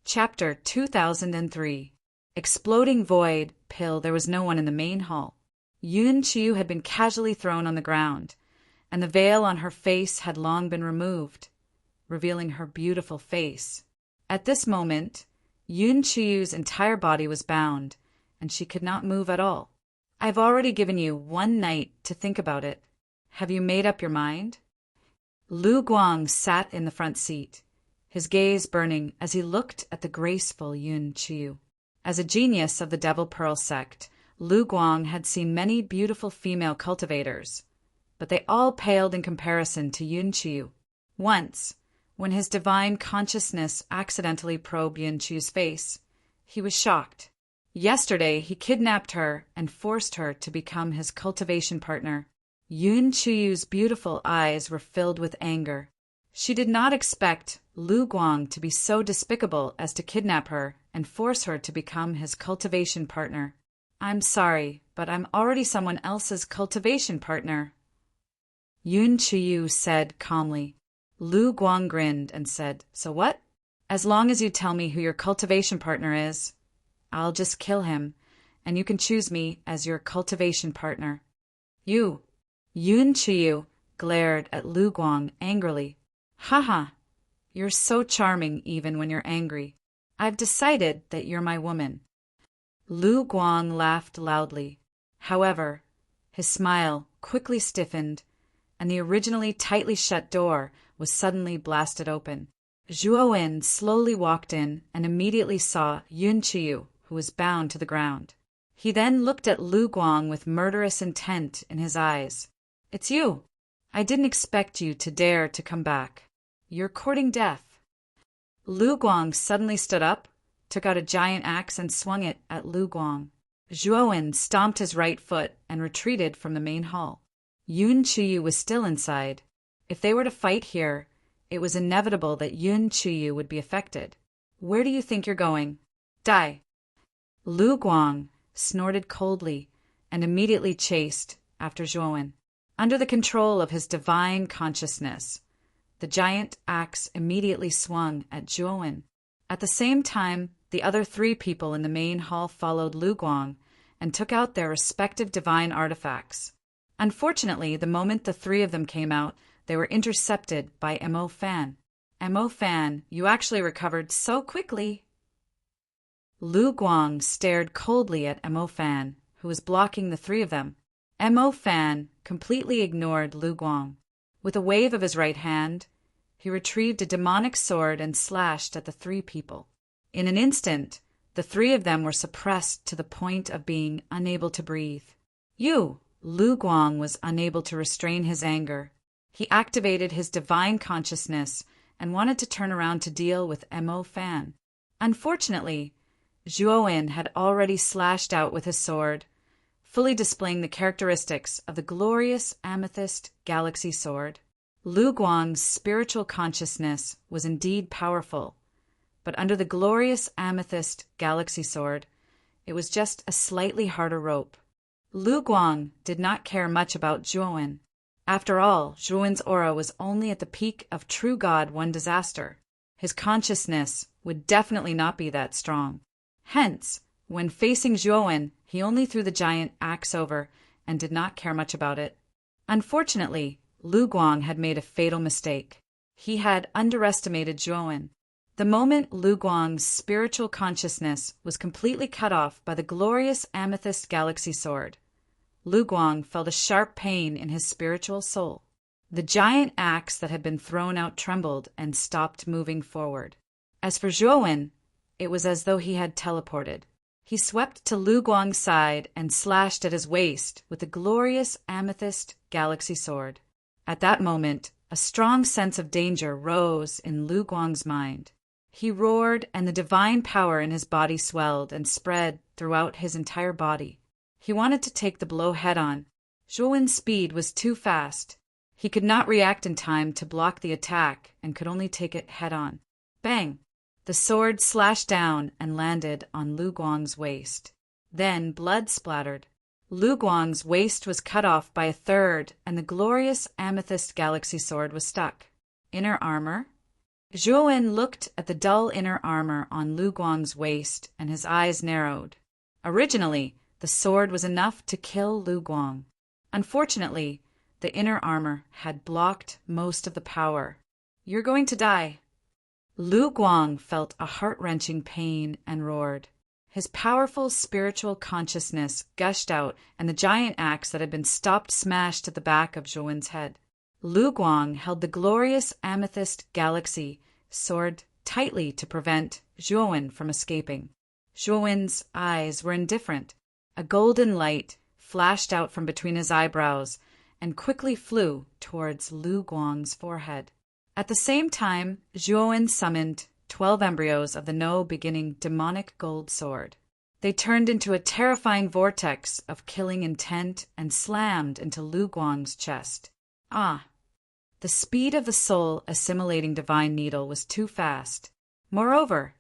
Chapter 2003. Exploding Void. Pill. There was no one in the main hall. Yun Qiu had been casually thrown on the ground, and the veil on her face had long been removed, revealing her beautiful face. At this moment, Yun Qiu's entire body was bound, and she could not move at all. I've already given you 1 night to think about it. Have you made up your mind? Lu Guang sat in the front seat, his gaze burning as he looked at the graceful Yun Qiu. As a genius of the Devil Pearl sect, Lu Guang had seen many beautiful female cultivators, but they all paled in comparison to Yun Qiu. Once, when his divine consciousness accidentally probed Yun Qiu's face, he was shocked. Yesterday, he kidnapped her and forced her to become his cultivation partner. Yun Qiu's beautiful eyes were filled with anger. She did not expect Lu Guang to be so despicable as to kidnap her and force her to become his cultivation partner. I'm sorry, but I'm already someone else's cultivation partner, Yun Qiu said calmly. Lu Guang grinned and said, So what? As long as you tell me who your cultivation partner is, I'll just kill him, and you can choose me as your cultivation partner. You, Yun Qiu, glared at Lu Guang angrily. Haha, you're so charming even when you're angry. I've decided that you're my woman. Lu Guang laughed loudly. However, his smile quickly stiffened, and the originally tightly shut door was suddenly blasted open. Zhuowen slowly walked in and immediately saw Yun Qiu, who was bound to the ground. He then looked at Lu Guang with murderous intent in his eyes. It's you. I didn't expect you to dare to come back. You're courting death. Lu Guang suddenly stood up, took out a giant axe and swung it at Lu Guang. Zhuowen stomped his right foot and retreated from the main hall. Yun Qiu was still inside. If they were to fight here, it was inevitable that Yun Qiu would be affected. Where do you think you're going? Die. Lu Guang snorted coldly and immediately chased after Zhuowen. Under the control of his divine consciousness, the giant axe immediately swung at Zhuowen. At the same time, the other 3 people in the main hall followed Lu Guang and took out their respective divine artifacts. Unfortunately, the moment the 3 of them came out, they were intercepted by Mo Fan. Mo Fan, you actually recovered so quickly. Lu Guang stared coldly at Mo Fan, who was blocking the 3 of them. Mo Fan completely ignored Lu Guang. With a wave of his right hand, he retrieved a demonic sword and slashed at the 3 people. In an instant, the 3 of them were suppressed to the point of being unable to breathe. Lu Guang was unable to restrain his anger. He activated his divine consciousness and wanted to turn around to deal with Mo Fan. Unfortunately, Zhuowen had already slashed out with his sword, fully displaying the characteristics of the glorious amethyst galaxy sword. Lu Guang's spiritual consciousness was indeed powerful, but under the glorious amethyst galaxy sword, it was just a slightly harder rope. Lu Guang did not care much about Zhuowen. After all, Zhuowen's aura was only at the peak of True God One Disaster. His consciousness would definitely not be that strong. Hence, when facing Zhuowen, he only threw the giant axe over and did not care much about it. Unfortunately, Lu Guang had made a fatal mistake. He had underestimated Zhuowen. The moment Lu Guang's spiritual consciousness was completely cut off by the glorious amethyst galaxy sword, Lu Guang felt a sharp pain in his spiritual soul. The giant axe that had been thrown out trembled and stopped moving forward. As for Zhuowen, it was as though he had teleported. He swept to Lu Guang's side and slashed at his waist with the glorious amethyst galaxy sword. At that moment, a strong sense of danger rose in Lu Guang's mind. He roared, and the divine power in his body swelled and spread throughout his entire body. He wanted to take the blow head-on. Zhuowen's speed was too fast. He could not react in time to block the attack and could only take it head-on. Bang! The sword slashed down and landed on Lu Guang's waist. Then blood splattered. Lu Guang's waist was cut off by a third, and the glorious amethyst galaxy sword was stuck. Inner armor? Zhuowen looked at the dull inner armor on Lu Guang's waist, and his eyes narrowed. Originally, the sword was enough to kill Lu Guang. Unfortunately, the inner armor had blocked most of the power. "You're going to die." Lu Guang felt a heart-wrenching pain and roared. His powerful spiritual consciousness gushed out, and the giant axe that had been stopped smashed at the back of Zhuowen's head. Lu Guang held the glorious amethyst galaxy sword tightly to prevent Zhuowen from escaping. Zhuowen's eyes were indifferent. A golden light flashed out from between his eyebrows and quickly flew towards Lu Guang's forehead. At the same time, Zhuowen summoned 12 embryos of the no-beginning demonic gold sword. They turned into a terrifying vortex of killing intent and slammed into Lu Guang's chest. The speed of the soul-assimilating divine needle was too fast. Moreover,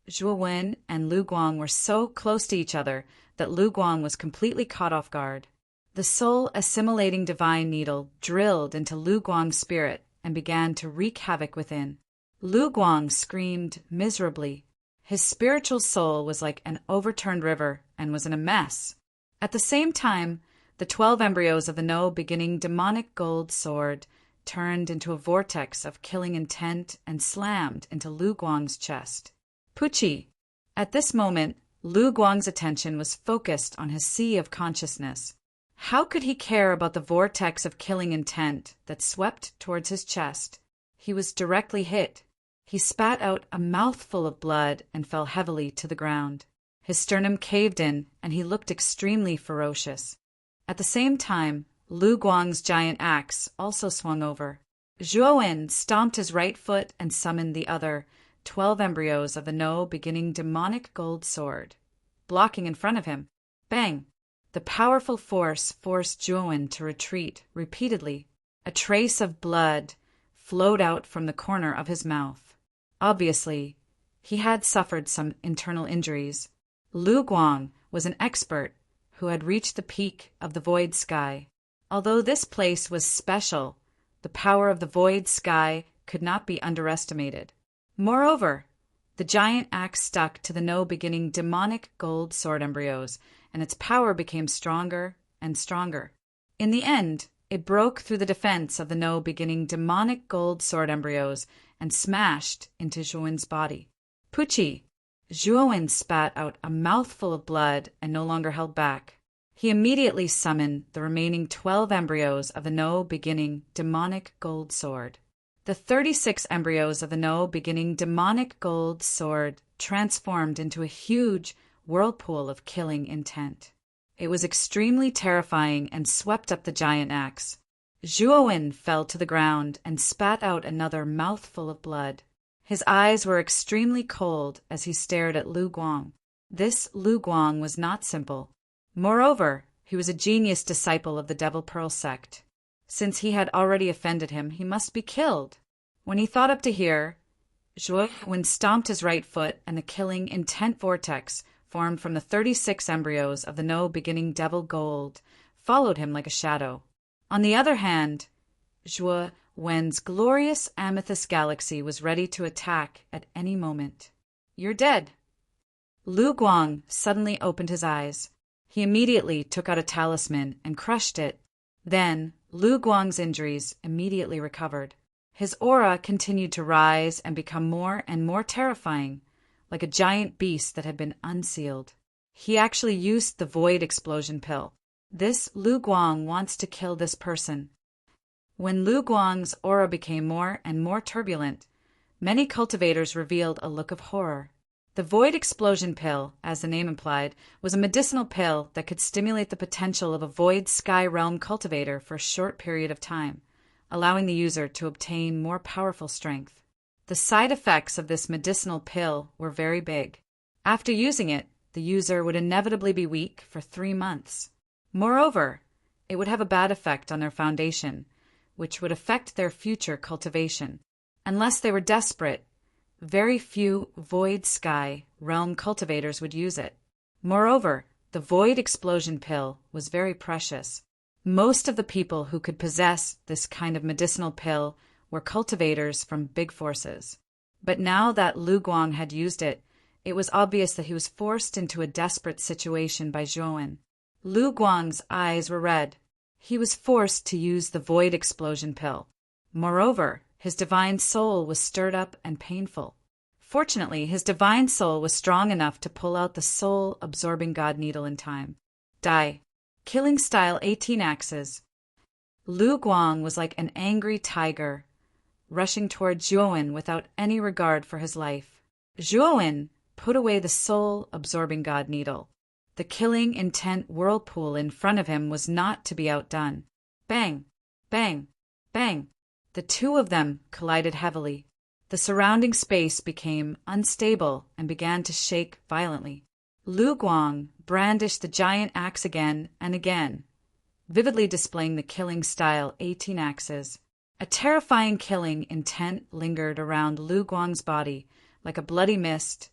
Zhuowen and Lu Guang were so close to each other that Lu Guang was completely caught off guard. The soul-assimilating divine needle drilled into Lu Guang's spirit and began to wreak havoc within. Lu Guang screamed miserably. His spiritual soul was like an overturned river and was in a mess. At the same time, the 12 embryos of the no-beginning demonic gold sword turned into a vortex of killing intent and slammed into Lu Guang's chest. Pucci! At this moment, Lu Guang's attention was focused on his sea of consciousness. How could he care about the vortex of killing intent that swept towards his chest? He was directly hit. He spat out a mouthful of blood and fell heavily to the ground. His sternum caved in, and he looked extremely ferocious. At the same time, Lu Guang's giant axe also swung over. Zhuowen stomped his right foot and summoned the other 12 embryos of the no-beginning demonic gold sword, blocking in front of him. Bang! The powerful force forced Zhuowen to retreat repeatedly. A trace of blood flowed out from the corner of his mouth. Obviously, he had suffered some internal injuries. Lu Guang was an expert who had reached the peak of the void sky. Although this place was special, the power of the void sky could not be underestimated. Moreover, the giant axe stuck to the no-beginning demonic gold sword embryos, and its power became stronger and stronger. In the end, it broke through the defense of the no-beginning demonic gold sword embryos and smashed into Zhuowen's body. Pucci! Zhuowen spat out a mouthful of blood and no longer held back. He immediately summoned the remaining 12 embryos of the no-beginning demonic gold sword. The 36 embryos of the no-beginning demonic gold sword transformed into a huge whirlpool of killing intent. It was extremely terrifying and swept up the giant axe. Zhuowen fell to the ground and spat out another mouthful of blood. His eyes were extremely cold as he stared at Lu Guang. This Lu Guang was not simple. Moreover, he was a genius disciple of the Devil Pearl sect. Since he had already offended him, he must be killed. When he thought up to here, Zhuowen stomped his right foot, and the killing intent vortex formed from the 36 embryos of the no-beginning devil gold followed him like a shadow. On the other hand, Zhuowen's glorious amethyst galaxy was ready to attack at any moment. "You're dead." Lu Guang suddenly opened his eyes. He immediately took out a talisman and crushed it. Then, Lu Guang's injuries immediately recovered. His aura continued to rise and become more and more terrifying, like a giant beast that had been unsealed. He actually used the void explosion pill. This Lu Guang wants to kill this person. When Lu Guang's aura became more and more turbulent, many cultivators revealed a look of horror. The Void Explosion Pill, as the name implied, was a medicinal pill that could stimulate the potential of a Void Sky Realm cultivator for a short period of time, allowing the user to obtain more powerful strength. The side effects of this medicinal pill were very big. After using it, the user would inevitably be weak for 3 months. Moreover, it would have a bad effect on their foundation, which would affect their future cultivation. Unless they were desperate, very few Void Sky Realm cultivators would use it. Moreover, the Void Explosion Pill was very precious. Most of the people who could possess this kind of medicinal pill were cultivators from big forces. But now that Lu Guang had used it, it was obvious that he was forced into a desperate situation by Zhuowen. Lu Guang's eyes were red. He was forced to use the Void Explosion Pill. Moreover, his divine soul was stirred up and painful. Fortunately, his divine soul was strong enough to pull out the soul-absorbing God Needle in time. Die. Killing style 18 axes. Lu Guang was like an angry tiger, rushing toward Zhuowen without any regard for his life. Zhuowen put away the soul-absorbing God Needle. The killing intent whirlpool in front of him was not to be outdone. Bang! Bang! Bang! The two of them collided heavily. The surrounding space became unstable and began to shake violently. Lu Guang brandished the giant axe again and again, vividly displaying the killing style 18 axes. A terrifying killing intent lingered around Lu Guang's body like a bloody mist,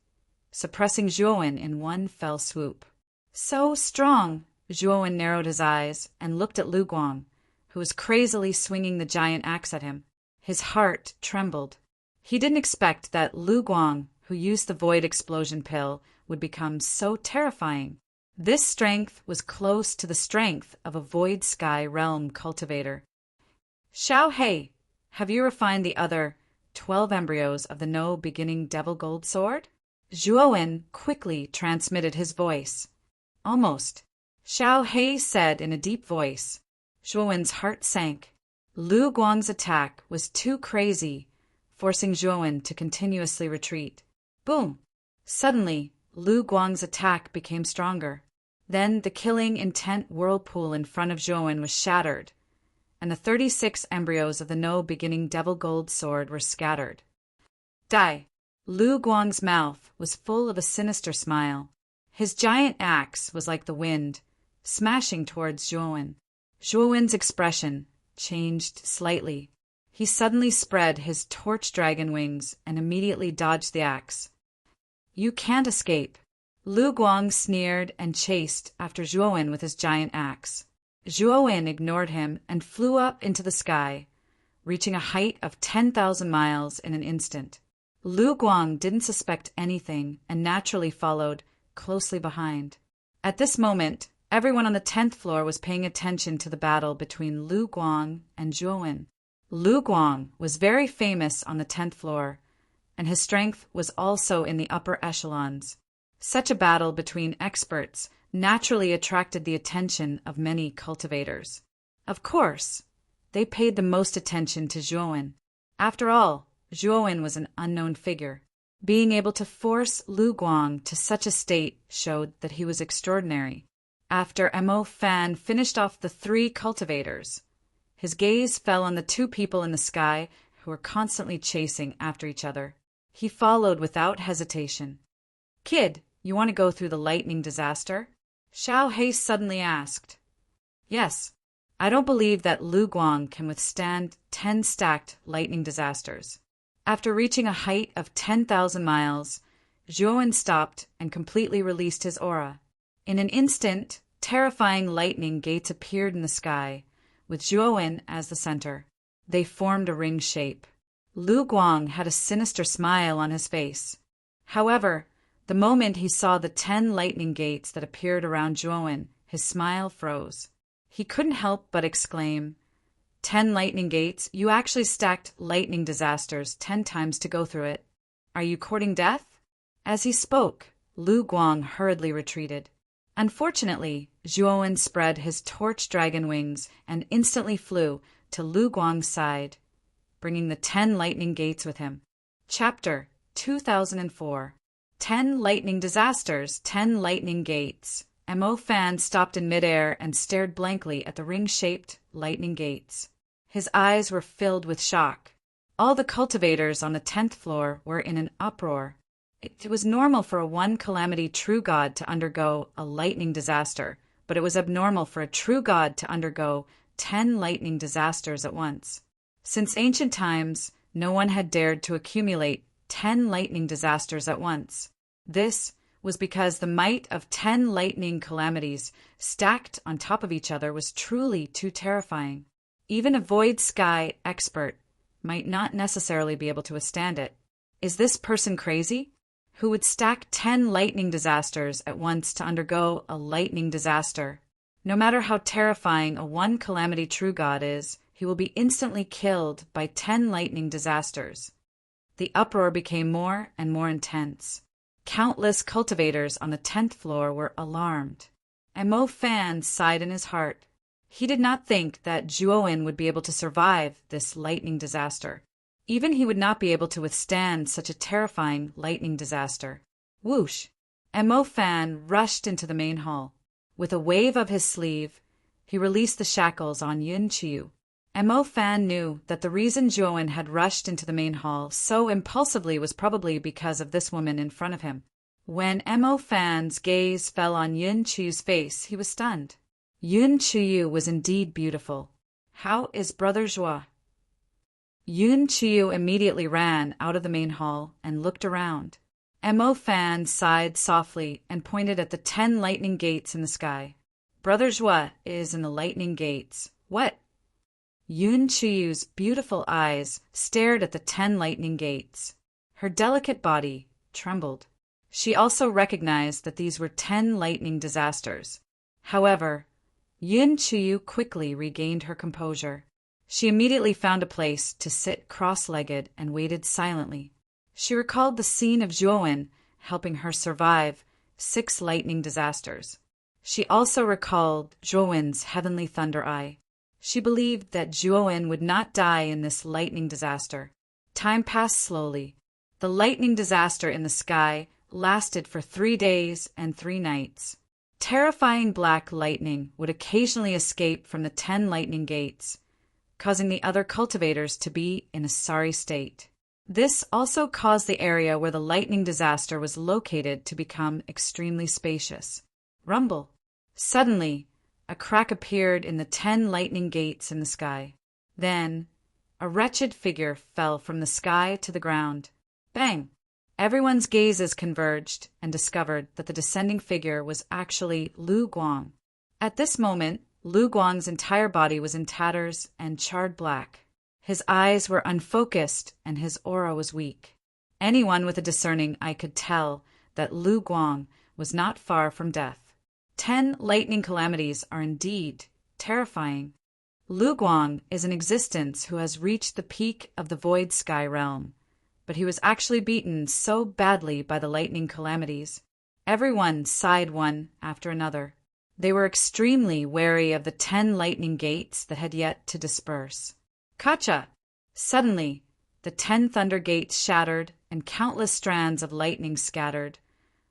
suppressing Zhuowen in one fell swoop. So strong! Zhuowen narrowed his eyes and looked at Lu Guang, who was crazily swinging the giant axe at him. His heart trembled. He didn't expect that Lu Guang, who used the Void Explosion Pill, would become so terrifying. This strength was close to the strength of a Void Sky Realm cultivator. Xiao Hei, have you refined the other 12 embryos of the no-beginning Devil Gold Sword? Zhuowen quickly transmitted his voice. Almost. Xiao Hei said in a deep voice. Zhuowen's heart sank. Lu Guang's attack was too crazy, forcing Zhuowen to continuously retreat. Boom! Suddenly, Lu Guang's attack became stronger. Then the killing intent whirlpool in front of Zhuowen was shattered, and the 36 embryos of the no-beginning Devil Gold Sword were scattered. Die! Lu Guang's mouth was full of a sinister smile. His giant axe was like the wind, smashing towards Zhuowen. Zhuowen's expression changed slightly. He suddenly spread his torch dragon wings and immediately dodged the axe. You can't escape. Lu Guang sneered and chased after Zhuowen with his giant axe. Zhuowen ignored him and flew up into the sky, reaching a height of 10,000 miles in an instant. Lu Guang didn't suspect anything and naturally followed closely behind. At this moment, everyone on the 10th floor was paying attention to the battle between Lu Guang and Zhuowen. Lu Guang was very famous on the 10th floor, and his strength was also in the upper echelons. Such a battle between experts naturally attracted the attention of many cultivators. Of course, they paid the most attention to Zhuowen. After all, Zhuowen was an unknown figure. Being able to force Lu Guang to such a state showed that he was extraordinary. After Mo Fan finished off the 3 cultivators, his gaze fell on the 2 people in the sky who were constantly chasing after each other. He followed without hesitation. Kid, you want to go through the lightning disaster? Xiao Hei suddenly asked. Yes. I don't believe that Lu Guang can withstand 10 stacked lightning disasters. After reaching a height of 10,000 miles, Zhuowen stopped and completely released his aura. In an instant, terrifying lightning gates appeared in the sky, with Zhuowen as the center. They formed a ring shape. Lu Guang had a sinister smile on his face. However, the moment he saw the 10 lightning gates that appeared around Zhuowen, his smile froze. He couldn't help but exclaim, 10 lightning gates? You actually stacked lightning disasters 10 times to go through it. Are you courting death? As he spoke, Lu Guang hurriedly retreated. Unfortunately, Zhuowen spread his torch dragon wings and instantly flew to Lu Guang's side, bringing the 10 lightning gates with him. Chapter 2004. 10 Lightning Disasters, 10 Lightning Gates. Mo Fan stopped in midair and stared blankly at the ring-shaped lightning gates. His eyes were filled with shock. All the cultivators on the 10th floor were in an uproar. It was normal for a one-calamity true god to undergo a lightning disaster, but it was abnormal for a true god to undergo 10 lightning disasters at once. Since ancient times, no one had dared to accumulate 10 lightning disasters at once. This was because the might of 10 lightning calamities stacked on top of each other was truly too terrifying. Even a void sky expert might not necessarily be able to withstand it. Is this person crazy? Who would stack 10 lightning disasters at once to undergo a lightning disaster? No matter how terrifying a one-calamity true god is, he will be instantly killed by 10 lightning disasters. The uproar became more and more intense. Countless cultivators on the 10th floor were alarmed. Mo Fan sighed in his heart. He did not think that Zhuowen would be able to survive this lightning disaster. Even he would not be able to withstand such a terrifying lightning disaster. Whoosh! Mo Fan rushed into the main hall. With a wave of his sleeve, he released the shackles on Yun Qiu. Mo Fan knew that the reason Zhuowen had rushed into the main hall so impulsively was probably because of this woman in front of him. When Mo Fan's gaze fell on Yun Qiu's face, he was stunned. Yun Qiu was indeed beautiful. How is Brother Zhua? Yun Qiu immediately ran out of the main hall and looked around. Mo Fan sighed softly and pointed at the 10 lightning gates in the sky. Brother Zhua is in the lightning gates. What? Yun Qiu's beautiful eyes stared at the 10 lightning gates. Her delicate body trembled. She also recognized that these were 10 lightning disasters. However, Yun Qiu quickly regained her composure. She immediately found a place to sit cross-legged and waited silently. She recalled the scene of Zhuowen helping her survive 6 lightning disasters. She also recalled Zhuowen's heavenly thunder eye. She believed that Zhuowen would not die in this lightning disaster. Time passed slowly. The lightning disaster in the sky lasted for 3 days and 3 nights. Terrifying black lightning would occasionally escape from the 10 lightning gates, causing the other cultivators to be in a sorry state. This also caused the area where the lightning disaster was located to become extremely spacious. Rumble. Suddenly, a crack appeared in the 10 lightning gates in the sky. Then, a wretched figure fell from the sky to the ground. Bang! Everyone's gazes converged and discovered that the descending figure was actually Lu Guang. At this moment, Lu Guang's entire body was in tatters and charred black. His eyes were unfocused and his aura was weak. Anyone with a discerning eye could tell that Lu Guang was not far from death. 10 lightning calamities are indeed terrifying. Lu Guang is an existence who has reached the peak of the void sky realm, but he was actually beaten so badly by the lightning calamities. Everyone sighed one after another. They were extremely wary of the 10 lightning gates that had yet to disperse. Kacha! Suddenly, the 10 thunder gates shattered and countless strands of lightning scattered,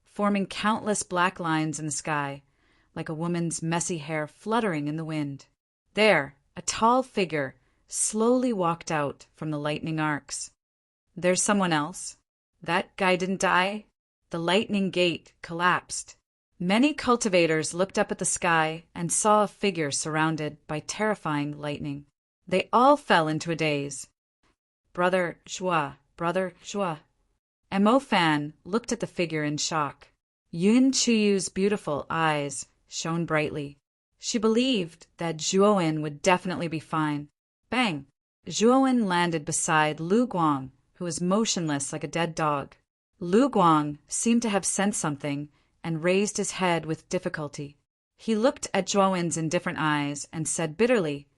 forming countless black lines in the sky, like a woman's messy hair fluttering in the wind. There, a tall figure slowly walked out from the lightning arcs. There's someone else. That guy didn't die. The lightning gate collapsed. Many cultivators looked up at the sky and saw a figure surrounded by terrifying lightning. They all fell into a daze. Brother Zhua, Brother Zhua. Mo Fan looked at the figure in shock. Yun Qiu's beautiful eyes shone brightly. She believed that Zhuowen would definitely be fine. Bang! Zhuowen landed beside Lu Guang, who was motionless like a dead dog. Lu Guang seemed to have sensed something and raised his head with difficulty. He looked at Zhuowen's indifferent eyes and said bitterly,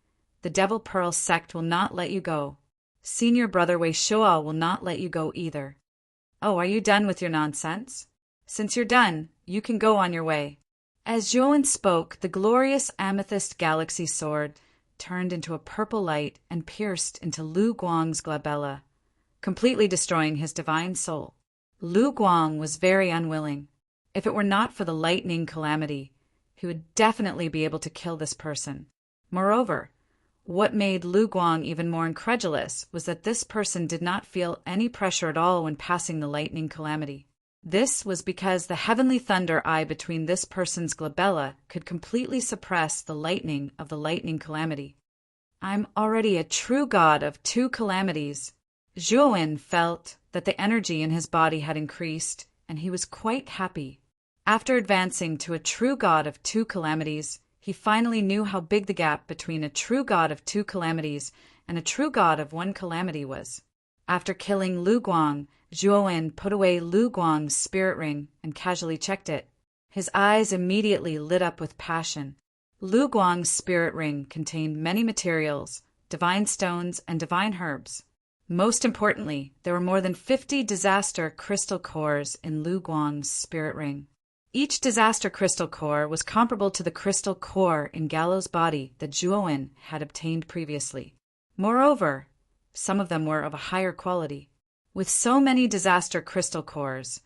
"The Devil Pearl sect will not let you go. Senior Brother Wei Shuo will not let you go either." "Oh, are you done with your nonsense? Since you're done, you can go on your way." As Zhuowen spoke, the glorious amethyst galaxy sword turned into a purple light and pierced into Lu Guang's glabella. completely destroying his divine soul. Lu Guang was very unwilling. If it were not for the lightning calamity, he would definitely be able to kill this person. Moreover, what made Lu Guang even more incredulous was that this person did not feel any pressure at all when passing the lightning calamity. This was because the heavenly thunder eye between this person's glabella could completely suppress the lightning of the lightning calamity. I'm already a true god of 2 calamities. Zhuowen felt that the energy in his body had increased, and he was quite happy. After advancing to a true god of 2 calamities, he finally knew how big the gap between a true god of 2 calamities and a true god of 1 calamity was. After killing Lu Guang, Zhuowen put away Lu Guang's spirit ring and casually checked it. His eyes immediately lit up with passion. Lu Guang's spirit ring contained many materials, divine stones, and divine herbs. Most importantly, there were more than 50 disaster crystal cores in Lu Guang's spirit ring. Each disaster crystal core was comparable to the crystal core in Gallo's body that Zhuowen had obtained previously. Moreover, some of them were of a higher quality. With so many disaster crystal cores,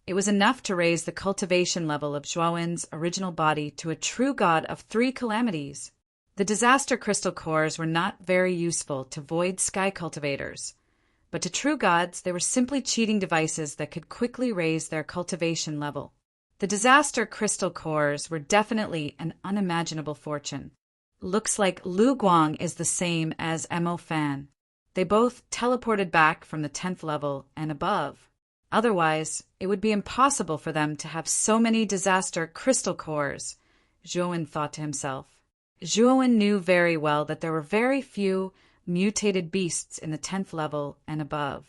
it was enough to raise the cultivation level of Zhuowen's original body to a true god of 3 calamities. The disaster crystal cores were not very useful to void sky cultivators, but to true gods they were simply cheating devices that could quickly raise their cultivation level. The disaster crystal cores were definitely an unimaginable fortune. Looks like Lu Guang is the same as Mo Fan. They both teleported back from the 10th level and above. Otherwise, it would be impossible for them to have so many disaster crystal cores, Zhuowen thought to himself. Zhuowen knew very well that there were very few mutated beasts in the 10th level and above.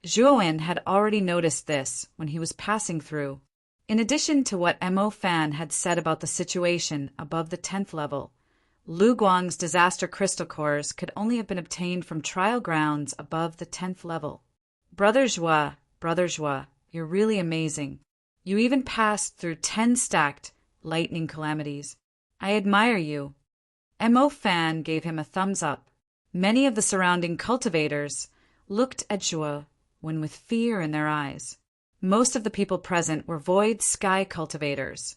Zhuowen had already noticed this when he was passing through. In addition to what Mo Fan had said about the situation above the 10th level, Lu Guang's disaster crystal cores could only have been obtained from trial grounds above the 10th level. Brother Zhua, you're really amazing. You even passed through 10 stacked lightning calamities. I admire you. Mo Fan gave him a thumbs up. Many of the surrounding cultivators looked at Zhuowen with fear in their eyes. Most of the people present were void sky cultivators,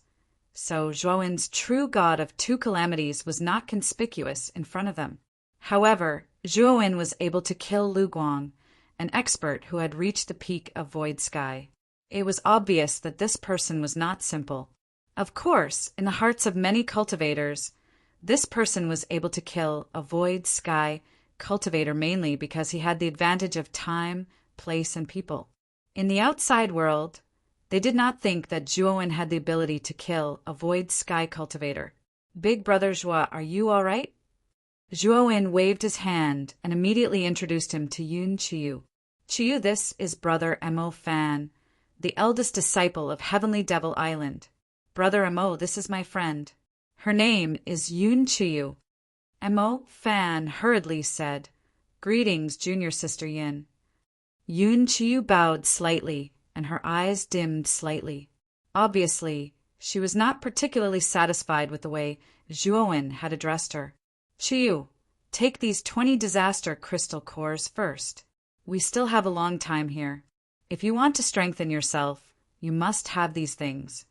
so Zhuowen's true god of 2 calamities was not conspicuous in front of them. However, Zhuowen was able to kill Lu Guang, an expert who had reached the peak of void sky. It was obvious that this person was not simple. Of course, in the hearts of many cultivators, this person was able to kill a void sky cultivator mainly because he had the advantage of time, place, and people. In the outside world, they did not think that Zhuowen had the ability to kill a void sky cultivator. Big Brother Zhua, are you all right? Zhuowen waved his hand and immediately introduced him to Yun Qiyu. Qiyu, this is Brother Mo Fan, the eldest disciple of Heavenly Devil Island. Brother Mo, this is my friend. Her name is Yun Qiyu. Mo Fan hurriedly said, Greetings, junior sister Yin. Yun Qiyu bowed slightly, and her eyes dimmed slightly. Obviously, she was not particularly satisfied with the way Zhuowen had addressed her. Qiyu, take these 20 disaster crystal cores first. We still have a long time here. If you want to strengthen yourself, you must have these things.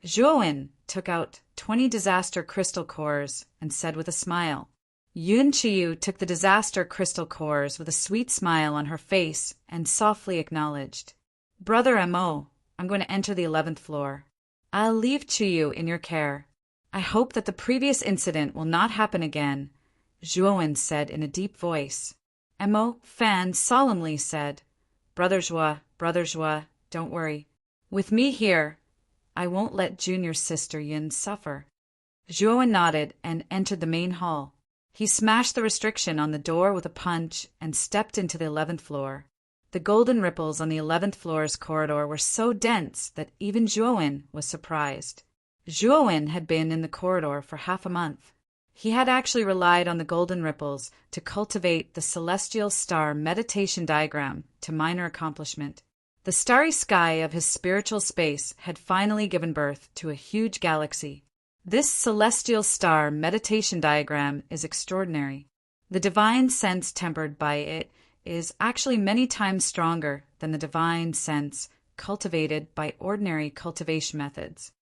Zhuowen took out 20 disaster crystal cores and said with a smile. Yun Qiyu took the disaster crystal cores with a sweet smile on her face and softly acknowledged. Brother Mo, I'm going to enter the 11th floor. I'll leave Qiyu in your care. I hope that the previous incident will not happen again, Zhuowen said in a deep voice. Mo Fan solemnly said, Brother Zhua, don't worry. With me here, I won't let junior sister Yin suffer. Zhuowen nodded and entered the main hall. He smashed the restriction on the door with a punch and stepped into the 11th floor. The golden ripples on the 11th floor's corridor were so dense that even Zhuowen was surprised. Zhuowen had been in the corridor for half a month. He had actually relied on the golden ripples to cultivate the celestial star meditation diagram to minor accomplishment. The starry sky of his spiritual space had finally given birth to a huge galaxy. This celestial star meditation diagram is extraordinary. The divine sense tempered by it is actually many times stronger than the divine sense cultivated by ordinary cultivation methods.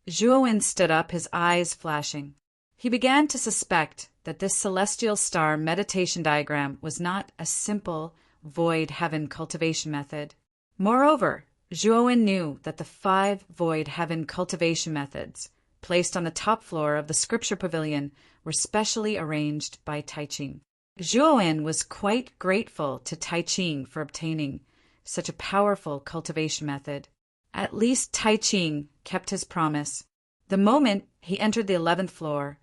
Zhuowen stood up, his eyes flashing. He began to suspect that this celestial star meditation diagram was not a simple void heaven cultivation method. Moreover, Zhuowen knew that the 5 void heaven cultivation methods placed on the top floor of the scripture pavilion were specially arranged by Tai Ching. Zhuowen was quite grateful to Tai Ching for obtaining such a powerful cultivation method. At least Tai Ching kept his promise. The moment he entered the 11th floor,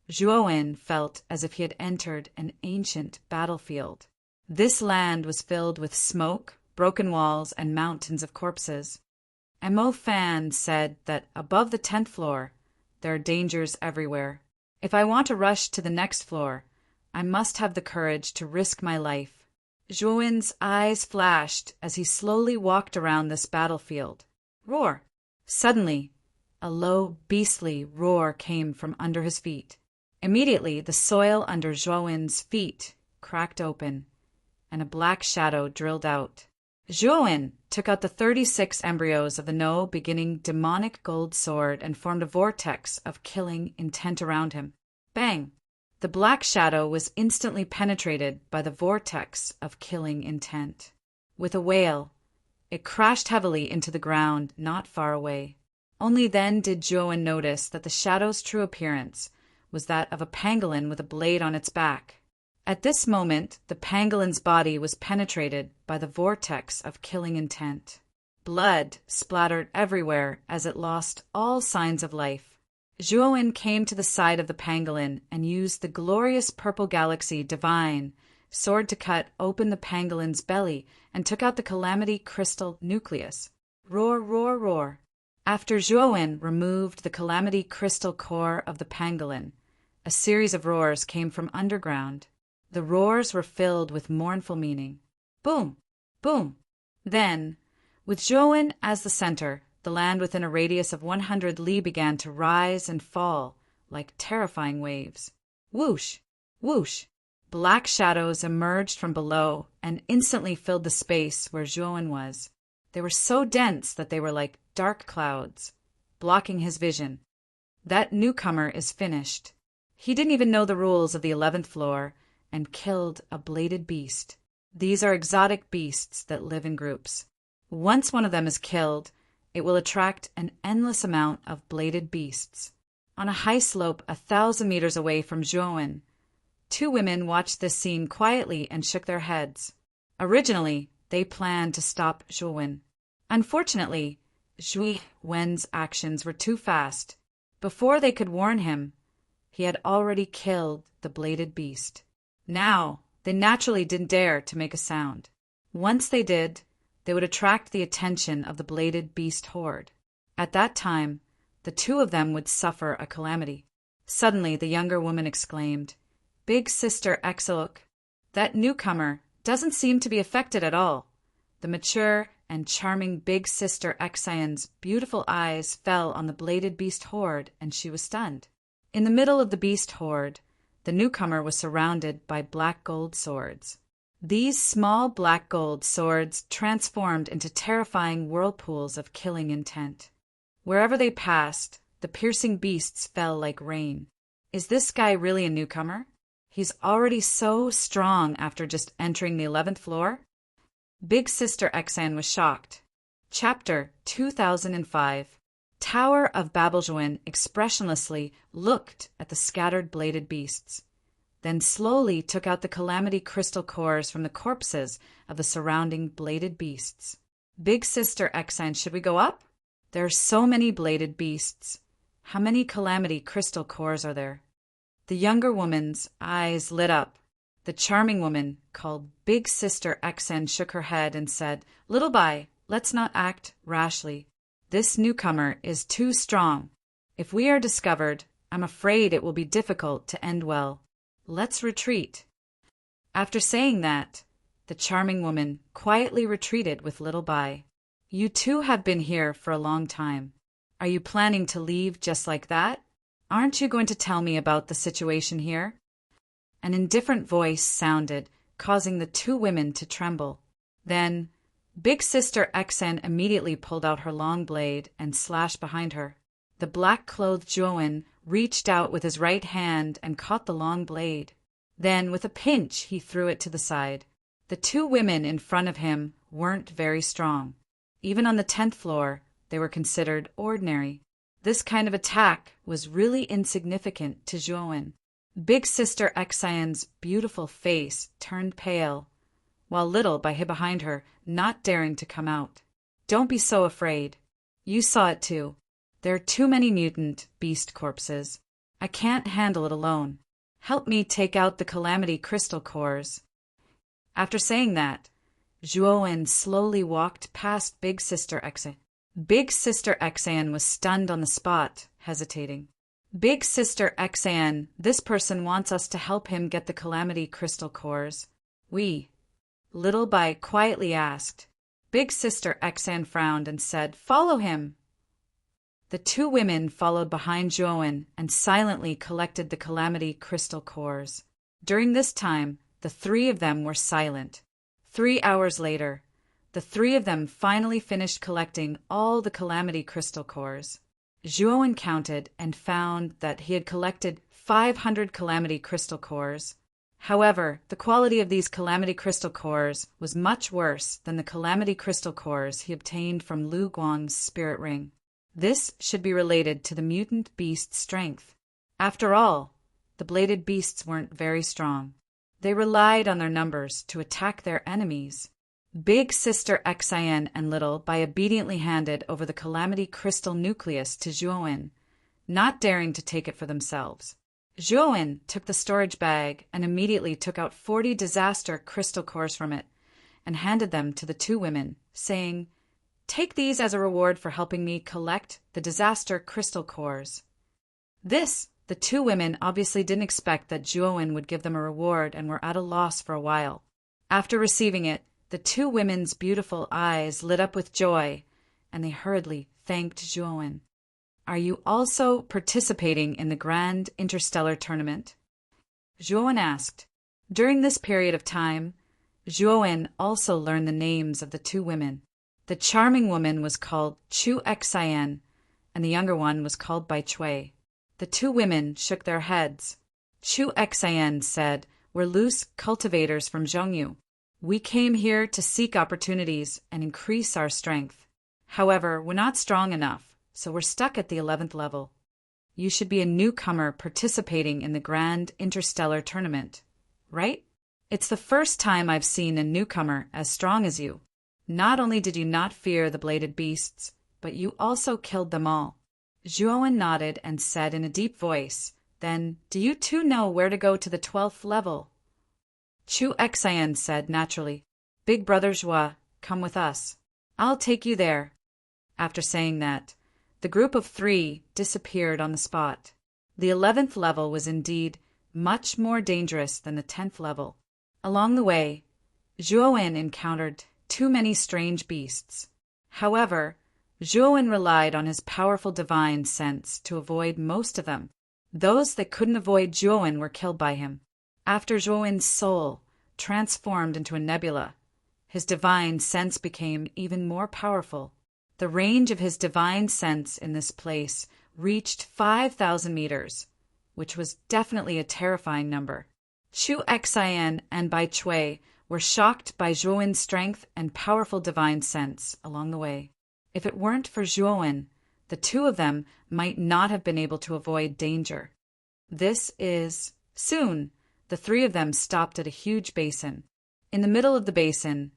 Zhuowen felt as if he had entered an ancient battlefield. This land was filled with smoke, broken walls, and mountains of corpses. Mo Fan said that above the 10th floor, there are dangers everywhere. If I want to rush to the next floor, I must have the courage to risk my life. Zhuowen's eyes flashed as he slowly walked around this battlefield. Roar! Suddenly, a low, beastly roar came from under his feet. Immediately, the soil under Zhuowen's feet cracked open, and a black shadow drilled out. Zhuowen took out the 36 embryos of the no-beginning demonic gold sword and formed a vortex of killing intent around him. Bang! The black shadow was instantly penetrated by the vortex of killing intent. With a wail, it crashed heavily into the ground not far away. Only then did Zhuowen notice that the shadow's true appearance was that of a pangolin with a blade on its back. At this moment, the pangolin's body was penetrated by the vortex of killing intent. Blood splattered everywhere as it lost all signs of life. Zhuowen came to the side of the pangolin and used the glorious purple galaxy divine sword to cut open the pangolin's belly and took out the calamity crystal nucleus. Roar, roar, roar. After Zhuowen removed the calamity crystal core of the pangolin, a series of roars came from underground. The roars were filled with mournful meaning. Boom! Boom! Then, with Zhuowen as the center, the land within a radius of 100 li began to rise and fall like terrifying waves. Whoosh! Whoosh! Black shadows emerged from below and instantly filled the space where Zhuowen was. They were so dense that they were like dark clouds, blocking his vision. That newcomer is finished. He didn't even know the rules of the 11th floor and killed a bladed beast. These are exotic beasts that live in groups. Once one of them is killed, it will attract an endless amount of bladed beasts. On a high slope 1,000 meters away from Zhuowen, 2 women watched this scene quietly and shook their heads. Originally, they planned to stop Zhuowen. Unfortunately, Zhuowen's actions were too fast. Before they could warn him, he had already killed the bladed beast. Now, they naturally didn't dare to make a sound. Once they did, they would attract the attention of the bladed beast horde. At that time, the 2 of them would suffer a calamity. Suddenly, the younger woman exclaimed, "Big Sister Exiluk, that newcomer doesn't seem to be affected at all." The mature and charming Big Sister Exion's beautiful eyes fell on the bladed beast horde, and she was stunned. In the middle of the beast horde, the newcomer was surrounded by black gold swords. These small black gold swords transformed into terrifying whirlpools of killing intent. Wherever they passed, the piercing beasts fell like rain. Is this guy really a newcomer? He's already so strong after just entering the 11th floor? Big Sister Exan was shocked. Chapter 2005. Tower of Babeljuan expressionlessly looked at the scattered bladed beasts, then slowly took out the calamity crystal cores from the corpses of the surrounding bladed beasts. Big Sister Exan, should we go up? There are so many bladed beasts. How many calamity crystal cores are there? The younger woman's eyes lit up. The charming woman, called Big Sister Exan, shook her head and said, "Little Bai, let's not act rashly. This newcomer is too strong. If we are discovered, I'm afraid it will be difficult to end well. Let's retreat." After saying that, the charming woman quietly retreated with Little Bai. "You two have been here for a long time. Are you planning to leave just like that? Aren't you going to tell me about the situation here?" An indifferent voice sounded, causing the two women to tremble. Then, Big Sister Xan immediately pulled out her long blade and slashed behind her. The black-clothed Zhuowen reached out with his right hand and caught the long blade. Then, with a pinch, he threw it to the side. The two women in front of him weren't very strong. Even on the 10th floor, they were considered ordinary. This kind of attack was really insignificant to Zhuowen. Big Sister Xian's beautiful face turned pale, while Little hid behind her, not daring to come out. Don't be so afraid. You saw it too. There are too many mutant beast corpses. I can't handle it alone. Help me take out the Calamity Crystal cores. After saying that, Zhuowen slowly walked past Big Sister Xian. Big Sister Xian was stunned on the spot, hesitating. Big Sister Xian, this person wants us to help him get the Calamity Crystal cores. Little Bai quietly asked. Big Sister Xian frowned and said, "Follow him." The two women followed behind Zhuowen and silently collected the Calamity Crystal cores. During this time, the three of them were silent. 3 hours later, the three of them finally finished collecting all the Calamity Crystal cores. Zhuowen counted and found that he had collected 500 Calamity Crystal cores. However, the quality of these Calamity Crystal cores was much worse than the Calamity Crystal cores he obtained from Lu Guang's spirit ring. This should be related to the mutant beast's strength. After all, the bladed beasts weren't very strong. They relied on their numbers to attack their enemies. Big Sister Xian and Little Bai obediently handed over the Calamity Crystal nucleus to Zhuowen, not daring to take it for themselves. Zhuowen took the storage bag and immediately took out 40 disaster crystal cores from it and handed them to the two women, saying, "Take these as a reward for helping me collect the disaster crystal cores." The two women obviously didn't expect that Zhuowen would give them a reward and were at a loss for a while. After receiving it, the two women's beautiful eyes lit up with joy, and they hurriedly thanked Zhuowen. "Are you also participating in the Grand Interstellar Tournament?" Zhuowen asked. During this period of time, Zhuowen also learned the names of the two women. The charming woman was called Chu Xian, and the younger one was called Bai Chui. The two women shook their heads. Chu Xian said, "We're loose cultivators from Zhongyu. We came here to seek opportunities and increase our strength. However, we're not strong enough, so we're stuck at the 11th level. You should be a newcomer participating in the Grand Interstellar Tournament, right? It's the first time I've seen a newcomer as strong as you. Not only did you not fear the bladed beasts, but you also killed them all." Zhuowen nodded and said in a deep voice, "Then, do you two know where to go to the 12th level?" Chu Xian said naturally, "Big brother Zhua, come with us. I'll take you there." After saying that, the group of three disappeared on the spot. The 11th level was indeed much more dangerous than the 10th level. Along the way, Zhuowen encountered too many strange beasts. However, Zhuowen relied on his powerful divine sense to avoid most of them. Those that couldn't avoid Zhuowen were killed by him. After Zhuowen's soul transformed into a nebula, his divine sense became even more powerful. The range of his divine sense in this place reached 5,000 meters, which was definitely a terrifying number. Chu Xian and Bai Chui were shocked by Zhuowen's strength and powerful divine sense along the way. If it weren't for Zhuowen, the two of them might not have been able to avoid danger. Soon, the three of them stopped at a huge basin. In the middle of the basin,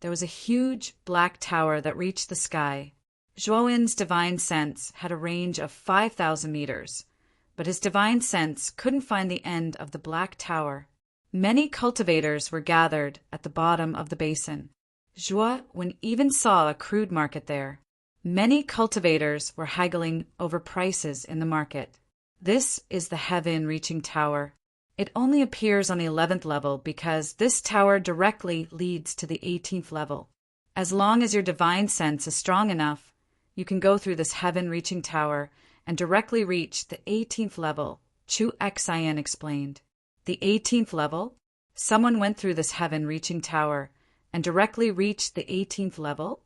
there was a huge black tower that reached the sky. Zhuowen's divine sense had a range of 5,000 meters, but his divine sense couldn't find the end of the black tower. Many cultivators were gathered at the bottom of the basin. Zhuowen even saw a crude market there. Many cultivators were haggling over prices in the market. This is the heaven-reaching tower. It only appears on the 11th level because this tower directly leads to the 18th level. As long as your divine sense is strong enough, you can go through this heaven-reaching tower and directly reach the 18th level, Chu Xian explained. The 18th level? Someone went through this heaven-reaching tower and directly reached the 18th level?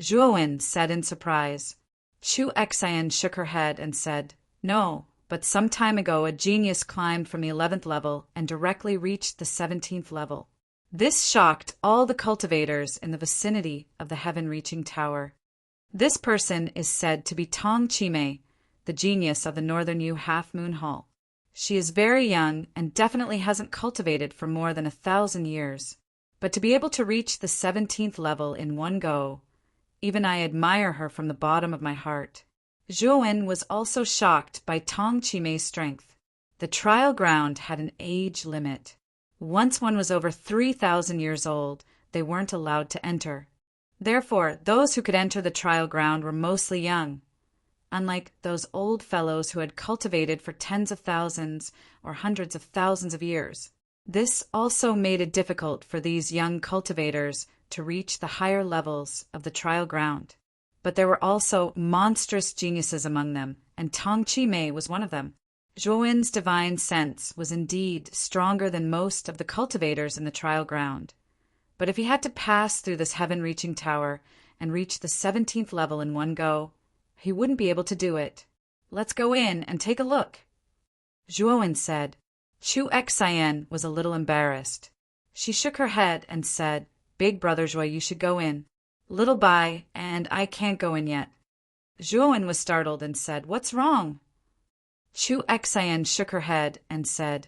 Zhuowen said in surprise. Chu Xian shook her head and said, No, but some time ago a genius climbed from the 11th level and directly reached the 17th level. This shocked all the cultivators in the vicinity of the heaven-reaching tower. This person is said to be Tong Chimei, the genius of the Northern Yu Half-Moon Hall. She is very young and definitely hasn't cultivated for more than 1,000 years. But to be able to reach the 17th level in one go, even I admire her from the bottom of my heart. Zhuowen was also shocked by Tong Chimei's strength. The trial ground had an age limit. Once one was over 3,000 years old, they weren't allowed to enter. Therefore, those who could enter the trial ground were mostly young, unlike those old fellows who had cultivated for tens of thousands or hundreds of thousands of years. This also made it difficult for these young cultivators to reach the higher levels of the trial ground. But there were also monstrous geniuses among them, and Tong Chimei was one of them. Zhuowen's divine sense was indeed stronger than most of the cultivators in the trial ground. But if he had to pass through this heaven-reaching tower and reach the 17th level in one go, he wouldn't be able to do it. Let's go in and take a look, Zhuowen said. Chu Xian was a little embarrassed. She shook her head and said, Big brother Zhuo, you should go in. Little Bai, and I can't go in yet. Zhuowen was startled and said, What's wrong? Chu Xian shook her head and said,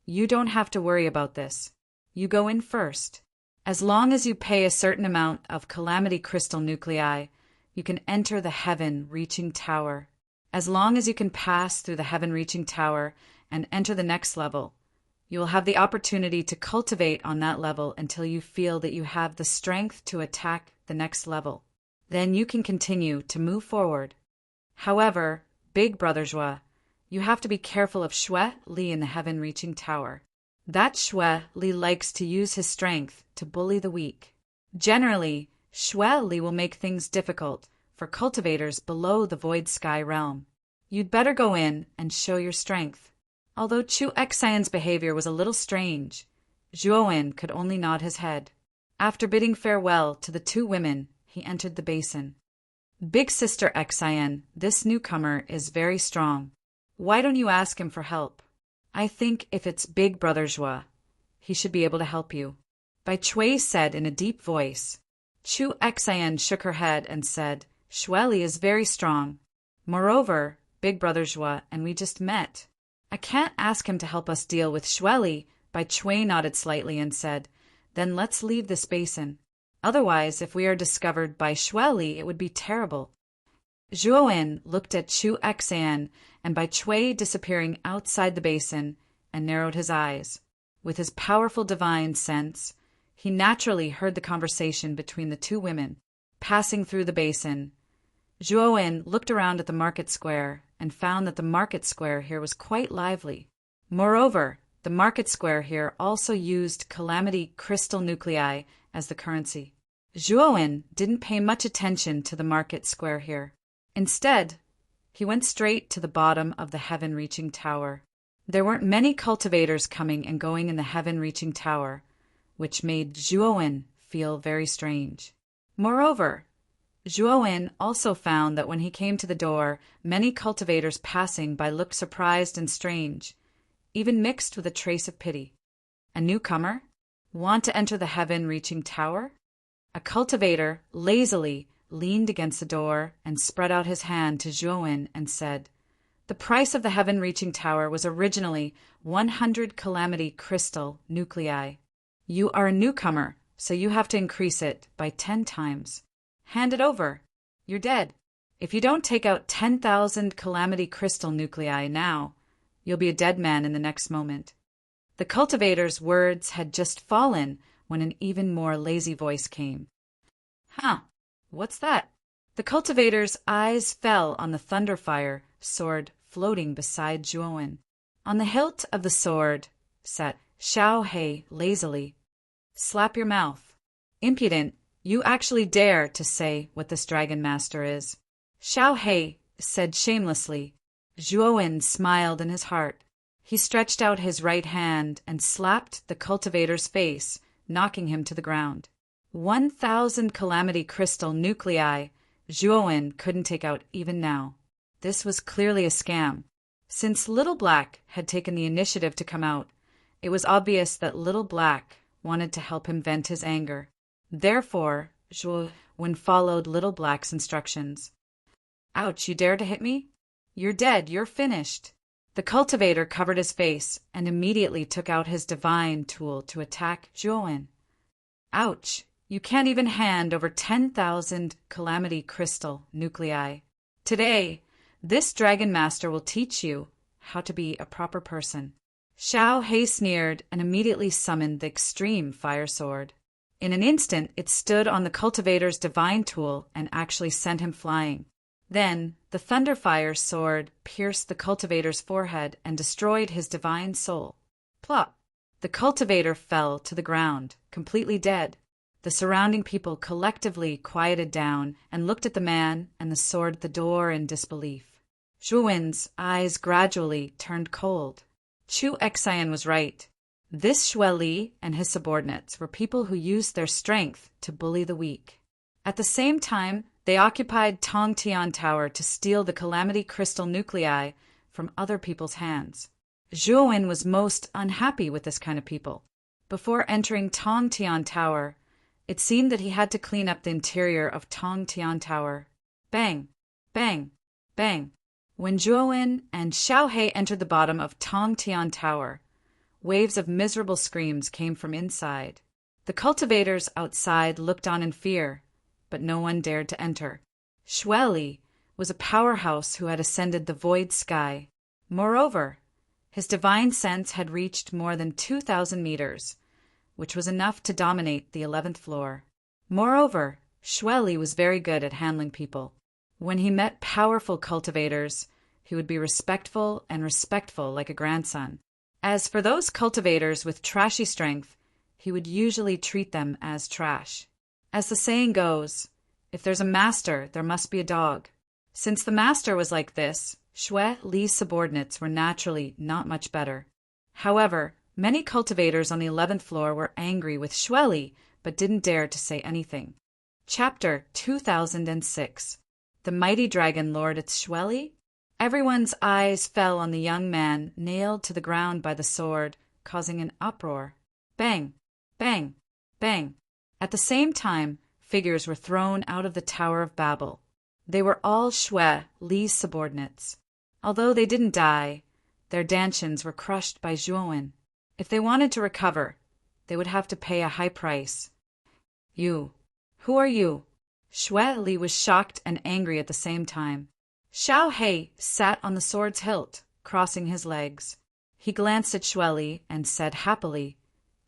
You don't have to worry about this. You go in first. As long as you pay a certain amount of calamity crystal nuclei, you can enter the heaven-reaching tower. As long as you can pass through the heaven-reaching tower and enter the next level, you will have the opportunity to cultivate on that level until you feel that you have the strength to attack the next level. Then you can continue to move forward. However, Big Brother Zhuo, you have to be careful of Xue Li in the heaven-reaching tower. That Xue Li likes to use his strength to bully the weak. Generally, Xue Li will make things difficult for cultivators below the Void Sky realm. You'd better go in and show your strength. Although Chu Xian's behavior was a little strange, Zhuowen could only nod his head. After bidding farewell to the two women, he entered the basin. Big Sister Xian, this newcomer is very strong. Why don't you ask him for help? I think if it's Big Brother Zhuo, he should be able to help you. Bai Chui said in a deep voice. Chu Xian shook her head and said, Xue Li is very strong. Moreover, Big Brother Zhuo and we just met. I can't ask him to help us deal with Xue Li. Bai Chui nodded slightly and said, Then let's leave this basin. Otherwise, if we are discovered by Xue Li, it would be terrible. Zhuowen looked at Chu Xian and Bai Chui disappearing outside the basin and narrowed his eyes. With his powerful divine sense, he naturally heard the conversation between the two women. Passing through the basin, Zhuowen looked around at the market square and found that the market square here was quite lively. Moreover, the market square here also used calamity crystal nuclei as the currency. Zhuowen didn't pay much attention to the market square here. Instead, he went straight to the bottom of the heaven-reaching tower. There weren't many cultivators coming and going in the heaven-reaching tower, which made Zhuowen feel very strange. Moreover, Zhuowen also found that when he came to the door, many cultivators passing by looked surprised and strange, even mixed with a trace of pity. A newcomer? Want to enter the heaven-reaching tower? A cultivator lazily leaned against the door and spread out his hand to Zhuowen and said, The price of the heaven-reaching tower was originally 100 calamity crystal nuclei. You are a newcomer, so you have to increase it by 10 times. Hand it over. You're dead. If you don't take out 10,000 calamity crystal nuclei now, you'll be a dead man in the next moment. The cultivator's words had just fallen when an even more lazy voice came. Huh, what's that? The cultivator's eyes fell on the thunderfire sword floating beside Zhuowen. On the hilt of the sword sat Xiao He lazily. Slap your mouth. Impudent, you actually dare to say what this Dragon Master is. Xiao He said shamelessly. Zhuowen smiled in his heart. He stretched out his right hand and slapped the cultivator's face, knocking him to the ground. 1,000 calamity crystal nuclei Zhuowen couldn't take out even now. This was clearly a scam. Since Little Black had taken the initiative to come out, it was obvious that Little Black wanted to help him vent his anger. Therefore, Zhuowen followed Little Black's instructions. "Ouch, you dare to hit me? You're dead, you're finished." The cultivator covered his face and immediately took out his divine tool to attack Zhuowen. "Ouch, you can't even hand over 10,000 calamity crystal nuclei. Today, this Dragon Master will teach you how to be a proper person." Xiao He sneered and immediately summoned the extreme fire sword. In an instant, it stood on the cultivator's divine tool and actually sent him flying. Then, the Thunderfire sword pierced the cultivator's forehead and destroyed his divine soul. Plop! The cultivator fell to the ground, completely dead. The surrounding people collectively quieted down and looked at the man and the sword at the door in disbelief. Zhuowen's eyes gradually turned cold. Chu Xian was right. This Xue Li and his subordinates were people who used their strength to bully the weak. At the same time, they occupied Tongtian Tower to steal the calamity crystal nuclei from other people's hands. Zhuowen was most unhappy with this kind of people. Before entering Tongtian Tower, it seemed that he had to clean up the interior of Tongtian Tower. Bang! Bang! Bang! When Zhuowen and Xiao He entered the bottom of Tongtian Tower, waves of miserable screams came from inside. The cultivators outside looked on in fear, but no one dared to enter. Xue Li was a powerhouse who had ascended the void sky. Moreover, his divine sense had reached more than 2,000 meters, which was enough to dominate the 11th floor. Moreover, Xue Li was very good at handling people. When he met powerful cultivators, he would be respectful like a grandson. As for those cultivators with trashy strength, he would usually treat them as trash. As the saying goes, if there's a master, there must be a dog. Since the master was like this, Xue Li's subordinates were naturally not much better. However, many cultivators on the 11th floor were angry with Xue Li, but didn't dare to say anything. Chapter 2006. The Mighty Dragon Lord at Xue Li? Everyone's eyes fell on the young man nailed to the ground by the sword, causing an uproar. Bang! Bang! Bang! At the same time, figures were thrown out of the Tower of Babel. They were all Xue Li's subordinates. Although they didn't die, their dantians were crushed by Zhuowen. If they wanted to recover, they would have to pay a high price. "You, who are you?" Xue Li was shocked and angry at the same time. Xiao He sat on the sword's hilt, crossing his legs. He glanced at Xue Li and said happily,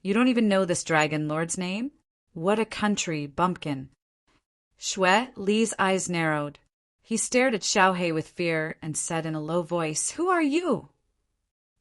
"You don't even know this dragon lord's name? What a country bumpkin." Xue Li's eyes narrowed. He stared at Xiao He with fear and said in a low voice, "Who are you?"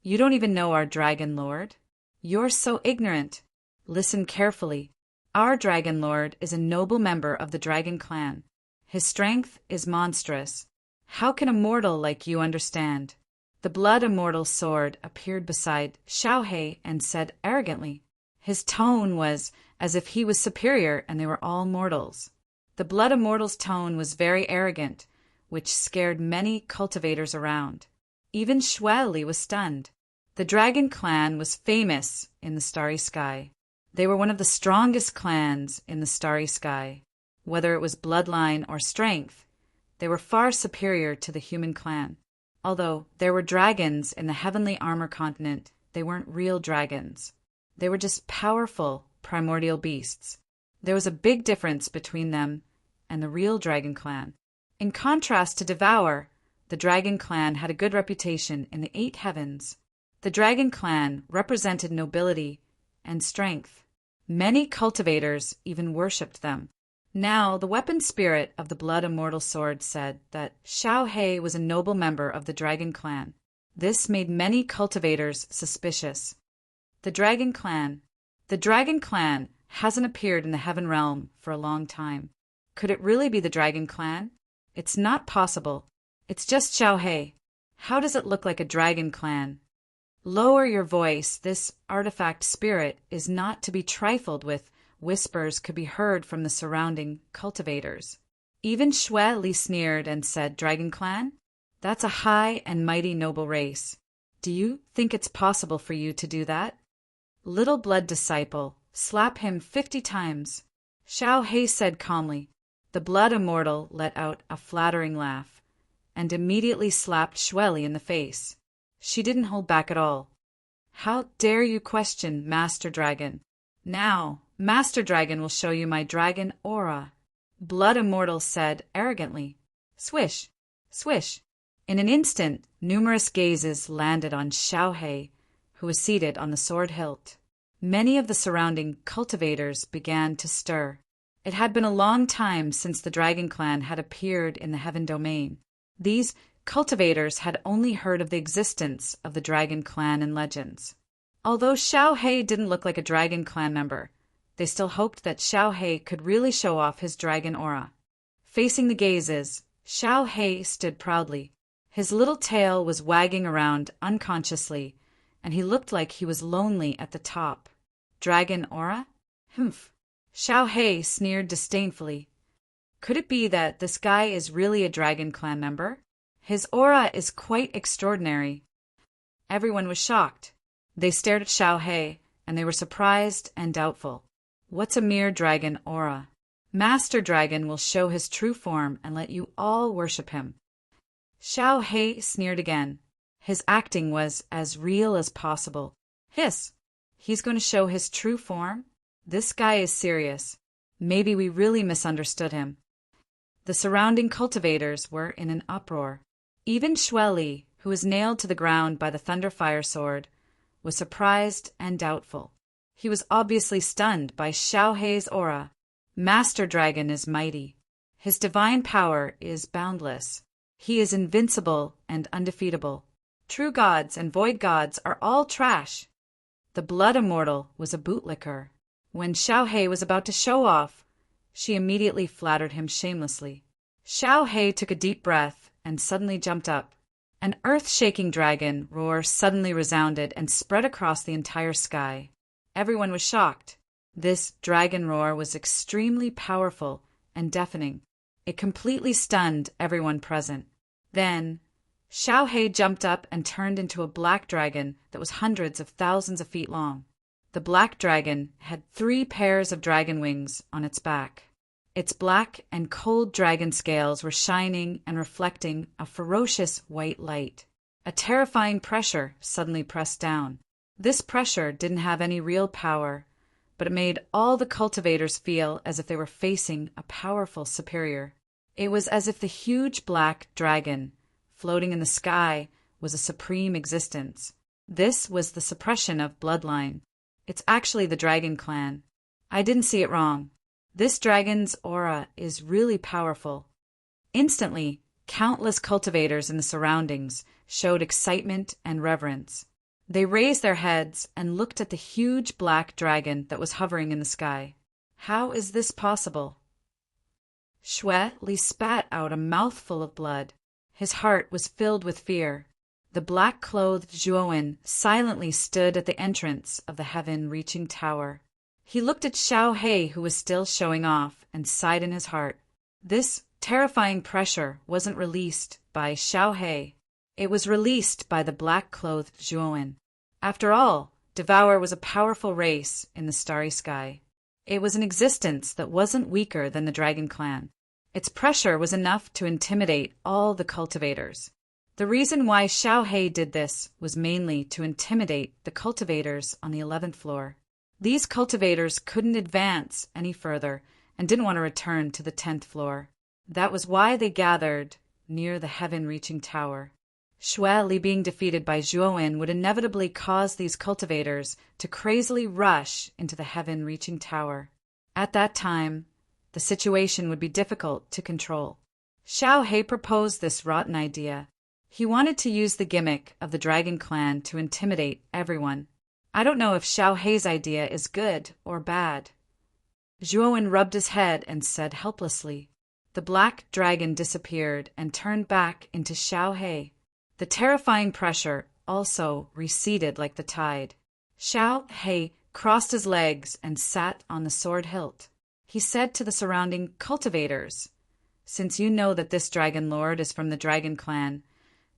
"You don't even know our dragon lord? You're so ignorant. Listen carefully. Our dragon lord is a noble member of the dragon clan. His strength is monstrous. How can a mortal like you understand?" The blood immortal sword appeared beside Xiao He and said arrogantly. His tone was as if he was superior and they were all mortals. The blood immortal's tone was very arrogant, which scared many cultivators around. Even Xue Li was stunned. The dragon clan was famous in the starry sky. They were one of the strongest clans in the starry sky. Whether it was bloodline or strength, they were far superior to the human clan. Although there were dragons in the heavenly armor continent, they weren't real dragons. They were just powerful, primordial beasts. There was a big difference between them and the real dragon clan. In contrast to Devour, the dragon clan had a good reputation in the 8 heavens. The dragon clan represented nobility and strength. Many cultivators even worshipped them. Now, the weapon spirit of the blood immortal sword said that Xiao He was a noble member of the dragon clan. This made many cultivators suspicious. The dragon clan hasn't appeared in the heaven realm for a long time. Could it really be the dragon clan? It's not possible. It's just Xiao He. How does it look like a dragon clan? Lower your voice. This artifact spirit is not to be trifled with. Whispers could be heard from the surrounding cultivators. Even Xue Li sneered and said, Dragon Clan? That's a high and mighty noble race. Do you think it's possible for you to do that? Little blood disciple, slap him 50 times. Xiao He said calmly. The blood immortal let out a flattering laugh and immediately slapped Xue Li in the face. She didn't hold back at all. How dare you question Master Dragon? Now, Master Dragon will show you my dragon aura. Blood Immortal said arrogantly. Swish, swish. In an instant, numerous gazes landed on Xiao He, who was seated on the sword hilt. Many of the surrounding cultivators began to stir. It had been a long time since the Dragon Clan had appeared in the Heaven Domain. These cultivators had only heard of the existence of the Dragon Clan in legends. Although Xiao He didn't look like a Dragon Clan member, they still hoped that Xiao He could really show off his dragon aura. Facing the gazes, Xiao He stood proudly. His little tail was wagging around unconsciously, and he looked like he was lonely at the top. Dragon aura? Humph. Xiao He sneered disdainfully. Could it be that this guy is really a Dragon Clan member? His aura is quite extraordinary. Everyone was shocked. They stared at Xiao He, and they were surprised and doubtful. What's a mere dragon aura? Master Dragon will show his true form and let you all worship him. Xiao He sneered again. His acting was as real as possible. Hiss! He's going to show his true form? This guy is serious. Maybe we really misunderstood him. The surrounding cultivators were in an uproar. Even Xue Li, who was nailed to the ground by the Thunderfire sword, was surprised and doubtful. He was obviously stunned by Xiao He's aura. Master Dragon is mighty. His divine power is boundless. He is invincible and undefeatable. True gods and void gods are all trash. The Blood Immortal was a bootlicker. When Xiao He was about to show off, she immediately flattered him shamelessly. Xiao He took a deep breath and suddenly jumped up. An earth-shaking dragon roar suddenly resounded and spread across the entire sky. Everyone was shocked. This dragon roar was extremely powerful and deafening. It completely stunned everyone present. Then, Xiao He jumped up and turned into a black dragon that was hundreds of thousands of feet long. The black dragon had 3 pairs of dragon wings on its back. Its black and cold dragon scales were shining and reflecting a ferocious white light. A terrifying pressure suddenly pressed down. This pressure didn't have any real power, but it made all the cultivators feel as if they were facing a powerful superior. It was as if the huge black dragon, floating in the sky, was a supreme existence. This was the suppression of bloodline. It's actually the Dragon Clan. I didn't see it wrong. This dragon's aura is really powerful. Instantly, countless cultivators in the surroundings showed excitement and reverence. They raised their heads and looked at the huge black dragon that was hovering in the sky. How is this possible? Xue Li spat out a mouthful of blood. His heart was filled with fear. The black-clothed Zhuowen silently stood at the entrance of the heaven-reaching tower. He looked at Xiao He, who was still showing off, and sighed in his heart. This terrifying pressure wasn't released by Xiao He. It was released by the black-clothed Zhuowen. After all, Devour was a powerful race in the starry sky. It was an existence that wasn't weaker than the Dragon Clan. Its pressure was enough to intimidate all the cultivators. The reason why Xiao He did this was mainly to intimidate the cultivators on the 11th floor. These cultivators couldn't advance any further and didn't want to return to the 10th floor. That was why they gathered near the heaven-reaching tower. Xue Li being defeated by Zhuowen would inevitably cause these cultivators to crazily rush into the heaven-reaching tower. At that time, the situation would be difficult to control. Xiao He proposed this rotten idea. He wanted to use the gimmick of the Dragon Clan to intimidate everyone. I don't know if Xiao He's idea is good or bad. Zhuowen rubbed his head and said helplessly. The black dragon disappeared and turned back into Xiao He. The terrifying pressure also receded like the tide. Xiao He crossed his legs and sat on the sword hilt. He said to the surrounding cultivators, "Since you know that this dragon lord is from the dragon clan,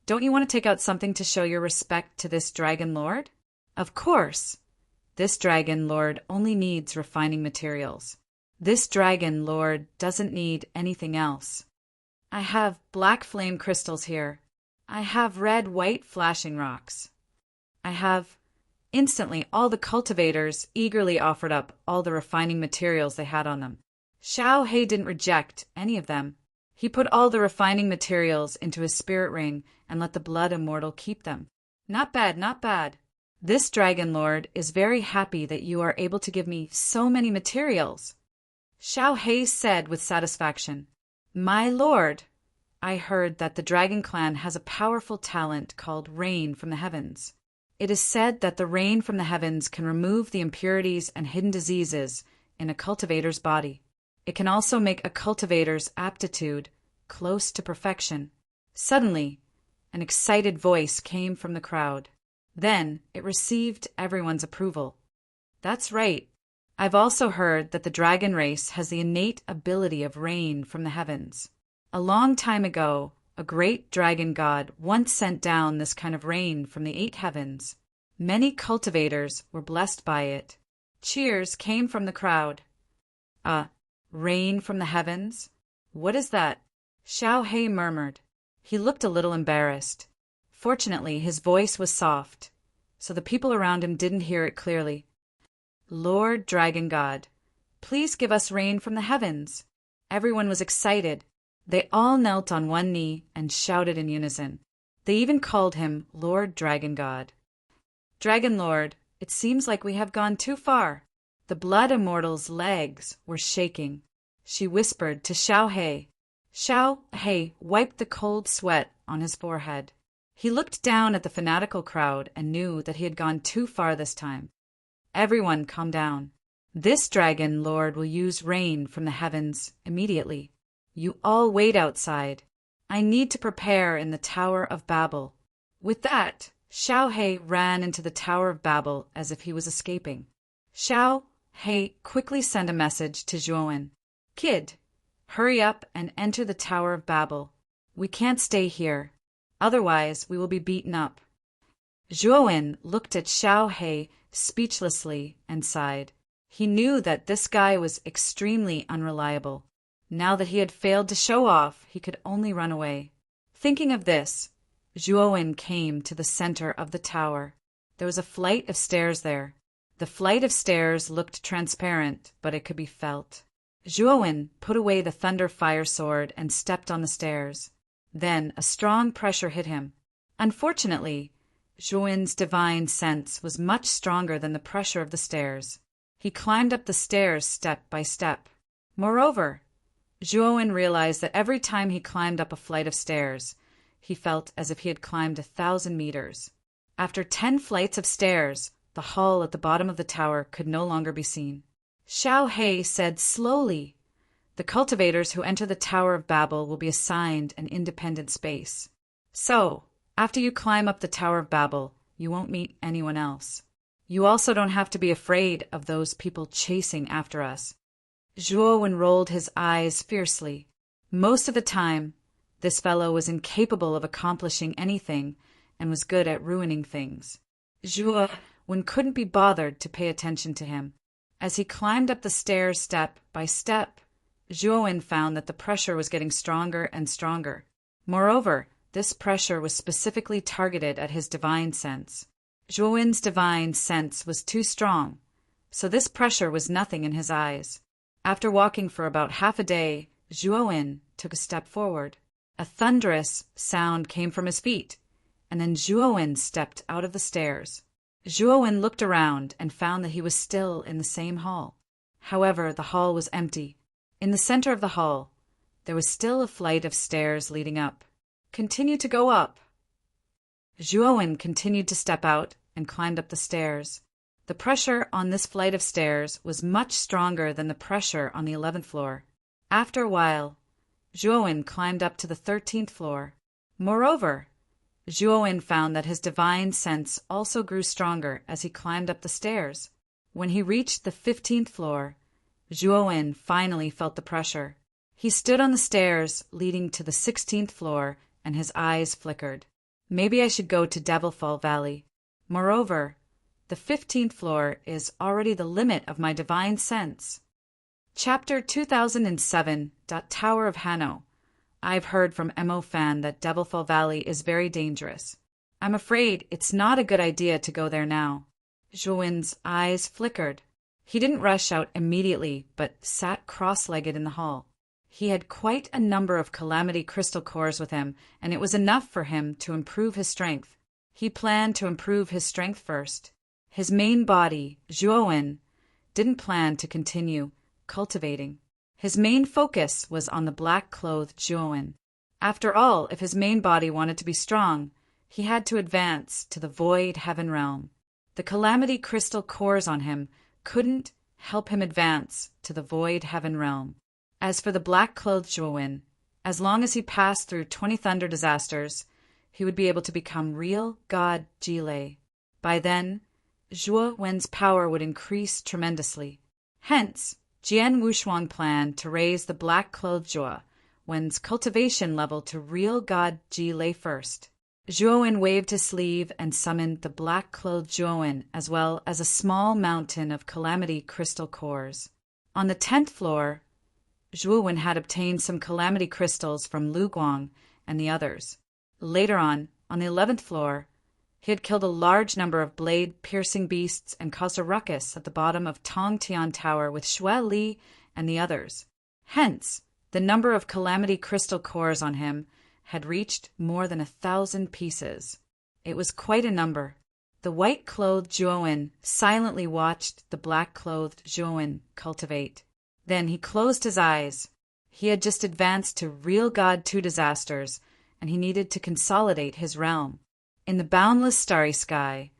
don't you want to take out something to show your respect to this dragon lord? Of course. This dragon lord only needs refining materials. This dragon lord doesn't need anything else. I have black flame crystals here. I have red-white flashing rocks. I have..." Instantly, all the cultivators eagerly offered up all the refining materials they had on them. Xiao He didn't reject any of them. He put all the refining materials into his spirit ring and let the blood immortal keep them. "Not bad, not bad. This dragon lord is very happy that you are able to give me so many materials," Xiao He said with satisfaction. "My lord, I heard that the dragon clan has a powerful talent called rain from the heavens. It is said that the rain from the heavens can remove the impurities and hidden diseases in a cultivator's body. It can also make a cultivator's aptitude close to perfection." Suddenly, an excited voice came from the crowd. Then it received everyone's approval. "That's right. I've also heard that the dragon race has the innate ability of rain from the heavens. A long time ago, a great dragon god once sent down this kind of rain from the 8 heavens. Many cultivators were blessed by it." Cheers came from the crowd. Rain from the heavens? What is that?" Xiao He murmured. He looked a little embarrassed. Fortunately, his voice was soft, so the people around him didn't hear it clearly. "Lord Dragon God, please give us rain from the heavens." Everyone was excited. They all knelt on one knee and shouted in unison. They even called him Lord Dragon God. "Dragon Lord, it seems like we have gone too far." The blood immortal's legs were shaking. She whispered to Xiao He. Xiao He wiped the cold sweat on his forehead. He looked down at the fanatical crowd and knew that he had gone too far this time. "Everyone calm down. This dragon lord will use rain from the heavens immediately. You all wait outside. I need to prepare in the Tower of Babel." With that, Xiao He ran into the Tower of Babel as if he was escaping. Xiao He quickly sent a message to Zhuowen. "Kid, hurry up and enter the Tower of Babel. We can't stay here. Otherwise, we will be beaten up." Zhuowen looked at Xiao He speechlessly and sighed. He knew that this guy was extremely unreliable. Now that he had failed to show off, he could only run away. Thinking of this, Zhuowen came to the center of the tower. There was a flight of stairs there. The flight of stairs looked transparent, but it could be felt. Zhuowen put away the thunder fire sword and stepped on the stairs. Then a strong pressure hit him. Unfortunately, Zhuowen's divine sense was much stronger than the pressure of the stairs. He climbed up the stairs step by step. Moreover, Zhuowen realized that every time he climbed up a flight of stairs, he felt as if he had climbed 1,000 meters. After 10 flights of stairs, the hall at the bottom of the tower could no longer be seen. Xiao He said slowly, "The cultivators who enter the Tower of Babel will be assigned an independent space. So, after you climb up the Tower of Babel, you won't meet anyone else. You also don't have to be afraid of those people chasing after us." Zhuowen rolled his eyes fiercely. Most of the time, this fellow was incapable of accomplishing anything and was good at ruining things. Zhuowen couldn't be bothered to pay attention to him. As he climbed up the stairs step by step, Zhuowen found that the pressure was getting stronger and stronger. Moreover, this pressure was specifically targeted at his divine sense. Zhuowen's divine sense was too strong, so this pressure was nothing in his eyes. After walking for about half a day, Zhuowen took a step forward. A thunderous sound came from his feet, and then Zhuowen stepped out of the stairs. Zhuowen looked around and found that he was still in the same hall. However, the hall was empty. In the center of the hall, there was still a flight of stairs leading up. "Continue to go up." Zhuowen continued to step out and climbed up the stairs. The pressure on this flight of stairs was much stronger than the pressure on the 11th floor. After a while, Zhuowen climbed up to the 13th floor. Moreover, Zhuowen found that his divine sense also grew stronger as he climbed up the stairs. When he reached the 15th floor, Zhuowen finally felt the pressure. He stood on the stairs leading to the 16th floor, and his eyes flickered. Maybe I should go to Devilfall Valley. Moreover, the 15th floor is already the limit of my divine sense. Chapter 2007. Tower of Hanno. I've heard from Mo Fan that Devilfall Valley is very dangerous. I'm afraid it's not a good idea to go there now. Zhuowen's eyes flickered. He didn't rush out immediately, but sat cross-legged in the hall. He had quite a number of calamity crystal cores with him, and it was enough for him to improve his strength. He planned to improve his strength first. His main body, Zhuowen, didn't plan to continue cultivating. His main focus was on the black-clothed Zhuowen. After all, if his main body wanted to be strong, he had to advance to the void heaven realm. The calamity crystal cores on him couldn't help him advance to the void heaven realm. As for the black-clothed Zhuowen, as long as he passed through 20 thunder disasters, he would be able to become real god Jile. By then, Zhuowen's power would increase tremendously. Hence, Jian Wushuang planned to raise the black-clothed Zhuowen's cultivation level to real god Jile first. Zhuowen waved his sleeve and summoned the black-clothed Zhuowen as well as a small mountain of calamity crystal cores. On the 10th floor, Zhuowen had obtained some calamity crystals from Lu Guang and the others. Later on the 11th floor, he had killed a large number of blade-piercing beasts and caused a ruckus at the bottom of Tong Tian Tower with Xue Li and the others. Hence, the number of calamity crystal cores on him had reached more than 1,000 pieces. It was quite a number. The white-clothed Zhuowen silently watched the black-clothed Zhuowen cultivate. Then he closed his eyes. He had just advanced to real god 2 disasters, and he needed to consolidate his realm. In the boundless starry sky,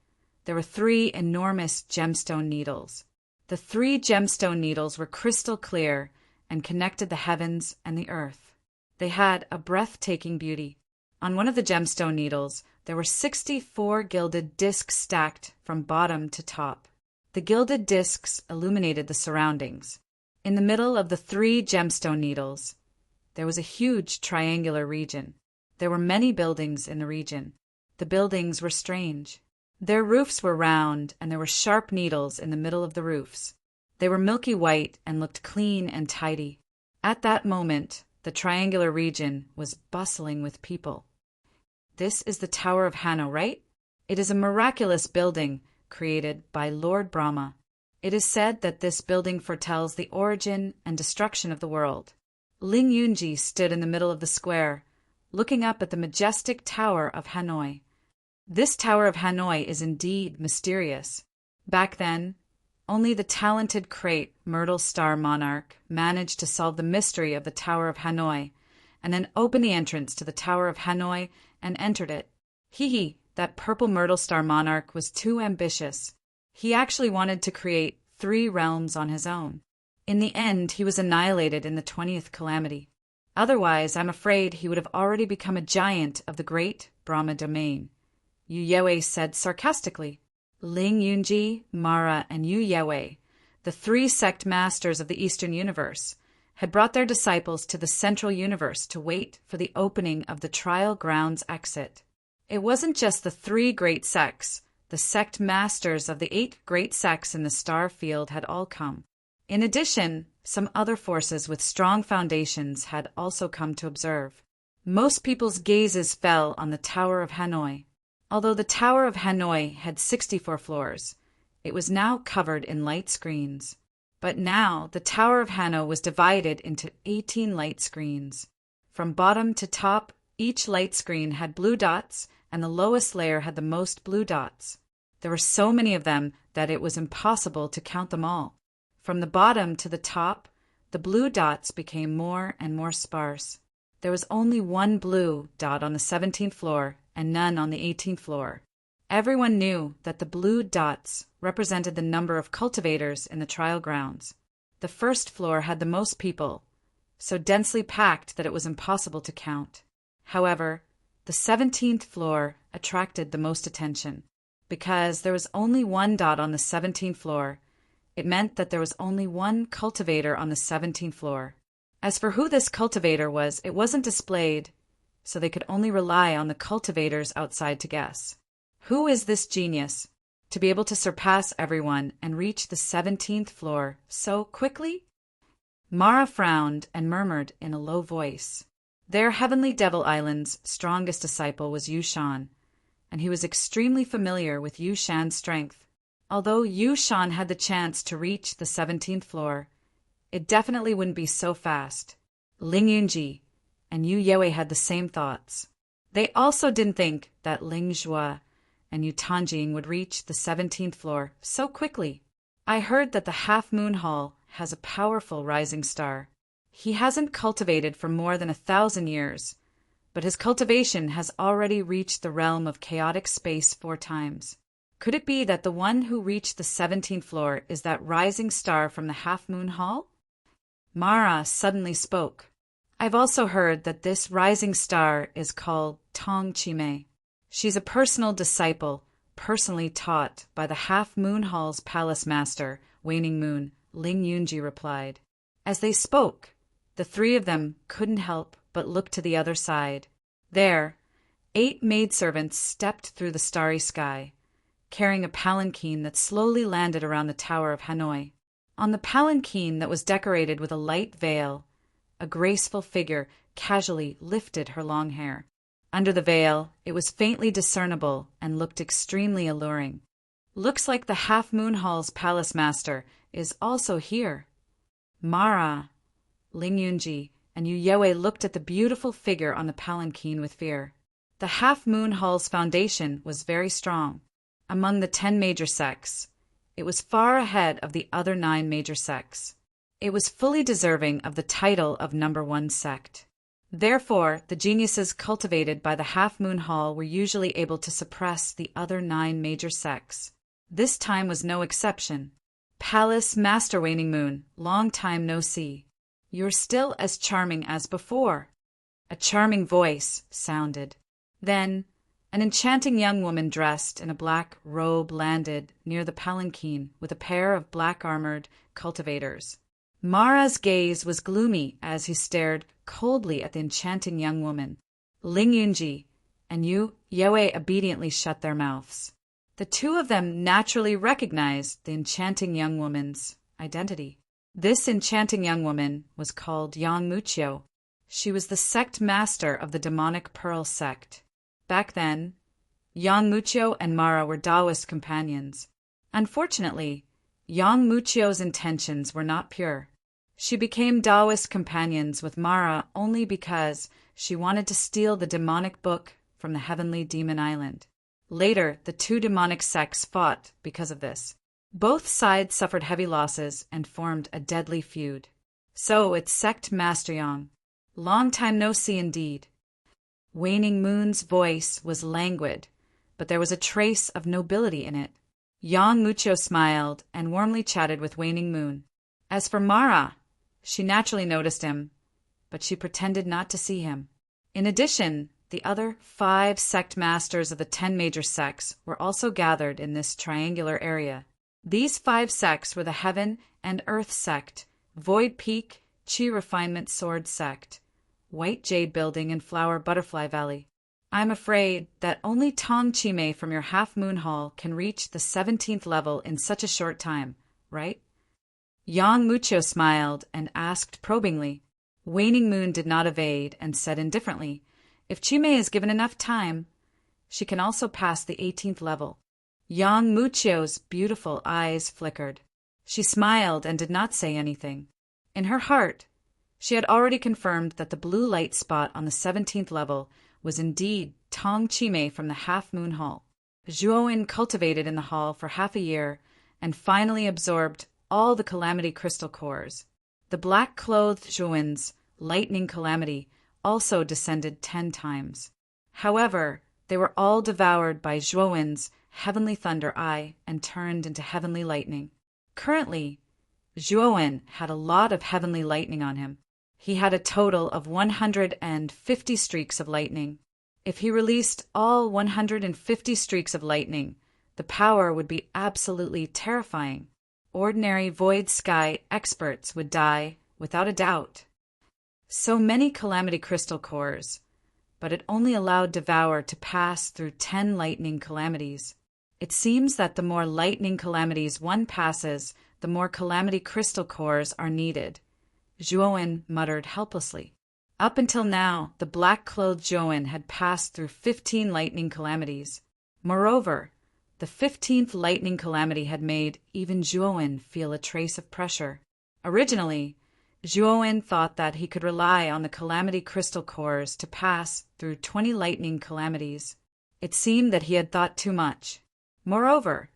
there were 3 enormous gemstone needles. The 3 gemstone needles were crystal clear and connected the heavens and the earth. They had a breathtaking beauty. On one of the gemstone needles, there were 64 gilded discs stacked from bottom to top. The gilded discs illuminated the surroundings. In the middle of the 3 gemstone needles, there was a huge triangular region. There were many buildings in the region. The buildings were strange. Their roofs were round, and there were sharp needles in the middle of the roofs. They were milky white and looked clean and tidy. At that moment, the triangular region was bustling with people. This is the Tower of Hanno, right? It is a miraculous building created by Lord Brahma. It is said that this building foretells the origin and destruction of the world. Ling Yunji stood in the middle of the square, looking up at the majestic Tower of Hanoi. This Tower of Hanoi is indeed mysterious. Back then, only the talented Crate Myrtle Star Monarch managed to solve the mystery of the Tower of Hanoi, and then opened the entrance to the Tower of Hanoi and entered it. That purple Myrtle Star Monarch was too ambitious. He actually wanted to create 3 realms on his own. In the end, he was annihilated in the 20th calamity. Otherwise, I'm afraid he would have already become a giant of the great Brahma domain, Yu Yue said sarcastically. Ling Yunji, Mara, and Yu Yue, the 3 sect masters of the Eastern Universe, had brought their disciples to the Central Universe to wait for the opening of the Trial Grounds exit. It wasn't just the 3 great sects. The sect masters of the 8 great sects in the star field had all come. In addition, some other forces with strong foundations had also come to observe. Most people's gazes fell on the Tower of Hanoi. Although the Tower of Hanoi had 64 floors, it was now covered in light screens. But now the Tower of Hanoi was divided into 18 light screens. From bottom to top, each light screen had blue dots, and the lowest layer had the most blue dots. There were so many of them that it was impossible to count them all. From the bottom to the top, the blue dots became more and more sparse. There was only 1 blue dot on the 17th floor and none on the 18th floor. Everyone knew that the blue dots represented the number of cultivators in the trial grounds. The first floor had the most people, so densely packed that it was impossible to count. However, The 17th floor attracted the most attention. Because there was only one dot on the 17th floor, it meant that there was only one cultivator on the 17th floor. As for who this cultivator was, it wasn't displayed, so they could only rely on the cultivators outside to guess. Who is this genius, to be able to surpass everyone and reach the 17th floor so quickly? Mara frowned and murmured in a low voice. Their Heavenly Devil Island's strongest disciple was Yu Shan, and he was extremely familiar with Yu Shan's strength. Although Yu Shan had the chance to reach the 17th floor, it definitely wouldn't be so fast. Ling Yunji and Yu Yue had the same thoughts. They also didn't think that Ling Zhua and Yu Tanjing would reach the 17th floor so quickly. I heard that the Half Moon Hall has a powerful rising star. He hasn't cultivated for more than 1,000 years, but his cultivation has already reached the realm of chaotic space 4 times. Could it be that the one who reached the 17th floor is that rising star from the Half Moon Hall? Mara suddenly spoke. I've also heard that this rising star is called Tong Chime. She's a personal disciple, personally taught by the Half Moon Hall's palace master, Waning Moon, Ling Yunji replied. As they spoke, the 3 of them couldn't help but look to the other side. There, 8 maidservants stepped through the starry sky, carrying a palanquin that slowly landed around the Tower of Hanoi. On the palanquin that was decorated with a light veil, a graceful figure casually lifted her long hair. Under the veil, it was faintly discernible and looked extremely alluring. Looks like the Half Moon Hall's palace master is also here. Mara, Ling Yunji, and Yu Yue looked at the beautiful figure on the palanquin with fear. The Half Moon Hall's foundation was very strong. Among the 10 major sects, it was far ahead of the other 9 major sects. It was fully deserving of the title of #1 sect. Therefore, the geniuses cultivated by the Half Moon Hall were usually able to suppress the other 9 major sects. This time was no exception. Palace Master Waning Moon, long time no see. You're still as charming as before. A charming voice sounded. Then, an enchanting young woman dressed in a black robe landed near the palanquin with a pair of black-armored cultivators. Mara's gaze was gloomy as he stared coldly at the enchanting young woman. Ling Yunji and Yu Yue obediently shut their mouths. The 2 of them naturally recognized the enchanting young woman's identity. This enchanting young woman was called Yang Muchio. She was the sect master of the Demonic Pearl sect. Back then, Yang Muchio and Mara were Taoist companions. Unfortunately, Yang Muchio's intentions were not pure. She became Taoist companions with Mara only because she wanted to steal the demonic book from the Heavenly Demon Island. Later, the 2 demonic sects fought because of this. Both sides suffered heavy losses and formed a deadly feud. So it's Sect Master Yang. Long time no see indeed. Waning Moon's voice was languid, but there was a trace of nobility in it. Yang Mucho smiled and warmly chatted with Waning Moon. As for Mara, she naturally noticed him, but she pretended not to see him. In addition, the other 5 sect masters of the 10 major sects were also gathered in this triangular area. These 5 sects were the Heaven and Earth sect, Void Peak, Chi Refinement Sword sect, White Jade Building, and Flower Butterfly Valley. I'm afraid that only Tong Chime from your Half Moon Hall can reach the 17th level in such a short time, right? Yang Mucho smiled and asked probingly. Waning Moon did not evade and said indifferently, if Chime is given enough time, she can also pass the 18th level. Yang Muchio's beautiful eyes flickered. She smiled and did not say anything. In her heart, she had already confirmed that the blue light spot on the 17th level was indeed Tong Chime from the Half Moon Hall. Zhuowen cultivated in the hall for half a year and finally absorbed all the Calamity Crystal cores. The black-clothed Zhuowen's lightning calamity also descended 10 times. However, they were all devoured by Zhuowen's Heavenly Thunder Eye and turned into Heavenly Lightning. Currently, Zhuowen had a lot of Heavenly Lightning on him. He had a total of 150 streaks of lightning. If he released all 150 streaks of lightning, the power would be absolutely terrifying. Ordinary void sky experts would die without a doubt. So many calamity crystal cores, but it only allowed Devour to pass through 10 lightning calamities. It seems that the more lightning calamities one passes, the more calamity crystal cores are needed. Zhuowen muttered helplessly. Up until now, the black-clothed Zhuowen had passed through 15 lightning calamities. Moreover, the 15th lightning calamity had made even Zhuowen feel a trace of pressure. Originally, Zhuowen thought that he could rely on the calamity crystal cores to pass through 20 lightning calamities. It seemed that he had thought too much. Moreover,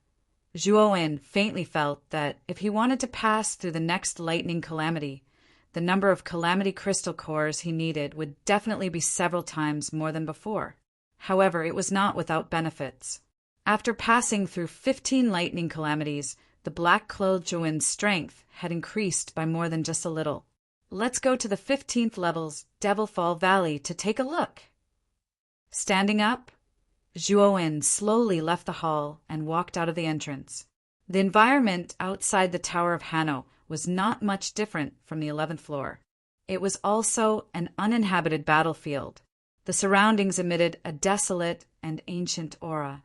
Zhuowen faintly felt that if he wanted to pass through the next lightning calamity, the number of calamity crystal cores he needed would definitely be several times more than before. However, it was not without benefits. After passing through 15 lightning calamities, the black-clothed Zhuowen's strength had increased by more than just a little. Let's go to the 15th level's Devilfall Valley to take a look. Standing up, Zhuowen slowly left the hall and walked out of the entrance. The environment outside the Tower of Hanno was not much different from the 11th floor. It was also an uninhabited battlefield. The surroundings emitted a desolate and ancient aura.